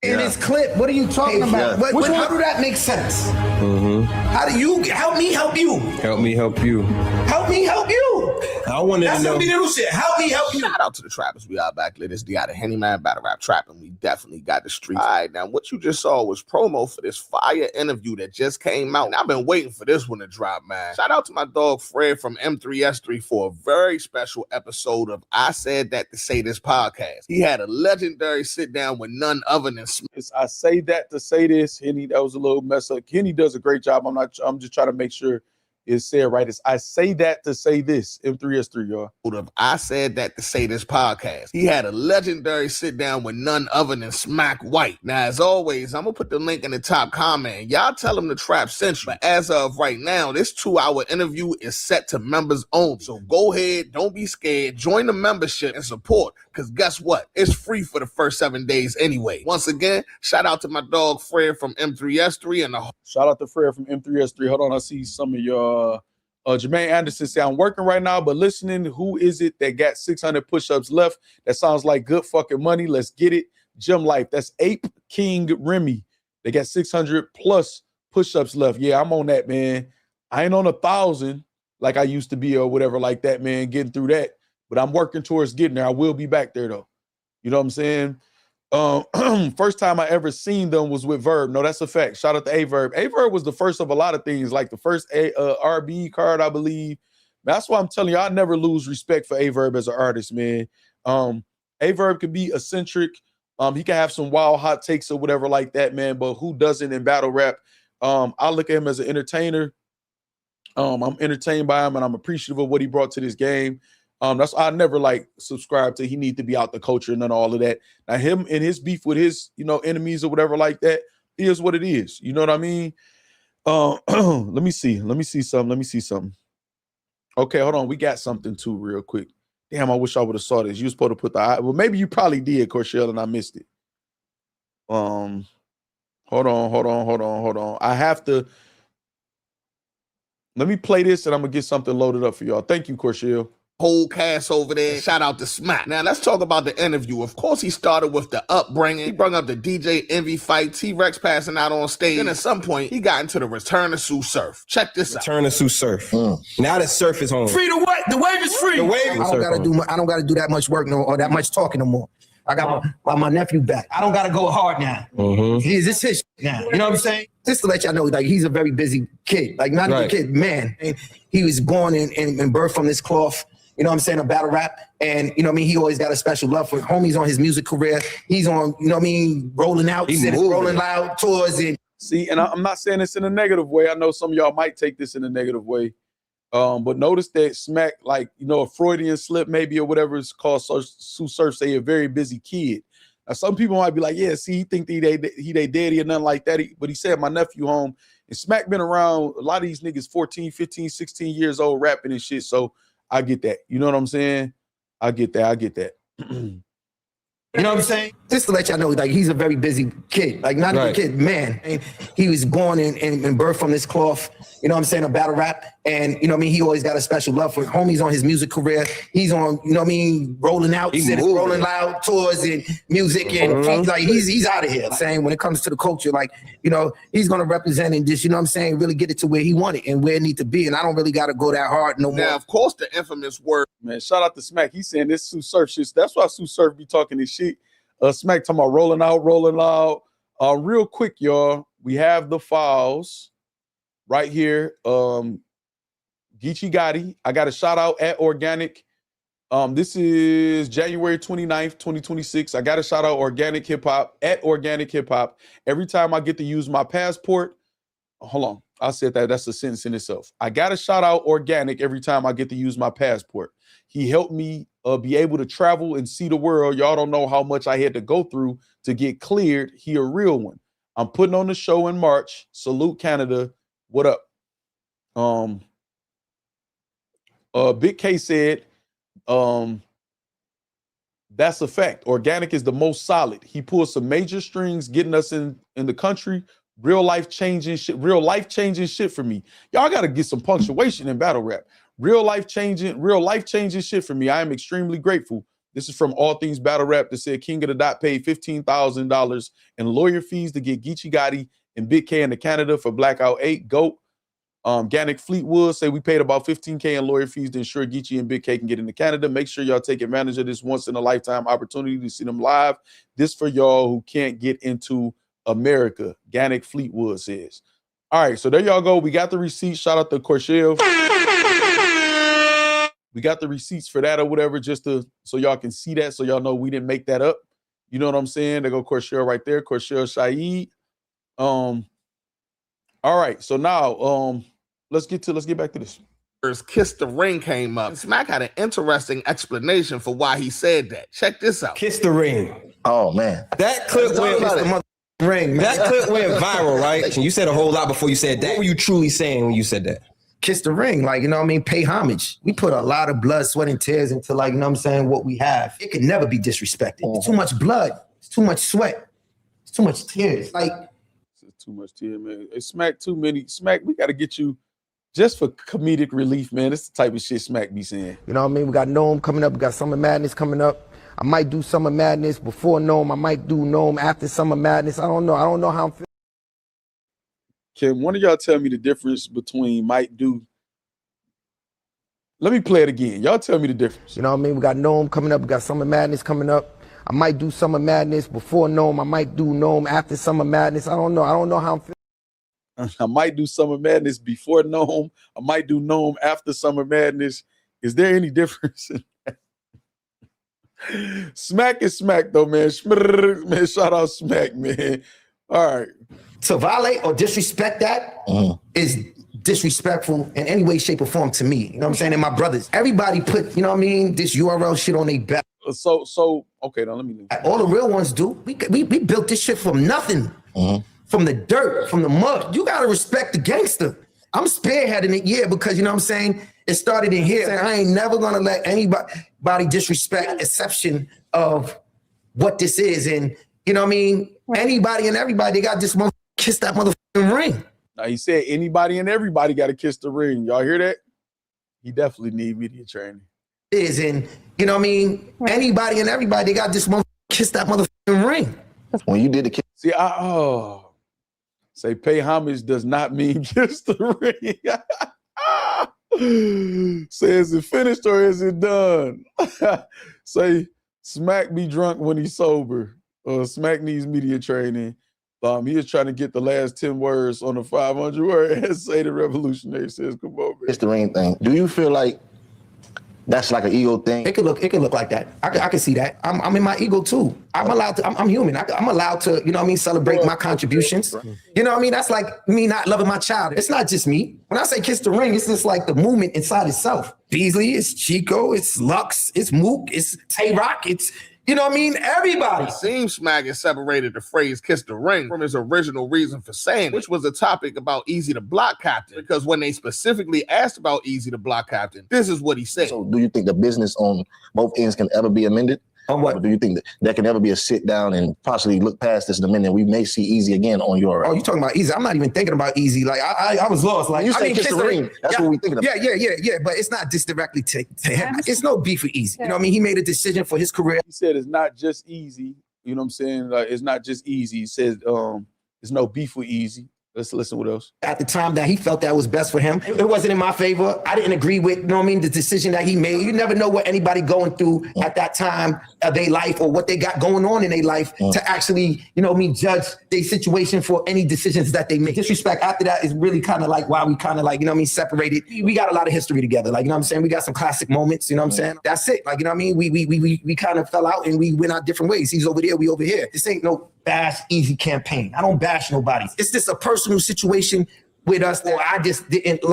In this clip, what are you talking about? How do that make sense? How do you help me help you? Help me help you. Help me help you. I wanted That's to know. some little shit. Help me help you. Shout out to the trappers. We are back. This the out of Henny Man Battle Rap Trapping. We definitely got the streets. All right, now what you just saw was promo for this fire interview that just came out. And I've been waiting for this one to drop, man. Shout out to my dog Fred from M3S3 for a very special episode of I Said That to Say This podcast. He had a legendary sit down with none other than I say that to say this, Henny. That was a little mess up. Henny does a great job. I'm just trying to make sure it's said right. I say that to say this. M3S3, y'all. I Said That to Say This podcast. He had a legendary sit down with none other than Smack White. Now, as always, I'm gonna put the link in the top comment. Y'all tell him the Trap sent you. But as of right now, this 2-hour interview is set to members only. So go ahead, don't be scared. Join the membership and support. Because guess what? It's free for the first 7 days anyway. Once again, shout out to my dog Fred from M3S3 and the shout out to Fred from M3S3. Hold on, I see some of your Jermaine Anderson say, I'm working right now, but listening, who is it that got 600 push-ups left? That sounds like good fucking money. Let's get it. Gym Life. That's Ape King Remy. They got 600 plus push-ups left. Yeah, I'm on that, man. I ain't on 1,000 like I used to be or whatever like that, man, getting through that. But I'm working towards getting there. I will be back there, though. You know what I'm saying? First time I ever seen them was with Verb. No, that's a fact. Shout out to A-Verb. A-Verb was the first of a lot of things, like the first RB card, I believe. That's why I'm telling you, I never lose respect for A-Verb as an artist, man. A-Verb can be eccentric. He can have some wild hot takes or whatever like that, man. But who doesn't in battle rap? I look at him as an entertainer. I'm entertained by him, and I'm appreciative of what he brought to this game. That's I never like subscribe to he need to be out the culture and none of all of that. Now him and his beef with his enemies or whatever like that is what it is. You know what I mean? Let me see something. Okay, hold on. We got something too real quick. Damn, I wish I would have saw this. You was supposed to put well, maybe you probably did, Corshell, and I missed it. Hold on. I have to. Let me play this and I'm gonna get something loaded up for y'all. Thank you, Corshell. Whole cast over there. Shout out to Smack. Now let's talk about the interview. Of course, he started with the upbringing. He brought up the DJ Envy fight, T-Rex passing out on stage. Then at some point, he got into the Return to Sue Surf. Check this out. Return to Sue Surf. Now that Surf is home. Free the what? The wave is free. The wave is I don't gotta do that much work or that much talking no more. I got my nephew back. I don't gotta go hard now. This his now. You know what I'm saying? Just to let y'all know, like he's a very busy kid. Like not even a kid, man. He was born and birthed from this cloth. You know what I'm saying, a battle rap. And, you know what I mean, he always got a special love for homies on his music career. He's on, you know what I mean, rolling out, rolling loud tours. And see, and I'm not saying this in a negative way. I know some of y'all might take this in a negative way. But notice that Smack, like, a Freudian slip maybe or whatever it's called, Sue Surf say a very busy kid. Now, some people might be like, yeah, see, he think he they daddy or nothing like that. But he said my nephew home. And Smack been around a lot of these niggas 14, 15, 16 years old rapping and shit. So I get that. You know what I'm saying? I get that. You know what I'm saying? Just to let y'all know, like, he's a very busy kid. Like, not even a kid, man. And he was born and birthed from this cloth, you know what I'm saying, of battle rap. And, you know what I mean, he always got a special love for homies on his music career. He's on, you know what I mean, rolling out, rolling loud tours and music. And he's out of here. Saying when it comes to the culture, like, you know, he's going to represent and just, you know what I'm saying, really get it to where he wanted and where it need to be. And I don't really got to go that hard no more. Now, of course, the infamous word. Man, shout out to Smack. He's saying this Sue Surf shit. That's why Sue Surf be talking this shit. Smack talking about rolling out, rolling loud. Real quick, y'all. We have the files right here. Geechee Gotti. I got a shout out at Organik. This is January 29th, 2026. I got a shout out Organic Hip Hop at Organic Hip Hop. Every time I get to use my passport, hold on. I said that. That's a sentence in itself. I got to shout out Organic every time I get to use my passport. He helped me be able to travel and see the world. Y'all don't know how much I had to go through to get cleared. He a real one. I'm putting on the show in March. Salute Canada. What up? Big K said, that's a fact. Organic is the most solid. He pulled some major strings getting us in the country. Real life changing shit for me. Y'all got to get some punctuation in battle rap. Real life changing shit for me. I am extremely grateful. This is from All Things Battle Rap that said King of the Dot paid $15,000 in lawyer fees to get Geechee Gotti and Big K into Canada for Blackout 8. GOAT. Gannick Fleetwood say we paid about $15K in lawyer fees to ensure Geechee and Big K can get into Canada. Make sure y'all take advantage of this once in a lifetime opportunity to see them live. This for y'all who can't get into America. Gannick Fleetwood says. All right, so there y'all go. We got the receipts. Shout out to Corshell. We got the receipts for that or whatever, just so y'all can see that, so y'all know we didn't make that up. You know what I'm saying? There go Corshell right there. Corshell Shaid. All right, so now let's get back to this. Kiss the Ring came up. Smack had an interesting explanation for why he said that. Check this out. Kiss the Ring. Oh, man. That clip went ring. That clip went viral, right? And you said a whole lot before you said that. What were you truly saying when you said that? Kiss the ring, like, you know what I mean? Pay homage. We put a lot of blood, sweat, and tears into, like, you know what I'm saying, what we have. It can never be disrespected. It's too much blood. It's too much sweat. It's too much tears. Like, it's too much tears, man. It's Smack too many. Smack, we got to get you just for comedic relief, man. It's the type of shit Smack be saying. You know what I mean? We got Gnome coming up. We got Summer Madness coming up. I might do Summer Madness before Gnome. I might do Gnome after Summer Madness. I don't know. I don't know how I'm feeling. Can one of y'all tell me the difference between might do? Let me play it again. Y'all tell me the difference. You know what I mean? We got Gnome coming up. We got Summer Madness coming up. I might do Summer Madness before Gnome. I might do Gnome after Summer Madness. I don't know. I don't know how I'm feeling. I might do Summer Madness before Gnome. I might do Gnome after Summer Madness. Is there any difference in that? Smack is Smack, though, man. Man, shout out Smack, man. All right. To violate or disrespect that is disrespectful in any way, shape, or form to me. You know what I'm saying? And my brothers. Everybody put, you know what I mean, this URL shit on their back. So okay, now let me. All the real ones do. We built this shit from nothing. From the dirt, from the mud. You gotta respect the gangster. I'm spearheading it, yeah, because you know what I'm saying? It started in here. I ain't never gonna let anybody disrespect exception of what this is. And you know what I mean? Anybody and everybody, they got this motherfucker kiss that motherfucking ring. Now he said anybody and everybody got to kiss the ring. Y'all hear that? He definitely need media training. And you know what I mean? Anybody and everybody, they got this motherfucker kiss that motherfucking ring. When you did the kiss. See, say pay homage does not mean kiss the ring. Say, is it finished or is it done? Say, Smack be drunk when he's sober. Smack needs media training. He is trying to get the last 10 words on the 500 word essay. The revolutionary says, come on, man. It's the ring thing. Do you feel like that's like an ego thing? It could look like that. I can see that. I'm in my ego too. I'm allowed to, I'm human. I'm allowed to, you know what I mean, celebrate my contributions. You know what I mean? That's like me not loving my child. It's not just me. When I say kiss the ring, it's just like the movement inside itself. Beasley, it's Chico, it's Lux, it's Mook, it's Tay-Rock, it's, you know what I mean? Everybody. It seems Smack has separated the phrase kiss the ring from his original reason for saying it, which was a topic about Eazy The Block Captain. Because when they specifically asked about Eazy The Block Captain, this is what he said. So do you think the business on both ends can ever be amended? On what? But do you think that there can ever be a sit down and possibly look past this in a minute? We may see Eazy again on your. Oh, you talking about Eazy? I'm not even thinking about Eazy. Like I was lost. Like you say Kiss the Ring. That's what we thinking about. Yeah. But it's not just directly to him. It's no beef with Eazy. You know what I mean? He made a decision for his career. He said it's not just Eazy. You know what I'm saying? Like, it's not just Eazy. He said there's no beef with Eazy. Let's listen what else. At the time that he felt that was best for him, it wasn't in my favor. I didn't agree with, you know what I mean, the decision that he made. You never know what anybody going through at that time of their life or what they got going on in their life to actually, you know what I mean, judge their situation for any decisions that they make. Disrespect after that is really kind of like why we kind of like, you know what I mean, separated. We got a lot of history together. Like, you know what I'm saying? We got some classic moments, you know what I'm saying? That's it. Like, you know what I mean? We kind of fell out and we went our different ways. He's over there, we over here. This ain't no bash Eazy campaign. I don't bash nobody. It's just a personal situation with us that I just didn't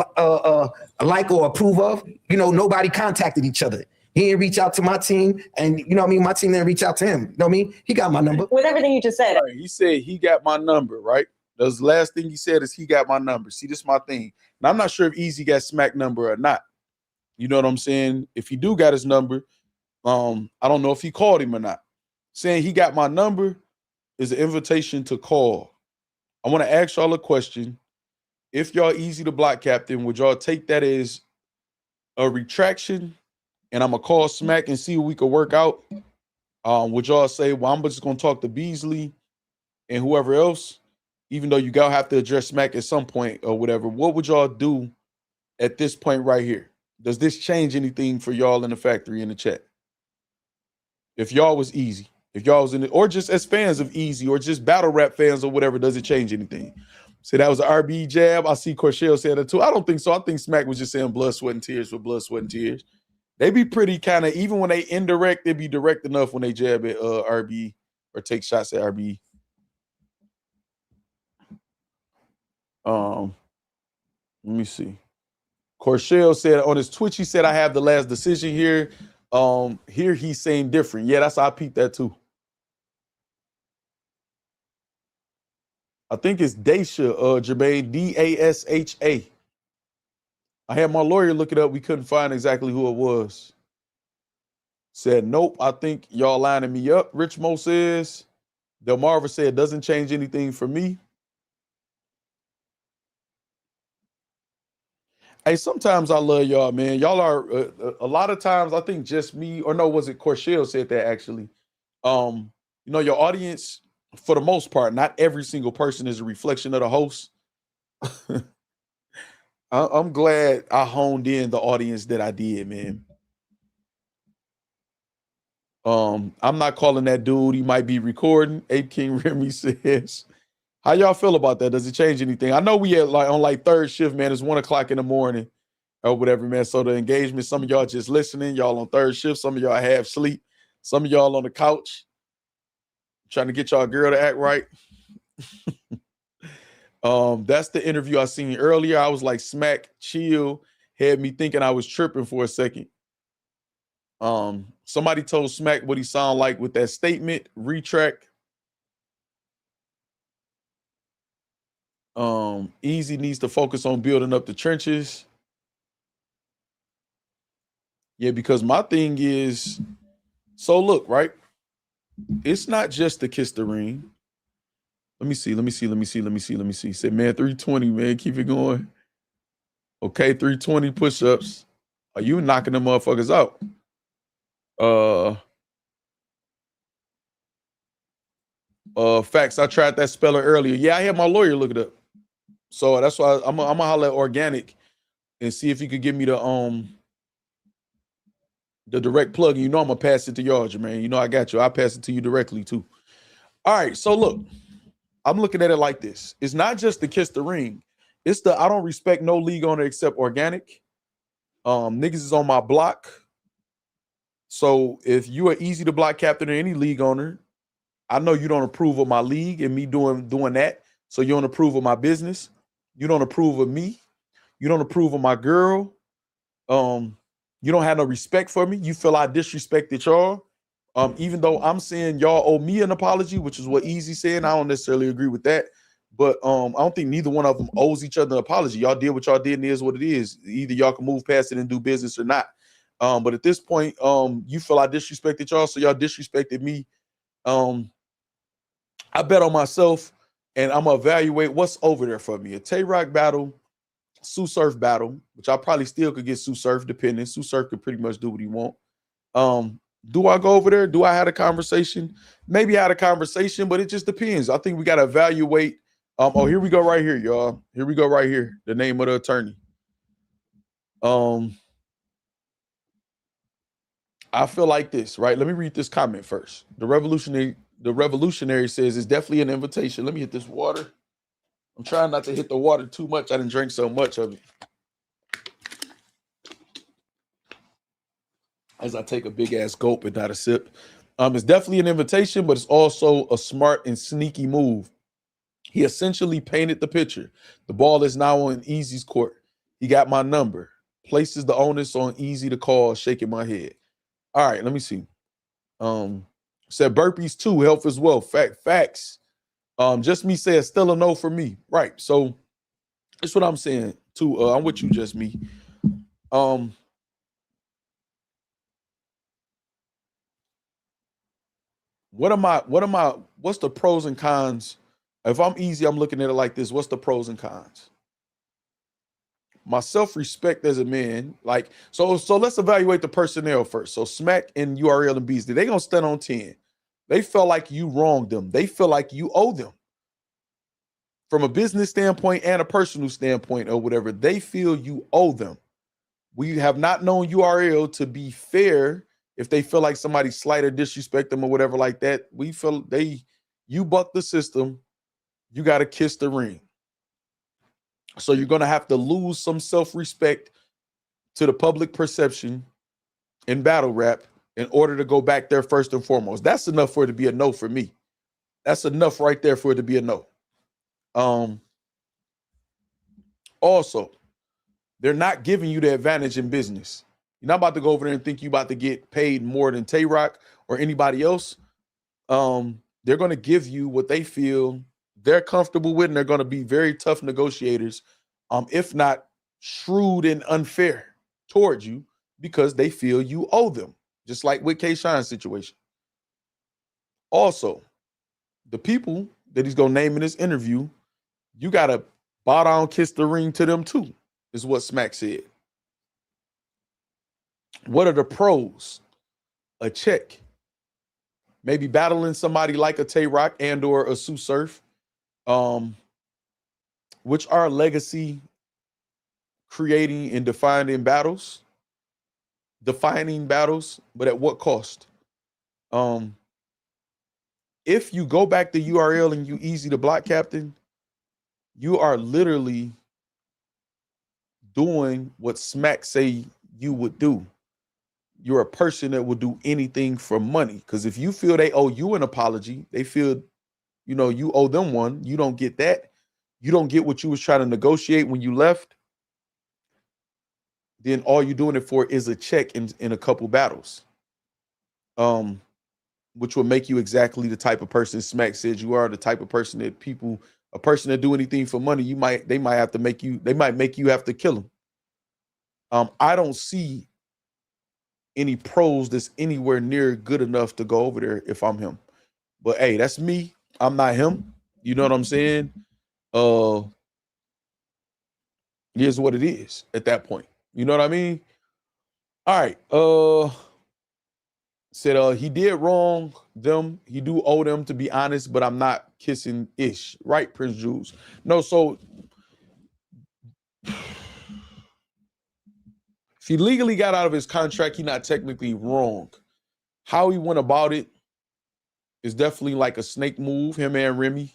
like or approve of. You know, nobody contacted each other. He didn't reach out to my team, and you know what I mean, my team didn't reach out to him. You know what I mean? He got my number. With everything you just said. Right, he said he got my number, right? The last thing he said is he got my number. See, this is my thing. Now, I'm not sure if Eazy got Smack number or not. You know what I'm saying? If he do got his number, I don't know if he called him or not. Saying he got my number is an invitation to call. I want to ask y'all a question. If y'all Eazy the Block Captain, would y'all take that as a retraction? And I'm going to call Smack and see what we could work out. Would y'all say, well, I'm just going to talk to Beasley and whoever else, even though you gotta have to address Smack at some point or whatever? What would y'all do at this point right here? Does this change anything for y'all in the factory in the chat? If y'all was Eazy. If y'all was in it, or just as fans of Eazy, or just battle rap fans or whatever, does it change anything? So that was an RB jab. I see Corshell saying that too. I don't think so. I think Smack was just saying blood, sweat, and tears for blood, sweat, and tears. They be pretty kind of, even when they indirect, they be direct enough when they jab at RB or take shots at RB. Let me see. Corshell said on his Twitch, he said, I have the last decision here. Here he's saying different. Yeah, that's how I peeped that too. I think it's Daisha, Jermaine, D-A-S-H-A. I had my lawyer look it up. We couldn't find exactly who it was. Said, nope, I think y'all lining me up. Rich Mo says, Delmarva said, doesn't change anything for me. Hey, sometimes I love y'all, man. Y'all are, a lot of times, I think just me, or no, was it Corshell said that actually? You know, your audience, for the most part, not every single person is a reflection of the host. I'm glad I honed in the audience that I did, man. I'm not calling that dude. He might be recording. Ape King Remy says, how y'all feel about that? Does it change anything? I know we had like on like third shift, man. It's 1 o'clock in the morning or whatever, man. So the engagement, some of y'all just listening. Y'all on third shift. Some of y'all half sleep. Some of y'all on the couch trying to get y'all girl to act right. That's the interview I seen earlier. I was like, Smack, chill. Had me thinking I was tripping for a second. Somebody told Smack what he sound like with that statement. Retract. Eazy needs to focus on building up the trenches. Yeah, because my thing is, so look, right? It's not just to kiss the ring. Let me see. Say, man, 320, man, keep it going. Okay, 320 push-ups. Are you knocking them motherfuckers out? Facts, I tried that speller earlier. Yeah, I had my lawyer look it up. So that's why I'm gonna holler at Organik and see if he could give me the direct plug. You know I'm gonna pass it to y'all, Jermaine. You know I got you. I'll pass it to you directly too. All right, so look, I'm looking at it like this. It's not just the kiss the ring. It's the I don't respect no league owner except Organik. Niggas is on my block. So if you are Eazy the Block Captain or any league owner, I know you don't approve of my league and me doing that. So you don't approve of my business. You don't approve of me. You don't approve of my girl. You don't have no respect for me. You feel I disrespected y'all. Even though I'm saying y'all owe me an apology, which is what Eazy said. I don't necessarily agree with that. But I don't think neither one of them owes each other an apology. Y'all did what y'all did and it is what it is. Either y'all can move past it and do business or not. But at this point, you feel I disrespected y'all, so y'all disrespected me. I bet on myself, and I'm gonna evaluate what's over there for me. A Tay-Rock battle, Sue Surf battle, which I probably still could get Sue Surf, depending. Sue Surf could pretty much do what he want. Do I go over there? Do I have a conversation? Maybe I had a conversation, but it just depends. I think we gotta evaluate. Oh, here we go right here, y'all. Here we go right here. The name of the attorney. I feel like this, right? Let me read this comment first. The revolutionary says it's definitely an invitation. Let me hit this water. I'm trying not to hit the water too much. I didn't drink so much of it. As I take a big ass gulp and not a sip. It's definitely an invitation, but it's also a smart and sneaky move. He essentially painted the picture. The ball is now on Eazy's court. He got my number. Places the onus on Eazy to call, shaking my head. All right, let me see. Said burpees too help as well. Facts. Just me said still a no for me. Right. So that's what I'm saying too. I'm with you, just me. What's the pros and cons? If I'm Eazy, I'm looking at it like this. What's the pros and cons? My self-respect as a man, like, so let's evaluate the personnel first. So Smack and URL and Beasley, they gonna stand on 10. They felt like you wronged them. They feel like you owe them. From a business standpoint and a personal standpoint or whatever, they feel you owe them. We have not known URL to be fair if they feel like somebody slight or disrespect them or whatever like that. We feel you buck the system, you got to kiss the ring. So you're going to have to lose some self-respect to the public perception in battle rap in order to go back there first and foremost. That's enough for it to be a no for me. That's enough right there for it to be a no. Also, they're not giving you the advantage in business. You're not about to go over there and think you're about to get paid more than Tay-Rock or anybody else. They're going to give you what they feel they're comfortable with, and they're going to be very tough negotiators, if not shrewd and unfair towards you, because they feel you owe them, just like with K-Shine's situation. Also, the people that he's going to name in this interview, you got to bow down, kiss the ring to them too, is what Smack said. What are the pros? A check. Maybe battling somebody like a Tay-Rock and or a Sue Surf, which are legacy creating and defining battles, but at what cost? If you go back to URL and you Eazy the Block Captain, you are literally doing what Smack say you would do. You're a person that will do anything for money. Because if you feel they owe you an apology, they feel, you owe them one. You don't get that. You don't get what you was trying to negotiate when you left. Then all you're doing it for is a check in a couple battles. Which will make you exactly the type of person Smack says you are, the type of person that a person that do anything for money, they might make you have to kill them. I don't see any pros that's anywhere near good enough to go over there if I'm him. But hey, that's me. I'm not him. You know what I'm saying? Here's what it is at that point. You know what I mean? All right. Said he did wrong them. He do owe them, to be honest, but I'm not kissing ish. Right, Prince Jules? No, so if he legally got out of his contract, he's not technically wrong. How he went about it is definitely like a snake move, him and Remy.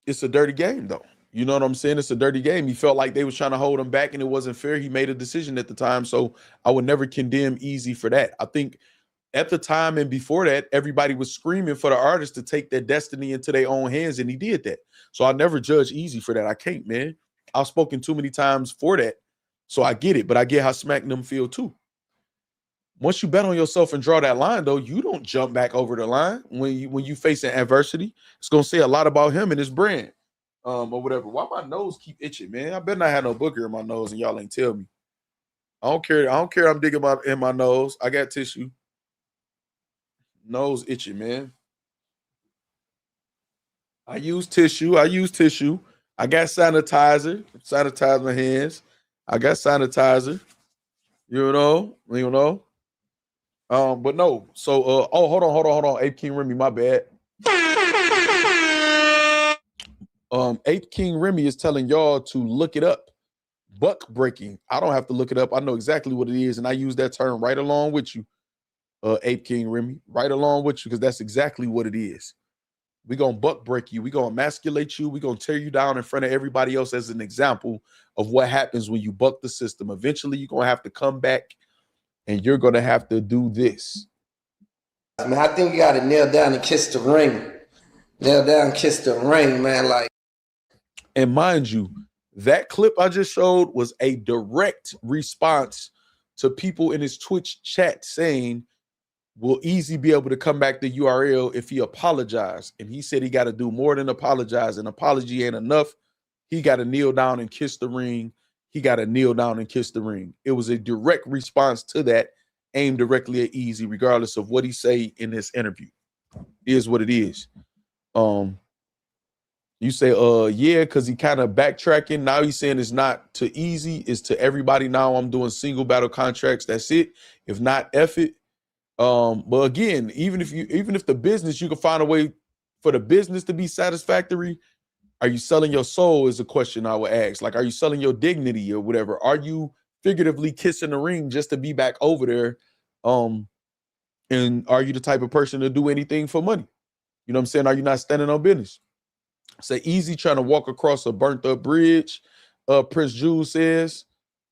It's a dirty game, though. You know what I'm saying? It's a dirty game. He felt like they was trying to hold him back and it wasn't fair. He made a decision at the time, so I would never condemn Eazy for that. I think at the time and before that, everybody was screaming for the artist to take their destiny into their own hands, and he did that. So I never judge Eazy for that. I can't, man. I've spoken too many times for that, so I get it, but I get how Smack and them feel too. Once you bet on yourself and draw that line, though, you don't jump back over the line when you face an adversity. It's gonna say a lot about him and his brand, or whatever. Why my nose keep itching, man? I better not have no booger in my nose, and y'all ain't tell me. I don't care. I'm digging in my nose. I got tissue. Nose itching, man. I use tissue. I got sanitizer. Sanitize my hands. I got sanitizer. You know. But no. So hold on. Ape King Remy, my bad. Ape King Remy is telling y'all to look it up. Buck breaking. I don't have to look it up. I know exactly what it is, and I use that term right along with you, Ape King Remy. Right along with you, because that's exactly what it is. We're going to buck break you. We're going to emasculate you. We're going to tear you down in front of everybody else as an example of what happens when you buck the system. Eventually, you're going to have to come back, and you're going to have to do this. I mean, I think we got to kneel down and kiss the ring. Kneel down and kiss the ring, man. Like, and mind you, that clip I just showed was a direct response to people in his Twitch chat saying, will Eazy be able to come back to URL if he apologized? And he said he got to do more than apologize. An apology ain't enough. He got to kneel down and kiss the ring. It was a direct response to that, aimed directly at Eazy, regardless of what he say in this interview. It is what it is. You say, yeah, because he kind of backtracking. Now he's saying it's not to Eazy, it's to everybody. Now I'm doing single battle contracts. That's it. If not, F it. But again, even if the business, you can find a way for the business to be satisfactory. Are you selling your soul is a question I would ask. Like, are you selling your dignity or whatever? Are you figuratively kissing the ring just to be back over there? And are you the type of person to do anything for money? You know what I'm saying? Are you not standing on business? Say Eazy trying to walk across a burnt up bridge. Prince Jules says,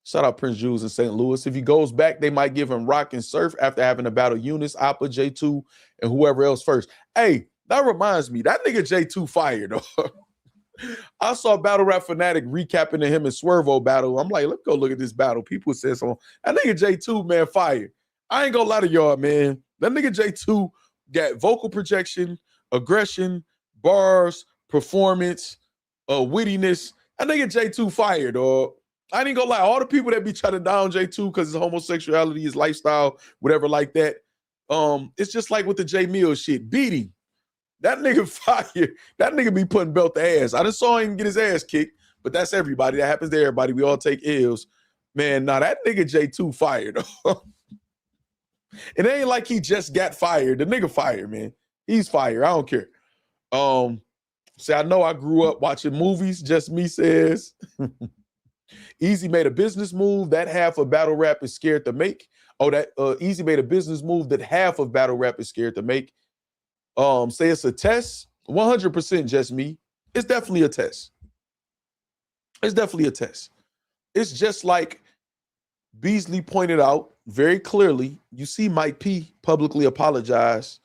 shout out Prince Jules in St. Louis. If he goes back, they might give him Rock and Surf after having to battle Eunice, Appa, J2, and whoever else first. Hey, that reminds me, that nigga J2 fired. I saw Battle Rap Fanatic recapping him and Swervo battle. I'm like, let's go look at this battle. People said so. That nigga J2, man, fired. I ain't gonna lie to y'all, man. That nigga J2 got vocal projection, aggression, bars, performance, wittiness. That nigga J2 fired, dog. I ain't gonna lie. All the people that be trying to down J2 because his homosexuality, his lifestyle, whatever like that. It's just like with the Jae Millz shit. Beat him. That nigga fired. That nigga be putting belt to ass. I just saw him get his ass kicked, but that's everybody. That happens to everybody. We all take L's. Man, nah, that nigga J2 fired. It ain't like he just got fired. The nigga fired, man. He's fired. I don't care. See, I know I grew up watching movies. Just me says. Eazy made a business move that half of battle rap is scared to make. Oh, that Eazy made a business move that half of battle rap is scared to make. Say it's a test. 100% just me. It's definitely a test. It's definitely a test. It's just like Beasley pointed out very clearly. You see Mike P publicly apologize.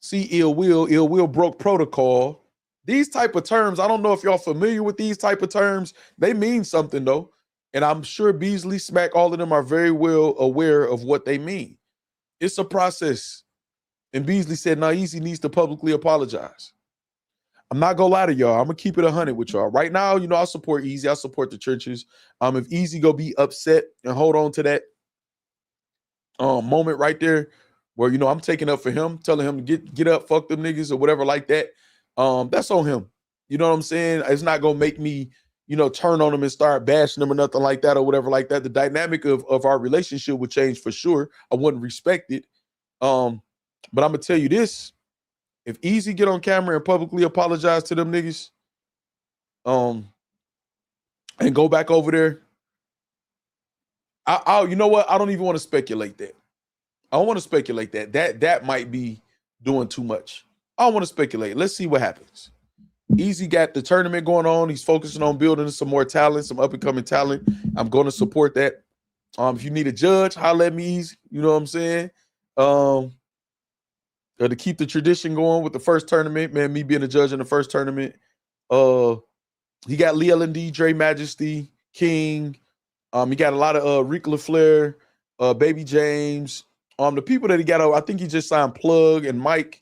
See Ill Will broke protocol. These type of terms, I don't know if y'all familiar with these type of terms. They mean something though. And I'm sure Beasley, Smack, all of them are very well aware of what they mean. It's a process. And Beasley said, now Eazy needs to publicly apologize. I'm not gonna lie to y'all. I'm gonna keep it 100 with y'all. Right now, you know, I support Eazy. I support the churches. If Eazy go be upset and hold on to that moment right there where, you know, I'm taking up for him, telling him to get up, fuck them niggas or whatever like that. That's on him. You know what I'm saying? It's not gonna make me, you know, turn on him and start bashing him or nothing like that or whatever like that. The dynamic of our relationship would change for sure. I wouldn't respect it. But I'm gonna tell you this: if Eazy get on camera and publicly apologize to them niggas, and go back over there, you know what? I don't even want to speculate that. I don't want to speculate that. That might be doing too much. I don't want to speculate. Let's see what happens. Eazy got the tournament going on. He's focusing on building some more talent, some up and coming talent. I'm going to support that. If you need a judge, holla at me, Eazy. You know what I'm saying? To keep the tradition going with the first tournament, man, me being a judge in the first tournament. He got Lee L&D, Dre Majesty, King. He got a lot of Rick LaFleur, Baby James. The people that he got, I think he just signed Plug and Mike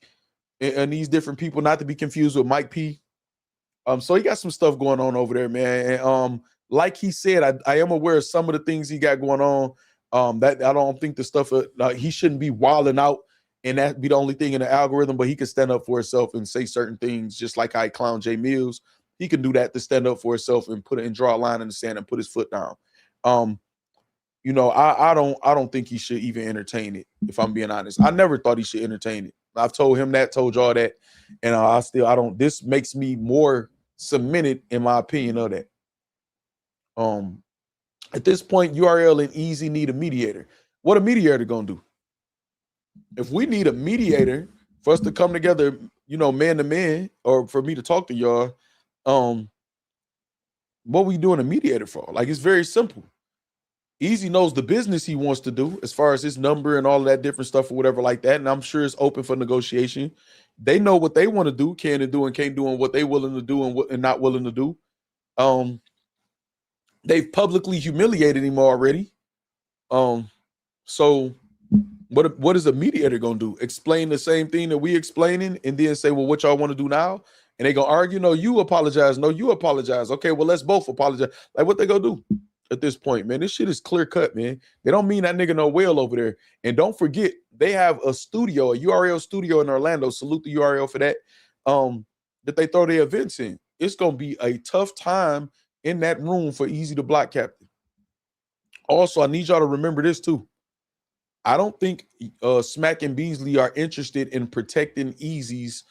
and these different people, not to be confused with Mike P. So he got some stuff going on over there, man. And, like he said, I am aware of some of the things he got going on. That I don't think the stuff he shouldn't be wilding out and that be the only thing in the algorithm, but he can stand up for himself and say certain things, just like I clown Jae Millz. He can do that to stand up for himself and put it and draw a line in the sand and put his foot down. You know, I don't think he should even entertain it, if I'm being honest. I never thought he should entertain it. I've told him that, told y'all that, and I don't. This makes me more cemented in my opinion of that. At this point, URL and Eazy need a mediator. What a mediator gonna do? If we need a mediator for us to come together, you know, man to man, or for me to talk to y'all, what we doing a mediator for? Like, it's very simple. Eazy knows the business he wants to do as far as his number and all of that different stuff or whatever like that, and I'm sure it's open for negotiation. They know what they want to do, can and do, and can't do, and what they willing to do and what and not willing to do. They've publicly humiliated him already. So what is a mediator gonna do? Explain the same thing that we explaining, and then say, well, what y'all want to do now? And they gonna argue, no, you apologize, no, you apologize. Okay, well, let's both apologize. Like, what they gonna do at this point, man? This shit is clear cut, man. They don't mean that nigga no well over there. And don't forget, they have a studio, a URL studio in Orlando. Salute the URL for that. That they throw their events in. It's gonna be a tough time in that room for Eazy the Block Captain. Also, I need y'all to remember this too. I don't think Smack and Beasley are interested in protecting Eazy's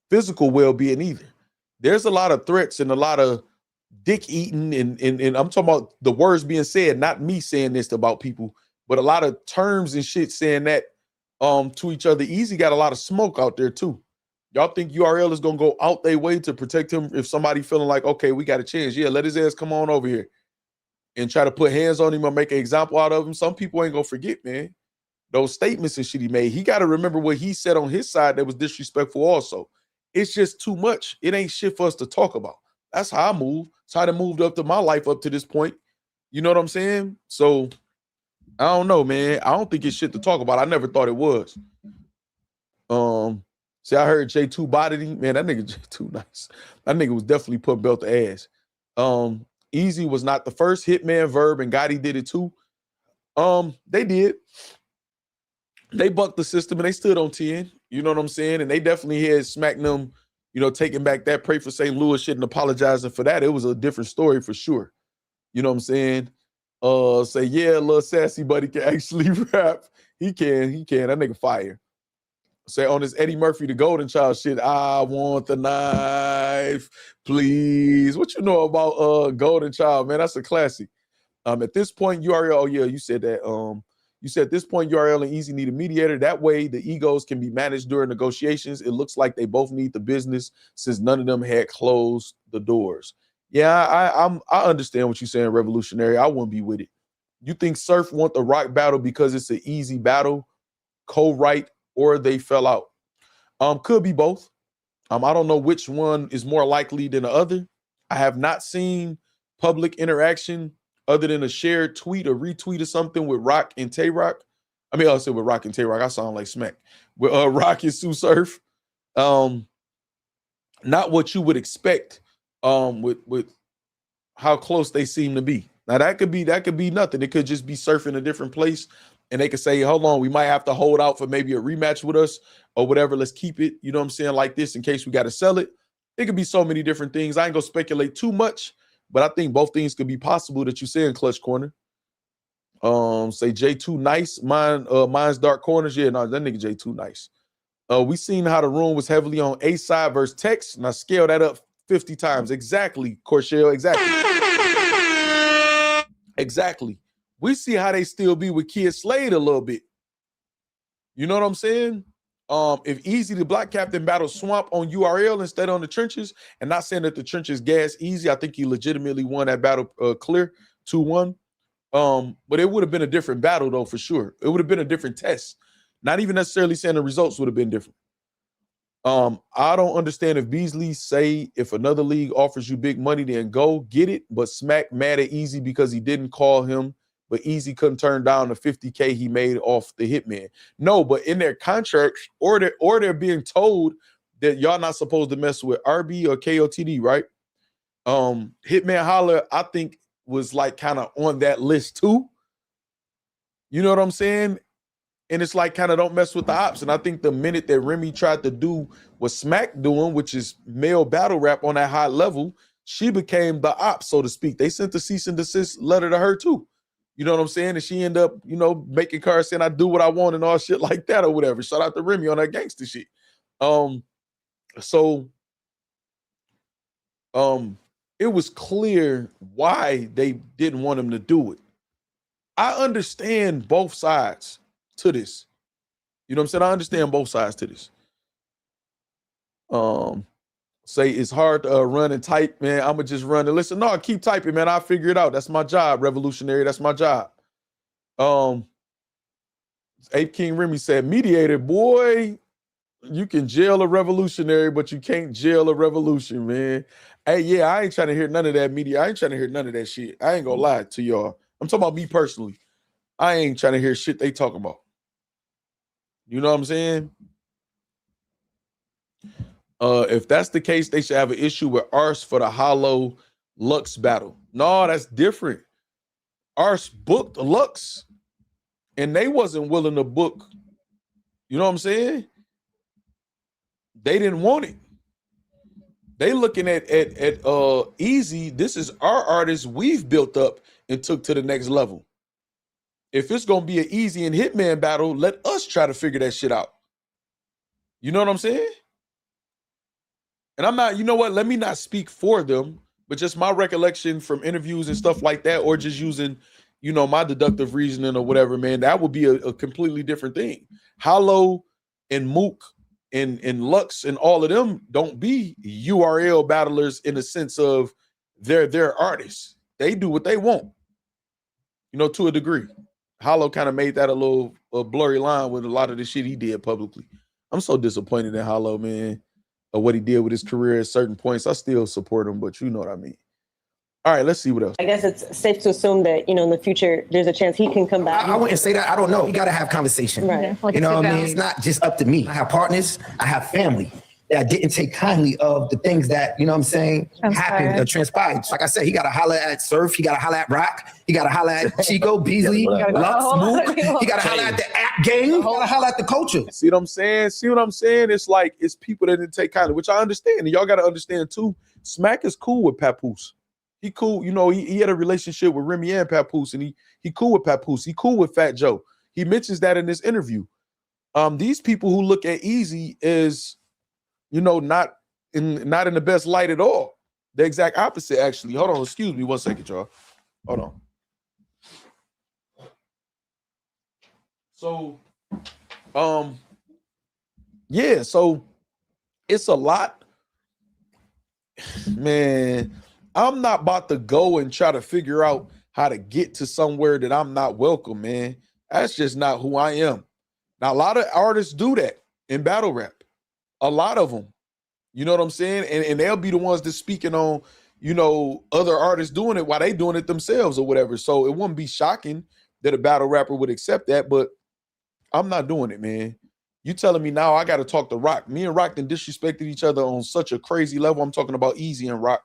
physical well-being either. There's a lot of threats and a lot of dick eating, and I'm talking about the words being said, not me saying this about people, but a lot of terms and shit saying that to each other. Eazy got a lot of smoke out there too. Y'all think URL is gonna go out their way to protect him if somebody feeling like, okay, we got a chance? Yeah, let his ass come on over here and try to put hands on him or make an example out of him. Some people ain't gonna forget, man, those statements and shit he made. He got to remember what he said on his side that was disrespectful also. It's just too much. It ain't shit for us to talk about. That's how I move. That's how I moved up to my life up to this point. You know what I'm saying? So I don't know, man. I don't think it's shit to talk about. I never thought it was. See, I heard J2 bodied him. Man, that nigga J2 nice. That nigga was definitely putting belt to ass. Eazy was not the first hitman verb, and Gotti did it too. They did. They bucked the system and they stood on 10. You know what I'm saying? And they definitely had Smack them, you know, taking back that Pray for St. Louis shit and apologizing for that. It was a different story for sure. You know what I'm saying? Say, yeah, little sassy buddy can actually rap. He can. That nigga fire. Say on this Eddie Murphy, the Golden Child shit, I want the knife, please. What you know about Golden Child, man? That's a classic. At this point, URL, oh yeah, you said that. You said at this point, URL and Eazy need a mediator. That way, the egos can be managed during negotiations. It looks like they both need the business since none of them had closed the doors. Yeah, I understand what you're saying, Revolutionary. I wouldn't be with it. You think Surf want the Rock battle because it's an easy battle, co-write, or they fell out? Could be both. I don't know which one is more likely than the other. I have not seen public interaction other than a shared tweet or retweet or something with Rock and Tay-Rock. I mean, I'll say with Rock and Tay-Rock. I sound like Smack. With Rock and Sue Surf. Not what you would expect with how close they seem to be. Now, that could be nothing. It could just be Surf in a different place, and they could say, hold on, we might have to hold out for maybe a rematch with us or whatever. Let's keep it, you know what I'm saying, like this in case we got to sell it. It could be so many different things. I ain't gonna speculate too much, but I think both things could be possible that you say in Clutch Corner. Say J2 nice. Mine's Dark Corners. Yeah, no, that nigga J2 nice. We seen how the room was heavily on A side versus text, and I scaled that up 50 times. Exactly, Corshell, exactly. Exactly. We see how they still be with Kid Slade a little bit. You know what I'm saying? If Eazy the Block Captain battled Swamp on URL instead on the trenches, and not saying that the trenches gas Eazy, I think he legitimately won that battle clear 2-1. But it would have been a different battle though, for sure. It would have been a different test. Not even necessarily saying the results would have been different. I don't understand if Beasley say if another league offers you big money, then go get it. But Smack mad at Eazy because he didn't call him, but Eazy couldn't turn down the $50K he made off the Hitman. No, but in their contracts, or they're being told that y'all not supposed to mess with RB or KOTD, right? Hitman Holla, I think, was like kind of on that list too. You know what I'm saying? And it's like kind of don't mess with the ops. And I think the minute that Remy tried to do what Smack doing, which is male battle rap on that high level, she became the op, so to speak. They sent the cease and desist letter to her too. You know what I'm saying? And she ended up, you know, making cars saying I do what I want and all shit like that or whatever. Shout out to Remy on that gangster shit. It was clear why they didn't want him to do it. I understand both sides to this. You know what I'm saying? I understand both sides to this. Say it's hard to run and type, man. I'ma just run and listen. No, keep typing, man. I'll figure it out. That's my job, revolutionary. That's my job. Ape King Remy said, mediator, boy, you can jail a revolutionary, but you can't jail a revolution, man. Hey, yeah, I ain't trying to hear none of that media. I ain't trying to hear none of that shit. I ain't gonna lie to y'all. I'm talking about me personally. I ain't trying to hear shit they talking about. You know what I'm saying? If that's the case, they should have an issue with Ars for the Hollow Lux battle. No, that's different. Ars booked Lux, and they wasn't willing to book. You know what I'm saying? They didn't want it. They looking at Eazy. This is our artist we've built up and took to the next level. If it's gonna be an Eazy and Hitman battle, let us try to figure that shit out. You know what I'm saying? And I'm not, you know what? Let me not speak for them, but just my recollection from interviews and stuff like that, or just using, you know, my deductive reasoning or whatever, man, that would be a completely different thing. Hollow and Mook and Lux and all of them don't be URL battlers in the sense of they're artists. They do what they want, you know, to a degree. Hollow kind of made that a blurry line with a lot of the shit he did publicly. I'm so disappointed in Hollow, man, of what he did with his career at certain points. I still support him, but you know what I mean. All right, let's see what else. I guess it's safe to assume that, you know, in the future, there's a chance he can come back. I wouldn't say that. I don't know. We got to have conversation. Right. You know what I mean? It's not just up to me. I have partners. I have family that didn't take kindly of the things that, you know what I'm saying, happened or transpired. Like I said, he got to holler at Surf. He got to holler at Rock. He got to holler at Chico, Beasley, Lux, Mook. He got to holler at the App Gang. He got to holler at the culture. See what I'm saying? See what I'm saying? It's like, it's people that didn't take kindly, which I understand. And y'all got to understand too, Smack is cool with Papoose. He cool, you know, he had a relationship with Remy and Papoose, and he cool with Papoose. He cool with Fat Joe. He mentions that in this interview. These people who look at Eazy is, you know, not in the best light at all. The exact opposite, actually. Hold on, excuse me 1 second, y'all. Hold on. So, yeah, so it's a lot. Man, I'm not about to go and try to figure out how to get to somewhere that I'm not welcome, man. That's just not who I am. Now, a lot of artists do that in battle rap. A lot of them. You know what I'm saying? And they'll be the ones that's speaking on, you know, other artists doing it while they doing it themselves or whatever. So it wouldn't be shocking that a battle rapper would accept that, but I'm not doing it, man. You telling me now I got to talk to Rock. Me and Rock then disrespected each other on such a crazy level. I'm talking about Eazy and Rock.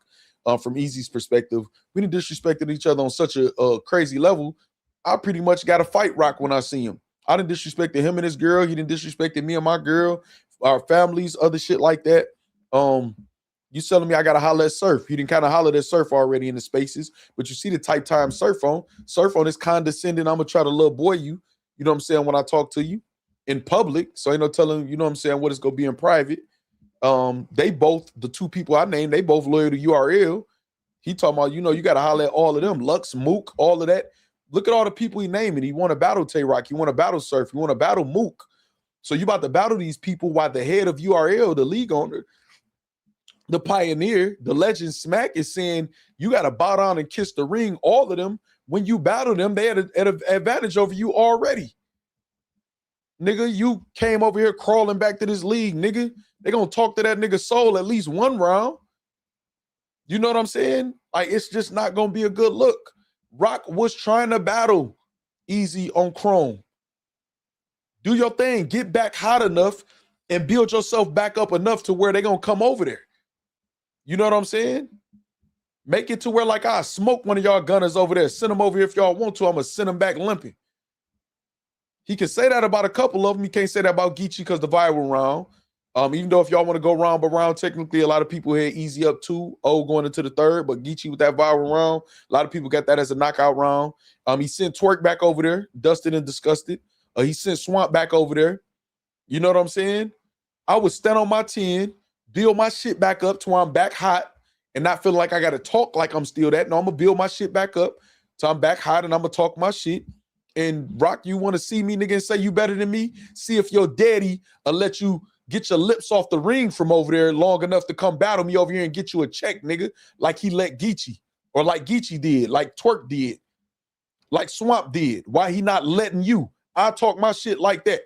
From Eazy's perspective, we done disrespected each other on such a crazy level. I pretty much got to fight Rock when I see him. I done disrespected him and his girl. He done disrespected me and my girl, our families, other shit like that. You telling me I got to holler at Surf. He didn't kind of holler at Surf already in the spaces, but you see the type time Surf on is condescending. I'm going to try to little boy you. You know what I'm saying? When I talk to you in public. So ain't no telling, you know what I'm saying, what it's going to be in private. They both, the two people I named, they both loyal to URL. He talking about, you know, you got to holler at all of them. Lux, Mook, all of that. Look at all the people he naming. He want to battle Tay-Rock. He want to battle Surf. He want to battle Mook. So you about to battle these people while the head of URL, the league owner, the pioneer, the legend Smack is saying, you got to bow down and kiss the ring. All of them, when you battle them, they had an advantage over you already. Nigga, you came over here crawling back to this league, nigga. They gonna talk to that nigga's soul at least one round. You know what I'm saying? Like, it's just not gonna be a good look. Rock was trying to battle Eazy on Chrome. Do your thing. Get back hot enough and build yourself back up enough to where they gonna come over there. You know what I'm saying? Make it to where like I smoke one of y'all gunners over there. Send them over here if y'all want to. I'm gonna send them back limping. He can say that about a couple of them. He can't say that about Geechee because the viral round. Even though if y'all want to go round by round, technically a lot of people had Eazy up 2-0 going into the third, but Geechee with that viral round, a lot of people got that as a knockout round. He sent Twerk back over there, dusted and disgusted. He sent Swamp back over there. You know what I'm saying? I would stand on my 10, build my shit back up to where I'm back hot and not feel like I got to talk like I'm still that. No, I'm going to build my shit back up till I'm back hot and I'm going to talk my shit. And Rock, you want to see me, nigga, and say you better than me? See if your daddy will let you get your lips off the ring from over there long enough to come battle me over here and get you a check, nigga, like he let Geechee, or like Geechee did, like Twerk did, like Swamp did. Why he not letting you? I talk my shit like that.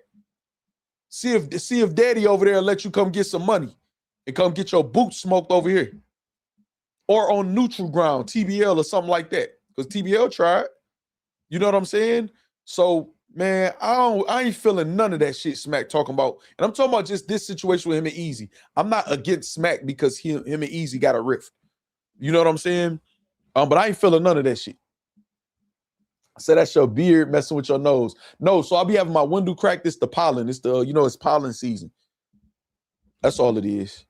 See if daddy over there let you come get some money and come get your boots smoked over here. Or on neutral ground, TBL or something like that. Because TBL tried. You know what I'm saying? So, man, I ain't feeling none of that shit Smack talking about. And I'm talking about just this situation with him and Eazy. I'm not against Smack because him and Eazy got a rift. You know what I'm saying? But I ain't feeling none of that shit. I said that's your beard messing with your nose. No, so I'll be having my window cracked. It's the pollen. It's the, it's pollen season. That's all it is.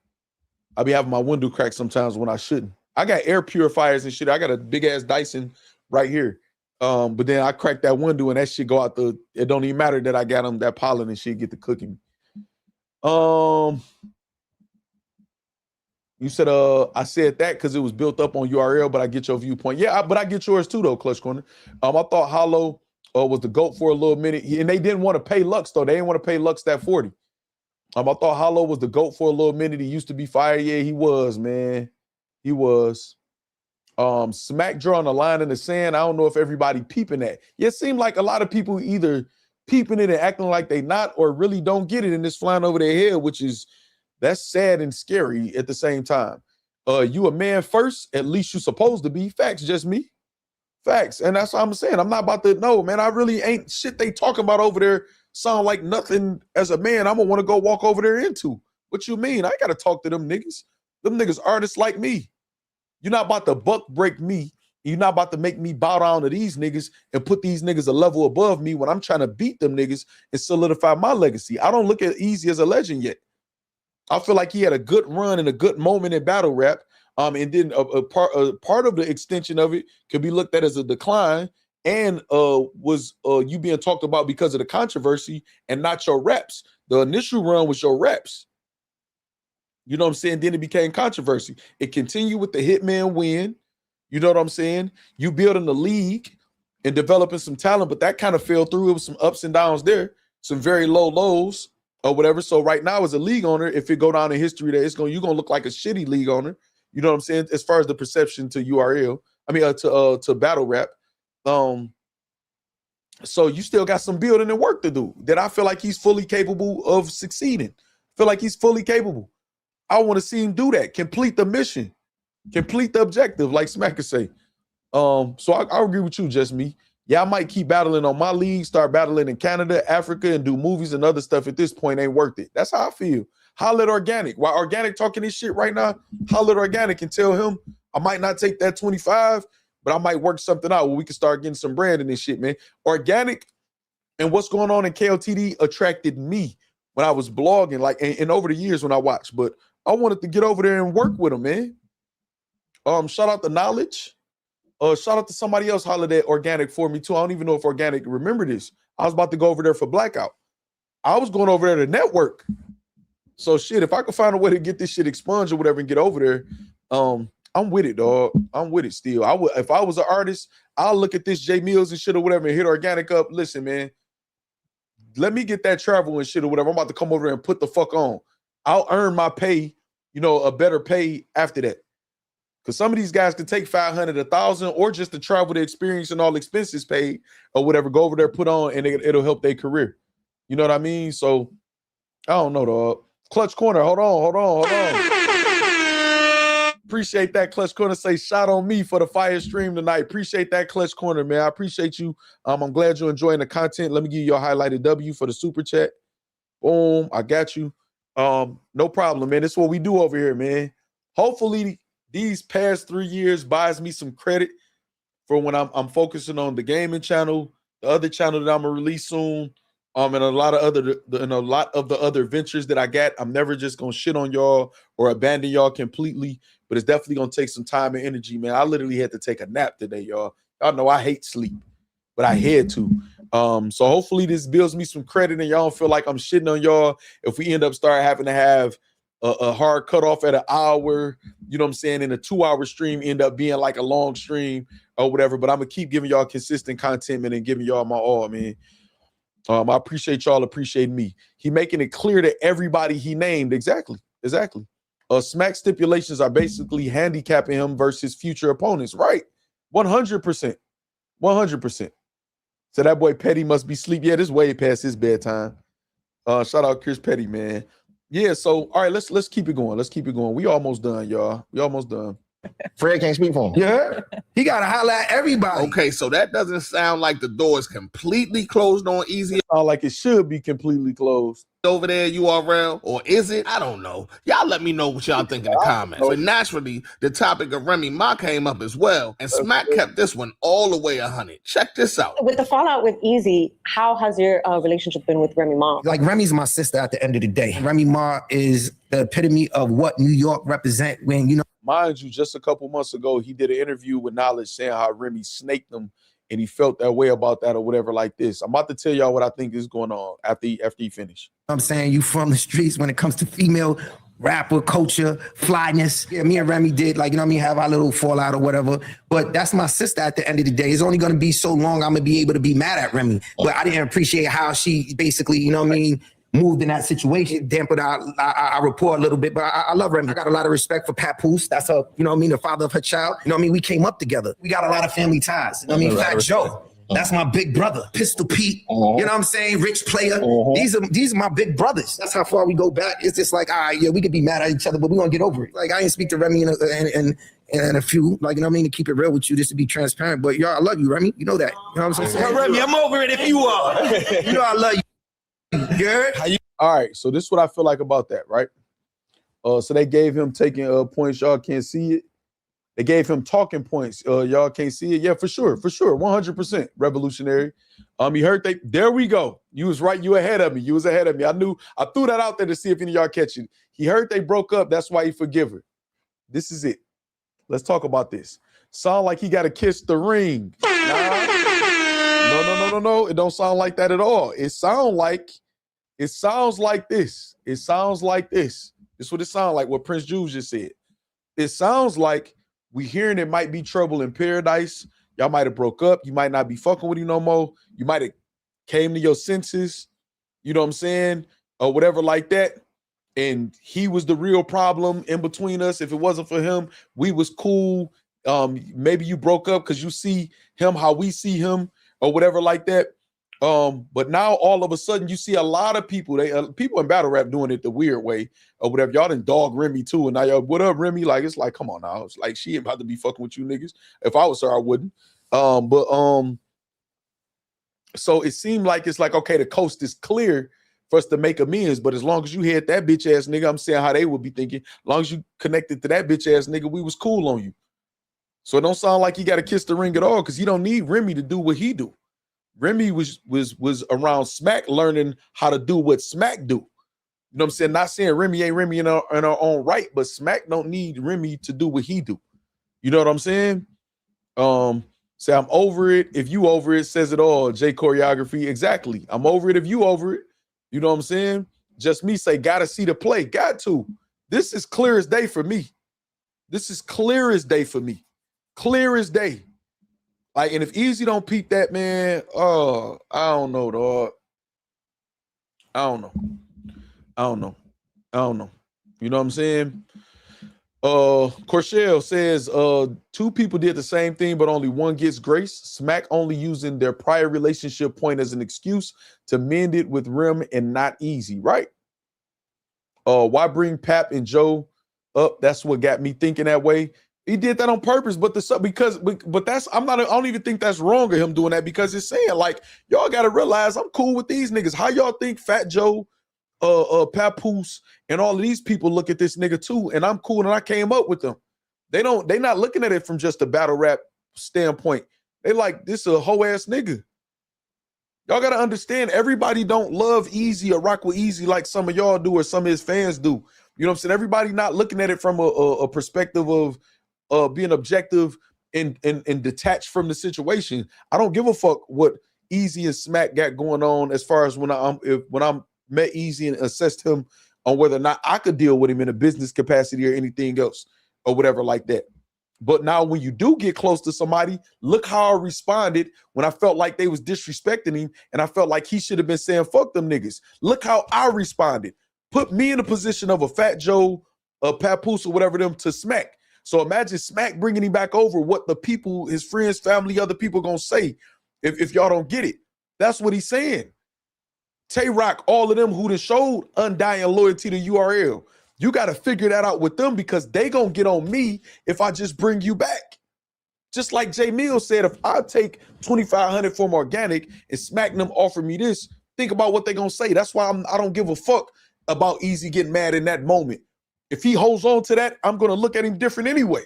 I'll be having my window cracked sometimes when I shouldn't. I got air purifiers and shit. I got a big ass Dyson right here. But then I crack that window and that shit go out the, it don't even matter that I got them, that pollen and shit get to cooking. You said, I said that because it was built up on URL, but I get your viewpoint. Yeah, but I get yours too, though, Clutch Corner. I thought Hollow was the GOAT for a little minute. And they didn't want to pay Lux, though. They didn't want to pay Lux that 40. I thought Hollow was the GOAT for a little minute. He used to be fire. Yeah, he was, man. He was. Smack drawing a line in the sand. I don't know if everybody peeping that. Yeah, it seemed like a lot of people either peeping it and acting like they not or really don't get it and it's flying over their head, which is, that's sad and scary at the same time. You a man first, at least you supposed to be. Facts, just me. Facts. And that's what I'm saying. I'm not about to, no, man, I really ain't shit they talking about over there sound like nothing as a man I'm gonna want to go walk over there into. What you mean? I ain't gotta talk to them niggas. Them niggas artists like me. You're not about to buck break me. You're not about to make me bow down to these niggas and put these niggas a level above me when I'm trying to beat them niggas and solidify my legacy. I don't look at Eazy as a legend yet. I feel like he had a good run and a good moment in battle rap. And then a part of the extension of it could be looked at as a decline and was you being talked about because of the controversy and not your reps. The initial run was your reps. You know what I'm saying? Then it became controversy. It continued with the Hitman win. You know what I'm saying? You building the league and developing some talent, but that kind of fell through. It was some ups and downs there, some very low lows or whatever. So right now as a league owner, if it go down in history that you're gonna look like a shitty league owner. You know what I'm saying? As far as the perception to URL, to battle rap. So you still got some building and work to do that I feel like he's fully capable of succeeding. Feel like he's fully capable. I want to see him do that. Complete the mission. Complete the objective, like Smack could say. So I agree with you, just me. Yeah, I might keep battling on my league, start battling in Canada, Africa, and do movies and other stuff at this point ain't worth it. That's how I feel. Holler at Organik. While Organik talking this shit right now, holler at Organik and tell him I might not take that 25, but I might work something out where we can start getting some brand in this shit, man. Organik and what's going on in KOTD attracted me when I was blogging, like, and over the years when I watched, but I wanted to get over there and work with him, man. Shout out to Knowledge. Shout out to somebody else hollered at Organik for me too. I don't even know if Organik remember this. I was about to go over there for Blackout. I was going over there to network. So shit, if I could find a way to get this shit expunged or whatever and get over there, I'm with it, dog. I'm with it still. If I was an artist, I'll look at this Jae Millz and shit or whatever and hit Organik up. Listen, man, let me get that travel and shit or whatever. I'm about to come over there and put the fuck on. I'll earn my pay, a better pay after that. Because some of these guys can take 500, 1,000, or just to travel the experience and all expenses paid or whatever, go over there, put on, and it'll help their career. You know what I mean? So, I don't know, dog. Clutch Corner, hold on. Appreciate that, Clutch Corner. Say, shot on me for the fire stream tonight. Appreciate that, Clutch Corner, man. I appreciate you. I'm glad you're enjoying the content. Let me give you a highlighted W for the super chat. Boom, I got you. No problem, man. This is what we do over here, man. Hopefully these past 3 years buys me some credit for when I'm focusing on the gaming channel, the other channel that I'm gonna release soon, and a lot of the other ventures that I got. I'm never just gonna shit on y'all or abandon y'all completely, but it's definitely gonna take some time and energy, man. I literally had to take a nap today, y'all. Y'all know I hate sleep, but I had to. So hopefully this builds me some credit and y'all don't feel like I'm shitting on y'all if we end up start having to have a hard cutoff at an hour, you know what I'm saying, and a 2-hour stream end up being like a long stream or whatever. But I'm gonna keep giving y'all consistent content, man, and giving y'all my all, man. I appreciate y'all appreciating me. He making it clear to everybody he named. Exactly. Smack stipulations are basically handicapping him versus future opponents. Right. 100%. 100%. So that boy Petty must be sleep. Yeah, this way past his bedtime. Shout out Chris Petty, man. Yeah, so all right, let's keep it going. Let's keep it going. We almost done, y'all. We almost done. Fred can't speak for him. Yeah, he gotta holler at everybody. Okay, so that doesn't sound like the door is completely closed on Eazy. Sound like it should be completely closed over there, URL, or is it? I don't know. Y'all let me know what y'all think in the comments. But naturally, the topic of Remy Ma came up as well, and Smack kept this one all the way 100. Check this out. With the fallout with Eazy, how has your relationship been with Remy Ma? Like, Remy's my sister at the end of the day. Remy Ma is the epitome of what New York represent when, you know. Mind you, just a couple months ago, he did an interview with Knowledge saying how Remy snaked him and he felt that way about that or whatever like this. I'm about to tell y'all what I think is going on after he finished. I'm saying, you from the streets when it comes to female rapper culture, flyness. Yeah, me and Remy did, like, you know what I mean, have our little fallout or whatever. But that's my sister at the end of the day. It's only going to be so long I'm going to be able to be mad at Remy. But I didn't appreciate how she basically, you know what I mean, moved in that situation, dampened our rapport a little bit. But I love Remy. I got a lot of respect for Papoose. That's her, you know what I mean, the father of her child. You know what I mean? We came up together. We got a lot of family ties. You know what I mean? Fat Joe. That's my big brother. Pistol Pete. You know what I'm saying? Rich Player. These are my big brothers. That's how far we go back. It's just like, all right, yeah, we could be mad at each other, but we're going to get over it. Like, I didn't speak to Remy and a few, like, you know what I mean, to keep it real with you, just to be transparent. But y'all, I love you, Remy. You know that. You know what I'm saying? Remy, I'm over it if you are. You know I love you. Yeah. All right, so this is what I feel like about that, right? So they gave him taking points. Y'all can't see it. They gave him talking points. Y'all can't see it. Yeah, for sure, 100% revolutionary. You heard there we go. You was right. You ahead of me. You was ahead of me. I threw that out there to see if any of y'all catch it. He heard they broke up. That's why he forgive her. This is it. Let's talk about this. Sound like he got to kiss the ring. Nah. No. It don't sound like that at all. It sounds like this. It sounds like this. This is what it sounds like, what Prince Jules just said. It sounds like we hearing it might be trouble in paradise. Y'all might have broke up. You might not be fucking with him no more. You might have came to your senses, you know what I'm saying, or whatever like that. And he was the real problem in between us. If it wasn't for him, we was cool. Maybe you broke up because you see him how we see him or whatever like that. But now all of a sudden you see a lot of people, people in battle rap doing it the weird way or whatever. Y'all done dog Remy too. And now y'all, what up, Remy? Like, it's like, come on now. It's like, she ain't about to be fucking with you niggas. If I was her, I wouldn't. So it seemed like it's like, okay, the coast is clear for us to make amends. But as long as you had that bitch ass nigga, I'm saying how they would be thinking, as long as you connected to that bitch ass nigga, we was cool on you. So it don't sound like you got to kiss the ring at all, because you don't need Remy to do what he do. Remy was around Smack learning how to do what Smack do. You know what I'm saying? Not saying Remy ain't Remy in her own right, but Smack don't need Remy to do what he do. You know what I'm saying? Say I'm over it. If you over it, says it all. J Choreography. Exactly. I'm over it if you over it. You know what I'm saying? Just me say, gotta see the play. Got to. This is clear as day for me. This is clear as day for me. Clear as day. Like, and if Eazy don't peep that, man, I don't know, dog. I don't know. You know what I'm saying? Corshell says, two people did the same thing, but only one gets grace. Smack only using their prior relationship point as an excuse to mend it with Rim and not Eazy, right? Why bring Pap and Joe up? That's what got me thinking that way. He did that on purpose, but that's I don't even think that's wrong of him doing that, because it's saying, like, y'all got to realize I'm cool with these niggas. How y'all think Fat Joe, Papoose, and all of these people look at this nigga too? And I'm cool, and I came up with them. They not looking at it from just a battle rap standpoint. They like, this a hoe ass nigga. Y'all gotta understand, everybody don't love Eazy or rock with Eazy like some of y'all do or some of his fans do. You know what I'm saying? Everybody not looking at it from a perspective of being objective and detached from the situation. I don't give a fuck what Eazy and Smack got going on as far as when I met Eazy and assessed him on whether or not I could deal with him in a business capacity or anything else or whatever like that. But now when you do get close to somebody, look how I responded when I felt like they was disrespecting him and I felt like he should have been saying, fuck them niggas. Look how I responded. Put me in the position of a Fat Joe, a Papoose or whatever them to Smack. So imagine Smack bringing him back over, what the people, his friends, family, other people gonna say if y'all don't get it. That's what he's saying. Tay Rock, all of them who done showed undying loyalty to URL. You got to figure that out with them because they gonna get on me if I just bring you back. Just like Jae Millz said, if I take 2,500 from Organik and Smack them offer me this, think about what they gonna say. That's why I don't give a fuck about Eazy getting mad in that moment. If he holds on to that, I'm gonna look at him different anyway.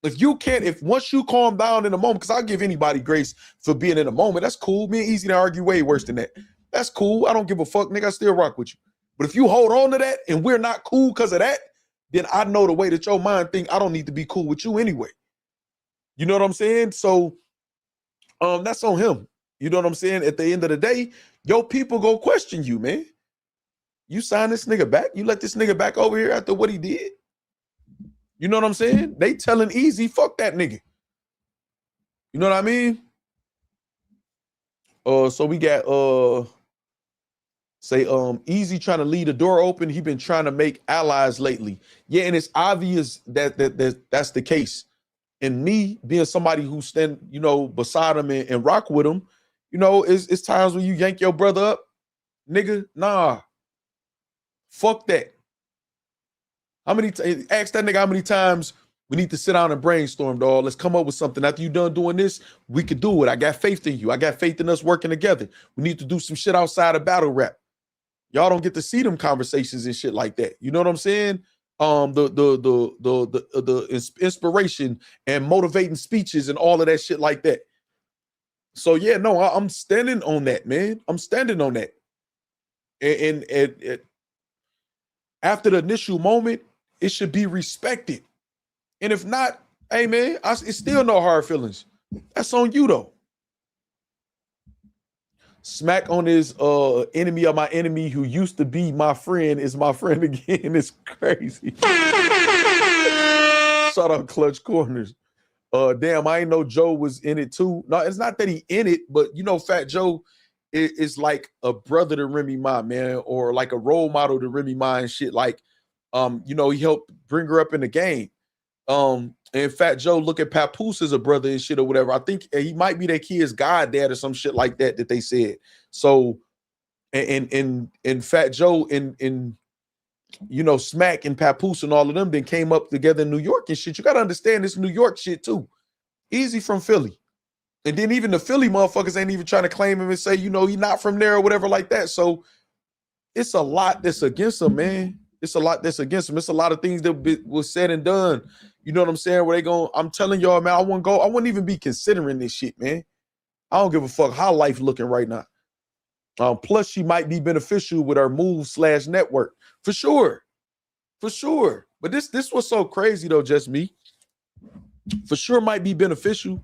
If once you calm down in a moment, because I'll give anybody grace for being in a moment, that's cool. Me and Eazy to argue way worse than that. That's cool. I don't give a fuck, nigga. I still rock with you. But if you hold on to that and we're not cool because of that, then I know the way that your mind think I don't need to be cool with you anyway. You know what I'm saying? So that's on him. You know what I'm saying? At the end of the day, your people go question you, man. You sign this nigga back? You let this nigga back over here after what he did? You know what I'm saying? They telling Eazy, fuck that nigga. You know what I mean? So we got Eazy trying to leave the door open. He been trying to make allies lately. Yeah, and it's obvious that that's the case. And me being somebody who stand, beside him and rock with him, it's times when you yank your brother up, nigga. Nah, fuck that. Ask that nigga how many times we need to sit down and brainstorm, dog. Let's come up with something. After you done doing this, we could do it. I got faith in you. I got faith in us working together. We need to do some shit outside of battle rap. Y'all don't get to see them conversations and shit like that. You know what I'm saying? The inspiration and motivating speeches and all of that shit like that. So yeah, no, I'm standing on that, man. I'm standing on that. And after the initial moment, it should be respected. And if not, hey man, it's still no hard feelings. That's on you though. Smack on his enemy of my enemy who used to be my friend is my friend again. It's crazy. Shout out Clutch Corners. Damn, I ain't know Joe was in it too. No, it's not that he in it, but Fat Joe is like a brother to Remy Ma, man, or like a role model to Remy Ma and shit. Like, he helped bring her up in the game. And Fat Joe look at Papoose as a brother and shit or whatever. I think he might be their kid's goddad or some shit like that they said. So, and Fat Joe and Smack and Papoose and all of them then came up together in New York and shit. You got to understand this New York shit too. Eazy from Philly. And then even the Philly motherfuckers ain't even trying to claim him and say, he not from there or whatever like that. So it's a lot that's against him, man. It's a lot that's against him. It's a lot of things that was said and done. You know what I'm saying? Where I'm telling y'all, man, I wouldn't even be considering this shit, man. I don't give a fuck how life looking right now. Plus she might be beneficial with her move/network. For sure. For sure. But this was so crazy though, just me. For sure might be beneficial.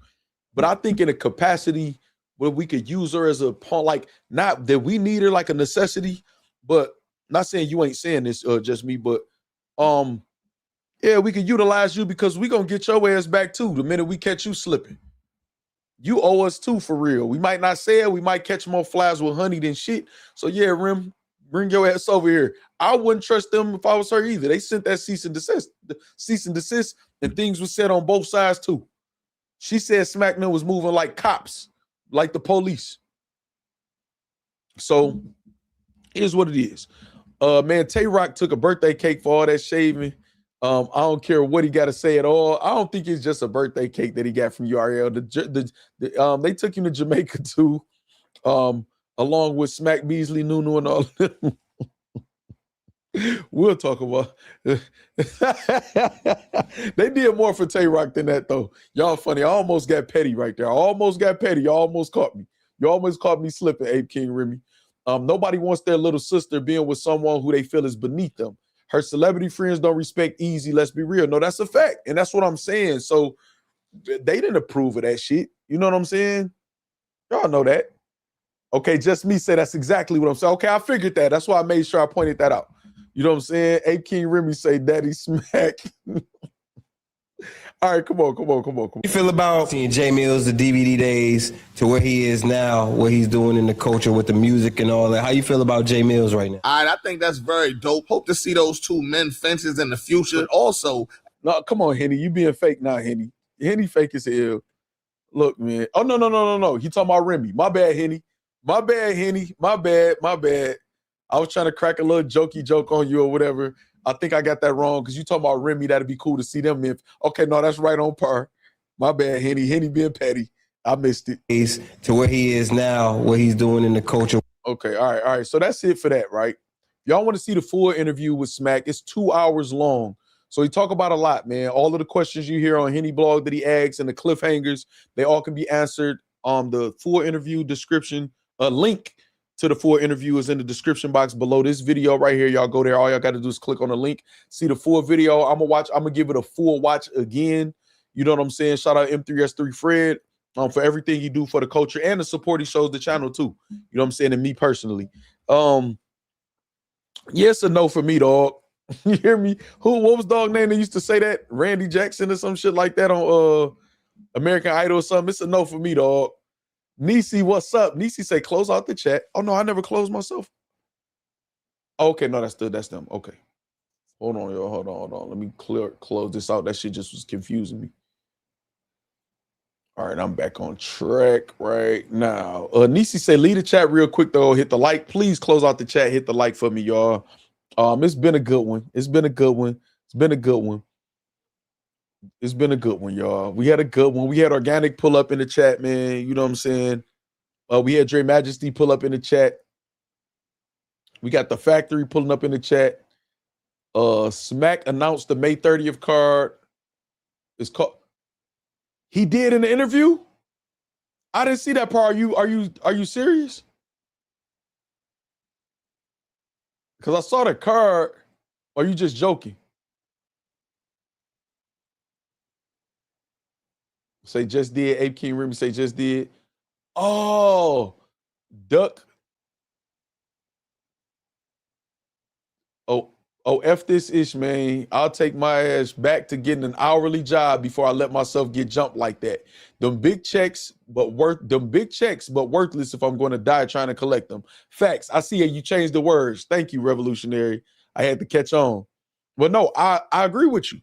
But I think in a capacity where we could use her as a pawn, like not that we need her like a necessity, but not saying you ain't saying this, just me, but yeah, we could utilize you because we gonna get your ass back too the minute we catch you slipping. You owe us too, for real. We might not say it, we might catch more flies with honey than shit. So yeah, Rim, bring your ass over here. I wouldn't trust them if I was her either. They sent that cease and desist, and things were said on both sides too. She said Smackman was moving like cops, like the police. So here's what it is. Man, Tay Rock took a birthday cake for all that shaving. I don't care what he got to say at all. I don't think it's just a birthday cake that he got from URL. They took him to Jamaica too, along with Smack Beasley, Nunu, and all of them. We'll talk about. They did more for Tay Rock than that, though. Y'all funny. I almost got petty right there. I almost got petty. Y'all almost caught me. You almost caught me slipping, Ape King Remy. Nobody wants their little sister being with someone who they feel is beneath them. Her celebrity friends don't respect Eazy. Let's be real. No, that's a fact, and that's what I'm saying. So they didn't approve of that shit. You know what I'm saying? Y'all know that. Okay, just me say that's exactly what I'm saying. Okay, I figured that. That's why I made sure I pointed that out. You know what I'm saying? Ape King Remy say Daddy Smack. All right, come on. How you feel about seeing Jae Millz, the DVD days, to where he is now, what he's doing in the culture with the music and all that? How you feel about Jae Millz right now? All right, I think that's very dope. Hope to see those two men fences in the future. Also, no, come on, Henny. You being fake now, Henny. Henny fake as hell. Look, man. Oh, no. He talking about Remy. My bad, Henny. My bad, Henny. My bad. I was trying to crack a little jokey joke on you or whatever. I think I got that wrong because you talking about Remy. That'd be cool to see them. Okay, no, that's right on par. My bad, Henny. Henny being petty. I missed it. To where he is now, what he's doing in the culture. Okay, all right. So that's it for that, right? Y'all want to see the full interview with Smack? It's 2 hours long. So he talk about a lot, man. All of the questions you hear on Henny blog that he asks and the cliffhangers, they all can be answered on the full interview description. A link to the full interview is in the description box below this video right here. Y'all go there. All y'all got to do is click on the link, see the full video. I'm gonna give it a full watch again. You know what I'm saying? Shout out M3S3 Fred for everything he do for the culture and the support he shows the channel too. You know what I'm saying? And me personally. Yes or no for me, dog. You hear me? What was dog name that used to say that? Randy Jackson or some shit like that on American Idol or something. It's a no for me, dog. Nisi, what's up? Nisi say close out the chat. Oh no, I never closed myself. Okay, no, that's them. Okay. Hold on, y'all. Hold on. Let me close this out. That shit just was confusing me. All right, I'm back on track right now. Nisi say leave the chat real quick though. Hit the like. Please close out the chat. Hit the like for me, y'all. It's been a good one. It's been a good one, y'all. We had a good one. We had Organic pull up in the chat, man. You know what I'm saying? We had Dre Majesty pull up in the chat. We got the Factory pulling up in the chat. Smack announced the May 30th card. It's called. He did in the interview? I didn't see that part. Are you serious? Because I saw the card. Or are you just joking? Say just did. Ape King Remy say just did. Oh, Duck. F this ish, man. I'll take my ass back to getting an hourly job before I let myself get jumped like that. Them big checks, but worthless if I'm going to die trying to collect them. Facts. I see you changed the words. Thank you, Revolutionary. I had to catch on. But no, I agree with you.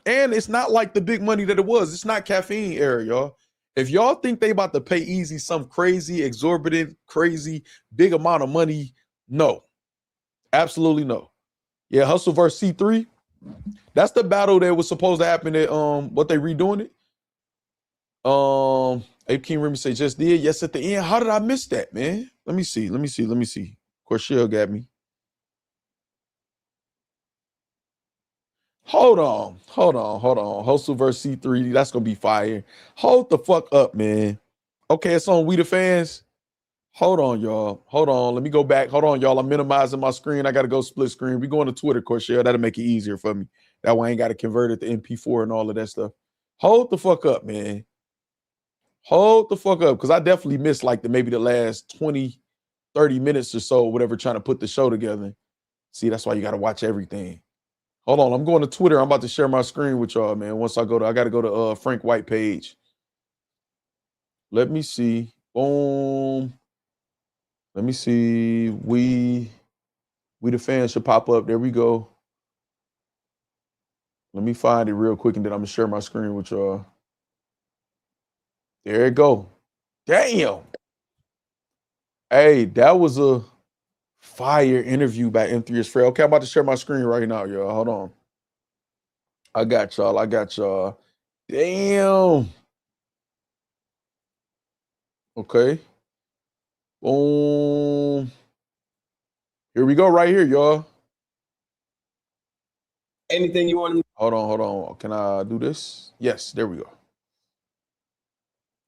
And it's not like the big money that it was. It's not caffeine era, y'all. If y'all think they about to pay Eazy some crazy, exorbitant, crazy, big amount of money, no. Absolutely no. Yeah, Hustle versus C3. That's the battle that was supposed to happen at what they redoing it. Ape King Remy say just did. Yes, at the end. How did I miss that, man? Let me see. Corshell got me. Hold on. Hustle versus C3. That's gonna be fire. Hold the fuck up, man. Okay, it's on We the Fans. Hold on, y'all. Hold on. Let me go back. Hold on, y'all. I'm minimizing my screen. I got to go split screen. We going to Twitter, Corshell. That'll make it easier for me. That way I ain't got to convert it to MP4 and all of that stuff. Hold the fuck up, man. Hold the fuck up. Because I definitely missed like maybe the last 20, 30 minutes or so, whatever, trying to put the show together. See, that's why you got to watch everything. Hold on. I'm going to Twitter. I'm about to share my screen with y'all, man. Once I got to go to Frank White page. Let me see. Boom. Let me see. We the Fans should pop up. There we go. Let me find it real quick and then I'm gonna share my screen with y'all. There it go. Damn. Hey, that was a fire interview by M3S3. Okay, I'm about to share my screen right now, y'all. Hold on. I got y'all. Damn. Okay. Boom. Here we go right here, y'all. Anything you want Hold on. Can I do this? Yes, there we go.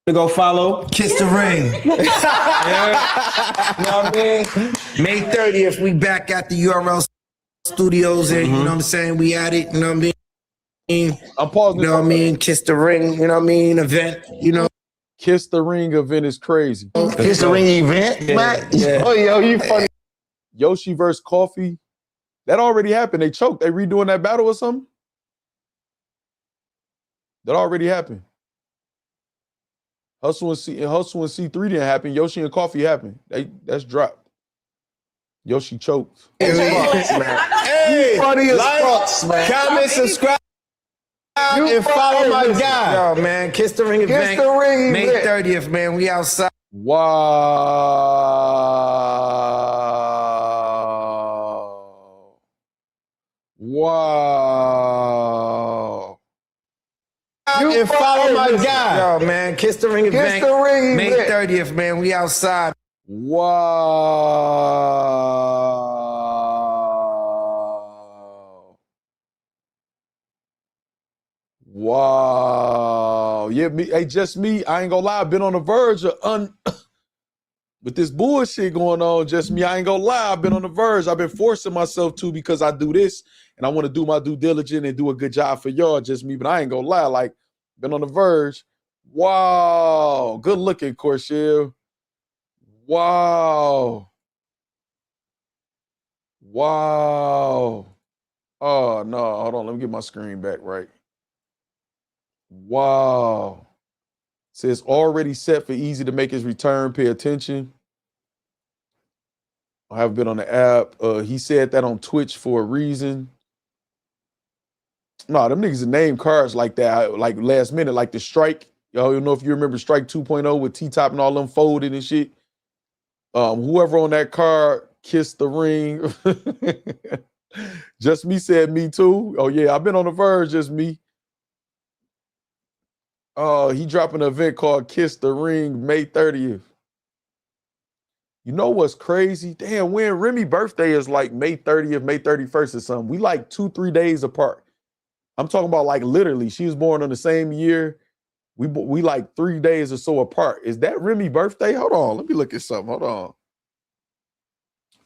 to go follow? Kiss the ring. Yeah. You know what I mean? May 30th, we back at the URL studios, and you know what I'm saying? We at it, you know what I mean? I'm pausing. You know what I mean? Kiss the ring, you know what I mean? Event, you know? Kiss the ring event is crazy. Kiss the ring event, man. Yeah. Oh, yo, you funny. Yoshi versus Coffee. That already happened. They choked. They redoing that battle or something? That already happened. Hustle and C3 didn't happen. Yoshi and Coffee happened. That's dropped. Yoshi choked. Hey, funny as like, fuck, man. comment, subscribe, and follow my guy. Yo, man, Kiss the Ring event. Kiss the ring May event. 30th, man. We outside. Wow. And follow my guy. Yo, man, Kiss the Ring event. Kiss the ring May event. 30th, man. We outside. Wow. Yeah, just me. I ain't gonna lie. I've been on the verge of with this bullshit going on. Just me. I ain't gonna lie. I've been on the verge. I've been forcing myself to because I do this and I want to do my due diligence and do a good job for y'all. Just me. But I ain't gonna lie. Like, been on the verge. Wow. Good looking, Corshell. Wow. Wow. Oh, no. Hold on. Let me get my screen back right. Wow. Says already set for Eazy to make his return. Pay attention. I have been on the app. He said that on Twitch for a reason. No, them niggas name cards like that, like last minute, like the strike. Y'all don't know if you remember Strike 2.0 with T-Top and all them folded and shit. Whoever on that card kissed the ring. Just me said me too. Oh yeah, I've been on the verge, just me. He dropping an event called Kiss the Ring May 30th. You know what's crazy? Damn, when Remy birthday is like May 30th, May 31st or something. We like 2-3 days apart. I'm talking about like literally. She was born on the same year. We like 3 days or so apart. Is that Remy birthday? Hold on. Let me look at something. Hold on.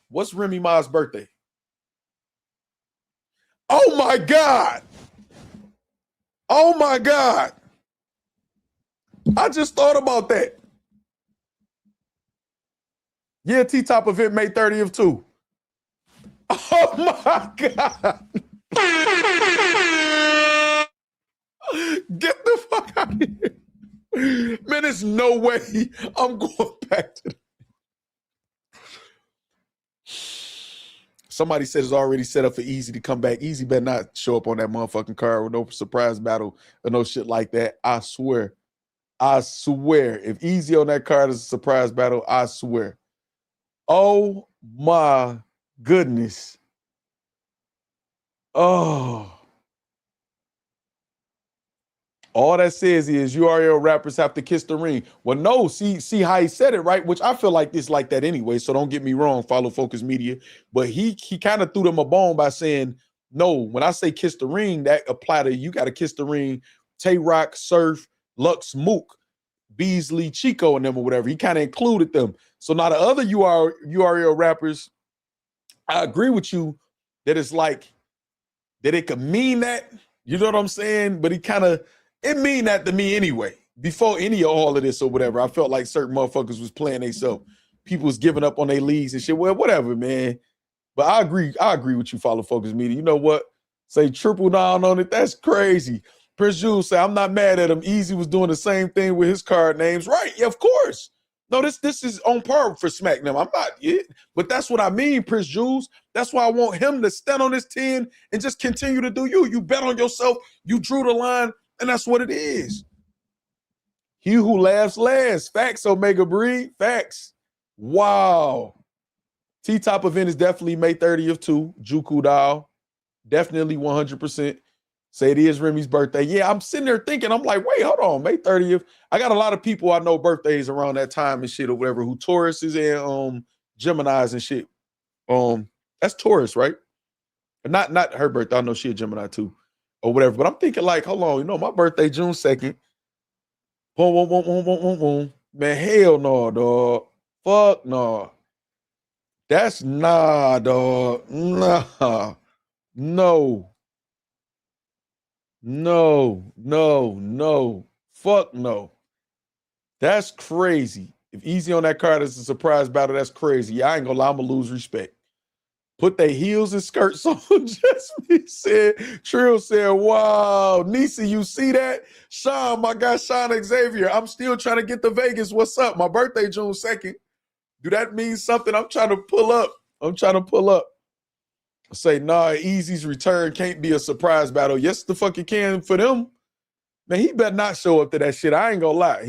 What's Remy Ma's birthday? Oh my God. Oh my God. I just thought about that. Yeah, T-Top event May 30th too. Oh my God. Get the fuck out of here. Man, there's no way I'm going back to Somebody said it's already set up for Eazy to come back. Eazy better not show up on that motherfucking card with no surprise battle or no shit like that. I swear. I swear. If Eazy on that card is a surprise battle, I swear. Oh my goodness. Oh. All that says is URL rappers have to kiss the ring. Well, no, see how he said it, right? Which I feel like this like that anyway, so don't get me wrong, follow Focus Media. But he kind of threw them a bone by saying, no, when I say kiss the ring, that apply to you got to kiss the ring, Tay Rock, Surf, Lux, Mook, Beasley, Chico, and them or whatever. He kind of included them. So now the other URL rappers, I agree with you that it's like, that it could mean that, you know what I'm saying? But he kind of, it mean that to me anyway. Before any of all of this or whatever, I felt like certain motherfuckers was playing themselves. People was giving up on their leagues and shit. Well, whatever, man. But I agree with you, follow Focus Media. You know what? Say triple down on it. That's crazy. Prince Jules say, I'm not mad at him. Eazy was doing the same thing with his card names. Right, yeah, of course. No, this is on par for Smack now. I'm not, but that's what I mean, Prince Jules. That's why I want him to stand on his 10 and just continue to do you. You bet on yourself. You drew the line. And that's what it is. He who laughs last. Facts, Omega Breed. Facts. Wow. T-Top event is definitely May 30th too. Juku Dao. Definitely 100%. Say it is Remy's birthday. Yeah, I'm sitting there thinking, I'm like, wait, hold on. May 30th. I got a lot of people I know birthdays around that time and shit or whatever who Tauruses and Geminis and shit. That's Taurus, right? Not her birthday. I know she a Gemini too, or whatever. But I'm thinking like, hold on, you know, my birthday June 2nd. Boom, boom, boom, boom, boom, boom, boom. Man, hell no, dog. Fuck no. That's nah, dog. Nah. No. No. Fuck no. That's crazy. If Eazy on that card is a surprise battle, that's crazy. Yeah, I ain't gonna lie, I'm gonna lose respect. Put their heels and skirts on. Just me said, Trill said, wow. Nisi, you see that? Sean, my guy Sean Xavier. I'm still trying to get to Vegas. What's up? My birthday, June 2nd. Do that mean something? I'm trying to pull up. Say, nah, Eazy's return can't be a surprise battle. Yes, the fuck it can for them. Man, he better not show up to that shit. I ain't gonna lie.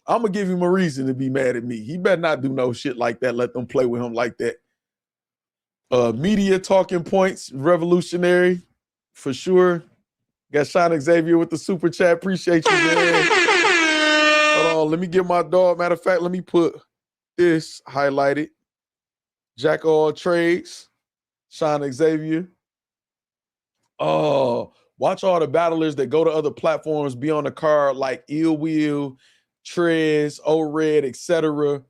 I'm gonna give him a reason to be mad at me. He better not do no shit like that. Let them play with him like that. Media talking points, revolutionary, for sure. Got Sean Xavier with the super chat. Appreciate you, man. Hold on, let me get my dog. Matter of fact, let me put this highlighted. Jack of all trades, Sean Xavier. Oh, watch all the battlers that go to other platforms be on the card like Ill Will, Trez, O-Red, etc.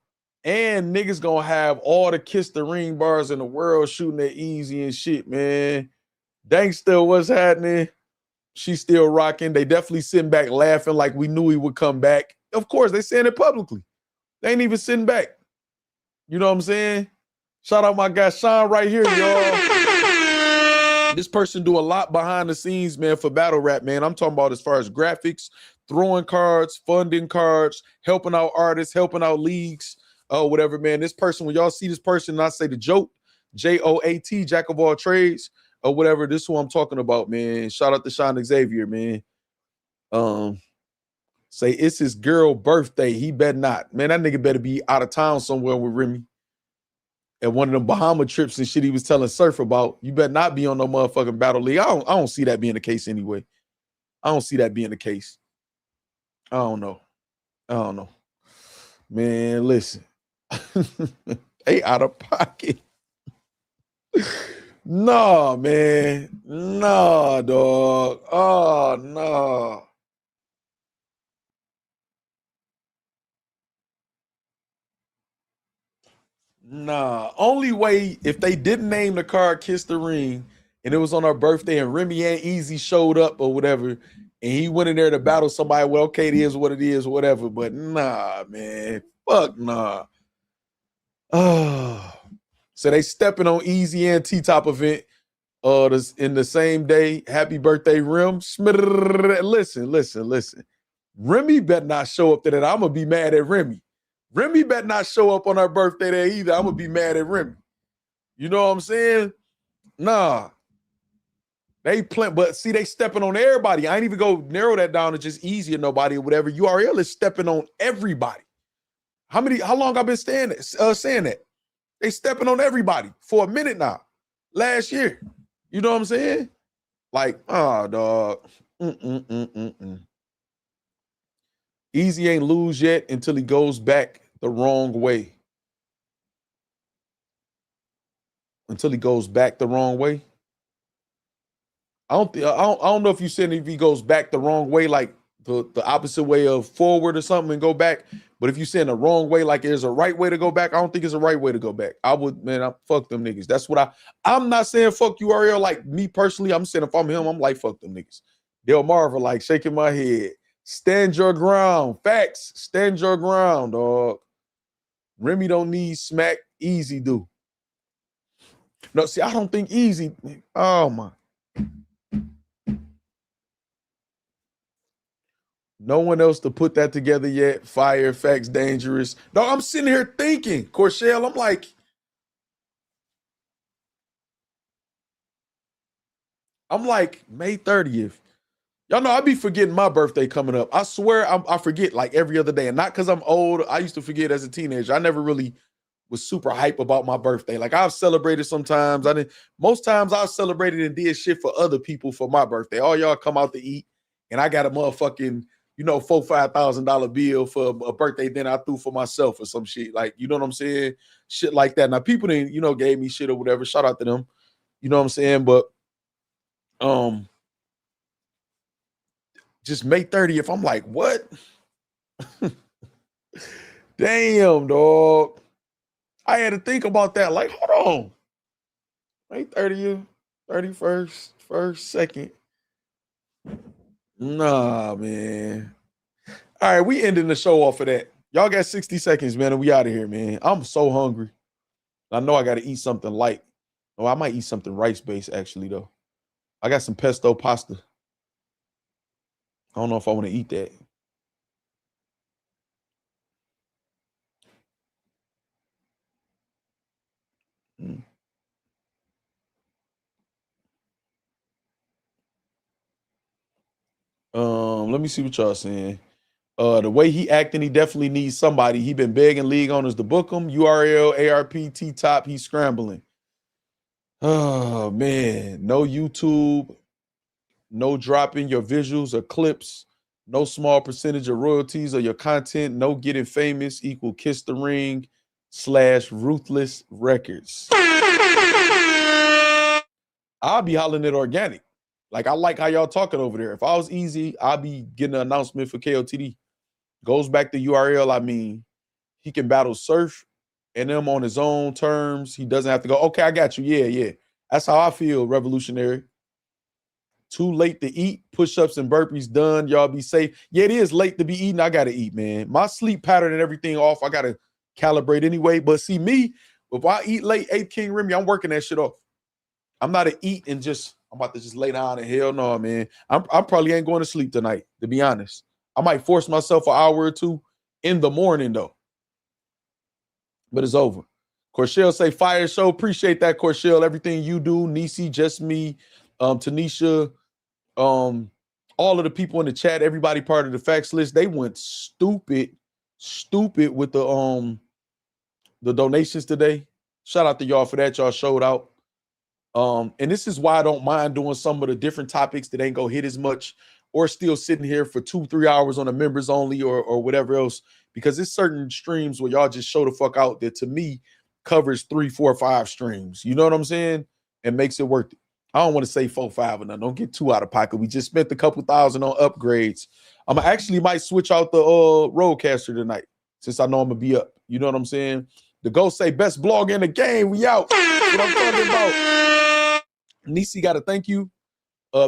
And niggas gonna have all the Kiss the Ring bars in the world shooting at Eazy and shit, man. Dankster, what's happening? She's still rocking. They definitely sitting back laughing like we knew he would come back. Of course, they saying it publicly. They ain't even sitting back. You know what I'm saying? Shout out my guy Sean right here, y'all. This person do a lot behind the scenes, man, for battle rap, man. I'm talking about as far as graphics, throwing cards, funding cards, helping out artists, helping out leagues, whatever, man. This person, when y'all see this person, and I say the joke, J-O-A-T, Jack of all trades, or whatever, this is who I'm talking about, man. Shout out to Sean Xavier, man. Say it's his girl birthday. He better not. Man, that nigga better be out of town somewhere with Remy. At one of them Bahama trips and shit he was telling Surf about. You better not be on no motherfucking battle league. I don't see that being the case anyway. I don't see that being the case. I don't know. Man, listen. They out of pocket. Nah, man. Nah, dog. Oh, no. Nah. Only way, if they didn't name the card Kiss the Ring and it was on our birthday and Remy and Eazy showed up or whatever, and he went in there to battle somebody, well, okay, it is what it is, whatever. But nah, man. Fuck nah. Oh. So they stepping on Eazy and T-Top event in the same day. Happy birthday, Rim. Listen. Remy better not show up to that. I'm going to be mad at Remy. Remy better not show up on her birthday there either. I'm going to be mad at Remy. You know what I'm saying? Nah. But see, they stepping on everybody. I ain't even go narrow that down to just Eazy or nobody or whatever. URL is stepping on everybody. How long I've been saying that? They stepping on everybody for a minute now. Last year. You know what I'm saying? Like, oh, dog. Eazy ain't lose yet until he goes back the wrong way. Until he goes back the wrong way. I don't know if you said if he goes back the wrong way, like the opposite way of forward or something and go back. But if you saying the wrong way, like there's a right way to go back, I don't think it's a right way to go back. I fuck them niggas. That's what I'm not saying fuck you, Ariel. Like me personally, I'm saying if I'm him, I'm like, fuck them niggas. Del Marva, like shaking my head. Stand your ground. Facts. Stand your ground, dog. Remy don't need Smack. Eazy do. No, see, I don't think Eazy. Oh my. No one else to put that together yet. Fire, facts, dangerous. No, I'm sitting here thinking, Corshell, I'm like May 30th. Y'all know I be forgetting my birthday coming up. I swear I forget like every other day. And not because I'm old. I used to forget as a teenager. I never really was super hype about my birthday. Like I've celebrated sometimes. Most times I've celebrated and did shit for other people for my birthday. All y'all come out to eat and I got a motherfucking $4,000-$5,000 bill for a birthday dinner I threw for myself or some shit. Like, you know what I'm saying? Shit like that. Now, people didn't, gave me shit or whatever. Shout out to them. You know what I'm saying? But just May 30th, I'm like, what? Damn, dog. I had to think about that. Like, hold on. May 30th, 31st, 1st, 2nd. Nah, man. All right, we ending the show off of that. Y'all got 60 seconds, man, and we out of here, man. I'm so hungry. I know I got to eat something light. Oh, I might eat something rice-based, actually, though. I got some pesto pasta. I don't know if I want to eat that. Let me see what y'all saying. The way he acting, he definitely needs somebody. He been begging league owners to book him. URL, ARP, T-top, he's scrambling. Oh, man. No YouTube. No dropping your visuals or clips. No small percentage of royalties or your content. No getting famous equal Kiss the Ring / Ruthless Records. I'll be hollering at Organik. Like, I like how y'all talking over there. If I was Eazy, I'd be getting an announcement for KOTD. Goes back to URL. I mean, he can battle Surf and them on his own terms. He doesn't have to go, okay, I got you. Yeah. That's how I feel, Revolutionary. Too late to eat. Push-ups and burpees done. Y'all be safe. Yeah, it is late to be eating. I got to eat, man. My sleep pattern and everything off. I got to calibrate anyway. But see, me, if I eat late, 8th King Remy, I'm working that shit off. I'm not a eat and just, I'm about to just lay down and hell no, man. I probably ain't going to sleep tonight, to be honest. I might force myself an hour or two in the morning, though. But it's over. Corshell say, fire show. Appreciate that, Corshell. Everything you do. Nisi, just me, Tanisha, all of the people in the chat, everybody part of the facts list, they went stupid with the donations today. Shout out to y'all for that. Y'all showed out. And this is why I don't mind doing some of the different topics that ain't gonna hit as much, or still sitting here for 2-3 hours on a members only or whatever else, because there's certain streams where y'all just show the fuck out that to me covers 3, 4, 5 streams. You know what I'm saying? And makes it worth it. I don't want to say 4, 5 or nothing. Don't get too out of pocket. We just spent a couple thousand on upgrades. I'm actually might switch out the Roadcaster tonight, since I know I'm gonna be up. You know what I'm saying? The Ghost say best blog in the game. We out. That's what I'm talking about. Nisi got to thank you.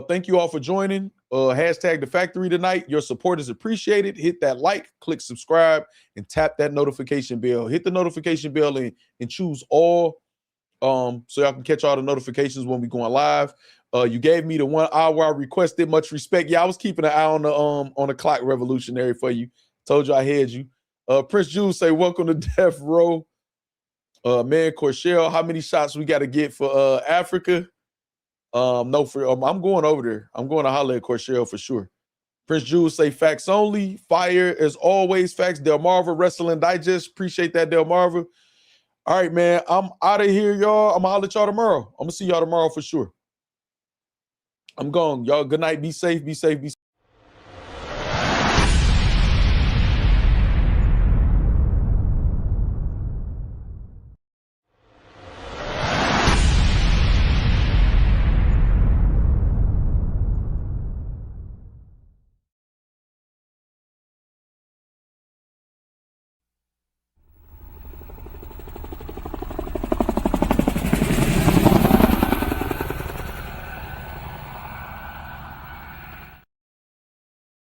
Thank you all for joining. Hashtag the factory tonight. Your support is appreciated. Hit that like, click subscribe, and tap that notification bell. Hit the notification bell and choose all, so y'all can catch all the notifications when we going live. You gave me the 1 hour I requested. Much respect. Yeah, I was keeping an eye on the clock, Revolutionary, for you. Told you I had you. Prince Jules say welcome to Death Row. Man, Corshell, how many shots we got to get for Africa? No, I'm going over there. I'm going to holler at Corshell for sure. Prince Jules say facts only. Fire as always. Facts. Delmarva Wrestling Digest. Appreciate that, Delmarva. All right, man. I'm out of here, y'all. I'm gonna holler at y'all tomorrow. I'm gonna see y'all tomorrow for sure. I'm gone. Y'all, good night. Be safe. Be safe. Be safe.